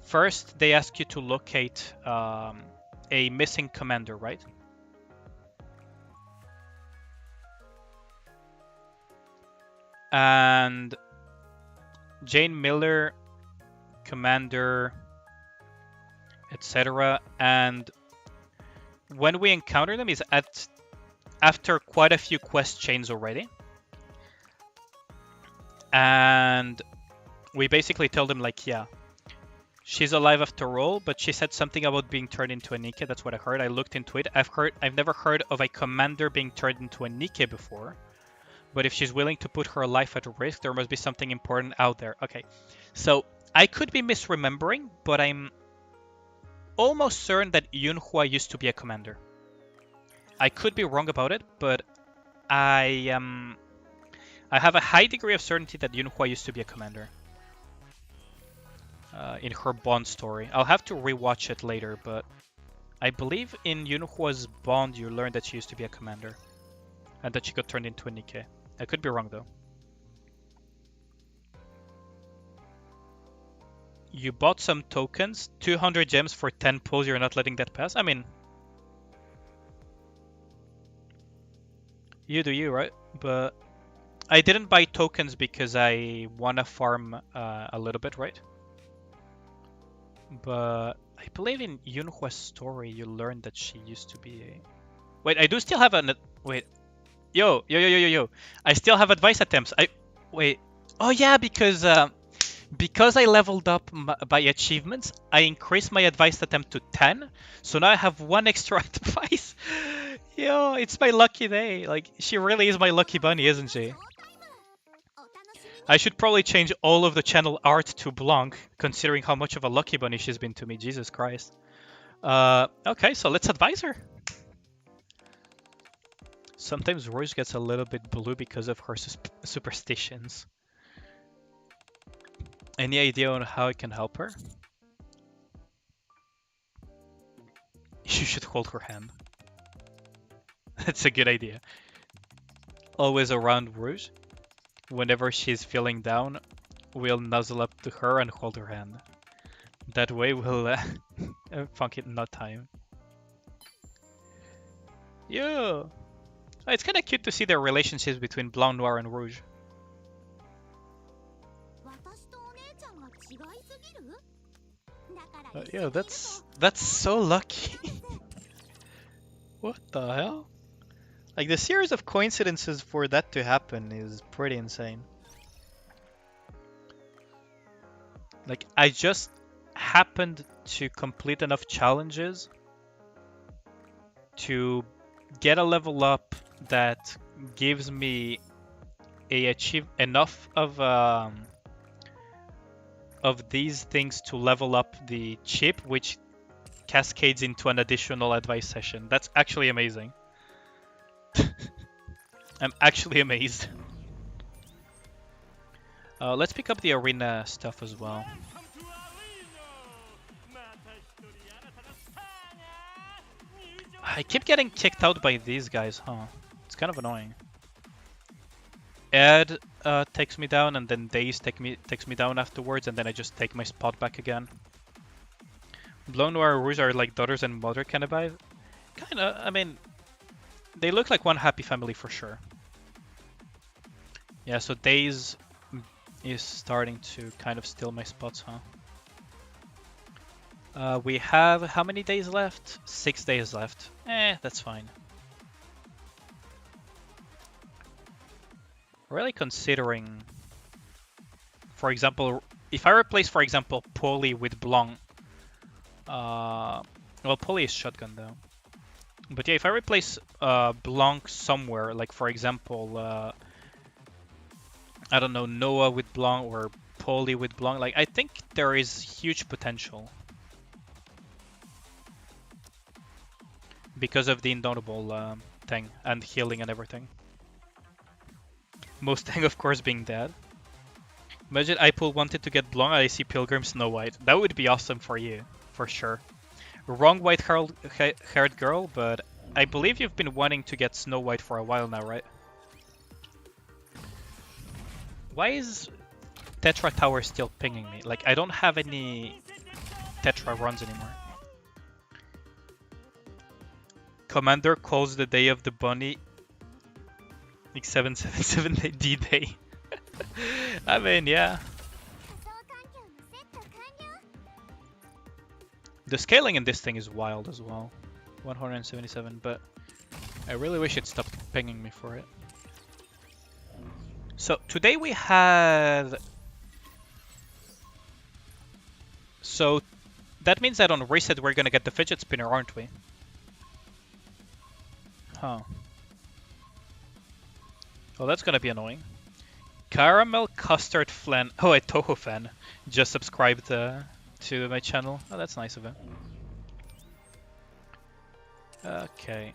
First, they ask you to locate a missing commander, right? And Jane Miller, commander, etc. And when we encounter them is after quite a few quest chains already. And we basically tell them like, yeah, she's alive after all, but she said something about being turned into a Nikke. That's what I heard. I looked into it. I've never heard of a commander being turned into a Nikke before. But if she's willing to put her life at risk, there must be something important out there. Okay, so I could be misremembering, but I'm almost certain that Yunhua used to be a commander. I could be wrong about it, but I have a high degree of certainty that Yunhua used to be a commander. In her Bond story. I'll have to rewatch it later, but I believe in Yunhua's Bond you learn that she used to be a commander. And that she got turned into a Nikke. I could be wrong though. You bought some tokens, 200 gems for 10 pulls, you're not letting that pass? I mean, you do you, right? But I didn't buy tokens because I want to farm a little bit, right? But I believe in Yunhua's story you learned that she used to be a... Wait, I do still have an... Wait. Yo. I still have advice attempts. Wait. Oh yeah, because I leveled up by achievements, I increased my advice attempt to 10. So now I have 1 extra advice. Yo, it's my lucky day. Like, she really is my lucky bunny, isn't she? I should probably change all of the channel art to Blanc, considering how much of a lucky bunny she's been to me. Jesus Christ. Okay, so let's advise her. Sometimes Rouge gets a little bit blue because of her superstitions. Any idea on how I can help her? You should hold her hand. That's a good idea. Always around Rouge. Whenever she's feeling down, we'll nuzzle up to her and hold her hand. That way we'll funk it in no time. Yeah. Oh, it's kind of cute to see the relationships between Blanc, Noir, and Rouge. Yeah, that's so lucky. What the hell? Like, the series of coincidences for that to happen is pretty insane. Like, I just happened to complete enough challenges to get a level up that gives me enough of these things to level up the chip, which cascades into an additional advice session. That's actually amazing. I'm actually amazed. Let's pick up the arena stuff as well. I keep getting kicked out by these guys, huh? It's kind of annoying. Ed takes me down, and then Daze takes me down afterwards, and then I just take my spot back again. Blanc, Noir, and Rouge are like daughters and mother kind of vibe. Kinda, I mean, they look like one happy family for sure. Yeah, so Daze is starting to kind of steal my spots, huh? We have how many days left? 6 days left. That's fine. Really considering, for example, if I replace, for example, Polly with Blanc, well, Polly is shotgun though. But yeah, if I replace Blanc somewhere, like for example, I don't know, Noah with Blanc or Polly with Blanc, like I think there is huge potential. Because of the Indomitable thing and healing and everything. Mustang, of course, being dead. Imagine Ipul wanted to get Blanc and I see Pilgrim Snow White. That would be awesome for you, for sure. Wrong white-haired girl, but I believe you've been wanting to get Snow White for a while now, right? Why is Tetra Tower still pinging me? Like, I don't have any Tetra runs anymore. Commander calls the day of the bunny like 777 D-Day. I mean, yeah. The scaling in this thing is wild as well. 177, but I really wish it stopped pinging me for it. So today we had... So that means that on reset we're gonna get the fidget spinner, aren't we? Huh. Well, that's gonna be annoying. Caramel Custard Flan. Oh, a Toho fan just subscribed to my channel. Oh, that's nice of him. Okay.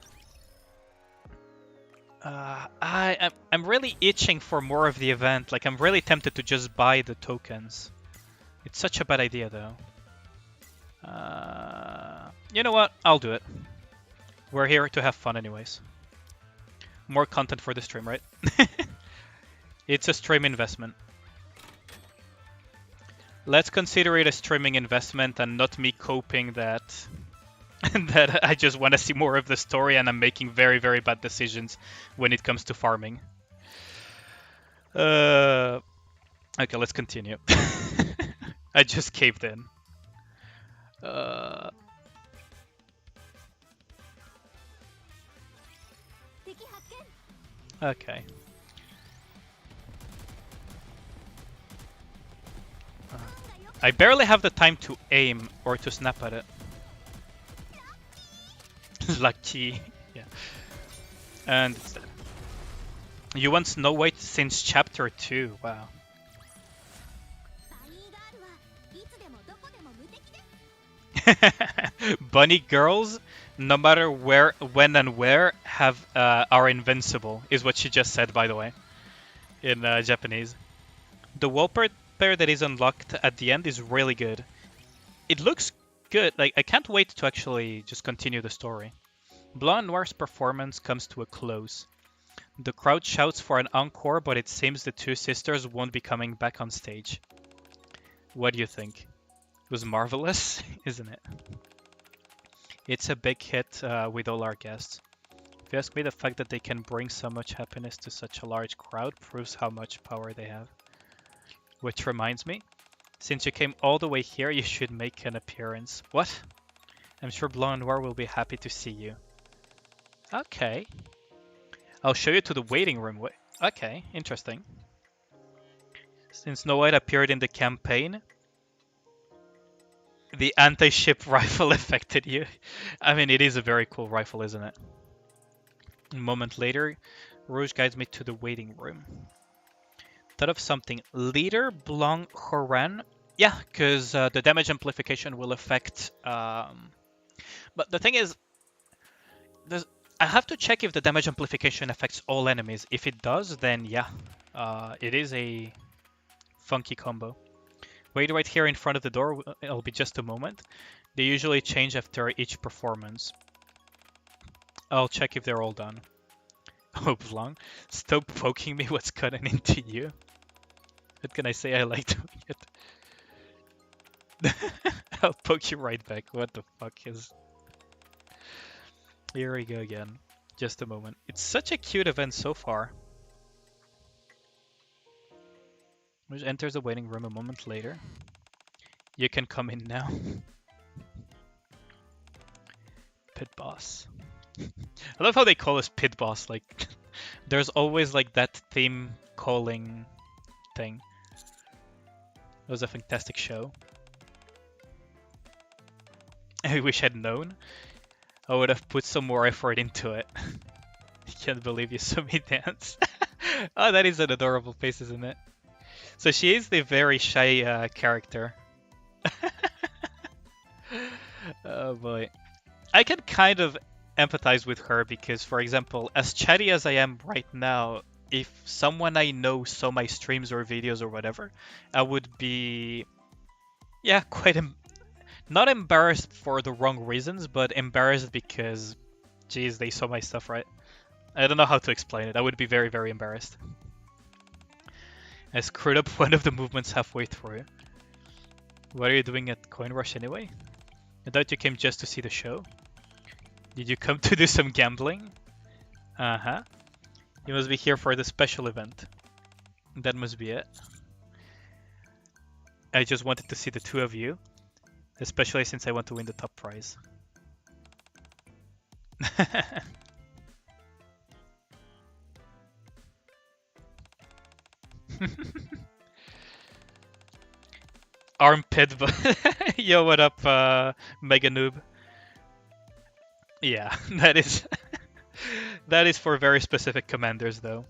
I'm really itching for more of the event. Like, I'm really tempted to just buy the tokens. It's such a bad idea, though. You know what? I'll do it. We're here to have fun anyways. More content for the stream, right? It's a stream investment. Let's consider it a streaming investment and not me coping that that I just want to see more of the story and I'm making very, very bad decisions when it comes to farming. Okay, let's continue. I just caved in. Okay. I barely have the time to aim or to snap at it. Lucky. Yeah. And it's dead. You want Snow White since chapter 2. Wow. Bunny girls, no matter where, when, and where, are invincible, is what she just said, by the way, in Japanese. The wallpaper that is unlocked at the end is really good. It looks good. Like, I can't wait to actually just continue the story. Blanc and Noir's performance comes to a close. The crowd shouts for an encore, but it seems the two sisters won't be coming back on stage. What do you think? It was marvelous, isn't it? It's a big hit with all our guests. If you ask me, the fact that they can bring so much happiness to such a large crowd proves how much power they have. Which reminds me, since you came all the way here, you should make an appearance. What? I'm sure Blanc and Noir will be happy to see you. Okay. I'll show you to the waiting room. Okay, interesting. Since Snow White appeared in the campaign, the anti-ship rifle affected you. I mean, it is a very cool rifle, isn't it? A moment later, Rouge guides me to the waiting room. Thought of something. Leader Blanc Horan? Yeah, because the damage amplification will affect... But the thing is, I have to check if the damage amplification affects all enemies. If it does, then yeah, it is a funky combo. Wait right here in front of the door. It'll be just a moment. They usually change after each performance. I'll check if they're all done. Oh, Blanc, stop poking me. What's cutting into you? What can I say? I like doing it. I'll poke you right back. What the fuck is... Here we go again. Just a moment. It's such a cute event so far. Which enters the waiting room a moment later. You can come in now. Pit boss. I love how they call us pit boss. Like, there's always like that theme calling thing. It was a fantastic show. I wish I'd known. I would have put some more effort into it. I can't believe you saw me dance. Oh, that is an adorable face, isn't it? So she is the very shy character. Oh boy. I can kind of empathize with her because, for example, as chatty as I am right now, if someone I know saw my streams or videos or whatever, I would be, yeah, quite not embarrassed for the wrong reasons, but embarrassed because Jeez, they saw my stuff, right? I don't know how to explain it. I would be very, very embarrassed. I screwed up one of the movements halfway through. What are you doing at Coin Rush anyway? I thought you came just to see the show. Did you come to do some gambling? Uh-huh. You must be here for the special event. That must be it. I just wanted to see the two of you, especially since I want to win the top prize. Armpit, but yo, what up, Mega Noob? Yeah, that is that is for very specific commanders, though.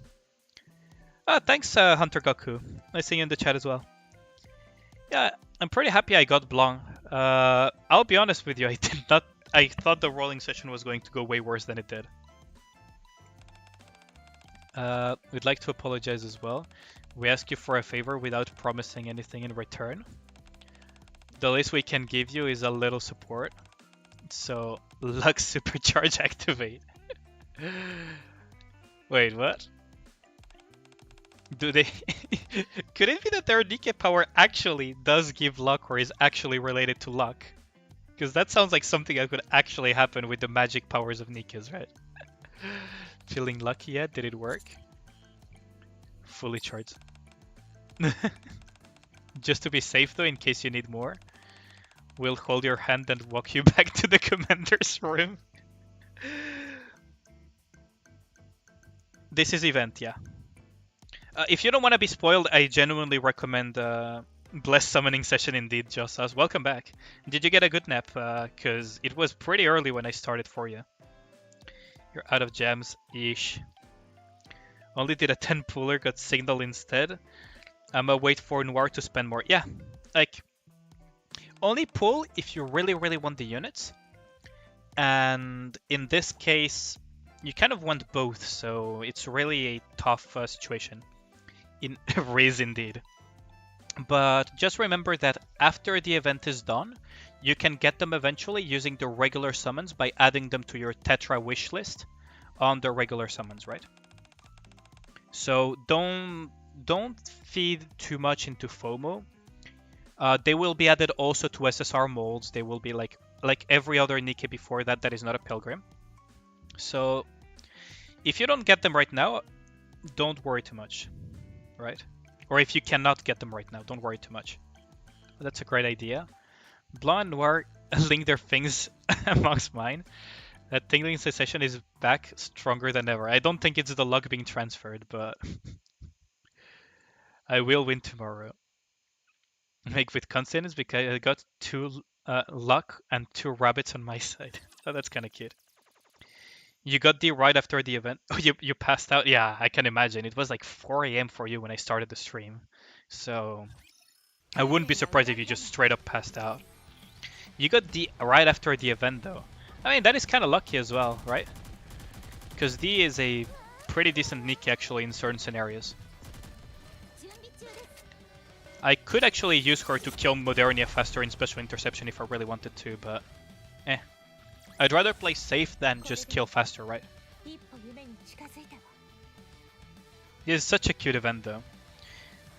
Thanks, Hunter Gaku. Nice seeing you in the chat as well. Yeah, I'm pretty happy I got Blanc. I'll be honest with you, I did not. I thought the rolling session was going to go way worse than it did. We'd like to apologize as well. We ask you for a favor without promising anything in return. The least we can give you is a little support. So, Lux Supercharge activate. Wait, what? Do they... Could it be that their Nikke power actually does give luck or is actually related to luck? Because that sounds like something that could actually happen with the magic powers of Nikke's, right? Feeling lucky yet? Did it work? Fully charged. Just to be safe though, in case you need more, we'll hold your hand and walk you back to the commander's room. This is event, yeah. If you don't want to be spoiled, I genuinely recommend Blessed Summoning Session indeed, Josas. Welcome back. Did you get a good nap? Because it was pretty early when I started for you. You're out of gems, ish. Only did a 10 pooler, got signal instead. I'ma wait for Noir to spend more. Yeah, like, only pull if you really, really want the units. And in this case, you kind of want both, so it's really a tough situation. In Riz indeed. But just remember that after the event is done, you can get them eventually using the regular summons by adding them to your Tetra wish list on the regular summons, right? So don't feed too much into FOMO. They will be added also to SSR molds. They will be like every other Nikke before that is not a pilgrim. So if you don't get them right now, don't worry too much, right? Or if you cannot get them right now, don't worry too much. That's a great idea. Blanc and Noir link their things amongst mine. That Tingling Cessation is back stronger than ever. I don't think it's the luck being transferred, but I will win tomorrow. Make with confidence because I got 2 luck and 2 rabbits on my side. So that's kind of cute. You got D right after the event. Oh, you passed out? Yeah, I can imagine. It was like 4 a.m. for you when I started the stream. So I wouldn't be surprised if you just straight up passed out. You got D right after the event though. I mean, that is kind of lucky as well, right? Because D is a pretty decent Nikke actually in certain scenarios. I could actually use her to kill Modernia faster in Special Interception if I really wanted to, but eh. I'd rather play safe than just kill faster, right? It's such a cute event though.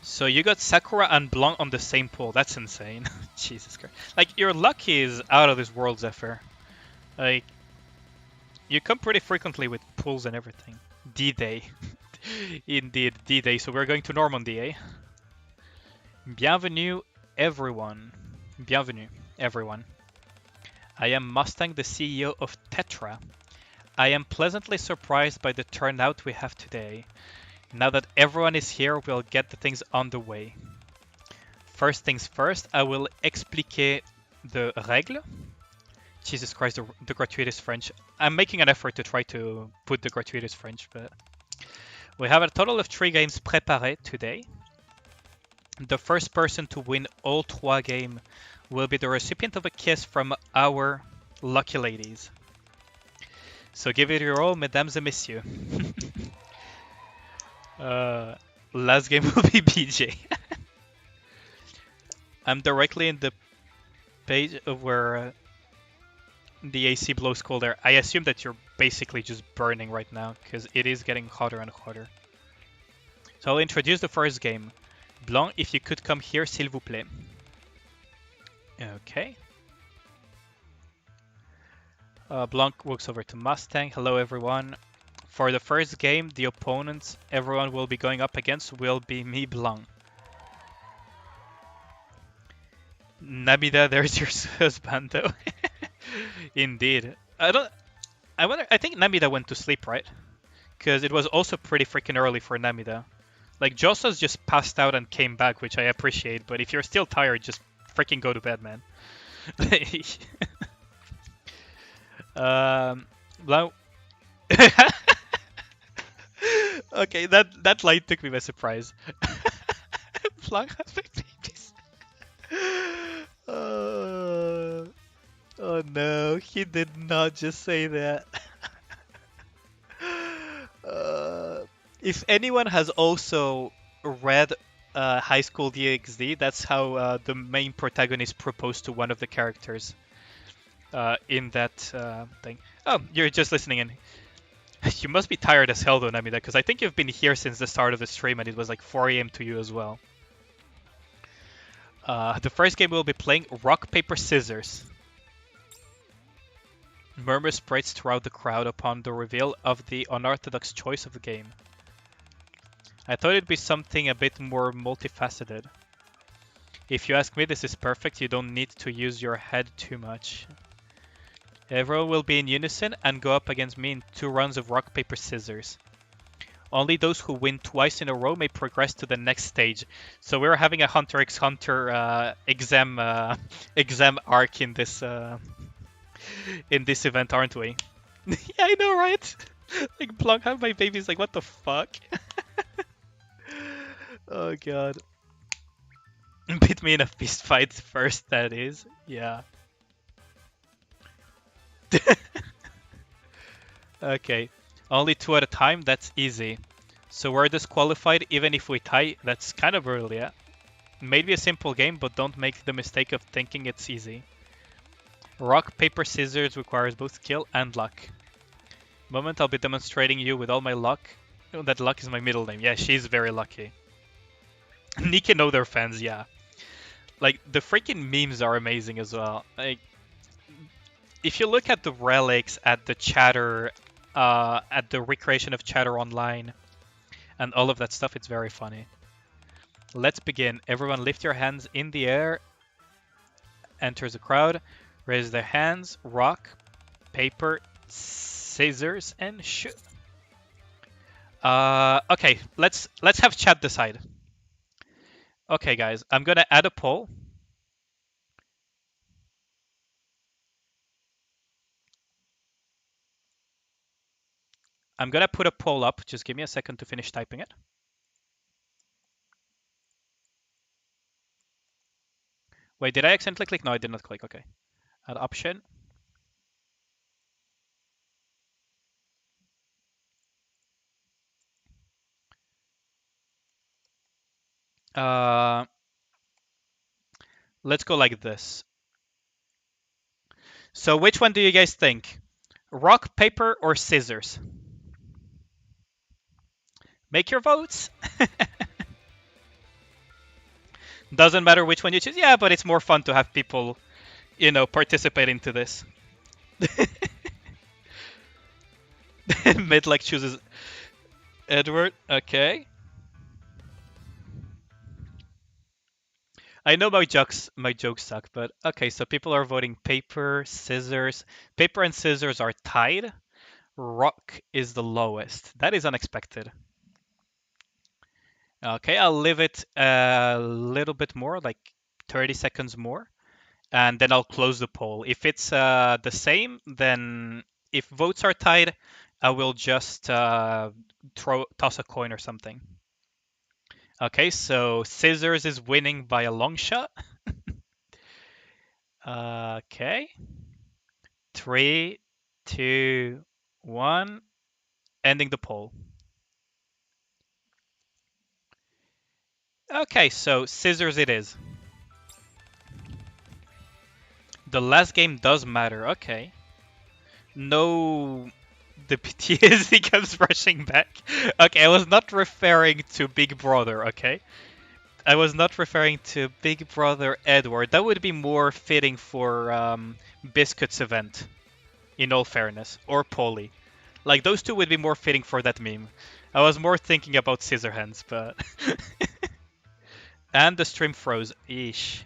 So you got Sakura and Blanc on the same pool. That's insane. Jesus Christ. Like, your luck is out of this world, Zephyr. Like, you come pretty frequently with pools and everything. D-Day. Indeed, D-Day. So we're going to Normandy, eh? Bienvenue, everyone. Bienvenue, everyone. I am Mustang, the CEO of Tetra. I am pleasantly surprised by the turnout we have today. Now that everyone is here, we'll get the things on the way. First things first, I will expliquer the règles. Jesus Christ, the gratuitous French. I'm making an effort to try to put the gratuitous French, but... We have a total of 3 games préparés today. The first person to win all 3 games will be the recipient of a kiss from our lucky ladies. So give it your all, mesdames et messieurs. Last game will be BJ. I'm directly in the page of where the AC blows colder. I assume that you're basically just burning right now because it is getting hotter and hotter. So I'll introduce the first game. Blanc, if you could come here, s'il vous plaît. Okay. Blanc walks over to Mustang. Hello, everyone. For the first game, the opponents everyone will be going up against will be me, Blanc. Nabida, there's your husbando. Indeed. I think Namida went to sleep, right? Because it was also pretty freaking early for Namida. Like, Josa's just passed out and came back, which I appreciate, but if you're still tired, just freaking go to bed, man. Blanc. Okay, that line took me by surprise. Blanc has my babies. Oh no, he did not just say that. If anyone has also read High School DxD, that's how the main protagonist proposed to one of the characters in that thing. Oh, you're just listening in. You must be tired as hell though, Namida, because I think you've been here since the start of the stream and it was like 4 a.m. to you as well. The first game we'll be playing, Rock, Paper, Scissors. Murmur spreads throughout the crowd upon the reveal of the unorthodox choice of the game. I thought it'd be something a bit more multifaceted. If you ask me, this is perfect. You don't need to use your head too much. Everyone will be in unison and go up against me in 2 rounds of rock, paper, scissors. Only those who win twice in a row may progress to the next stage. So we're having a Hunter x Hunter exam arc in this event, aren't we? Yeah, I know, right? Like, Blanc have my babies. Like, what the fuck? Oh god. Beat me in a fist fight first, that is. Yeah. Okay. Only 2 at a time, that's easy. So we're disqualified even if we tie. That's kind of brutal, yeah. Maybe a simple game, but don't make the mistake of thinking it's easy. Rock, paper, scissors requires both skill and luck. Moment I'll be demonstrating you with all my luck. Oh, that luck is my middle name. Yeah, she's very lucky. Nikke know their fans, yeah. Like, the freaking memes are amazing as well. Like, if you look at the relics, at the chatter, at the recreation of chatter online, and all of that stuff, it's very funny. Let's begin. Everyone lift your hands in the air. Enters the crowd. Raise their hands. Rock, paper, scissors, and shoot. Okay, let's have chat decide. Okay, guys, I'm gonna add a poll. I'm gonna put a poll up. Just give me a second to finish typing it. Wait, did I accidentally click? No, I did not click. Okay. Add option. Let's go like this. So which one do you guys think? Rock, paper, or scissors? Make your votes. Doesn't matter which one you choose. Yeah, but it's more fun to have people, participate into this. Midlike chooses Edward. Okay. I know my jokes suck, but okay, so people are voting paper, scissors. Paper and scissors are tied. Rock is the lowest. That is unexpected. Okay, I'll leave it a little bit more, like 30 seconds more, and then I'll close the poll. If it's the same, then if votes are tied, I will just toss a coin or something. Okay, so scissors is winning by a long shot. Okay. 3, 2, 1. Ending the poll. Okay, so scissors it is. The last game does matter. Okay. No, the PTSD comes rushing back. Okay, I was not referring to Big Brother, okay? I was not referring to Big Brother Edward. That would be more fitting for Biscuit's event, in all fairness. Or Polly. Like, those two would be more fitting for that meme. I was more thinking about Scissorhands, but... And the stream froze. Eesh.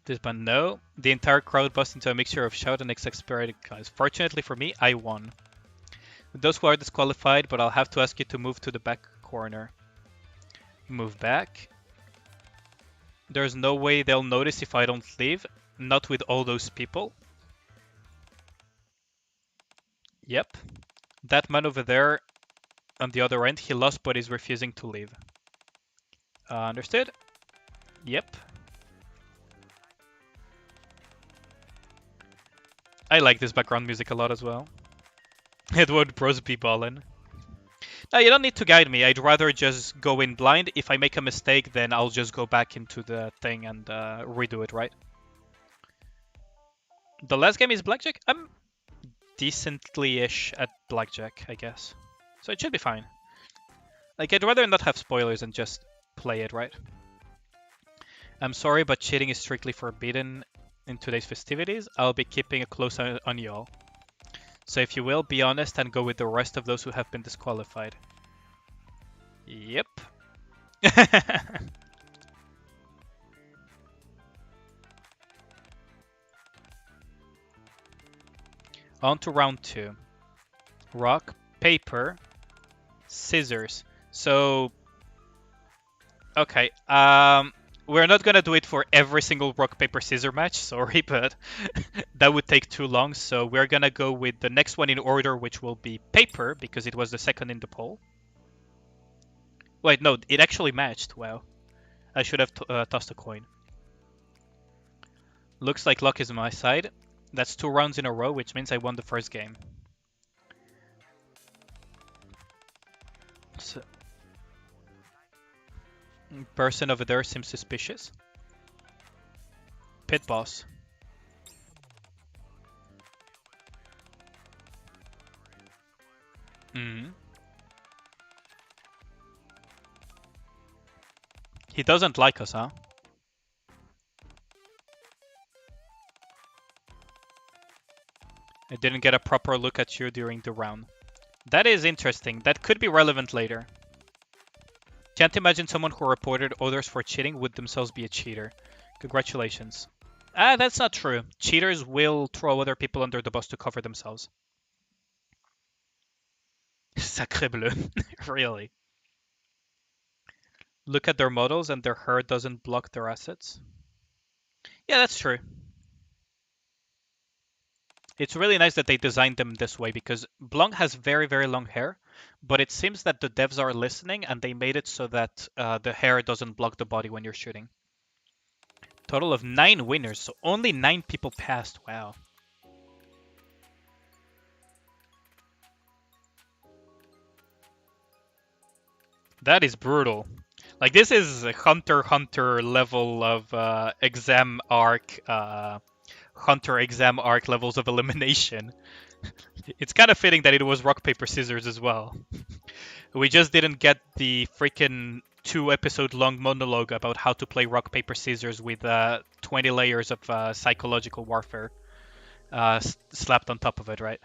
This one, no. The entire crowd burst into a mixture of shout and exasperated guys. Fortunately for me, I won. Those who are disqualified, but I'll have to ask you to move to the back corner. Move back. There's no way they'll notice if I don't leave. Not with all those people. Yep. That man over there on the other end, he lost but is refusing to leave. Understood? Yep. I like this background music a lot as well. Edward Bros be ballin'. No, you don't need to guide me. I'd rather just go in blind. If I make a mistake, then I'll just go back into the thing and redo it, right? The last game is Blackjack? I'm decently-ish at Blackjack, I guess. So it should be fine. Like, I'd rather not have spoilers and just play it, right? I'm sorry, but cheating is strictly forbidden in today's festivities. I'll be keeping a close eye on y'all. So if you will, be honest and go with the rest of those who have been disqualified. Yep. On to round 2. Rock, paper, scissors. So, okay. We're not gonna do it for every single rock, paper, scissors match, sorry, but that would take too long. So we're gonna go with the next one in order, which will be paper, because it was the second in the poll. Wait, no, it actually matched. Wow. I should have tossed a coin. Looks like luck is on my side. That's 2 rounds in a row, which means I won the first game. So, person over there seems suspicious. Pit boss. He doesn't like us, huh? I didn't get a proper look at you during the round. That is interesting. That could be relevant later. Can't imagine someone who reported others for cheating would themselves be a cheater. Congratulations. Ah, that's not true. Cheaters will throw other people under the bus to cover themselves. Sacre bleu. Really. Look at their models and their hair doesn't block their assets. Yeah, that's true. It's really nice that they designed them this way because Blanc has very, very long hair, but it seems that the devs are listening and they made it so that the hair doesn't block the body when you're shooting. Total of 9 winners, so only 9 people passed. Wow. That is brutal. Like, this is a Hunter x Hunter level of exam arc, Hunter exam arc levels of elimination. It's kind of fitting that it was rock, paper, scissors as well. We just didn't get the freaking 2-episode long monologue about how to play rock, paper, scissors with 20 layers of psychological warfare slapped on top of it, right?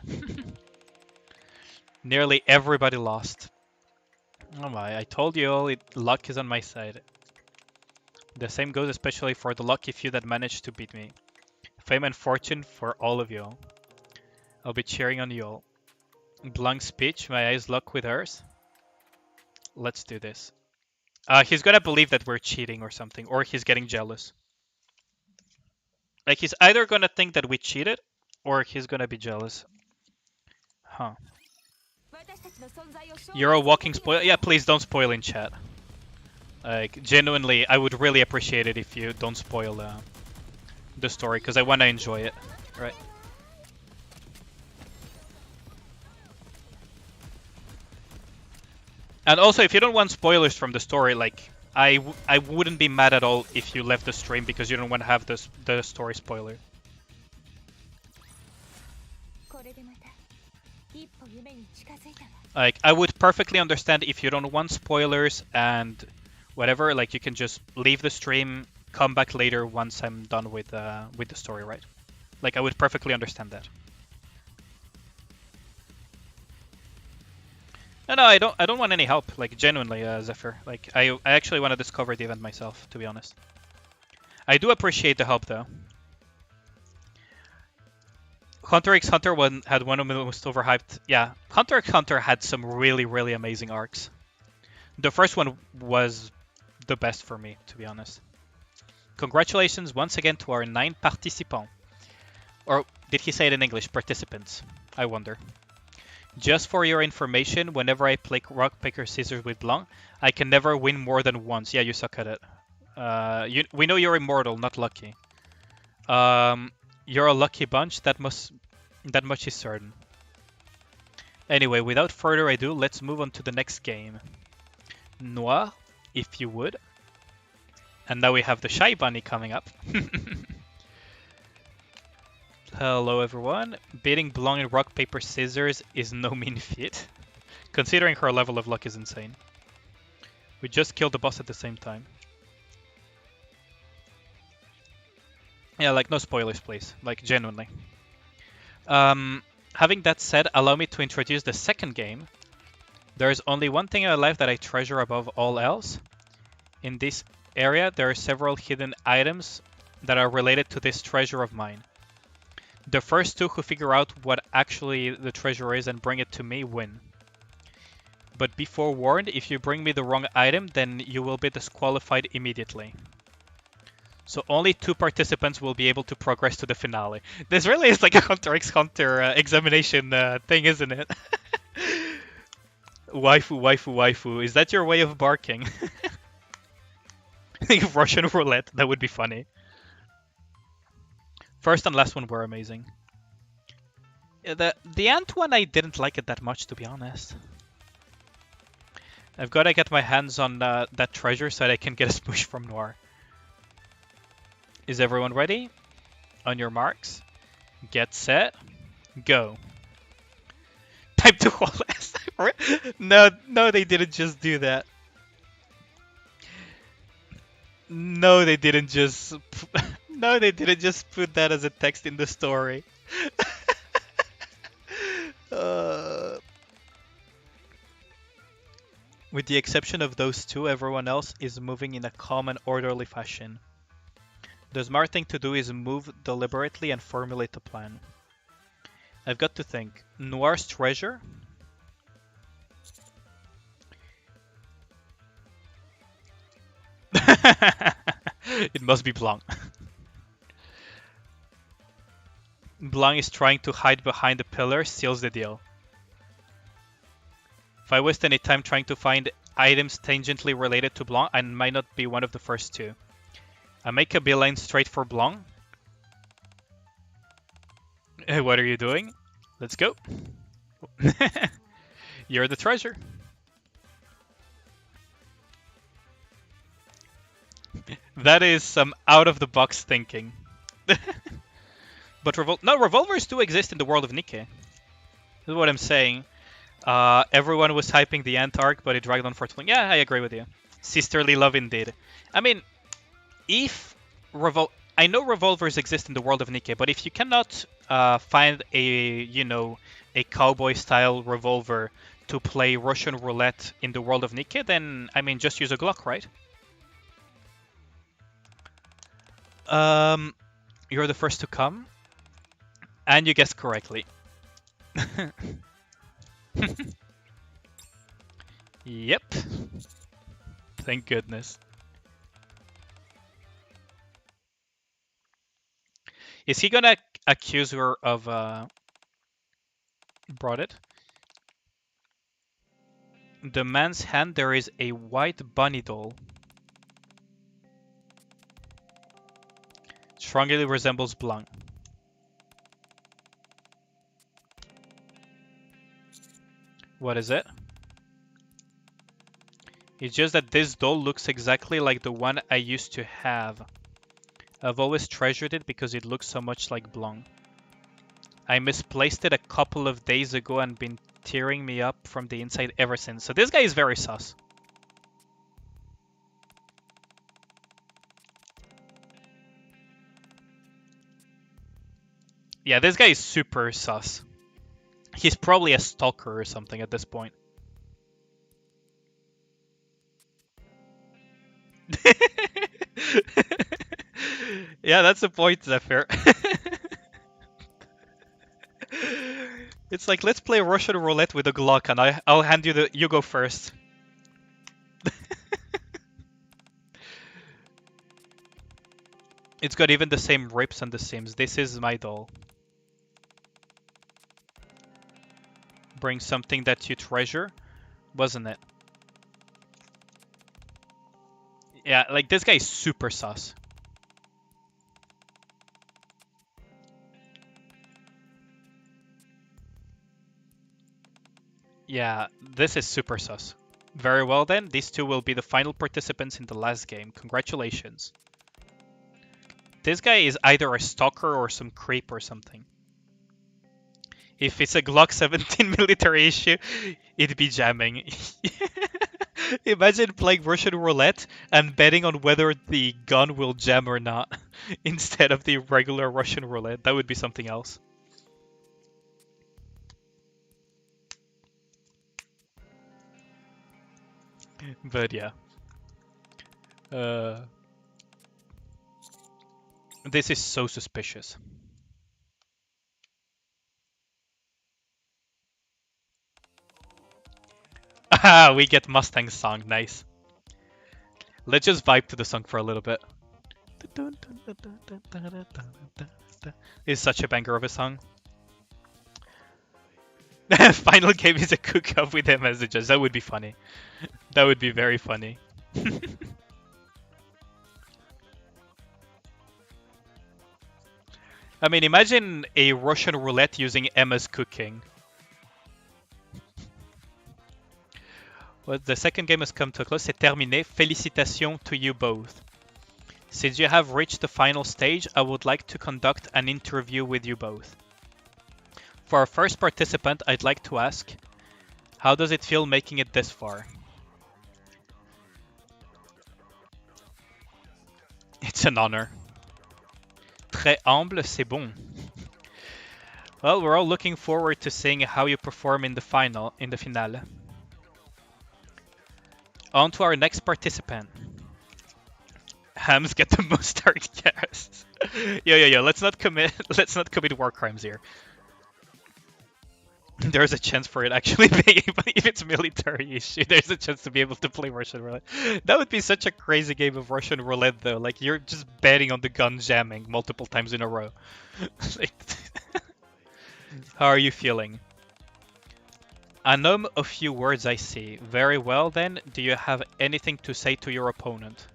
Nearly everybody lost. Oh my, I told you all, luck is on my side. The same goes especially for the lucky few that managed to beat me. Fame and fortune for all of y'all. I'll be cheering on y'all. Blanc's speech, my eyes lock with hers. Let's do this. He's gonna believe that we're cheating or something, or he's getting jealous. Like, he's either gonna think that we cheated, or he's gonna be jealous. Huh. You're a walking spoil. Yeah, please don't spoil in chat. Like, genuinely, I would really appreciate it if you don't spoil the story, because I want to enjoy it, right? And also, if you don't want spoilers from the story, like, I wouldn't be mad at all if you left the stream because you don't want to have the story spoiler. Like, I would perfectly understand if you don't want spoilers and whatever. Like, you can just leave the stream, come back later once I'm done with the story, right? Like, I would perfectly understand that. No, I don't want any help. Like, genuinely, Zephyr. Like, I actually want to discover the event myself, to be honest. I do appreciate the help, though. Hunter x Hunter had one of the most overhyped. Yeah, Hunter x Hunter had some really, really amazing arcs. The first one was the best for me, to be honest. Congratulations once again to our 9 participants. Or did he say it in English? Participants. I wonder. Just for your information, whenever I play rock, paper, scissors with Blanc, I can never win more than once. Yeah, you suck at it. We know you're immortal, not lucky. You're a lucky bunch, that much is certain. Anyway, without further ado, let's move on to the next game. Noir, if you would. And now we have the Shy Bunny coming up. Hello everyone. Beating Blanc in rock, paper, scissors is no mean feat. Considering her level of luck is insane. We just killed the boss at the same time. Yeah, like, no spoilers, please. Like, genuinely. Having that said, allow me to introduce the second game. There's only one thing in life that I treasure above all else. In this area, there are several hidden items that are related to this treasure of mine. The first two who figure out what actually the treasure is and bring it to me win. But be forewarned, if you bring me the wrong item, then you will be disqualified immediately. So only 2 participants will be able to progress to the finale. This really is like a Hunter x Hunter examination thing, isn't it? Waifu, waifu, waifu. Is that your way of barking? Russian roulette, that would be funny. First and last one were amazing. The ant one, I didn't like it that much, to be honest. I've got to get my hands on that treasure so that I can get a smoosh from Noir. Is everyone ready? On your marks, get set, go. Type to wall last time. No, they didn't just do that. No, they didn't just. No, they didn't just put that as a text in the story. With the exception of those 2, everyone else is moving in a calm and orderly fashion. The smart thing to do is move deliberately and formulate a plan. I've got to think. Noir's treasure? It must be Blanc. Blanc is trying to hide behind the pillar, seals the deal. If I waste any time trying to find items tangentially related to Blanc, I might not be one of the first 2. I make a beeline straight for Blanc. What are you doing? Let's go. You're the treasure. That is some out-of-the-box thinking. But revolvers do exist in the world of Nikke. This is what I'm saying. Everyone was hyping the Ant arc, but it dragged on for too long. Yeah, I agree with you. Sisterly love indeed. I mean, if I know revolvers exist in the world of Nikke, but if you cannot find a cowboy-style revolver to play Russian roulette in the world of Nikke, then, I mean, just use a Glock, right? You're the first to come, and you guessed correctly. Yep. Thank goodness. Is he gonna accuse her of brought it? The man's hand, there is a white bunny doll. Strongly resembles Blanc. What is it? It's just that this doll looks exactly like the one I used to have. I've always treasured it because it looks so much like Blanc. I misplaced it a couple of days ago and been tearing me up from the inside ever since. So this guy is very sus. Yeah, this guy is super sus. He's probably a stalker or something at this point. Yeah, that's the point, Zephyr. It's like, let's play Russian roulette with a Glock, and I'll hand you the. You go first. It's got even the same rips and the seams. This is my doll. Bring something that you treasure, wasn't it? Yeah, like this guy is super sus. Yeah, this is super sus. Very well then, these two will be the final participants in the last game. Congratulations. This guy is either a stalker or some creep or something. If it's a Glock 17 military issue, it'd be jamming. Imagine playing Russian roulette and betting on whether the gun will jam or not instead of the regular Russian roulette. That would be something else. But yeah. This is so suspicious. Ah, we get Mustang's song. Nice. Let's just vibe to the song for a little bit. It's such a banger of a song. Final game is a cook-up with their messages. That would be funny. That would be very funny. I mean, imagine a Russian roulette using Emma's cooking. Well, the second game has come to a close. C'est terminé. Félicitations to you both. Since you have reached the final stage, I would like to conduct an interview with you both. For our first participant, I'd like to ask, how does it feel making it this far? It's an honor. Très humble, c'est bon. Well, we're all looking forward to seeing how you perform in the finale. On to our next participant. Hams get the mustard, yes. Yo, let's not commit war crimes here. There's a chance for it actually being, if it's military issue, there's a chance to be able to play Russian roulette. That would be such a crazy game of Russian roulette though. Like, you're just betting on the gun jamming multiple times in a row. Like, how are you feeling? I know a few words I see. Very well then, do you have anything to say to your opponent?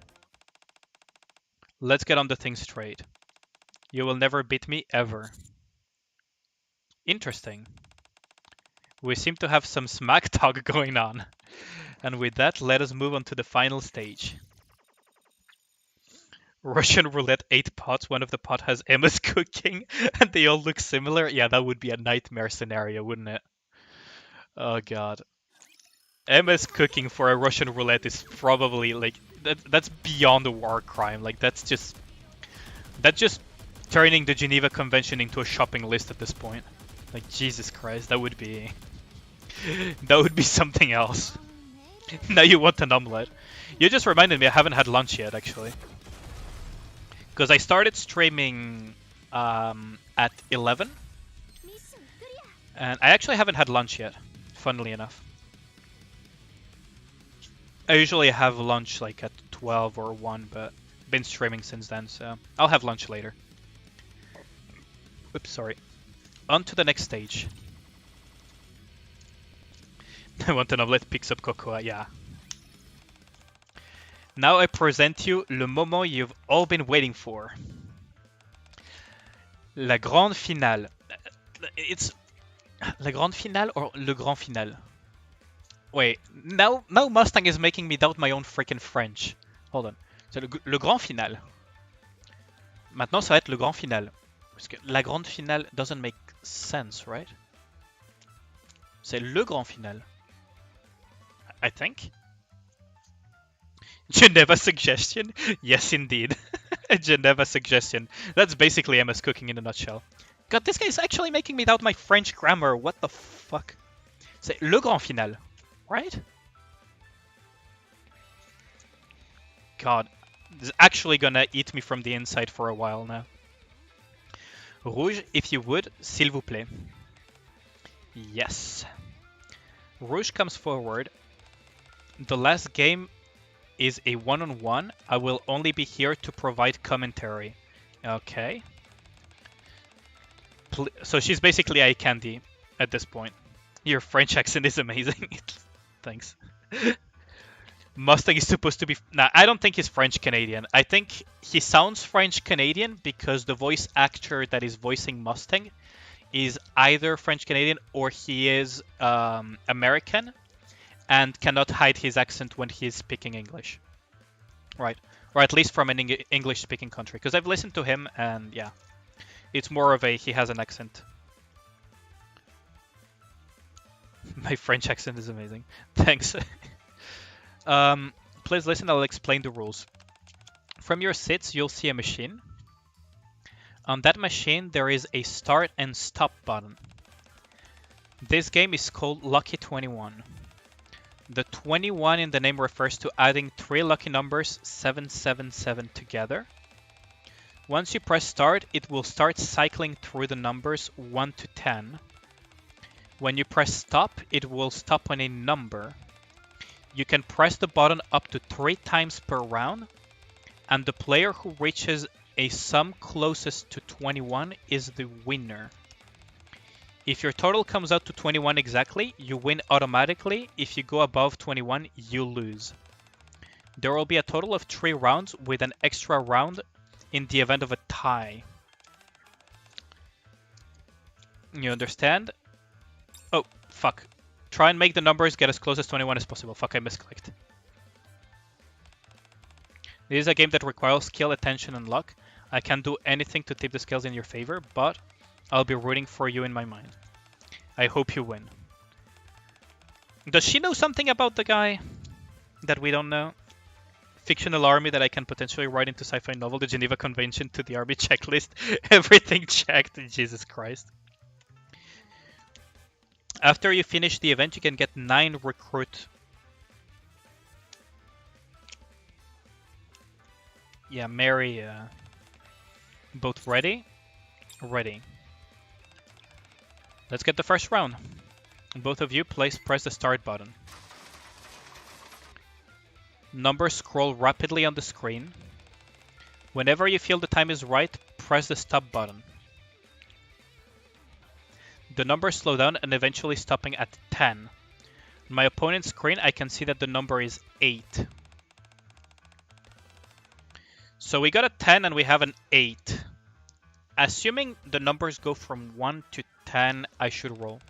Let's get on the thing straight. You will never beat me, ever. Interesting. We seem to have some smack talk going on. And with that, let us move on to the final stage. Russian roulette 8 pots. One of the pot has Emma's cooking, and they all look similar. Yeah, that would be a nightmare scenario, wouldn't it? Oh god. Emma's cooking for a Russian roulette is probably like that's beyond a war crime. Like that's just turning the Geneva Convention into a shopping list at this point. Like Jesus Christ, that would be something else. Now you want an omelette. You just reminded me I haven't had lunch yet actually. Because I started streaming at 11 and I actually haven't had lunch yet, funnily enough. I usually have lunch like at 12 or 1, but been streaming since then, so I'll have lunch later. Oops, sorry. On to the next stage. I want an omelette picks up cocoa, yeah. Now I present you le moment you've all been waiting for. La grande finale. It's la grande finale or le grand finale? Wait, now Mustang is making me doubt my own freaking French. Hold on. C'est le grand finale. Maintenant, ça va être le grand finale. Parce que la grande finale doesn't make sense, right? C'est le grand final. I think. Geneva suggestion? Yes, indeed. A Geneva suggestion. That's basically MS cooking in a nutshell. God, this guy is actually making me doubt my French grammar. What the fuck? C'est le grand final, right? God, this is actually gonna eat me from the inside for a while now. Rouge, if you would, s'il vous plaît. Yes. Rouge comes forward. The last game is a one-on-one. I will only be here to provide commentary. Okay. So she's basically eye candy at this point. Your French accent is amazing. Thanks. Mustang is supposed to be... Nah, I don't think he's French-Canadian. I think he sounds French-Canadian because the voice actor that is voicing Mustang is either French-Canadian or he is American and cannot hide his accent when he is speaking English. Right. Or at least from an English-speaking country. Because I've listened to him and yeah. It's more of a he has an accent. My French accent is amazing. Thanks. Please listen, I'll explain the rules. From your sits, you'll see a machine. On that machine, there is a start and stop button. This game is called Lucky 21. The 21 in the name refers to adding 3 lucky numbers 777 together. Once you press start, it will start cycling through the numbers 1 to 10. When you press stop, it will stop on a number. You can press the button up to 3 times per round, and the player who reaches a sum closest to 21 is the winner. If your total comes out to 21 exactly, you win automatically. If you go above 21, you lose. There will be a total of 3 rounds with an extra round in the event of a tie. You understand? Oh, fuck. Try and make the numbers get as close as 21 as possible. Fuck, I misclicked. This is a game that requires skill, attention, and luck. I can't do anything to tip the scales in your favor, but I'll be rooting for you in my mind. I hope you win. Does she know something about the guy that we don't know? Fictional army that I can potentially write into sci-fi novel, the Geneva Convention to the army checklist. Everything checked, Jesus Christ. After you finish the event, you can get 9 recruit. Yeah, Mary, both ready? Ready. Let's get the first round. Both of you, please press the start button. Numbers scroll rapidly on the screen. Whenever you feel the time is right, press the stop button. The numbers slow down and eventually stopping at 10. On my opponent's screen, I can see that the number is 8. So we got a 10 and we have an 8. Assuming the numbers go from 1 to 10, I should roll.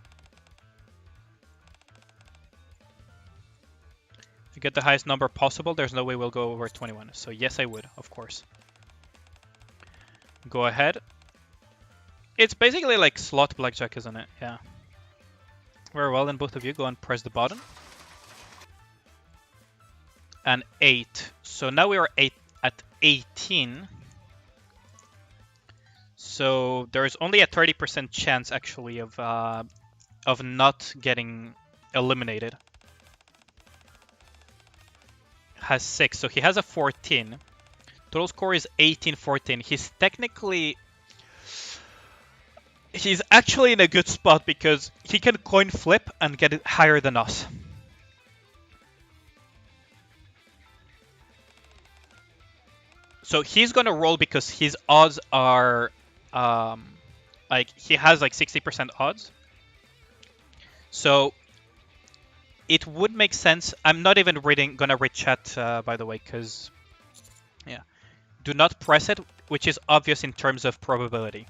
If you get the highest number possible, there's no way we'll go over 21. So yes, I would, of course. Go ahead. It's basically like slot blackjack, isn't it? Yeah. Very well, then both of you go and press the button. And 8. So now we are at 18. So there is only a 30% chance actually of not getting eliminated. Has 6, so he has a 14. Total score is 18-14. He's actually in a good spot because he can coin flip and get it higher than us. So he's gonna roll because his odds are like he has like 60% odds. So it would make sense. I'm not even gonna read chat by the way, because yeah, do not press it, which is obvious in terms of probability.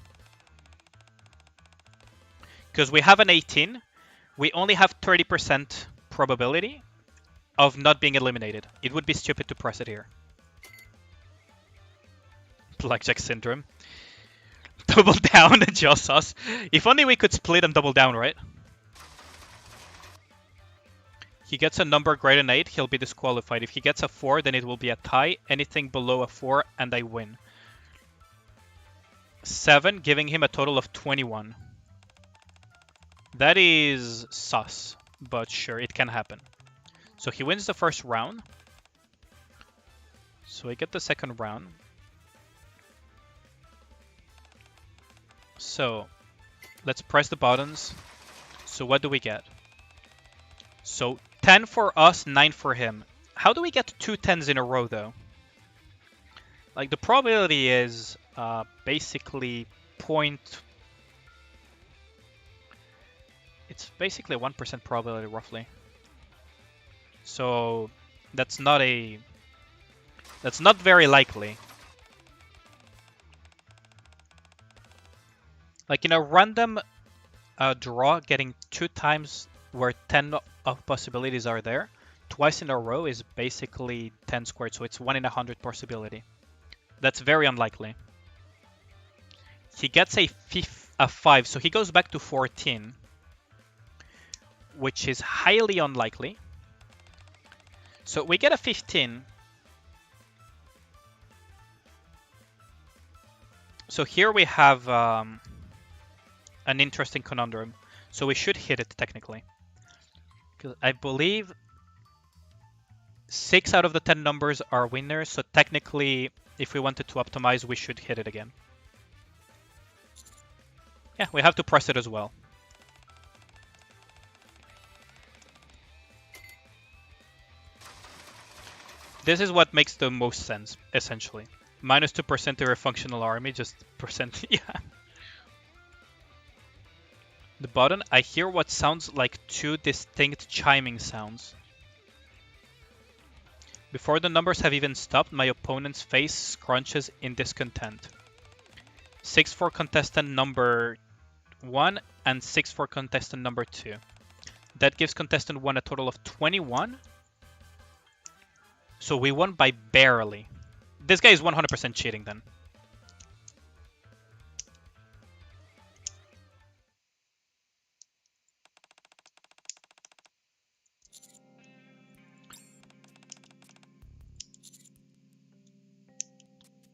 Because we have an 18, we only have 30% probability of not being eliminated. It would be stupid to press it here. Blackjack syndrome. Double down, just us. If only we could split and double down, right? He gets a number greater than 8, he'll be disqualified. If he gets a 4, then it will be a tie. Anything below a 4, and I win. 7, giving him a total of 21. That is sus, but sure, it can happen. So he wins the first round. So I get the second round. So let's press the buttons. So what do we get? So 10 for us, 9 for him. How do we get 2 10s in a row though? Like the probability is basically it's basically a 1% probability roughly. So that's not very likely. Like in a random draw, getting 2 times where 10 of possibilities are there, twice in a row is basically 10 squared, so it's 1 in 100 possibility. That's very unlikely. He gets a 5, so he goes back to 14, which is highly unlikely. So we get a 15. So here we have an interesting conundrum. So we should hit it technically. Because I believe 6 out of the 10 numbers are winners. So technically, if we wanted to optimize, we should hit it again. Yeah, we have to press it as well. This is what makes the most sense, essentially. Minus 2% to your functional army, just percent, yeah. The button, I hear what sounds like 2 distinct chiming sounds. Before the numbers have even stopped, my opponent's face scrunches in discontent. 6 for contestant number 1 and 6 for contestant number 2. That gives contestant 1 a total of 21. So we won by barely. This guy is 100% cheating then.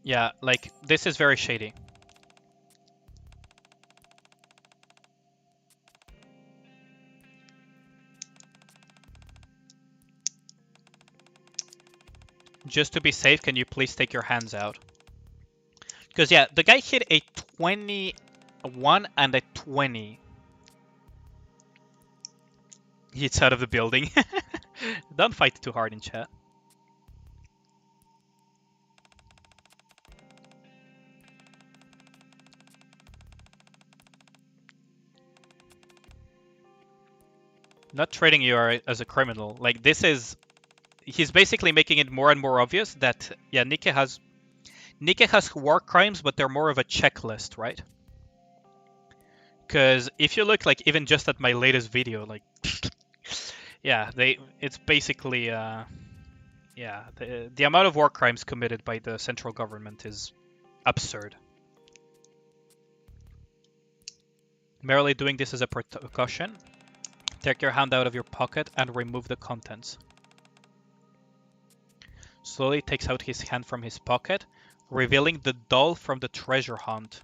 Yeah, like, this is very shady. Just to be safe, can you please take your hands out? Because, yeah, the guy hit a 21 and a 20. It's out of the building. Don't fight too hard in chat. Not treating you as a criminal. Like, this is... He's basically making it more and more obvious that, yeah, Nikke has war crimes, but they're more of a checklist, right? Because if you look, like, even just at my latest video, like, yeah, it's basically, yeah, the amount of war crimes committed by the central government is absurd. Merely doing this as a precaution. Take your hand out of your pocket and remove the contents. Slowly takes out his hand from his pocket, revealing the doll from the treasure hunt.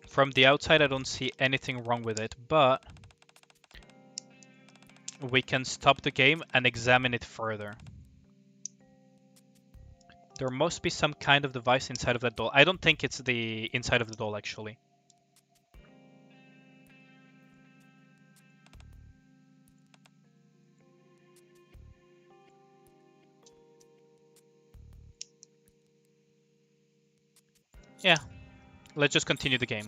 From the outside, I don't see anything wrong with it, but we can stop the game and examine it further. There must be some kind of device inside of that doll. I don't think it's the inside of the doll, actually. Yeah, let's just continue the game.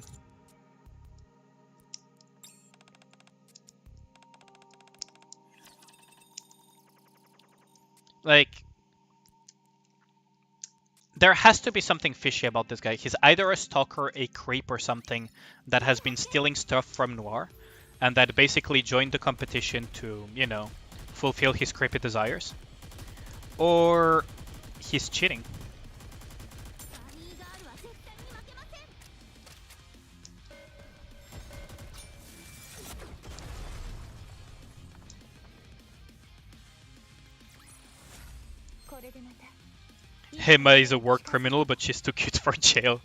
Like, there has to be something fishy about this guy. He's either a stalker, a creep, or something that has been stealing stuff from Noir, and that basically joined the competition to, you know, fulfill his creepy desires. Or he's cheating. Hema is a war criminal, but she's too cute for jail.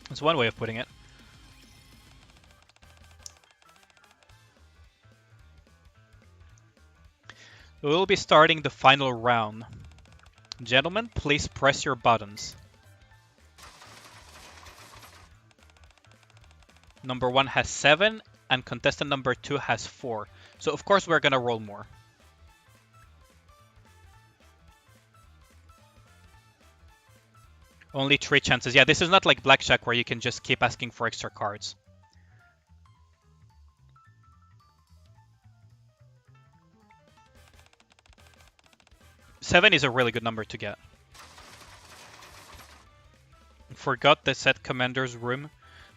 That's one way of putting it. We'll be starting the final round. Gentlemen, please press your buttons. Number 1 has 7, and contestant number 2 has 4. So of course we're gonna roll more. Only 3 chances. Yeah, this is not like blackjack where you can just keep asking for extra cards. Seven is a really good number to get. Forgot to set commander's room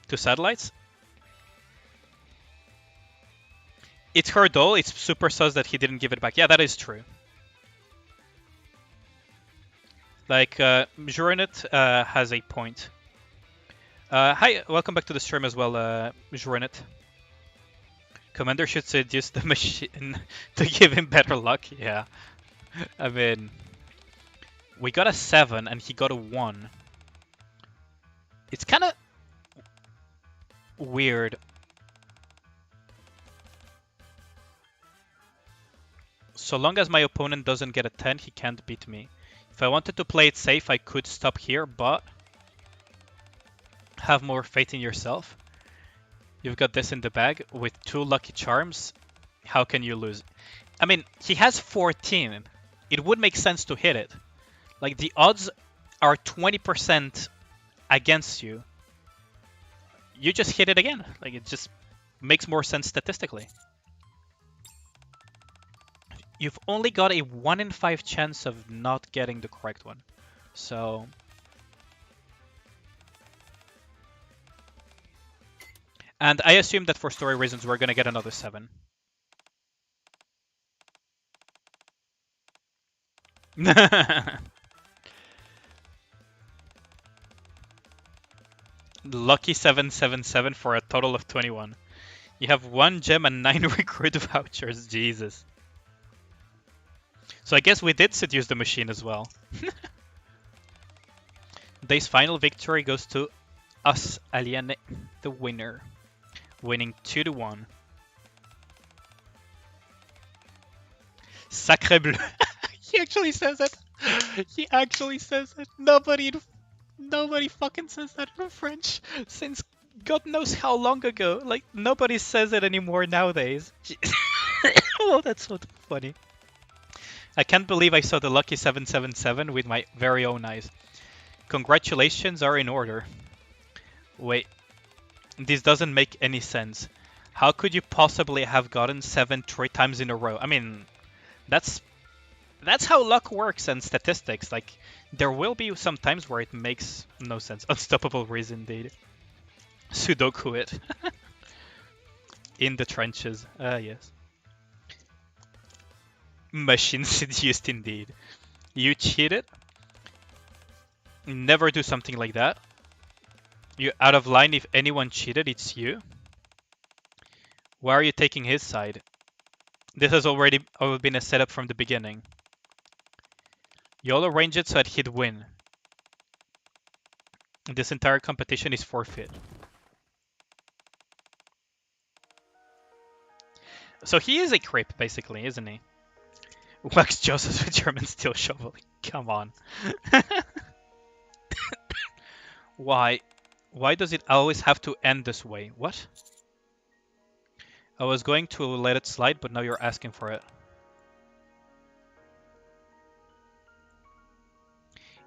to satellites. It's her doll. It's super sus that he didn't give it back. Yeah, that is true. Like, Jurinet has a point. Hi, welcome back to the stream as well, Jurinet. Commander should seduce the machine to give him better luck. Yeah. I mean, we got a 7 and he got a 1. It's kind of weird. So long as my opponent doesn't get a 10, he can't beat me. If I wanted to play it safe, I could stop here, but have more faith in yourself. You've got this in the bag with 2 lucky charms. How can you lose? I mean, he has 14. It would make sense to hit it. Like, the odds are 20% against you. You just hit it again. Like, it just makes more sense statistically. You've only got a 1 in 5 chance of not getting the correct one. So... And I assume that for story reasons, we're going to get another 7. Lucky 777 for a total of 21. You have 1 gem and 9 recruit vouchers. Jesus. So I guess we did seduce the machine as well. Day's final victory goes to us, Aliane, the winner. Winning 2-1. Sacre bleu. He actually says it. He actually says it. Nobody fucking says that in French since God knows how long ago. Like, nobody says it anymore nowadays. Oh, that's so funny. I can't believe I saw the lucky 777 with my very own eyes. Congratulations are in order. Wait, this doesn't make any sense. How could you possibly have gotten 7 3 times in a row? I mean, that's how luck works and statistics. Like, there will be some times where it makes no sense. Unstoppable Reason, indeed. Sudoku it. In the trenches. Yes. Machine seduced, indeed. You cheated. Never do something like that. You're out of line. If anyone cheated, it's you. Why are you taking his side? This has already been a setup from the beginning. You'll arrange it so that he'd win. This entire competition is forfeit. So he is a creep, basically, isn't he? Wax Joseph with German steel shovel. Come on. Why? Why does it always have to end this way? What? I was going to let it slide, but now you're asking for it.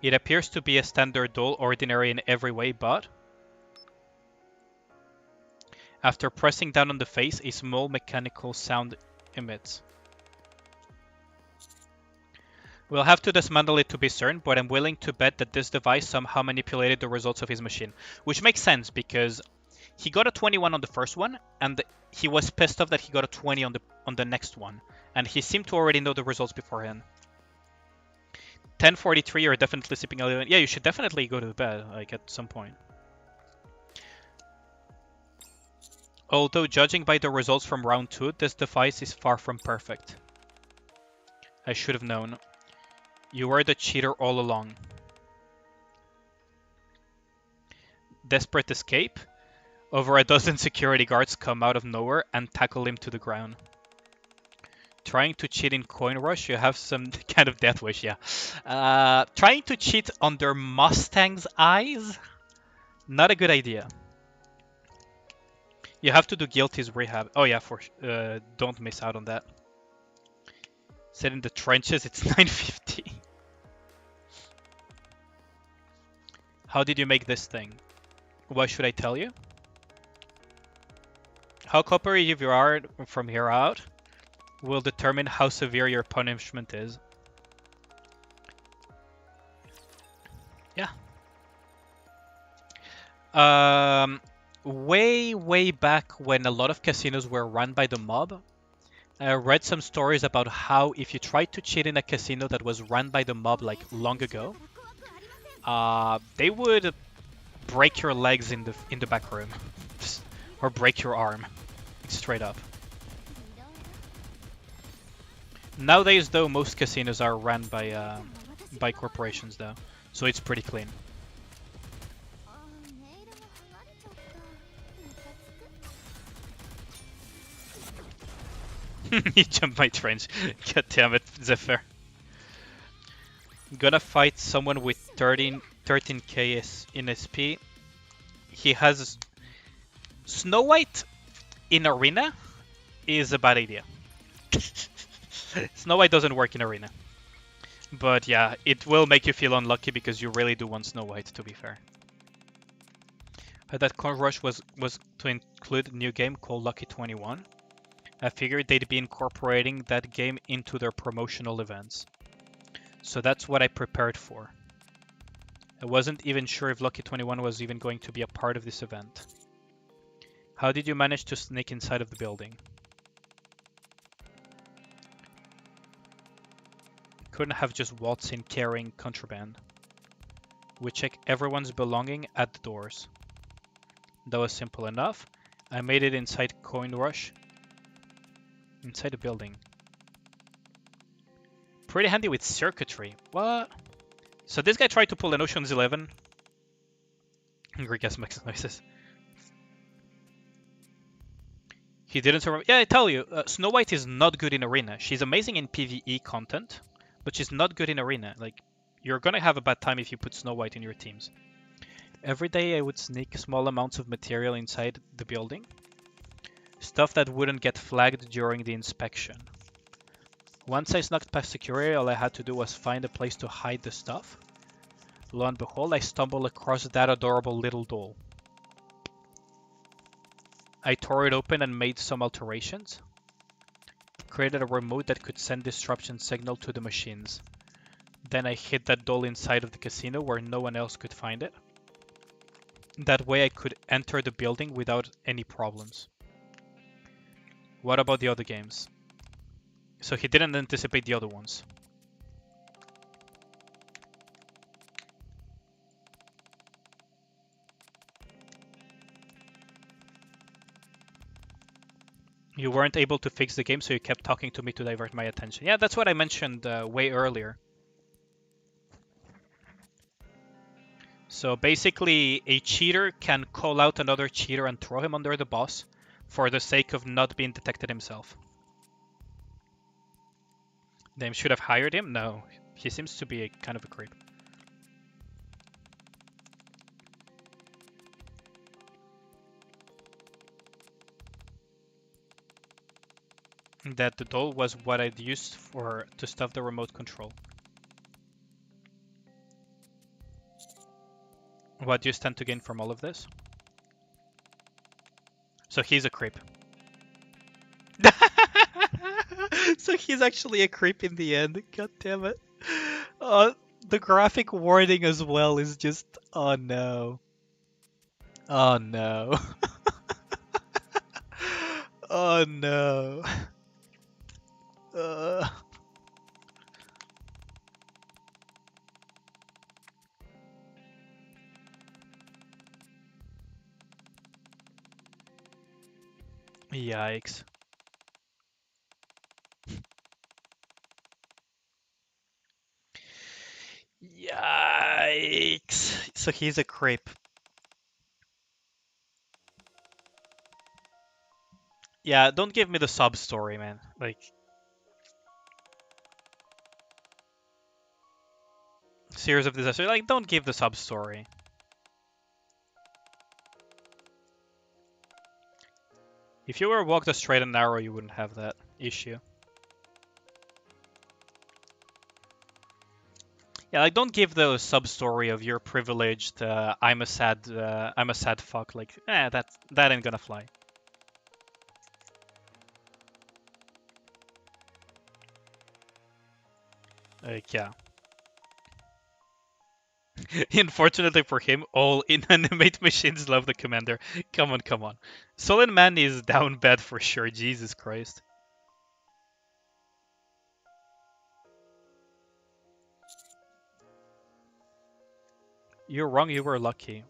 It appears to be a standard doll, ordinary in every way, but... After pressing down on the face, a small mechanical sound emits. We'll have to dismantle it to be certain, but I'm willing to bet that this device somehow manipulated the results of his machine. Which makes sense, because He got a 21 on the first one, and he was pissed off that he got a 20 on the next one, and he seemed to already know the results beforehand. 10:43, you're definitely sleeping 11. Yeah, you should definitely go to bed, like, at some point. Although, judging by the results from round 2, this device is far from perfect. I should have known. You were the cheater all along. Desperate escape? Over a dozen security guards come out of nowhere and tackle him to the ground. Trying to cheat in Coin Rush, you have some kind of death wish, yeah. Trying to cheat under Mustang's eyes? Not a good idea. You have to do Guilty's rehab. Oh yeah, don't miss out on that. Set in the trenches, it's 950. How did you make this thing? What should I tell you? How cooperative you are from here out will determine how severe your punishment is. Yeah. Way back when a lot of casinos were run by the mob, I read some stories about how if you tried to cheat in a casino that was run by the mob like long ago, they would break your legs in the back room, or break your arm, straight up. Nowadays, though, most casinos are run by corporations, though, so it's pretty clean. He jumped my trench. God damn it, Zephyr. Gonna fight someone with 13k in SP. He has Snow White in arena is a bad idea. Snow White doesn't work in arena. But yeah, it will make you feel unlucky because you really do want Snow White, to be fair. That Coin Rush was to include a new game called Lucky 21. I figured they'd be incorporating that game into their promotional events. So that's what I prepared for. I wasn't even sure if Lucky 21 was even going to be a part of this event. How did you manage to sneak inside of the building? Couldn't have just waltzed in carrying contraband. We check everyone's belonging at the doors. That was simple enough. I made it inside Coin Rush. Inside the building. Pretty handy with circuitry. What? So this guy tried to pull an Ocean's 11. Angry Gas makes noises. He didn't survive. Yeah, I tell you, Snow White is not good in arena. She's amazing in PvE content, but she's not good in arena. Like, you're gonna have a bad time if you put Snow White in your teams. Every day I would sneak small amounts of material inside the building. Stuff that wouldn't get flagged during the inspection. Once I snuck past security, all I had to do was find a place to hide the stuff. Lo and behold, I stumbled across that adorable little doll. I tore it open and made some alterations. Created a remote that could send disruption signal to the machines. Then I hid that doll inside of the casino where no one else could find it. That way I could enter the building without any problems. What about the other games? So he didn't anticipate the other ones. You weren't able to fix the game, so you kept talking to me to divert my attention. Yeah, that's what I mentioned way earlier. So basically, a cheater can call out another cheater and throw him under the bus for the sake of not being detected himself. They should have hired him? No, he seems to be a kind of a creep. That the doll was what I'd used to stuff the remote control. What do you stand to gain from all of this? So he's a creep. So he's actually a creep in the end. God damn it. The graphic warning as well is just... Oh no. Oh no. Oh no. Uh. Yikes. Yikes. So he's a creep. Yeah, don't give me the sub story, man. Like, series of disaster. Like, don't give the sub story. If you were walked a straight and narrow, you wouldn't have that issue. Yeah, like don't give the sub story of you're privileged. I'm a sad fuck. Like, that ain't gonna fly. Like, yeah. Unfortunately for him, all inanimate machines love the commander. Come on, come on. Solid Man is down bad for sure. Jesus Christ. You're wrong. You were lucky.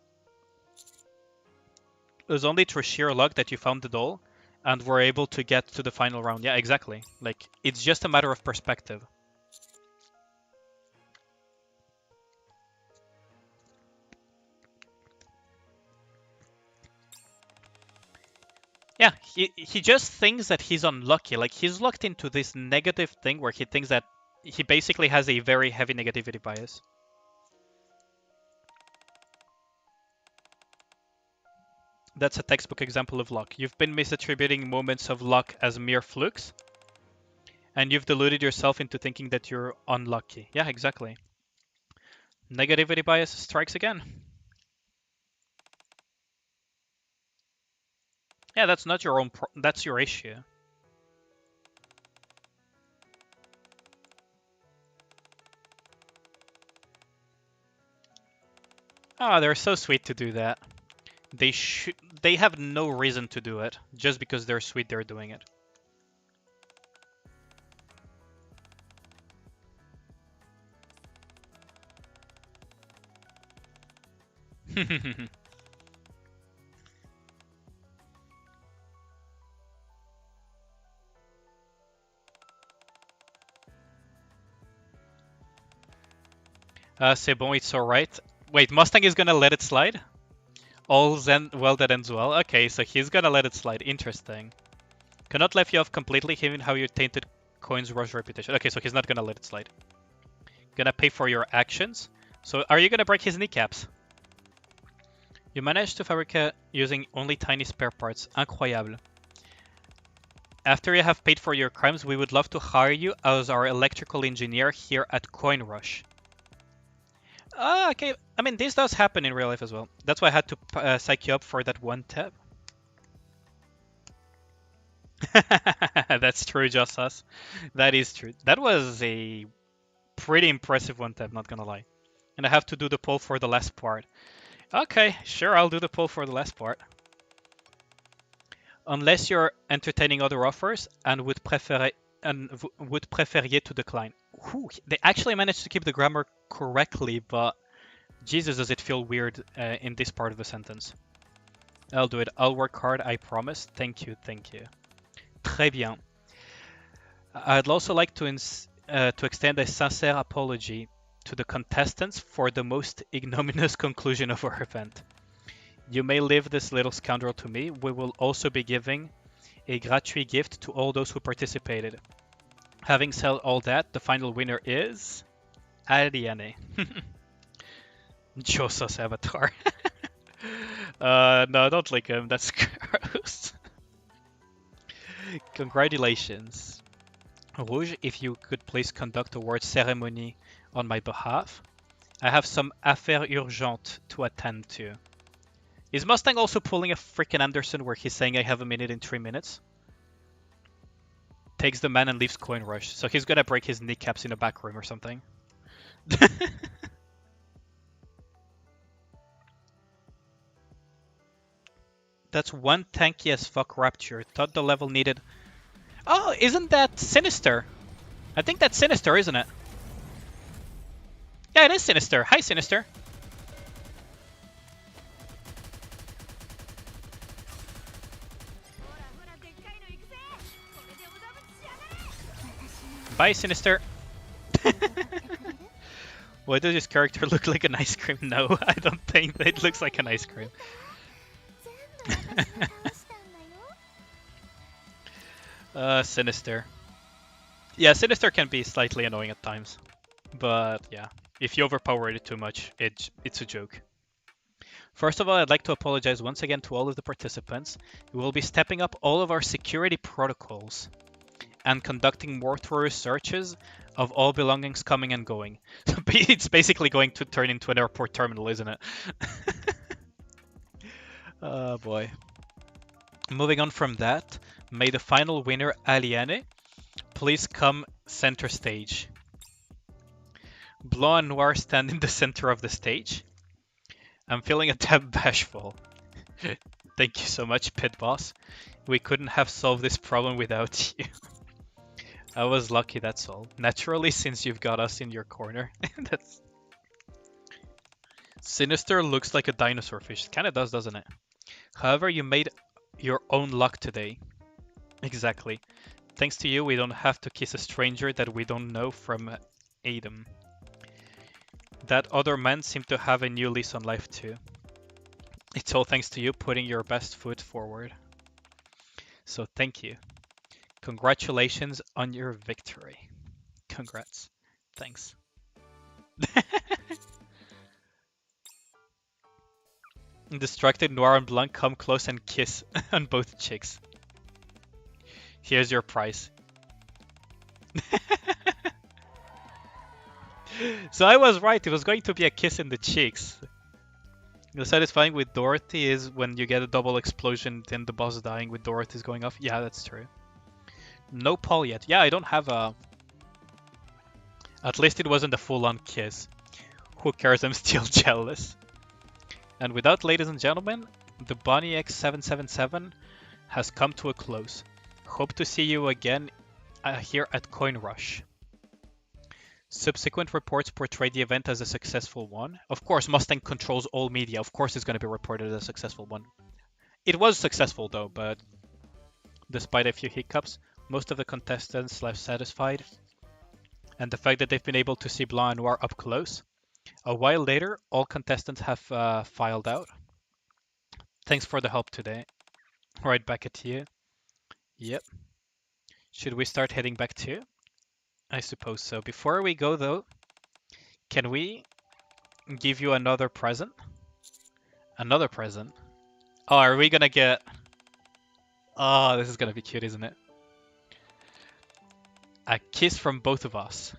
It was only through sheer luck that you found the doll and were able to get to the final round. Yeah, exactly. Like, it's just a matter of perspective. Yeah, he just thinks that he's unlucky. Like, he's locked into this negative thing where he thinks that he basically has a very heavy negativity bias. That's a textbook example of luck. You've been misattributing moments of luck as mere flukes, and you've deluded yourself into thinking that you're unlucky. Yeah, exactly. Negativity bias strikes again. Yeah, that's not your own. That's your issue. Ah, they're so sweet to do that. They should. They have no reason to do it. Just because they're sweet, they're doing it. C'est bon, it's alright. Wait, Mustang is gonna let it slide? All's well that ends well. Okay, so he's gonna let it slide. Interesting. Cannot let you off completely, given how you tainted Coin's Rush reputation. Okay, so he's not gonna let it slide. Gonna pay for your actions. So are you gonna break his kneecaps? You managed to fabricate using only tiny spare parts. Incroyable. After you have paid for your crimes, we would love to hire you as our electrical engineer here at Coin Rush. Okay. I mean, this does happen in real life as well. That's why I had to psych you up for that one tab. That's true, just us. That is true. That was a pretty impressive one tab, not gonna lie. And I have to do the poll for the last part. Okay, sure, I'll do the poll for the last part. Unless you're entertaining other offers and would prefer to decline. Whew, they actually managed to keep the grammar correctly, but Jesus, does it feel weird in this part of the sentence. I'll do it. I'll work hard, I promise. Thank you, thank you. Très bien. I'd also like to extend a sincere apology to the contestants for the most ignominious conclusion of our event. You may leave this little scoundrel to me. We will also be giving a gratuit gift to all those who participated. Having said all that, the final winner is Ariane. Josa's avatar. No, don't lick him. That's gross. Congratulations. Rouge, if you could please conduct a word ceremony on my behalf. I have some affaires urgentes to attend to. Is Mustang also pulling a freaking Anderson where he's saying I have a minute in 3 minutes? Takes the man and leaves Coin Rush. So he's gonna break his kneecaps in a back room or something. That's one tanky as fuck Rapture. Thought the level needed... Oh, isn't that Sinister? I think that's Sinister, isn't it? Yeah, it is Sinister. Hi, Sinister. Bye, Sinister. Why does this character look like an ice cream? No, I don't think it looks like an ice cream. Sinister. Yeah, Sinister can be slightly annoying at times. But yeah, if you overpower it too much, it's a joke. First of all, I'd like to apologize once again to all of the participants. We will be stepping up all of our security protocols and conducting more thorough searches of all belongings coming and going. It's basically going to turn into an airport terminal, isn't it? Oh boy. Moving on from that, may the final winner, Aliene, please come center stage. Blanc and Noir stand in the center of the stage. I'm feeling a tad bashful. Thank you so much, Pit Boss. We couldn't have solved this problem without you. I was lucky, that's all. Naturally, since you've got us in your corner. That's... Sinister looks like a dinosaur fish. It kinda does, doesn't it? However, you made your own luck today. Exactly. Thanks to you, we don't have to kiss a stranger that we don't know from Adam. That other man seemed to have a new lease on life too. It's all thanks to you putting your best foot forward. So thank you. Congratulations on your victory. Congrats. Thanks. Distracted Noir and Blanc come close and kiss on both cheeks. Here's your prize. So I was right, it was going to be a kiss in the cheeks. The satisfying with Dorothy is when you get a double explosion, then the boss dying with Dorothy's going off. Yeah, that's true. No Paul yet. Yeah, I don't have a... At least it wasn't a full-on kiss. Who cares, I'm still jealous. And with that, ladies and gentlemen, the Bonnie X777 has come to a close. Hope to see you again here at Coin Rush. Subsequent reports portray the event as a successful one. Of course, Mustang controls all media. Of course it's going to be reported as a successful one. It was successful though, but despite a few hiccups, most of the contestants left satisfied. And the fact that they've been able to see Blanc and Noir up close. A while later, all contestants have filed out. Thanks for the help today. Right back at you. Yep. Should we start heading back too? I suppose so. Before we go though, can we give you another present? Another present? Oh, are we gonna get... Oh, this is gonna be cute, isn't it? A kiss from both of us.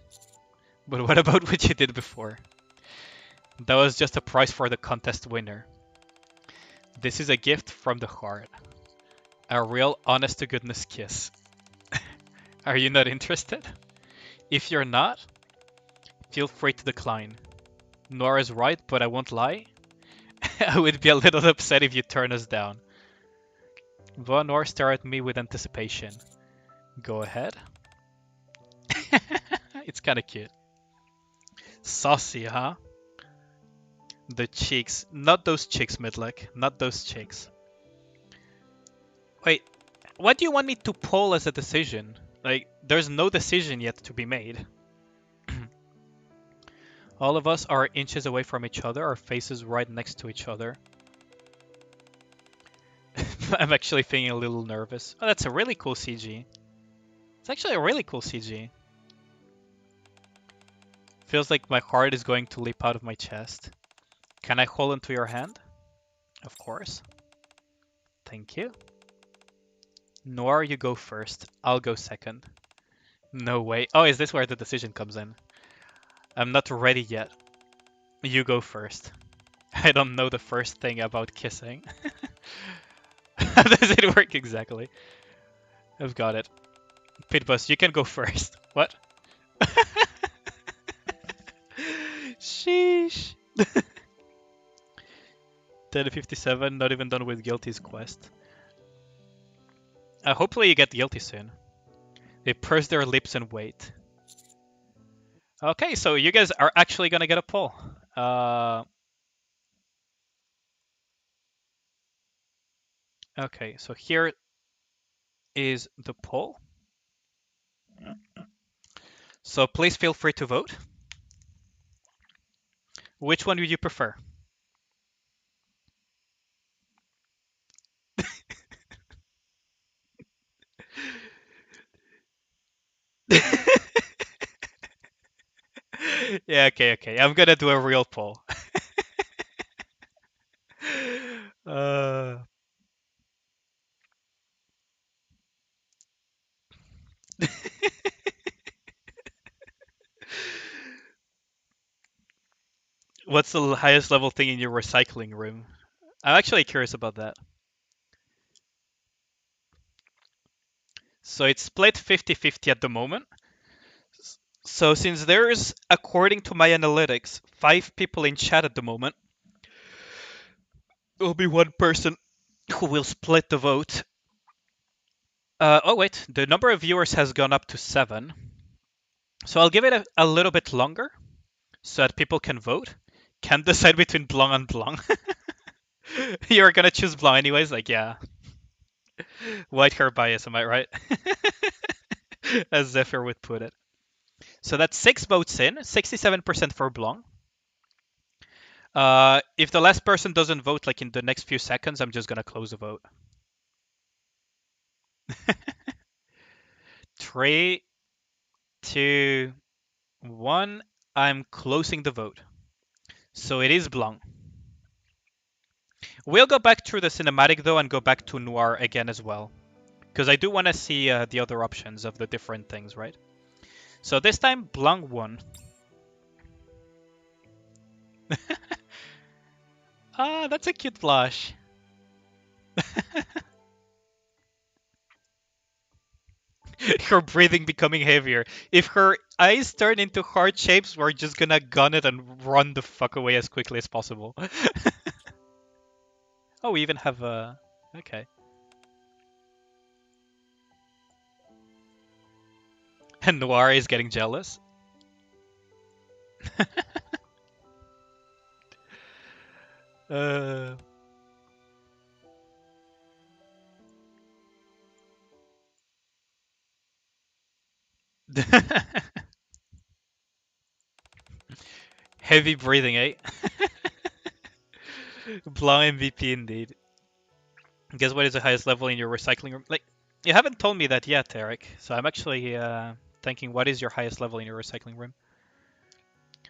But what about what you did before? That was just a prize for the contest winner. This is a gift from the heart. A real honest-to-goodness kiss. Are you not interested? If you're not, feel free to decline. Noir is right, but I won't lie. I would be a little upset if you turn us down. Von Noir stare at me with anticipation. Go ahead. It's kinda cute. Saucy, huh? The cheeks. Not those cheeks, Midluck. Not those cheeks. Wait, what do you want me to poll as a decision? Like, there's no decision yet to be made. All of us are inches away from each other, our faces right next to each other. I'm actually feeling a little nervous. Oh, that's a really cool CG. It's actually a really cool CG. Feels like my heart is going to leap out of my chest. Can I hold onto your hand? Of course. Thank you. Noir, you go first. I'll go second. No way. Oh, is this where the decision comes in? I'm not ready yet. You go first. I don't know the first thing about kissing. How does it work exactly? I've got it. Pitbus, you can go first. What? Sheesh. 10:57, not even done with Guilty's quest. Hopefully you get Guilty soon. They purse their lips and wait. Okay, so you guys are actually gonna get a poll. Okay, so here is the poll. So please feel free to vote. Which one would you prefer? Yeah, okay. I'm gonna do a real poll. uh... What's the highest level thing in your recycling room? I'm actually curious about that. So it's split 50-50 at the moment. So since there's, according to my analytics, 5 people in chat at the moment, there'll be one person who will split the vote. Oh wait, the number of viewers has gone up to 7. So I'll give it a little bit longer so that people can vote. Can't decide between Blanc and Blanc. You're gonna choose Blanc anyways, like yeah. White hair bias, am I right? As Zephyr would put it. So that's 6 votes in, 67% for Blanc. If the last person doesn't vote like in the next few seconds, I'm just gonna close the vote. 3, 2, 1. I'm closing the vote. So it is Blanc. We'll go back through the cinematic though and go back to Noir again as well. Because I do want to see the other options of the different things, right? So this time Blanc won. Ah, that's a cute blush. Her breathing becoming heavier. If her eyes turn into heart shapes, we're just gonna gun it and run the fuck away as quickly as possible. Oh, we even have a... Okay. And Noir is getting jealous. uh... Heavy breathing, eh? Blanc MVP indeed. Guess what is the highest level in your recycling room? Like, you haven't told me that yet, Eric. So I'm actually thinking, what is your highest level in your recycling room?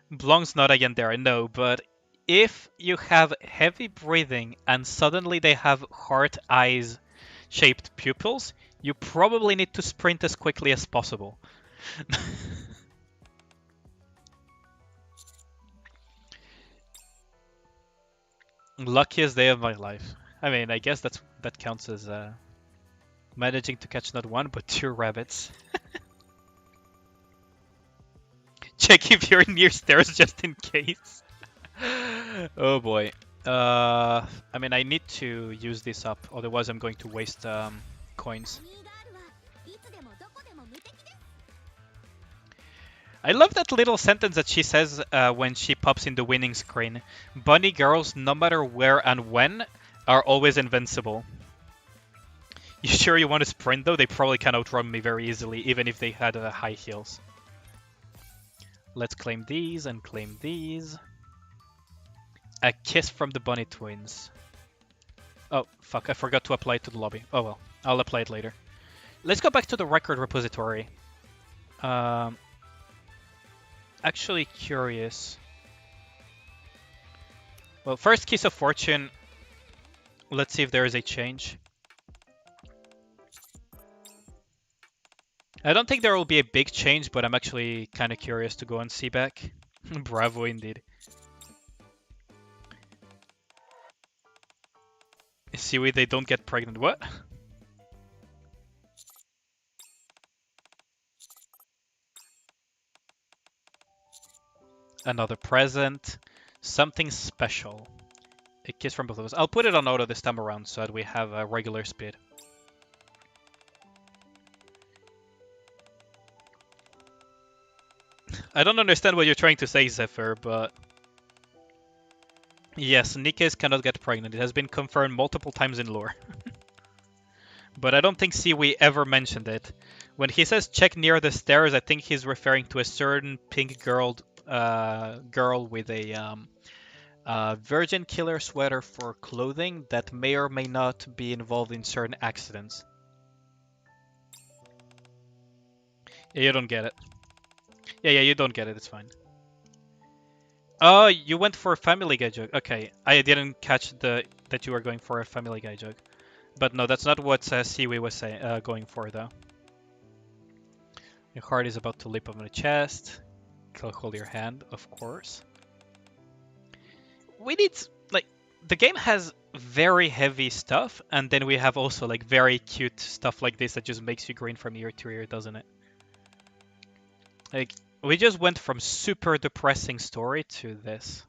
Blanc's not again there, no, but if you have heavy breathing and suddenly they have heart eyes shaped pupils, you probably need to sprint as quickly as possible. Luckiest day of my life. I mean, I guess that counts as managing to catch not one but 2 rabbits. Check if you're near stairs just in case. Oh boy. I mean, I need to use this up, otherwise I'm going to waste coins. I love that little sentence that she says when she pops in the winning screen. Bunny girls, no matter where and when, are always invincible. You sure you want to sprint though? They probably can outrun me very easily, even if they had high heels. Let's claim these and claim these. A kiss from the bunny twins. Oh, fuck, I forgot to apply it to the lobby. Oh well, I'll apply it later. Let's go back to the record repository. Actually curious. Well, first Kiss of Fortune. Let's see if there is a change. I don't think there will be a big change, but I'm actually kind of curious to go and see back. Bravo indeed. Seaweed, they don't get pregnant. What? Another present. Something special. A kiss from both of us. I'll put it on auto this time around so that we have a regular speed. I don't understand what you're trying to say, Zephyr, but... Yes, Nikkes cannot get pregnant. It has been confirmed multiple times in lore. But I don't think Siwi ever mentioned it. When he says check near the stairs, I think he's referring to a certain pink girl with a virgin killer sweater for clothing that may or may not be involved in certain accidents. Yeah, you don't get it. Yeah, you don't get it. It's fine. Oh, you went for a Family Guy joke. Okay, I didn't catch that you were going for a Family Guy joke. But no, that's not what Siwi was going for, though. Your heart is about to leap on the chest. Hold your hand, of course. We need, like, the game has very heavy stuff, and then we have also, like, very cute stuff like this that just makes you grin from ear to ear, doesn't it? Like, we just went from super depressing story to this.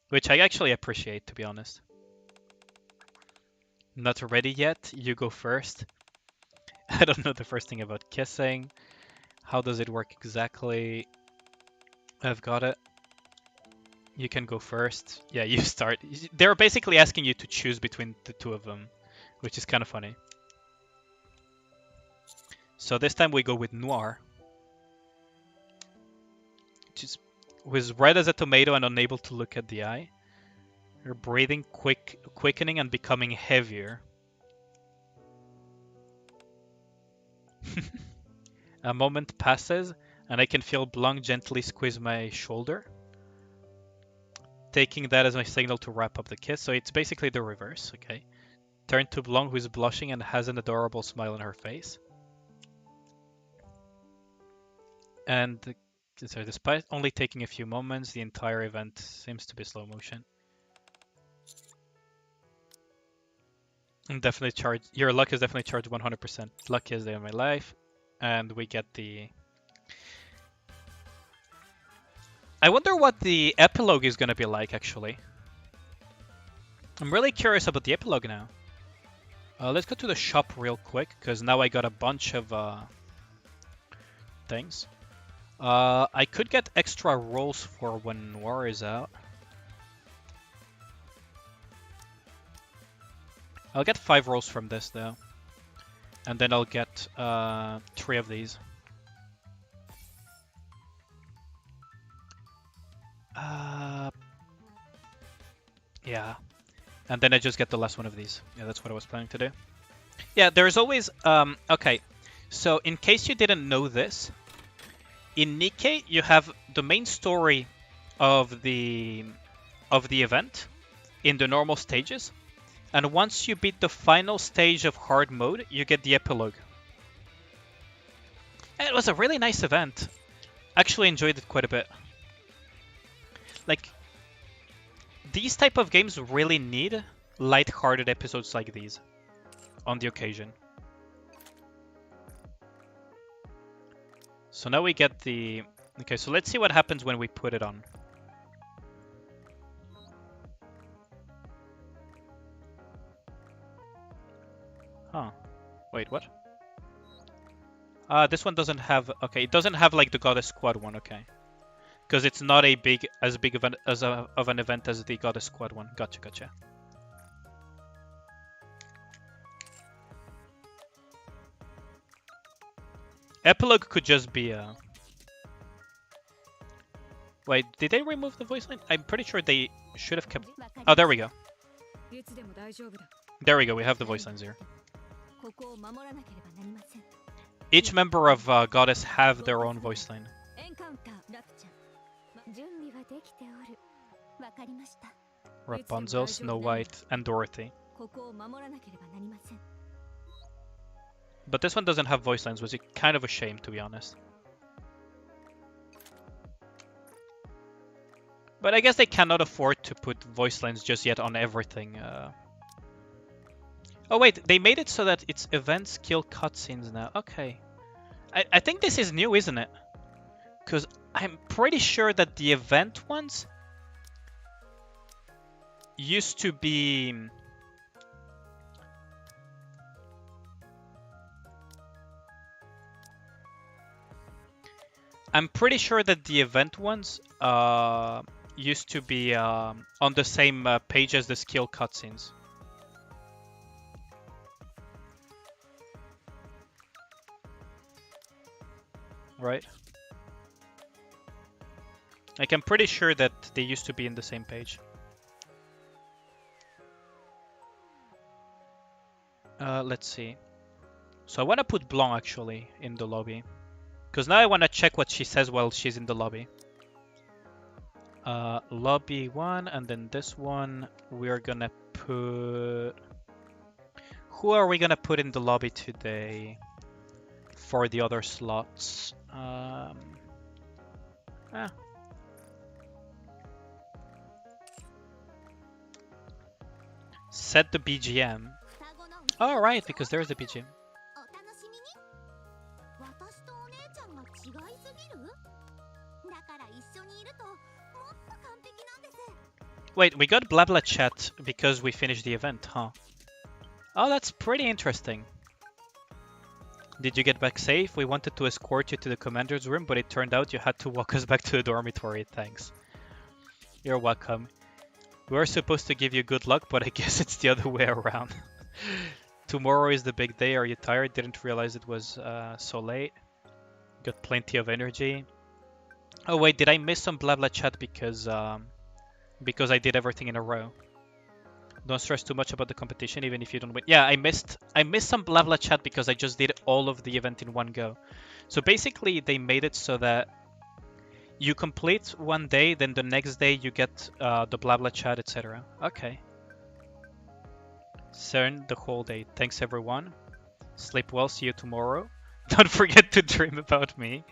Which I actually appreciate, to be honest. Not ready yet? You go first. I don't know the first thing about kissing. How does it work exactly? I've got it. You can go first. Yeah, you start. They're basically asking you to choose between the two of them, which is kind of funny. So this time we go with Noir. Who is red as a tomato and unable to look at the eye. Her breathing quickening and becoming heavier. A moment passes, and I can feel Blanc gently squeeze my shoulder, taking that as my signal to wrap up the kiss. So it's basically the reverse, okay? Turn to Blanc, who is blushing and has an adorable smile on her face. And sorry, despite only taking a few moments, the entire event seems to be slow motion. I'm definitely charged. Your luck is definitely charged 100%. Luckiest day of my life. And we get the... I wonder what the epilogue is going to be like, actually. I'm really curious about the epilogue now. Let's go to the shop real quick, because now I got a bunch of things. I could get extra rolls for when Noir is out. I'll get 5 rolls from this, though. And then I'll get 3 of these. Yeah. And then I just get the last one of these. Yeah, that's what I was planning to do. Yeah, there's always... okay, so in case you didn't know this, in Nikke you have the main story of the event in the normal stages. And once you beat the final stage of hard mode, you get the epilogue. And it was a really nice event. Actually enjoyed it quite a bit. Like, these type of games really need light-hearted episodes like these on the occasion. So now we get the... Okay, so let's see what happens when we put it on. Huh. Wait, what? This one doesn't have... Okay, it doesn't have like the Goddess Squad one, okay. Because it's not as big of an event as the Goddess Squad one. Gotcha. Epilogue could just be a... Wait, did they remove the voice line? I'm pretty sure they should have kept... Oh, there we go. There we go, we have the voice lines here. Each member of Goddess have their own voice line. Rapunzel, Snow White, and Dorothy. But this one doesn't have voice lines, which is kind of a shame, to be honest. But I guess they cannot afford to put voice lines just yet on everything. Oh wait, they made it so that it's events kill cutscenes now. Okay. I think this is new, isn't it? Because I'm pretty sure that the event ones... used to be... I'm pretty sure that the event ones used to be on the same page as the skill cutscenes. Right? Like, I'm pretty sure that they used to be in the same page. Let's see. So I want to put Blanc actually in the lobby. Because now I want to check what she says while she's in the lobby. Lobby 1, and then this one we're gonna put... Who are we gonna put in the lobby today for the other slots? Set the BGM. Oh, right, because there's the BGM. Wait, we got blah blah chat because we finished the event, huh? Oh, that's pretty interesting. Did you get back safe? We wanted to escort you to the commander's room, but it turned out you had to walk us back to the dormitory. Thanks. You're welcome. We were supposed to give you good luck, but I guess it's the other way around. Tomorrow is the big day. Are you tired? Didn't realize it was so late. Got plenty of energy. Oh wait, did I miss some blah blah chat because I did everything in a row? Don't stress too much about the competition, even if you don't win. Yeah, I missed some blah blah chat because I just did all of the event in one go. So basically, they made it so that you complete one day, then the next day you get the blah blah chat, etc. Okay. CERN the whole day. Thanks everyone. Sleep well. See you tomorrow. Don't forget to dream about me.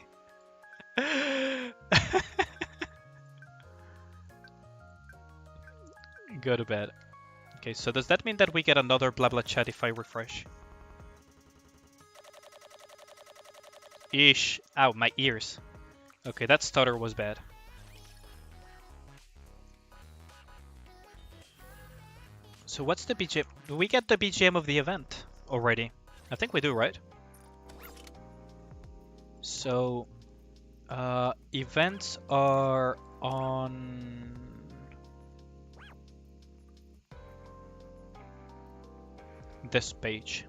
Go to bed. Okay, so does that mean that we get another blah blah chat if I refresh? Ish. Ow, my ears. Okay, that stutter was bad. So what's the BGM? Do we get the BGM of the event already? I think we do, right? So, events are on... this page.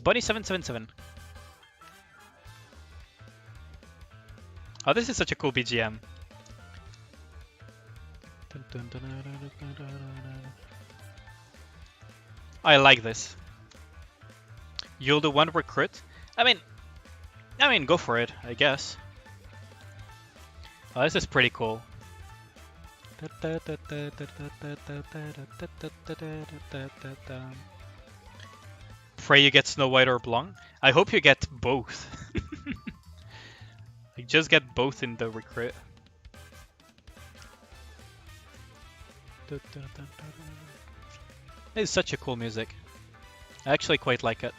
Bunny777. Oh, this is such a cool BGM. I like this. You'll do one recruit? I mean, go for it, I guess. Oh, this is pretty cool. Pray you get Snow White or Blanc. I hope you get both. You just get both in the recruit. This is such a cool music. I actually quite like it.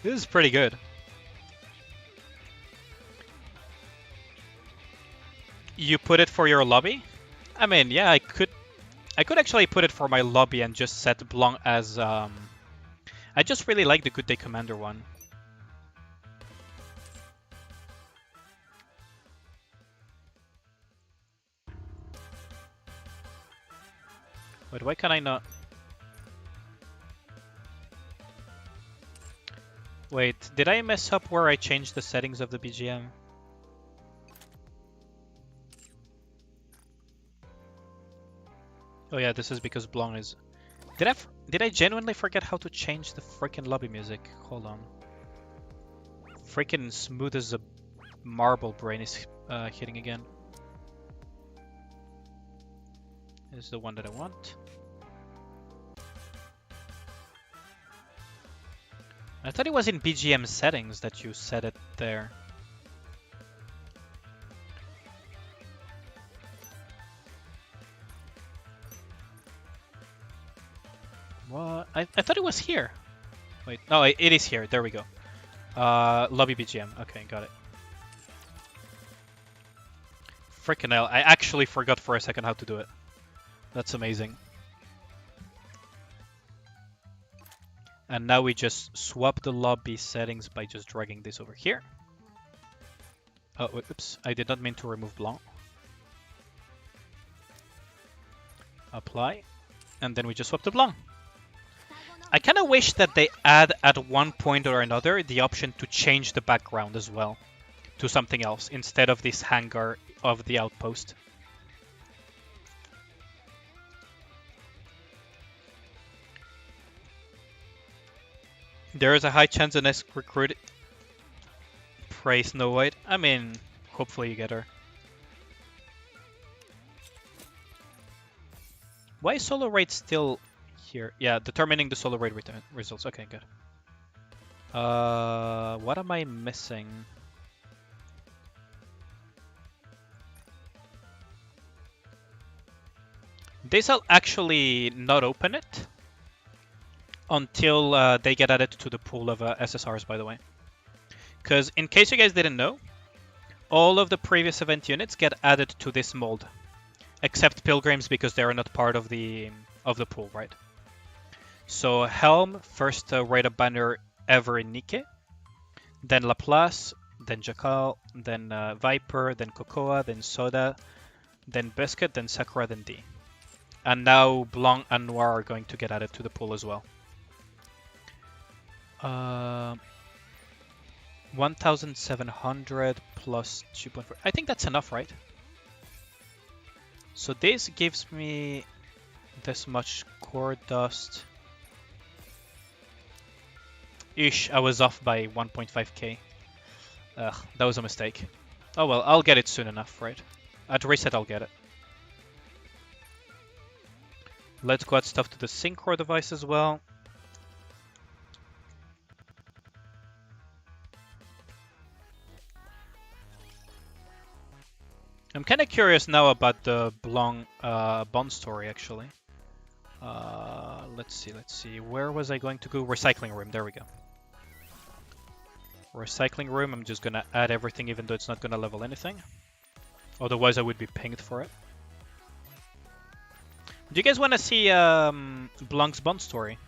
This is pretty good. You put it for your lobby? I mean, yeah, I could actually put it for my lobby and just set Blanc as I just really like the Good Day Commander one. Wait, why can I not? Wait, did I mess up where I changed the settings of the BGM? Oh yeah, this is because Blanc is... Did I genuinely forget how to change the freaking lobby music? Hold on. Freaking smooth as a marble brain is hitting again. This is the one that I want. I thought it was in BGM settings that you set it there. What? I thought it was here. Wait, no, it is here. There we go. Lobby BGM. Okay, got it. Frickin' hell, I actually forgot for a second how to do it. That's amazing. And now we just swap the lobby settings by just dragging this over here. Oh, oops, I did not mean to remove Blanc. Apply, and then we just swap to Blanc. I kind of wish that they add at one point or another the option to change the background as well to something else instead of this hangar of the outpost. There is a high chance the next recruit prays Snow White. I mean, hopefully you get her. Why is solo rate still here? Yeah, determining the solo rate results. Okay, good. What am I missing? This I'll actually not open it until they get added to the pool of SSRs, by the way. Because in case you guys didn't know, all of the previous event units get added to this mold, except Pilgrims because they are not part of the pool, right? So Helm, first raid banner ever in Nikke, then Laplace, then Jackal, then Viper, then Cocoa, then Soda, then Biscuit, then Sakura, then D. And now Blanc and Noir are going to get added to the pool as well. 1,700 plus 2.4. I think that's enough, right? So this gives me this much core dust. Ish, I was off by 1.5k. Ugh, that was a mistake. Oh well, I'll get it soon enough, right? At reset, I'll get it. Let's go add stuff to the Synchro device as well. I'm kind of curious now about the Blanc bond story, actually. Let's see. Where was I going to go? Recycling room. There we go. Recycling room. I'm just gonna add everything, even though it's not gonna level anything. Otherwise, I would be pinged for it. Do you guys want to see Blanc's bond story?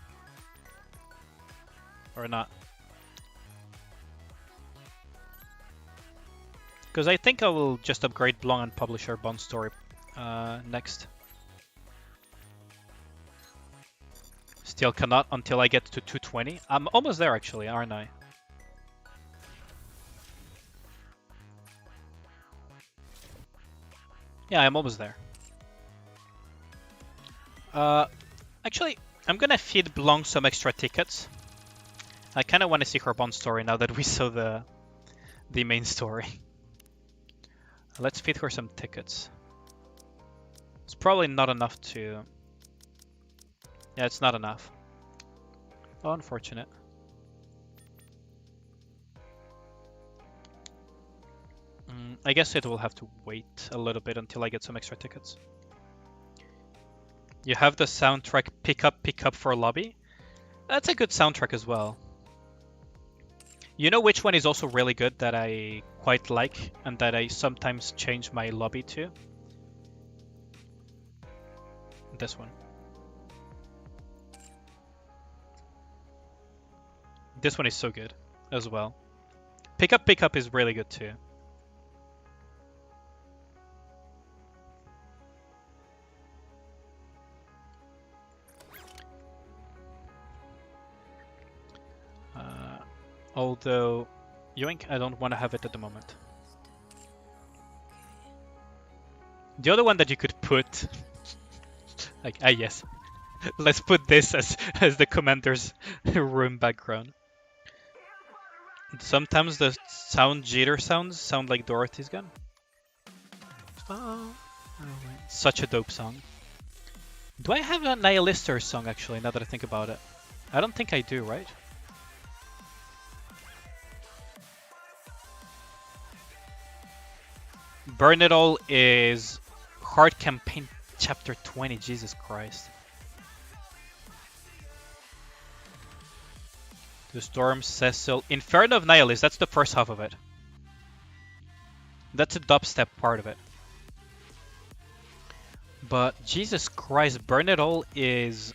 Or not? Because I think I will just upgrade Blanc and publish our bond story next. Still cannot until I get to 220. I'm almost there actually, aren't I? Yeah, I'm almost there. Actually, I'm gonna feed Blanc some extra tickets. I kind of want to see her bond story now that we saw the main story. Let's feed her some tickets. It's probably not enough to... Yeah, it's not enough. Oh, unfortunate. I guess it will have to wait a little bit until I get some extra tickets. You have the soundtrack pick up for lobby. That's a good soundtrack as well. You know which one is also really good that I quite like and that I sometimes change my lobby to? This one. This one is so good as well. Pick up is really good too. Although, Yoink, I don't want to have it at the moment. The other one that you could put, like, yes, let's put this as the commander's room background. Sometimes the sound jitter sounds sound like Dorothy's gun. Oh, such a dope song. Do I have a Nihilister song actually? Now that I think about it, I don't think I do, right? Burn It All is Hard Campaign Chapter 20, Jesus Christ. The Storm, Cecil, Inferno of Nihilist. That's the first half of it. That's a dubstep part of it. But Jesus Christ, Burn It All is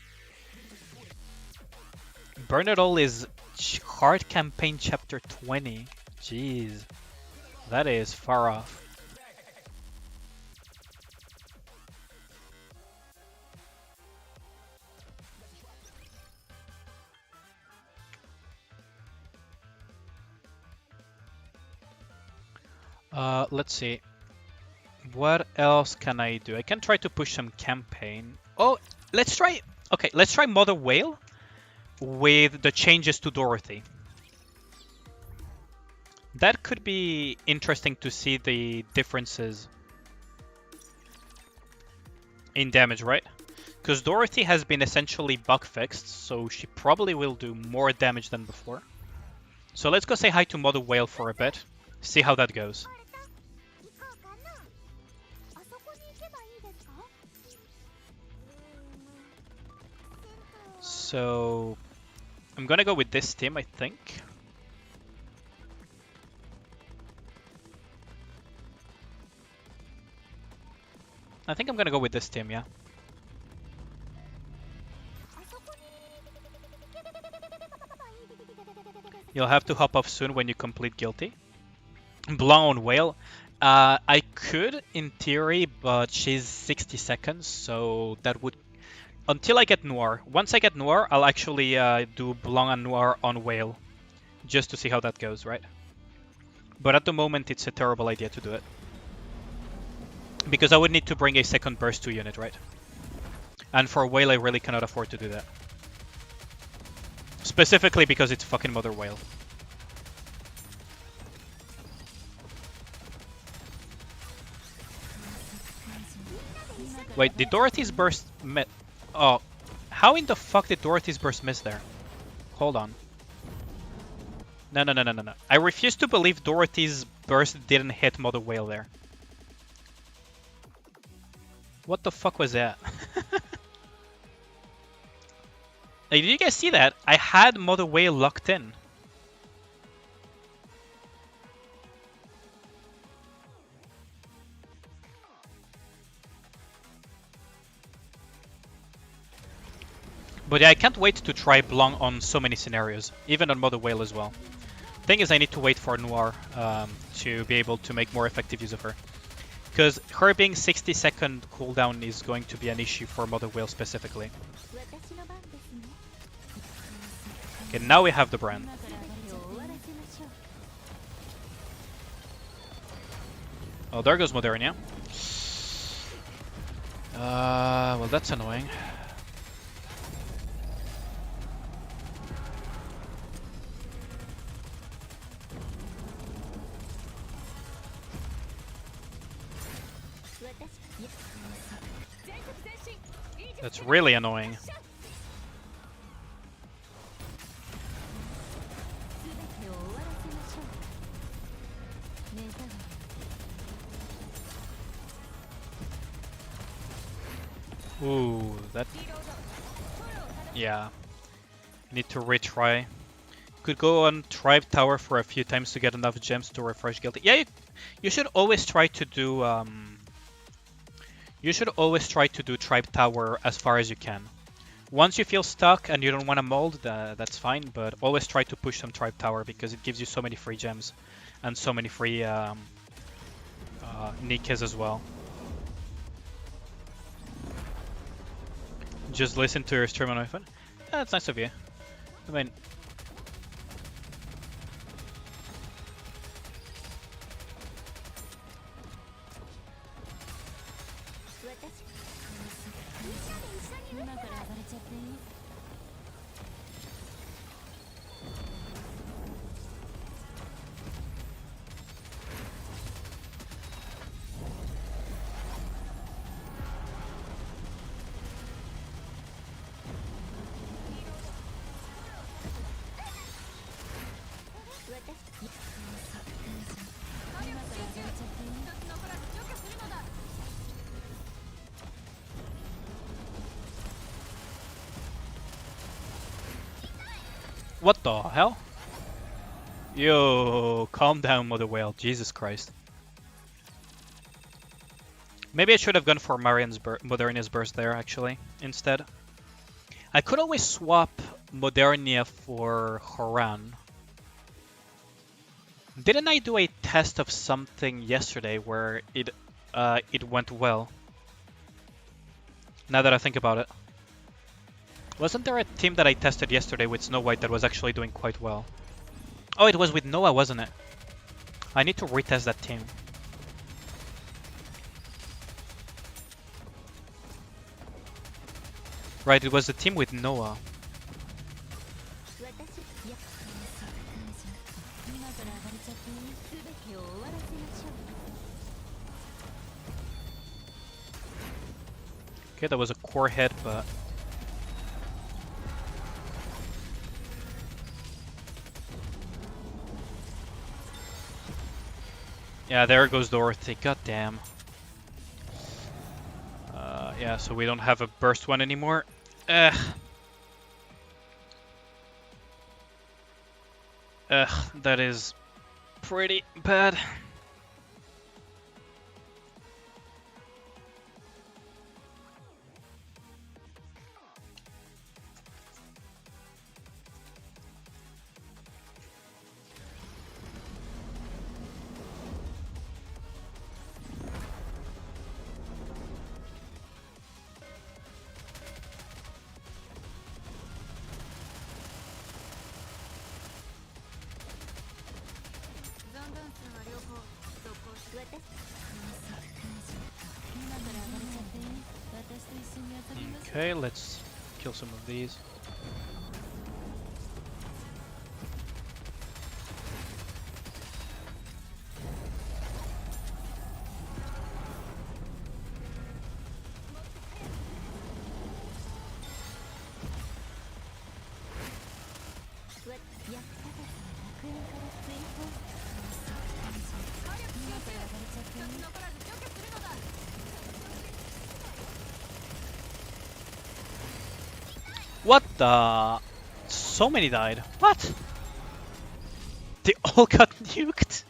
hard campaign chapter 20. Jeez, that is far off. Let's see. What else can I do? I can try to push some campaign. Oh, let's try. Okay, let's try Mother Whale with the changes to Dorothy. That could be interesting to see the differences in damage, right? Because Dorothy has been essentially bug fixed, so she probably will do more damage than before. So let's go say hi to Mother Whale for a bit, see how that goes. So I'm gonna go with this team, I think. I think I'm gonna go with this team, yeah. You'll have to hop off soon when you complete Guilty. Blanc on Whale. I could, in theory, but she's 60 seconds, so that would... Until I get Noir. Once I get Noir, I'll actually do Blanc and Noir on Whale. Just to see how that goes, right? But at the moment, it's a terrible idea to do it. Because I would need to bring a second Burst 2 unit, right? And for Whale, I really cannot afford to do that. Specifically because it's fucking Mother Whale. Wait, did Dorothy's Burst miss? Oh, how in the fuck did Dorothy's Burst miss there? Hold on. No. I refuse to believe Dorothy's Burst didn't hit Mother Whale there. What the fuck was that? Like, did you guys see that? I had Mother Whale locked in. But yeah, I can't wait to try Blanc on so many scenarios, even on Mother Whale as well. Thing is, I need to wait for Noir to be able to make more effective use of her. Because her being 60-second cooldown is going to be an issue for Mother Whale specifically. Okay, now we have the brand. Oh, there goes Modernia. Well, that's annoying. That's really annoying. Ooh, that... Yeah. Need to retry. Could go on Tribe Tower for a few times to get enough gems to refresh Guilty. Yeah, you should always try to do... You should always try to do Tribe Tower as far as you can. Once you feel stuck and you don't want to mold, that's fine, but always try to push some Tribe Tower because it gives you so many free gems and so many free Nikkes as well. Just listen to your stream on my phone. That's nice of you. I mean... What the hell? Yo, calm down, Mother Whale. Jesus Christ. Maybe I should have gone for Modernia's Burst there, actually, instead. I could always swap Modernia for Horan. Didn't I do a test of something yesterday where it went well? Now that I think about it. Wasn't there a team that I tested yesterday with Snow White that was actually doing quite well? Oh, it was with Noah, wasn't it? I need to retest that team. Right, it was the team with Noah. Okay, that was a core hit, but... Yeah, there goes Dorothy. God damn. Yeah, so we don't have a burst one anymore. Ugh. That is pretty bad. Okay, let's kill some of these. What the? So many died. What? They all got nuked?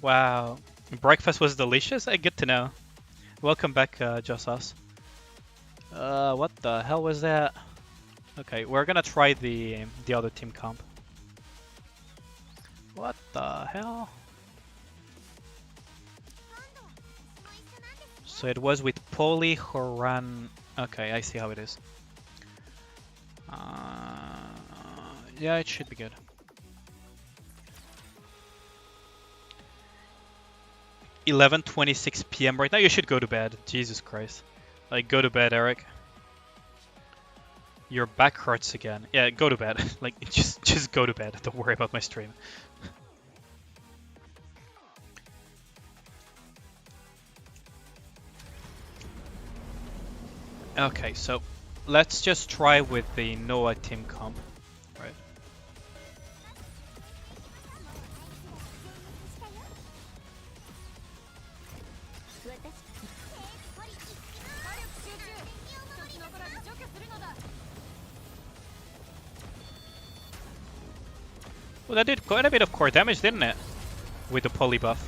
Wow. Breakfast was delicious? Good to know. Welcome back, Josas. What the hell was that? Okay, we're gonna try the other team comp. What the hell? So it was with Poli, Horan... Okay, I see how it is. Yeah, it should be good. (11:26 p.m. right now. You should go to bed. Jesus Christ. Like, go to bed, Eric. Your back hurts again. Yeah, go to bed. Like, just go to bed. Don't worry about my stream. Okay, so let's just try with the Noah team comp. Right. Well, that did quite a bit of core damage, didn't it? With the poly buff.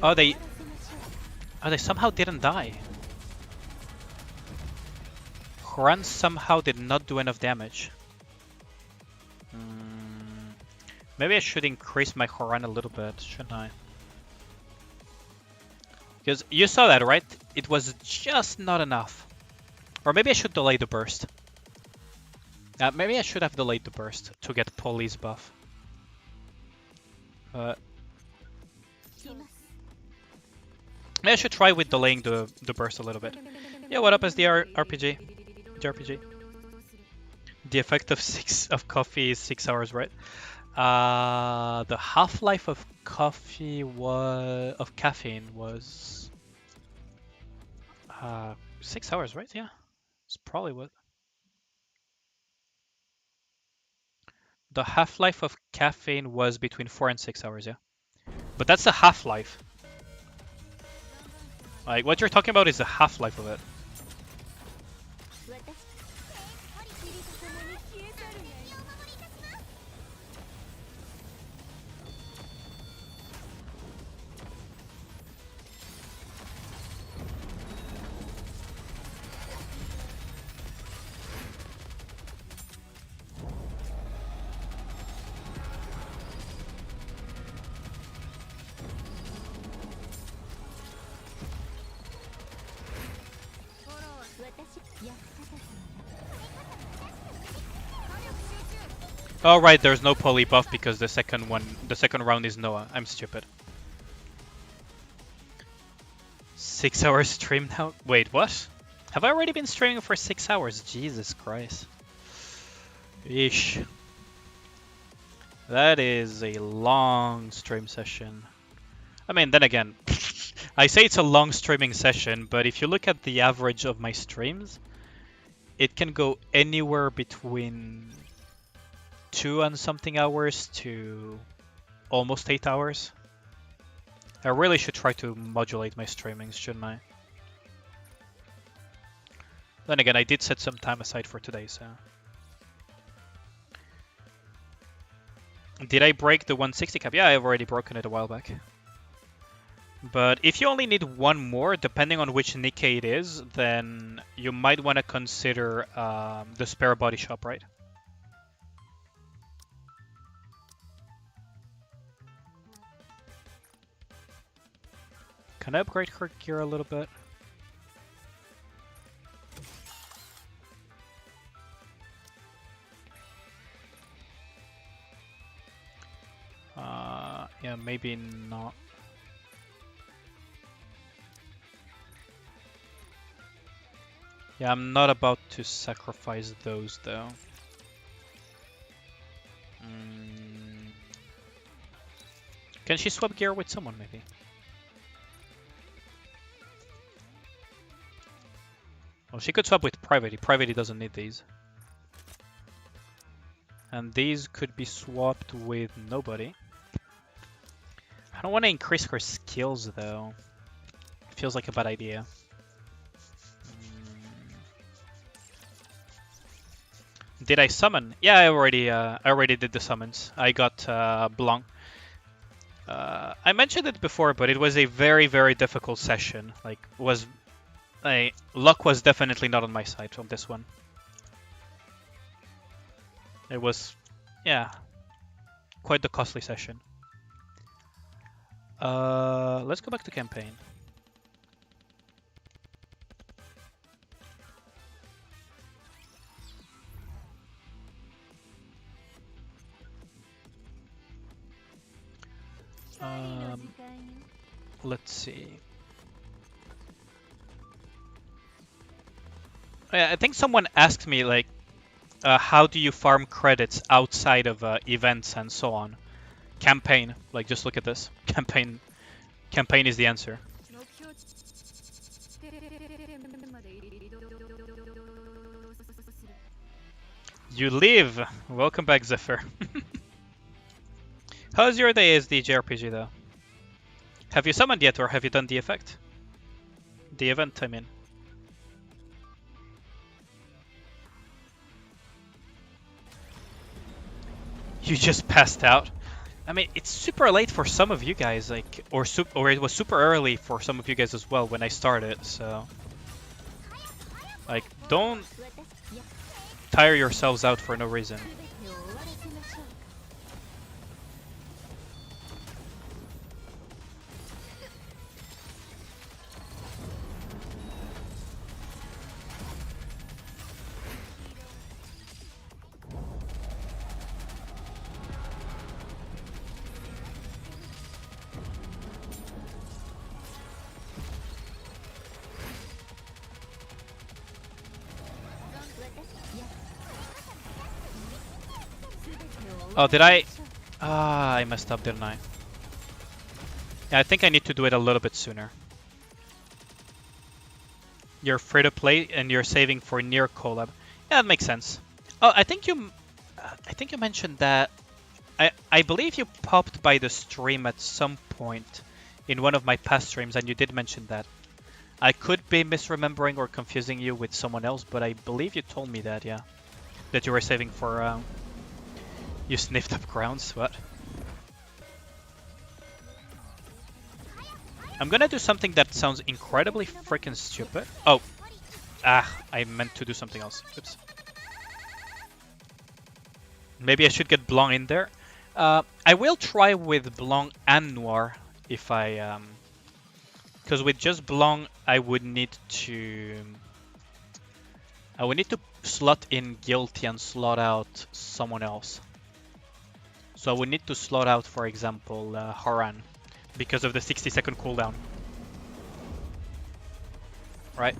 Oh, they somehow didn't die. Horan somehow did not do enough damage. Maybe I should increase my Horan a little bit, shouldn't I? Because you saw that, right? It was just not enough. Or maybe I should delay the burst. Maybe I should have delayed the burst to get Poli's buff. Maybe I should try with delaying the burst a little bit. Yeah, what up, RPG? JRPG. The effect of coffee is 6 hours, right? The half-life of caffeine was 6 hours, right? Yeah. It's probably what. The half-life of caffeine was between 4 and 6 hours, yeah. But that's the half-life. Like, what you're talking about is the half-life of it. Oh right, there's no poly buff because the second round is Noah. I'm stupid. 6 hours stream now? Wait, what? Have I already been streaming for 6 hours? Jesus Christ. Eesh. That is a long stream session. I mean, then again, I say it's a long streaming session, but if you look at the average of my streams, it can go anywhere between 2 and something hours to almost 8 hours. I really should try to modulate my streamings, shouldn't I? Then again, I did set some time aside for today, so... Did I break the 160 cap? Yeah, I've already broken it a while back. But if you only need one more, depending on which Nikke it is, then you might want to consider the spare body shop, right? Can I upgrade her gear a little bit? Yeah, maybe not. Yeah, I'm not about to sacrifice those though. Can she swap gear with someone maybe? Well, she could swap with Private. Private doesn't need these. And these could be swapped with nobody. I don't want to increase her skills though. Feels like a bad idea. Did I summon? Yeah, I already did the summons. I got Blanc. I mentioned it before, but it was a very, very difficult session. Like, luck was definitely not on my side on this one. It was, yeah, quite the costly session. Let's go back to campaign. Let's see. I think someone asked me, like, how do you farm credits outside of events and so on? Campaign. Like, just look at this. Campaign. Campaign is the answer. You live! Welcome back, Zephyr. How's your day as the JRPG, though? Have you summoned yet, or have you done the effect? The event, I mean. You just passed out? I mean, it's super late for some of you guys, like, or it was super early for some of you guys as well when I started, so... Like, don't tire yourselves out for no reason. Oh, did I? Ah, I messed up, didn't I? Yeah, I think I need to do it a little bit sooner. You're free to play and you're saving for near collab. Yeah, that makes sense. Oh, I think you mentioned that. I believe you popped by the stream at some point in one of my past streams, and you did mention that. I could be misremembering or confusing you with someone else, but I believe you told me that, yeah. That you were saving for, you sniffed up grounds, what? I'm gonna do something that sounds incredibly freaking stupid. Oh. I meant to do something else. Oops. Maybe I should get Blanc in there. I will try with Blanc and Noir if I... Because with just Blanc, I would need to slot in Guilty and slot out someone else. So I would need to slot out, for example, Haran, because of the 60-second cooldown. Right?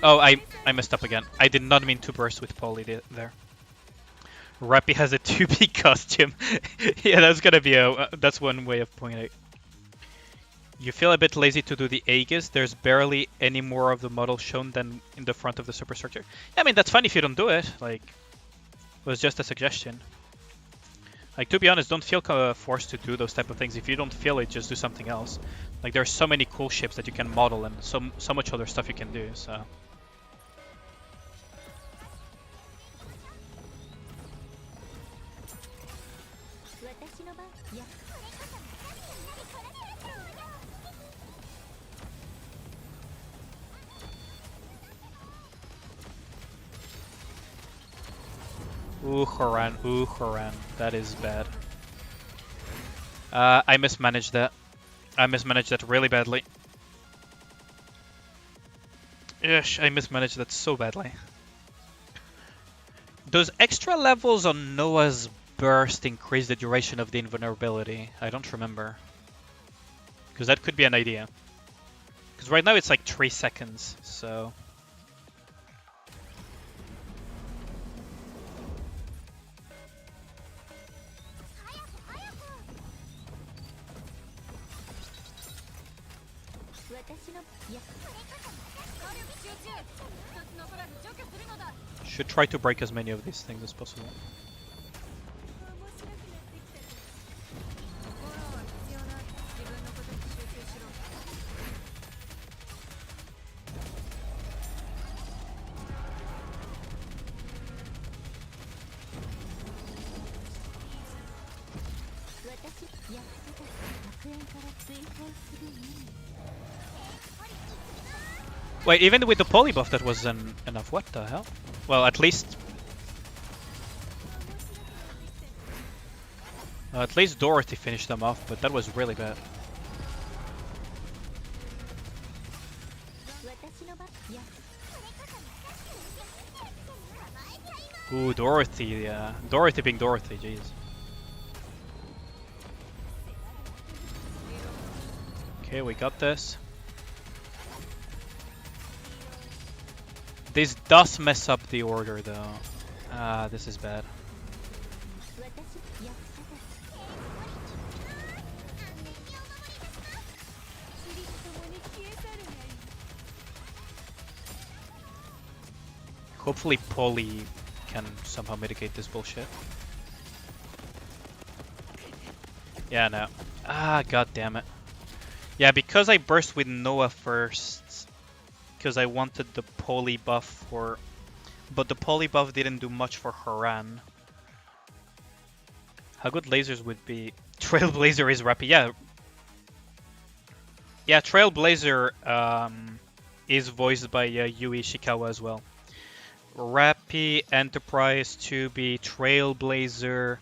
Oh, I messed up again. I did not mean to burst with Polly there. Rappy has a 2B costume. Yeah, that's gonna be that's one way of pointing it. You feel a bit lazy to do the Aegis. There's barely any more of the model shown than in the front of the superstructure. I mean, that's fine if you don't do it. Like, it was just a suggestion. Like, to be honest, don't feel forced to do those type of things. If you don't feel it, just do something else. Like, there's so many cool ships that you can model and so much other stuff you can do, so... Ooh, Haran. That is bad. I mismanaged that. I mismanaged that really badly. Yes, I mismanaged that so badly. Those extra levels on Noah's burst increase the duration of the invulnerability. I don't remember. Because that could be an idea. Because right now it's like 3 seconds, so... Should try to break as many of these things as possible. Wait, even with the poly buff that wasn't enough, what the hell? Well, at least Dorothy finished them off, but that was really bad. Ooh, Dorothy, yeah. Dorothy being Dorothy, jeez. Okay, we got this. This does mess up the order, though. This is bad. Hopefully Polly can somehow mitigate this bullshit. Yeah, no. God damn it. Yeah, because I burst with Noah first, because I wanted the poly buff for... But the poly buff didn't do much for Haran. How good lasers would be... Trailblazer is rapid, yeah. Yeah, Trailblazer is voiced by Yui Ishikawa as well. Rappy, Enterprise, 2B, Trailblazer,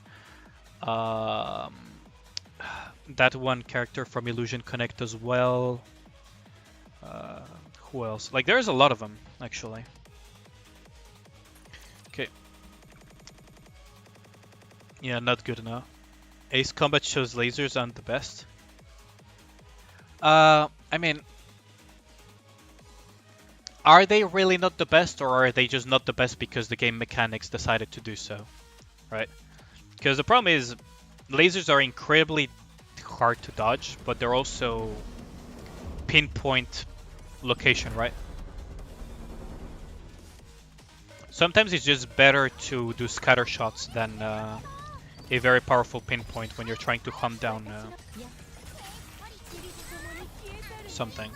that one character from Illusion Connect as well. Who else? Like, there's a lot of them, actually. Okay. Yeah, not good enough. Ace Combat shows lasers aren't the best. I mean, are they really not the best, or are they just not the best because the game mechanics decided to do so, right? Because the problem is, lasers are incredibly hard to dodge, but they're also pinpoint location, right? Sometimes it's just better to do scatter shots than a very powerful pinpoint when you're trying to hunt down something.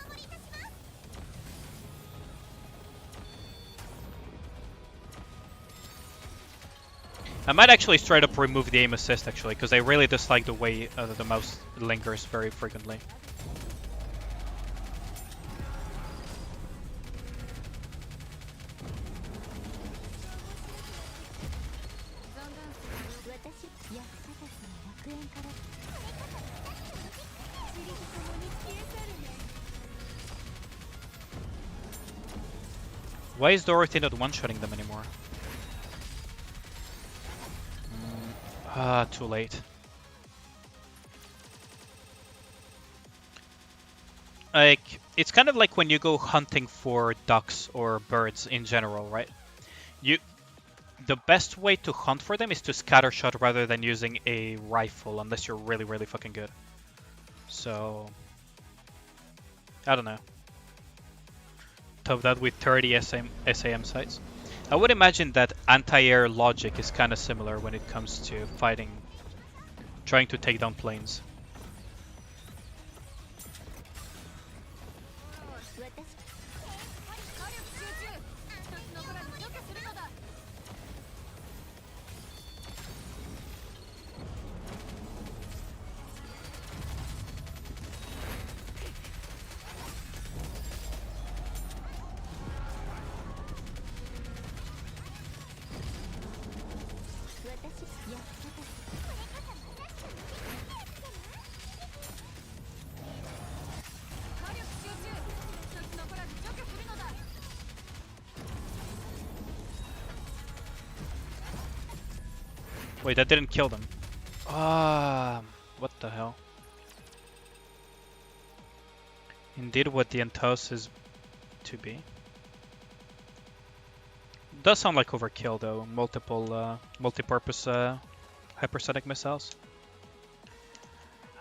I might actually straight up remove the aim assist actually, because I really dislike the way the mouse lingers very frequently. Why is Dorothy not one-shotting them anymore? Too late. Like, it's kind of like when you go hunting for ducks or birds in general, right? The best way to hunt for them is to scattershot rather than using a rifle, unless you're really, really fucking good. So, I don't know. Top that with 30 SAM sights. I would imagine that anti-air logic is kind of similar when it comes to fighting, trying to take down planes. Wait, that didn't kill them. What the hell? Indeed what the Entos is to be. Does sound like overkill though, multi-purpose hypersonic missiles.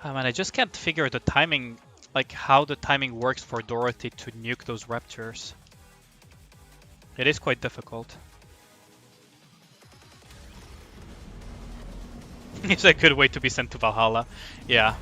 Man, I just can't figure the timing, like how the timing works for Dorothy to nuke those raptors. It is quite difficult. It's a good way to be sent to Valhalla. Yeah.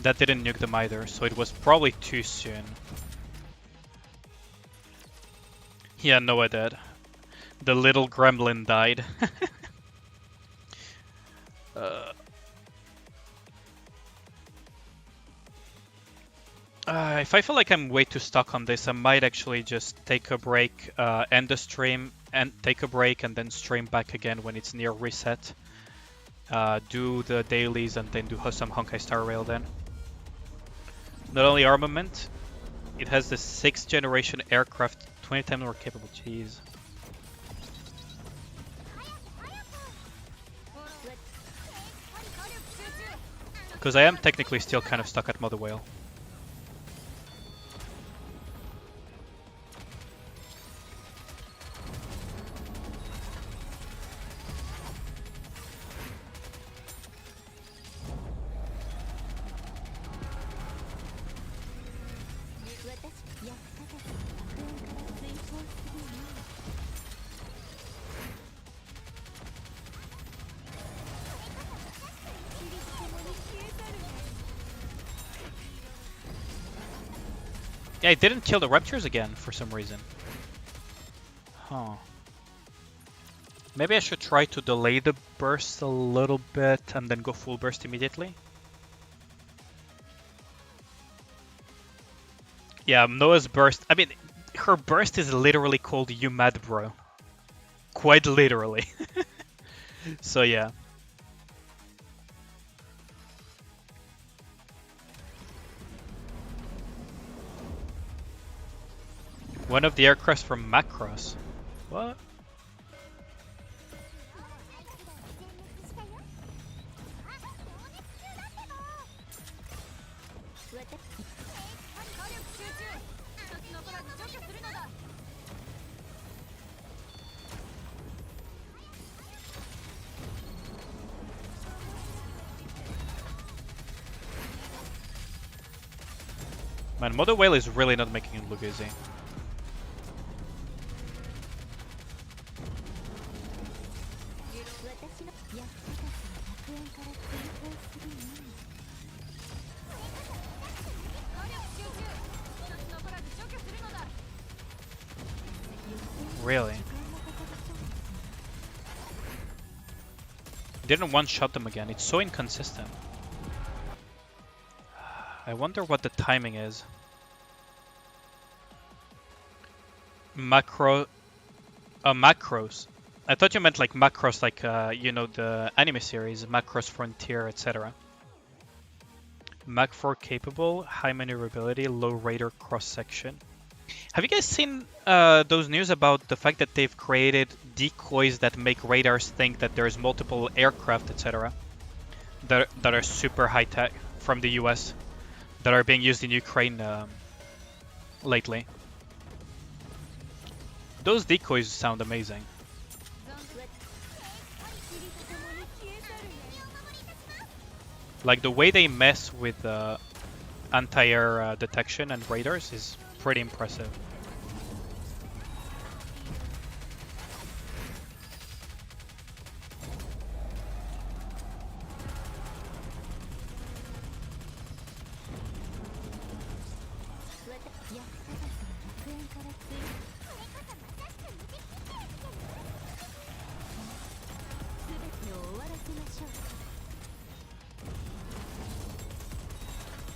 That didn't nuke them either, so it was probably too soon. Yeah, no, I did. The little gremlin died. If I feel like I'm way too stuck on this, I might actually just take a break, end the stream, and take a break, and then stream back again when it's near reset. Do the dailies, and then do some Honkai Star Rail then. Not only armament, it has the 6th generation aircraft, 20 times more capable. Jeez. Because I am technically still kind of stuck at Mother Whale. Yeah, it didn't kill the raptors again for some reason. Huh. Maybe I should try to delay the burst a little bit and then go full burst immediately. Yeah, Noah's burst. I mean, her burst is literally called "You Mad Bro." Quite literally. So yeah. One of the aircrafts from Macross. What? Man, Mother Whale is really not making it look easy. Really? Didn't one-shot them again. It's so inconsistent. I wonder what the timing is. Macros. I thought you meant like Macross, like you know, the anime series, Macross Frontier, etc. Mach 4 capable, high maneuverability, low radar cross section. Have you guys seen those news about the fact that they've created decoys that make radars think that there's multiple aircraft, etc. that are super high tech from the US that are being used in Ukraine lately? Those decoys sound amazing. Like the way they mess with anti-air detection and radars is pretty impressive.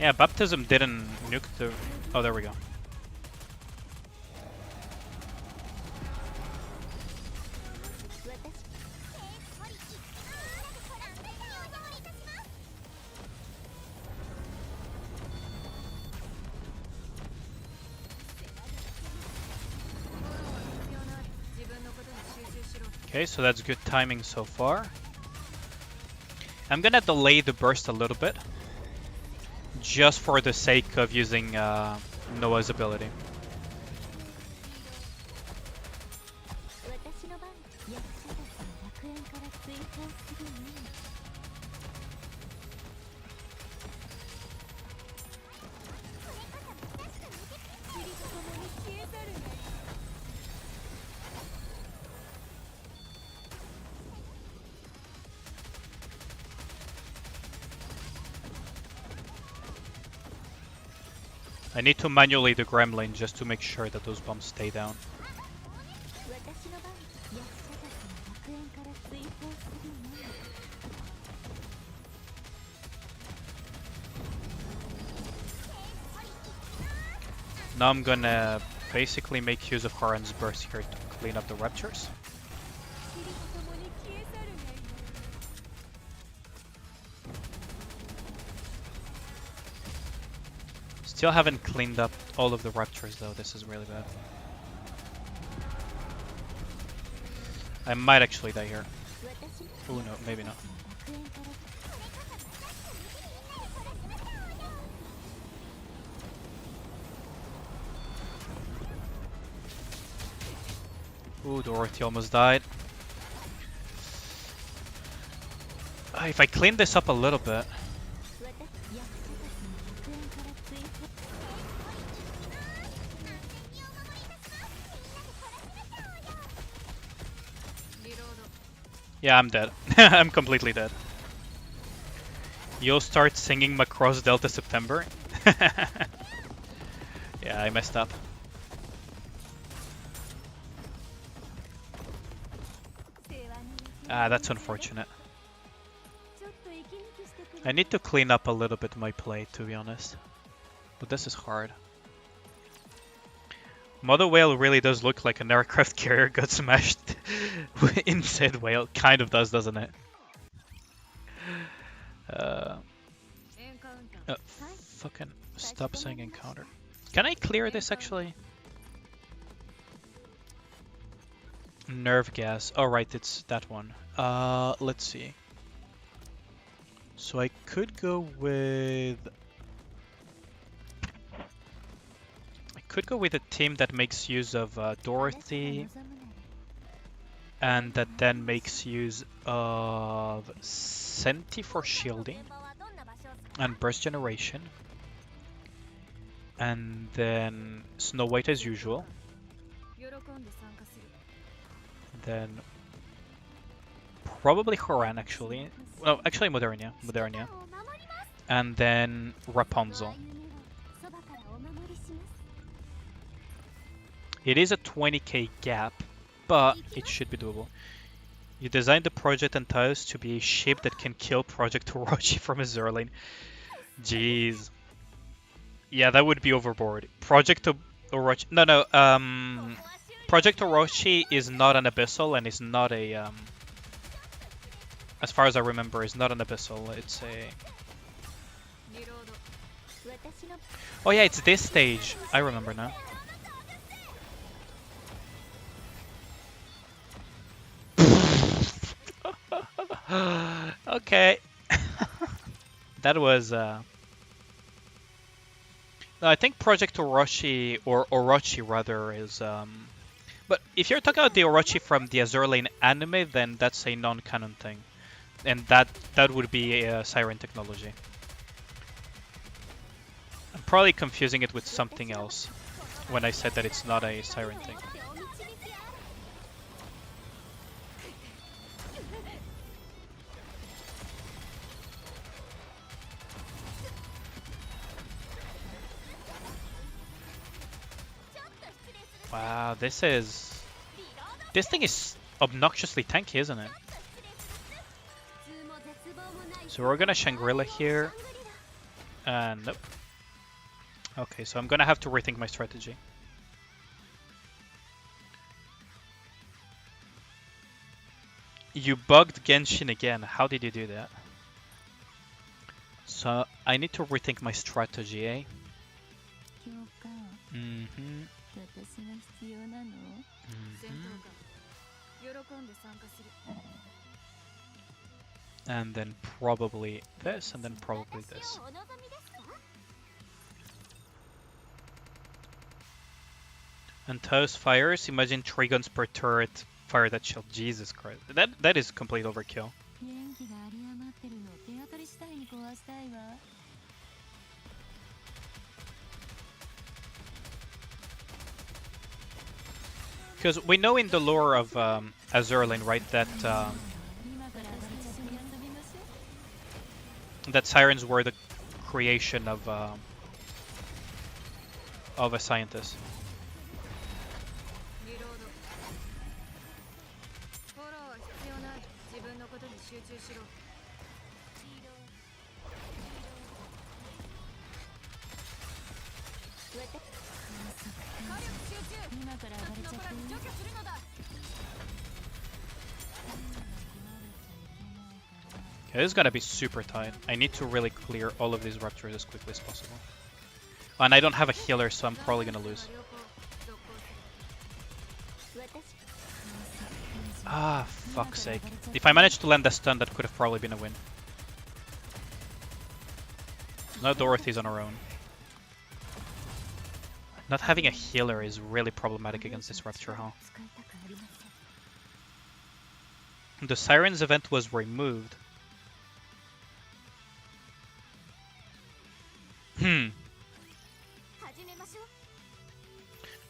Yeah, Baptism didn't nuke the... Oh, there we go. Okay, so that's good timing so far. I'm gonna delay the burst a little bit, just for the sake of using Noah's ability. I need to manually the Gremlin just to make sure that those bombs stay down. Now I'm gonna basically make use of Haran's burst here to clean up the Raptors. Still haven't cleaned up all of the Raptors though, this is really bad. I might actually die here. Oh no, maybe not. Ooh, Dorothy almost died. If I clean this up a little bit... Yeah, I'm dead. I'm completely dead. You'll start singing Macross Delta September? Yeah, I messed up. Ah, that's unfortunate. I need to clean up a little bit my play, to be honest. But this is hard. Mother Whale really does look like an aircraft carrier got smashed inside whale. Kind of does, doesn't it? Fucking stop saying encounter. Can I clear this actually? Nerve gas. Oh right, it's that one. Let's see. So I could go with... Could go with a team that makes use of Dorothy, and that then makes use of Senti for shielding and burst generation, and then Snow White as usual, then probably Horan actually, no actually Modernia, and then Rapunzel. It is a 20k gap, but it should be doable. You designed the Project Antaeus to be a ship that can kill Project Orochi from a Zerlane. Jeez. Yeah, that would be overboard. Project Orochi... No. Project Orochi is not an Abyssal and is not a... as far as I remember, is not an Abyssal. It's a... Oh yeah, it's this stage. I remember now. Okay. That was no, I think Project Orochi, or Orochi rather, is but if you're talking about the Orochi from the Azur Lane anime, then that's a non-canon thing. And that would be a Siren technology. I'm probably confusing it with something else when I said that it's not a Siren thing. Wow, this thing is obnoxiously tanky, isn't it? So we're gonna Shangri-La here, and nope. Okay, so I'm gonna have to rethink my strategy. You bugged Genshin again. How did you do that? So I need to rethink my strategy, eh? And then probably this, and then probably this. And Toast fires, imagine 3 guns per turret fire that shield. Jesus Christ. That is complete overkill. Because we know in the lore of Azur Lane, right, that that sirens were the creation of a scientist. Okay, this is gonna be super tight. I need to really clear all of these ruptures as quickly as possible. And I don't have a healer, so I'm probably gonna lose. Ah, fuck's sake. If I managed to land a stun, that could have probably been a win. Now Dorothy's on her own. Not having a healer is really problematic against this Rupture, huh? The Sirens event was removed.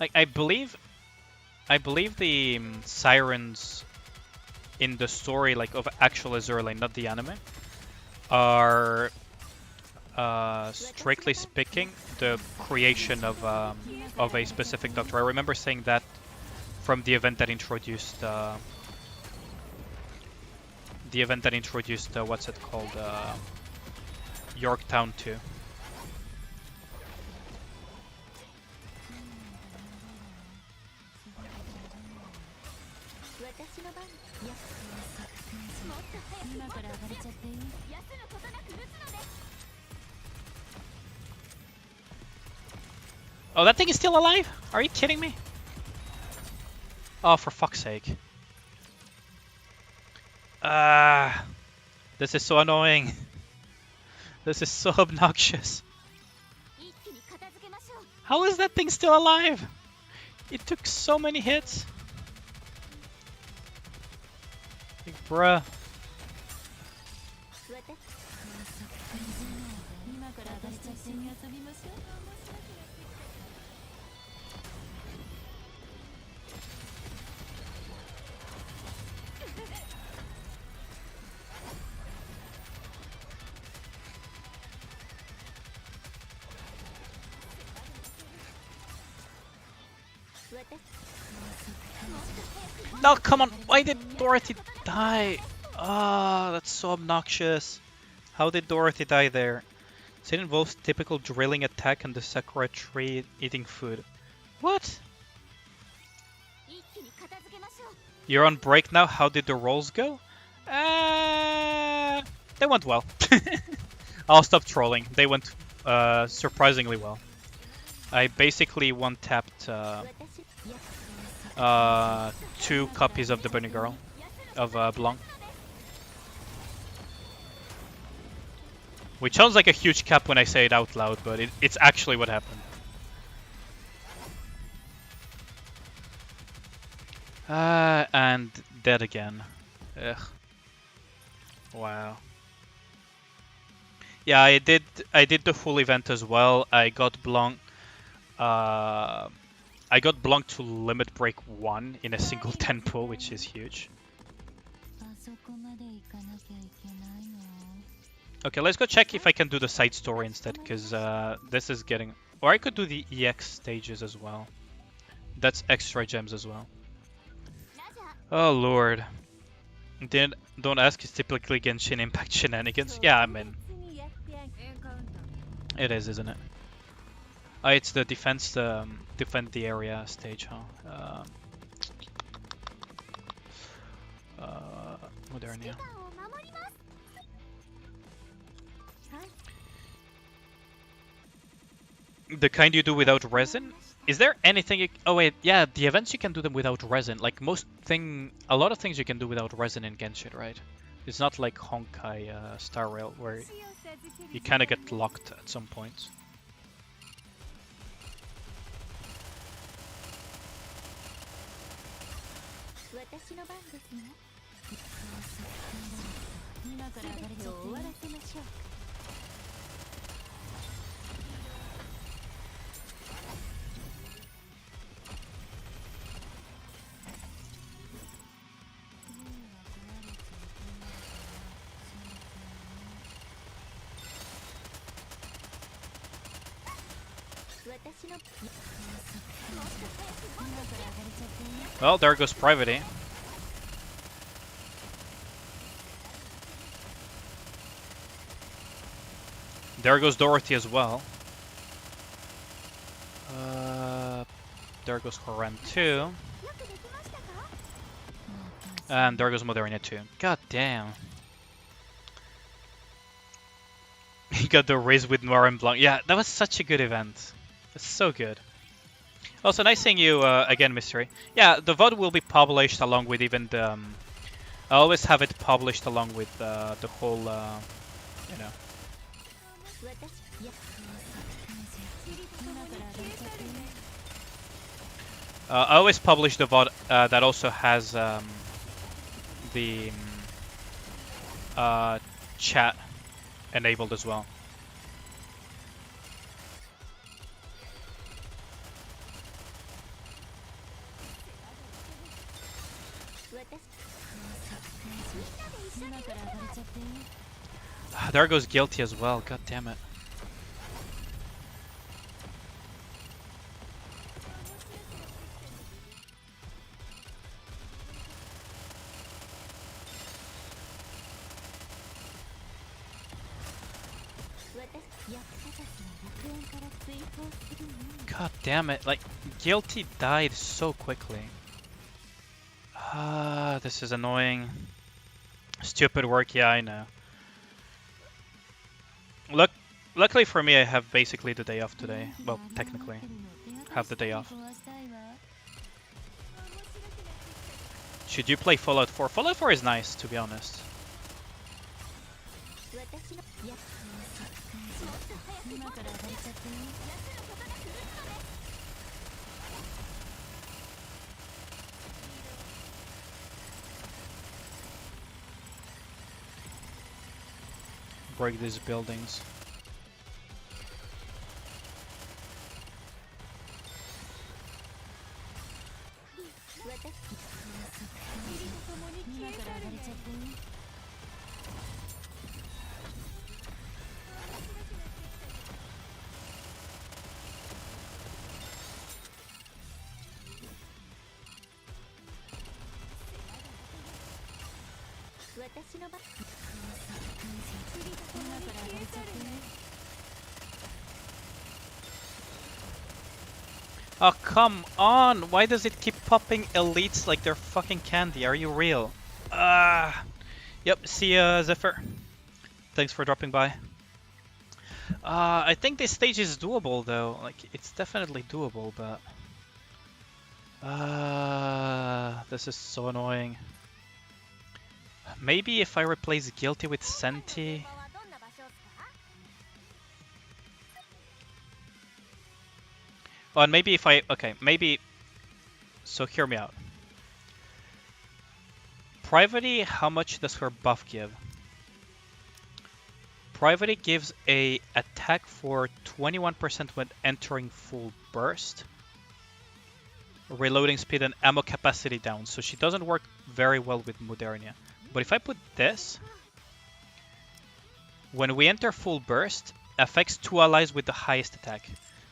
Like, I believe the Sirens in the story, like, of actual Azur Lane, not the anime, are strictly speaking the creation of a specific doctor. I remember saying that from the event that introduced the event that introduced what's it called, Yorktown 2. Oh, that thing is still alive? Are you kidding me? Oh, for fuck's sake. This is so annoying. This is so obnoxious. How is that thing still alive? It took so many hits. Like, bruh. No, come on! Why did Dorothy die? Ah, that's so obnoxious. How did Dorothy die there? It involves typical drilling attack on the Sakura tree eating food. What? You're on break now? How did the rolls go? They went well. I'll stop trolling. They went surprisingly well. I basically one-tapped 2 copies of the Bunny Girl of Blanc. Which sounds like a huge cap when I say it out loud, but it's actually what happened. And dead again. Ugh. Wow. Yeah, I did the full event as well. I got Blanc. I got Blanc to limit break 1 in a single 10 pull, which is huge. Okay, let's go check if I can do the side story instead, because this is getting... Or I could do the EX stages as well. That's extra gems as well. Oh lord. Don't ask, it's typically Genshin Impact shenanigans. Yeah, I'm in. It is, isn't it? It's the defense, defend the area stage, huh? Modernia. The kind you do without resin? Is there anything you... Oh wait, yeah, the events you can do them without resin. Like a lot of things you can do without resin in Genshin, right? It's not like Honkai Star Rail where you kind of get locked at some points. Well, there goes Private. There goes Dorothy as well. There goes Horan too. And there goes Modernia too. God damn. He got the race with Noir and Blanc. Yeah, that was such a good event. It's so good. Also, nice seeing you again, Mystery. Yeah, the VOD will be published along with even the... I always have it published along with the whole, you know... I always publish the VOD that also has the chat enabled as well. There goes Guilty as well, god damn it. God damn it, like, Guilty died so quickly. Ah, this is annoying. Stupid work, yeah, I know. Luckily for me, I have basically the day off today. Well, technically, have the day off. Should you play Fallout 4? Fallout 4 is nice, to be honest. Break these buildings. Oh, come on! Why does it keep popping elites like they're fucking candy? Are you real? Ah! Yep, see ya, Zephyr. Thanks for dropping by. I think this stage is doable, though. Like, it's definitely doable, but... this is so annoying. Maybe if I replace Guilty with Senti... Oh, and maybe if I... Okay, maybe... So hear me out. Privity, how much does her buff give? Privity gives a attack for 21% when entering full burst. Reloading speed and ammo capacity down. So she doesn't work very well with Modernia. But if I put this... When we enter full burst, affects 2 allies with the highest attack.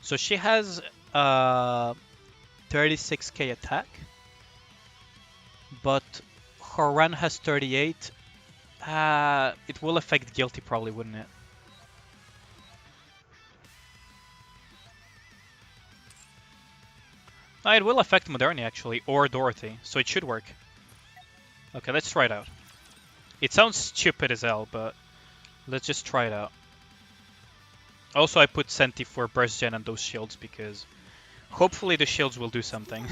So she has 36k attack, but her run has 38. It will affect Guilty probably, wouldn't it? It will affect Moderni actually, or Dorothy, so it should work. Okay, let's try it out. It sounds stupid as hell, but let's just try it out. Also, I put Senti for burst gen and those shields because hopefully the shields will do something.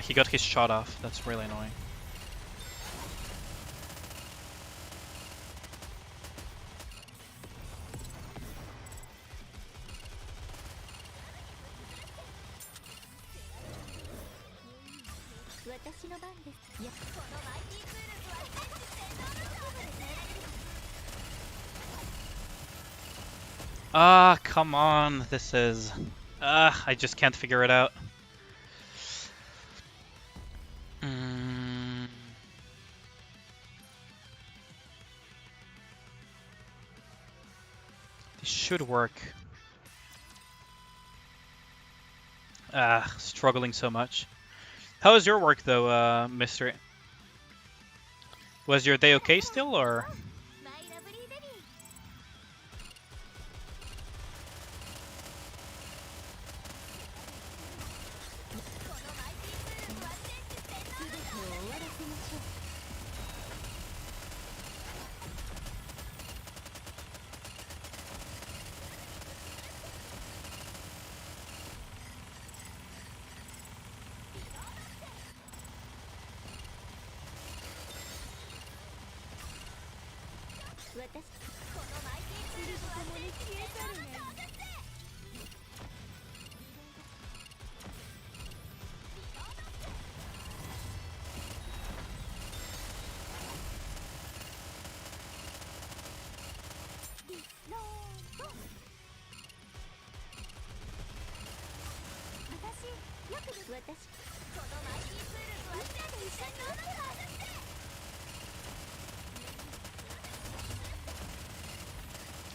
He got his shot off. That's really annoying. Come on. This is... I just can't figure it out. This should work. Struggling so much. How is your work though, Mister? Was your day okay still, or...?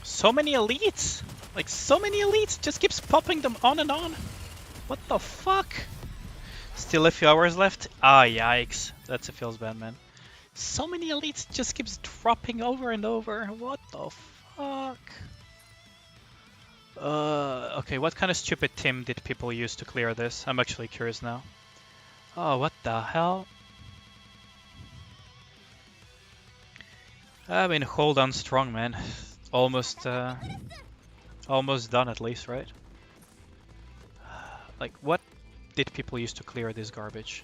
So many elites! Like, so many elites! Just keeps popping them on and on! What the fuck? Still a few hours left? Ah, yikes. That's a feels bad, man. So many elites just keeps dropping over and over. What the fuck? Okay, what kind of stupid team did people use to clear this? I'm actually curious now. Oh, what the hell? I mean, hold on strong, man. Almost, almost done at least, right? Like, what did people use to clear this garbage?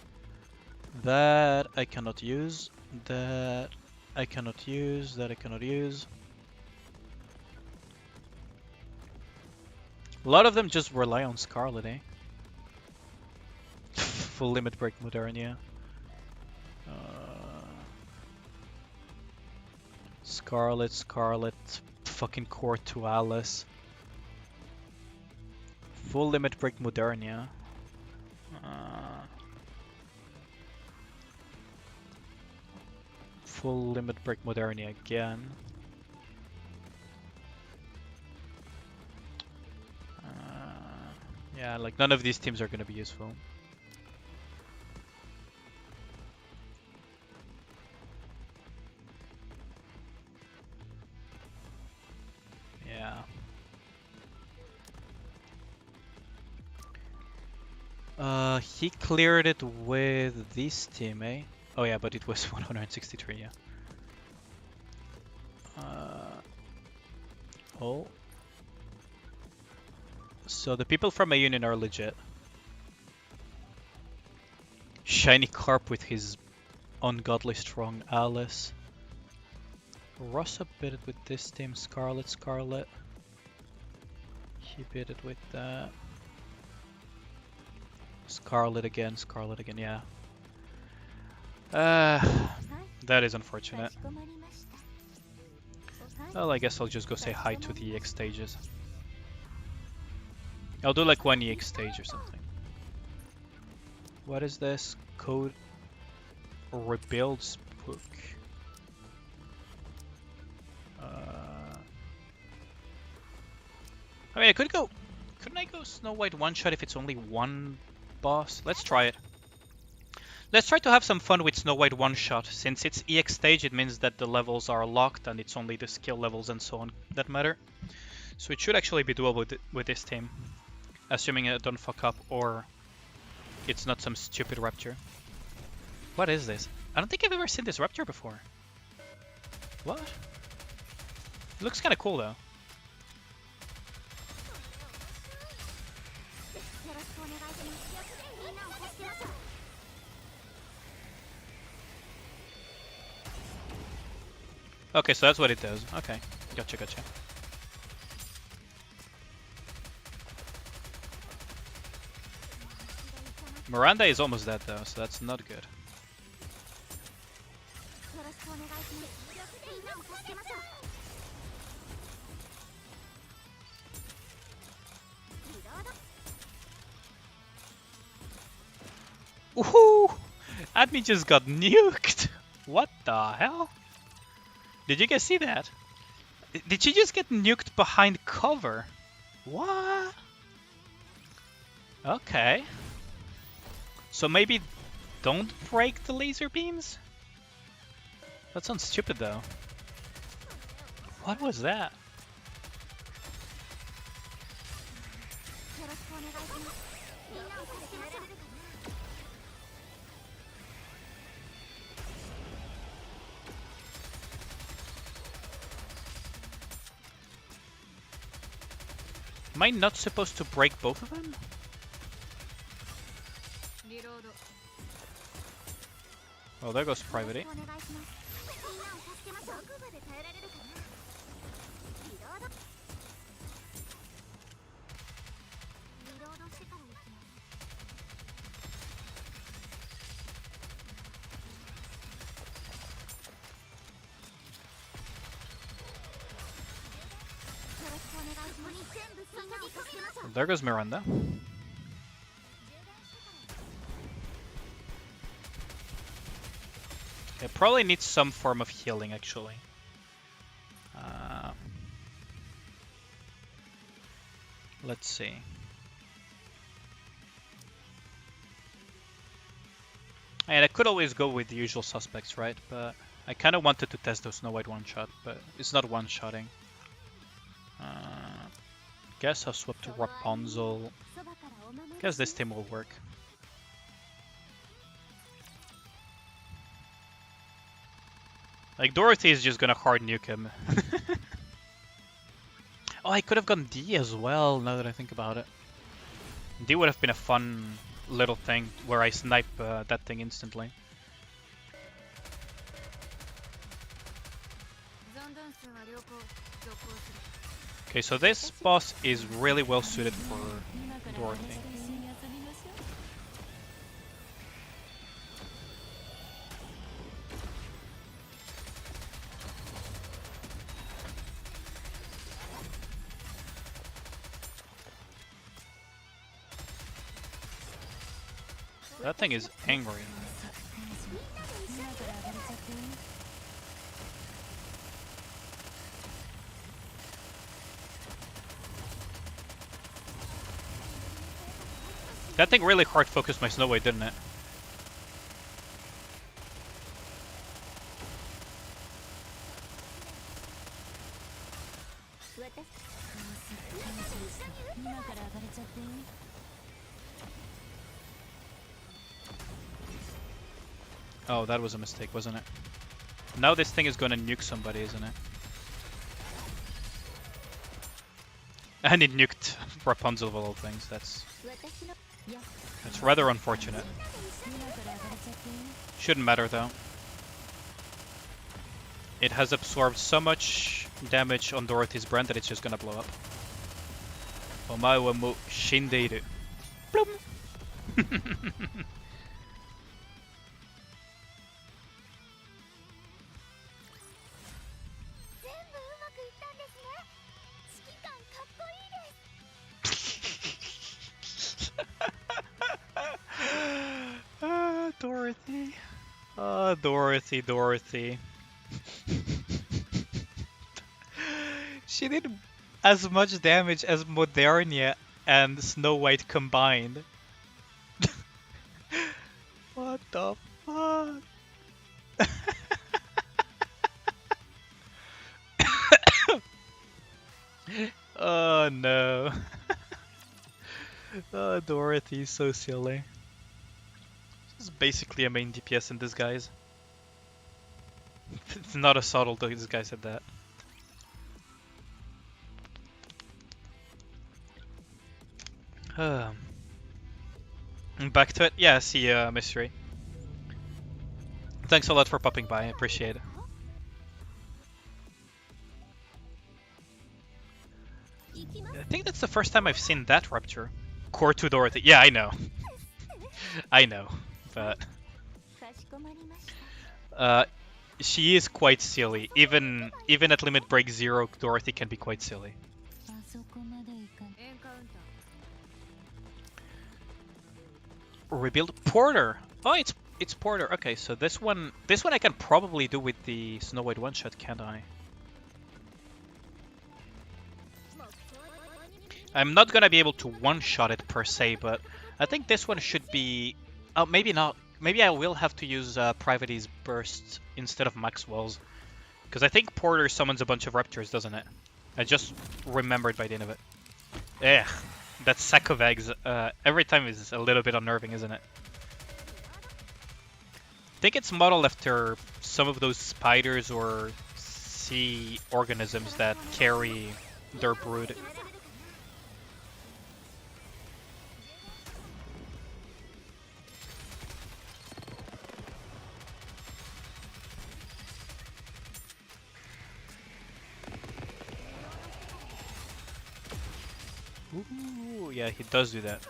That I cannot use. That I cannot use. That I cannot use. A lot of them just rely on Scarlet, eh? Full limit break Modernia. Scarlet, fucking Core to Alice. Full limit break Modernia. Full limit break Modernia again. Yeah, like none of these teams are gonna be useful. Yeah. He cleared it with this team, eh? Oh yeah, but it was 163, yeah. Oh. So the people from a union are legit. Shiny Carp with his ungodly strong Alice. Rossa bid it with this team, Scarlet. He bid it with that. Scarlet again, yeah. That is unfortunate. Well, I guess I'll just go say hi to the EX stages. I'll do like one EX stage or something. What is this? Code Rebuild Spook. I mean, couldn't I go Snow White one-shot if it's only one boss? Let's try it. Let's try to have some fun with Snow White one-shot. Since it's EX stage, it means that the levels are locked and it's only the skill levels and so on that matter. So it should actually be doable with this team. Assuming I don't fuck up or it's not some stupid Rapture. What is this? I don't think I've ever seen this Rapture before. What? It looks kind of cool though. Okay, so that's what it does. Okay, gotcha. Miranda is almost dead though, so that's not good. Woohoo! Admi just got nuked! What the hell? Did you guys see that? Did she just get nuked behind cover? What? Okay. So maybe don't break the laser beams? That sounds stupid though. What was that? Am I not supposed to break both of them? Oh, there goes Private 8. There goes Miranda. It probably needs some form of healing, actually. Let's see. And I could always go with the usual suspects, right? But I kind of wanted to test the Snow White one-shot, but it's not one-shotting. Guess I'll swap to Rapunzel. Guess this team will work. Like, Dorothy is just gonna hard nuke him. Oh, I could have gone D as well, now that I think about it. D would have been a fun little thing where I snipe that thing instantly. Okay, so this boss is really well suited for Dorothy. That thing is angry. That thing really hard focused my Snow White, didn't it? Oh, that was a mistake, wasn't it? Now this thing is gonna nuke somebody, isn't it? And it nuked Rapunzel of all things. That's rather unfortunate. Shouldn't matter though. It has absorbed so much damage on Dorothy's brand that it's just gonna blow up. Omae wa mo shindeiru. Bloom! Dorothy. Oh, Dorothy, Dorothy. She did as much damage as Modernia and Snow White combined. What the fuck? Oh no. Oh, Dorothy's so silly. This is basically a main DPS in disguise. It's not a subtle though, this guy said that. Back to it? Yeah, see you, Mystery. Thanks a lot for popping by, I appreciate it. I think that's the first time I've seen that Rupture. Core 2 Dorothy. Yeah, I know. I know, but... she is quite silly. Even at Limit Break 0, Dorothy can be quite silly. Rebuild Porter. Oh, it's Porter. Okay, so this one I can probably do with the Snow White one shot, can't I? I'm not gonna be able to one shot it per se, but I think this one should be. Oh, maybe not. Maybe I will have to use Private's Burst instead of Maxwell's, because I think Porter summons a bunch of Raptors, doesn't it? I just remembered by the end of it. Ugh. That sack of eggs, every time is a little bit unnerving, isn't it? I think it's modeled after some of those spiders or sea organisms that carry their brood. Ooh, yeah, he does do that.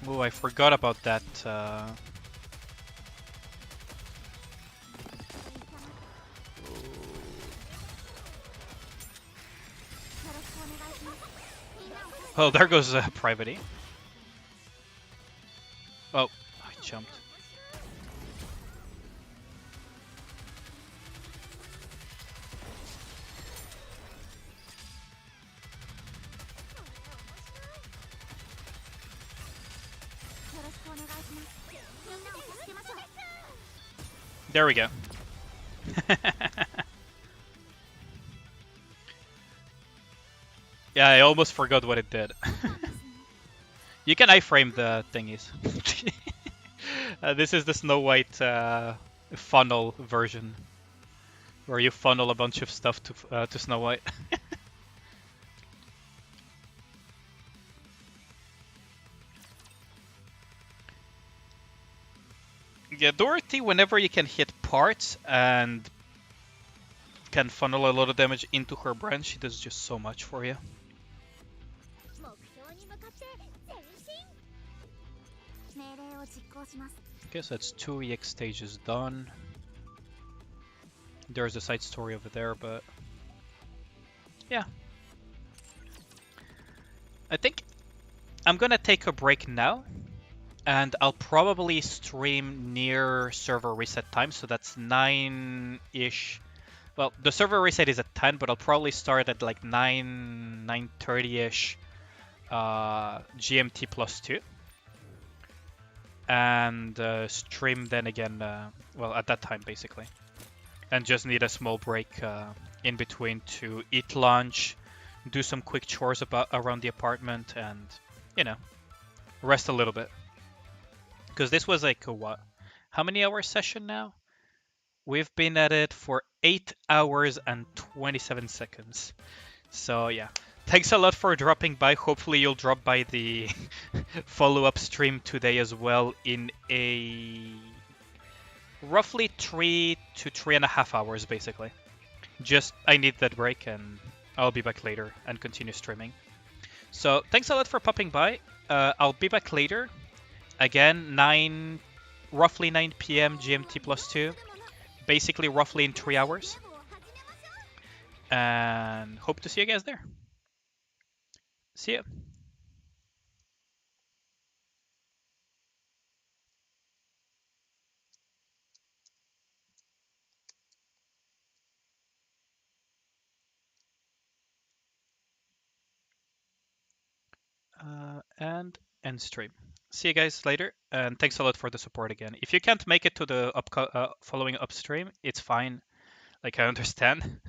Oh, I forgot about that. Oh, there goes Private E. Oh, I jumped. There we go. Yeah, I almost forgot what it did. You can iframe the thingies. This is the Snow White funnel version, where you funnel a bunch of stuff to Snow White. Yeah, Dorothy, whenever you can hit parts and can funnel a lot of damage into her brand, she does just so much for you. Okay, so that's 2 EX stages done. There's a side story over there, but yeah. I think I'm gonna take a break now, and I'll probably stream near server reset time, so that's 9-ish. Well, the server reset is at 10, but I'll probably start at like 9:30ish GMT plus 2. And stream then again, well, at that time basically. And just need a small break in between to eat lunch, do some quick chores around the apartment, and, you know, rest a little bit. Because this was like a what? How many hour session now? We've been at it for 8 hours and 27 seconds. So yeah, thanks a lot for dropping by. Hopefully you'll drop by the follow-up stream today as well in a roughly 3 to 3.5 hours basically. Just I need that break and I'll be back later and continue streaming. So thanks a lot for popping by. I'll be back later. Again, roughly 9 p.m. GMT plus 2. Basically roughly in 3 hours. And hope to see you guys there. See ya. And end stream. See you guys later, and thanks a lot for the support again. If you can't make it to the following upstream, it's fine. Like, I understand.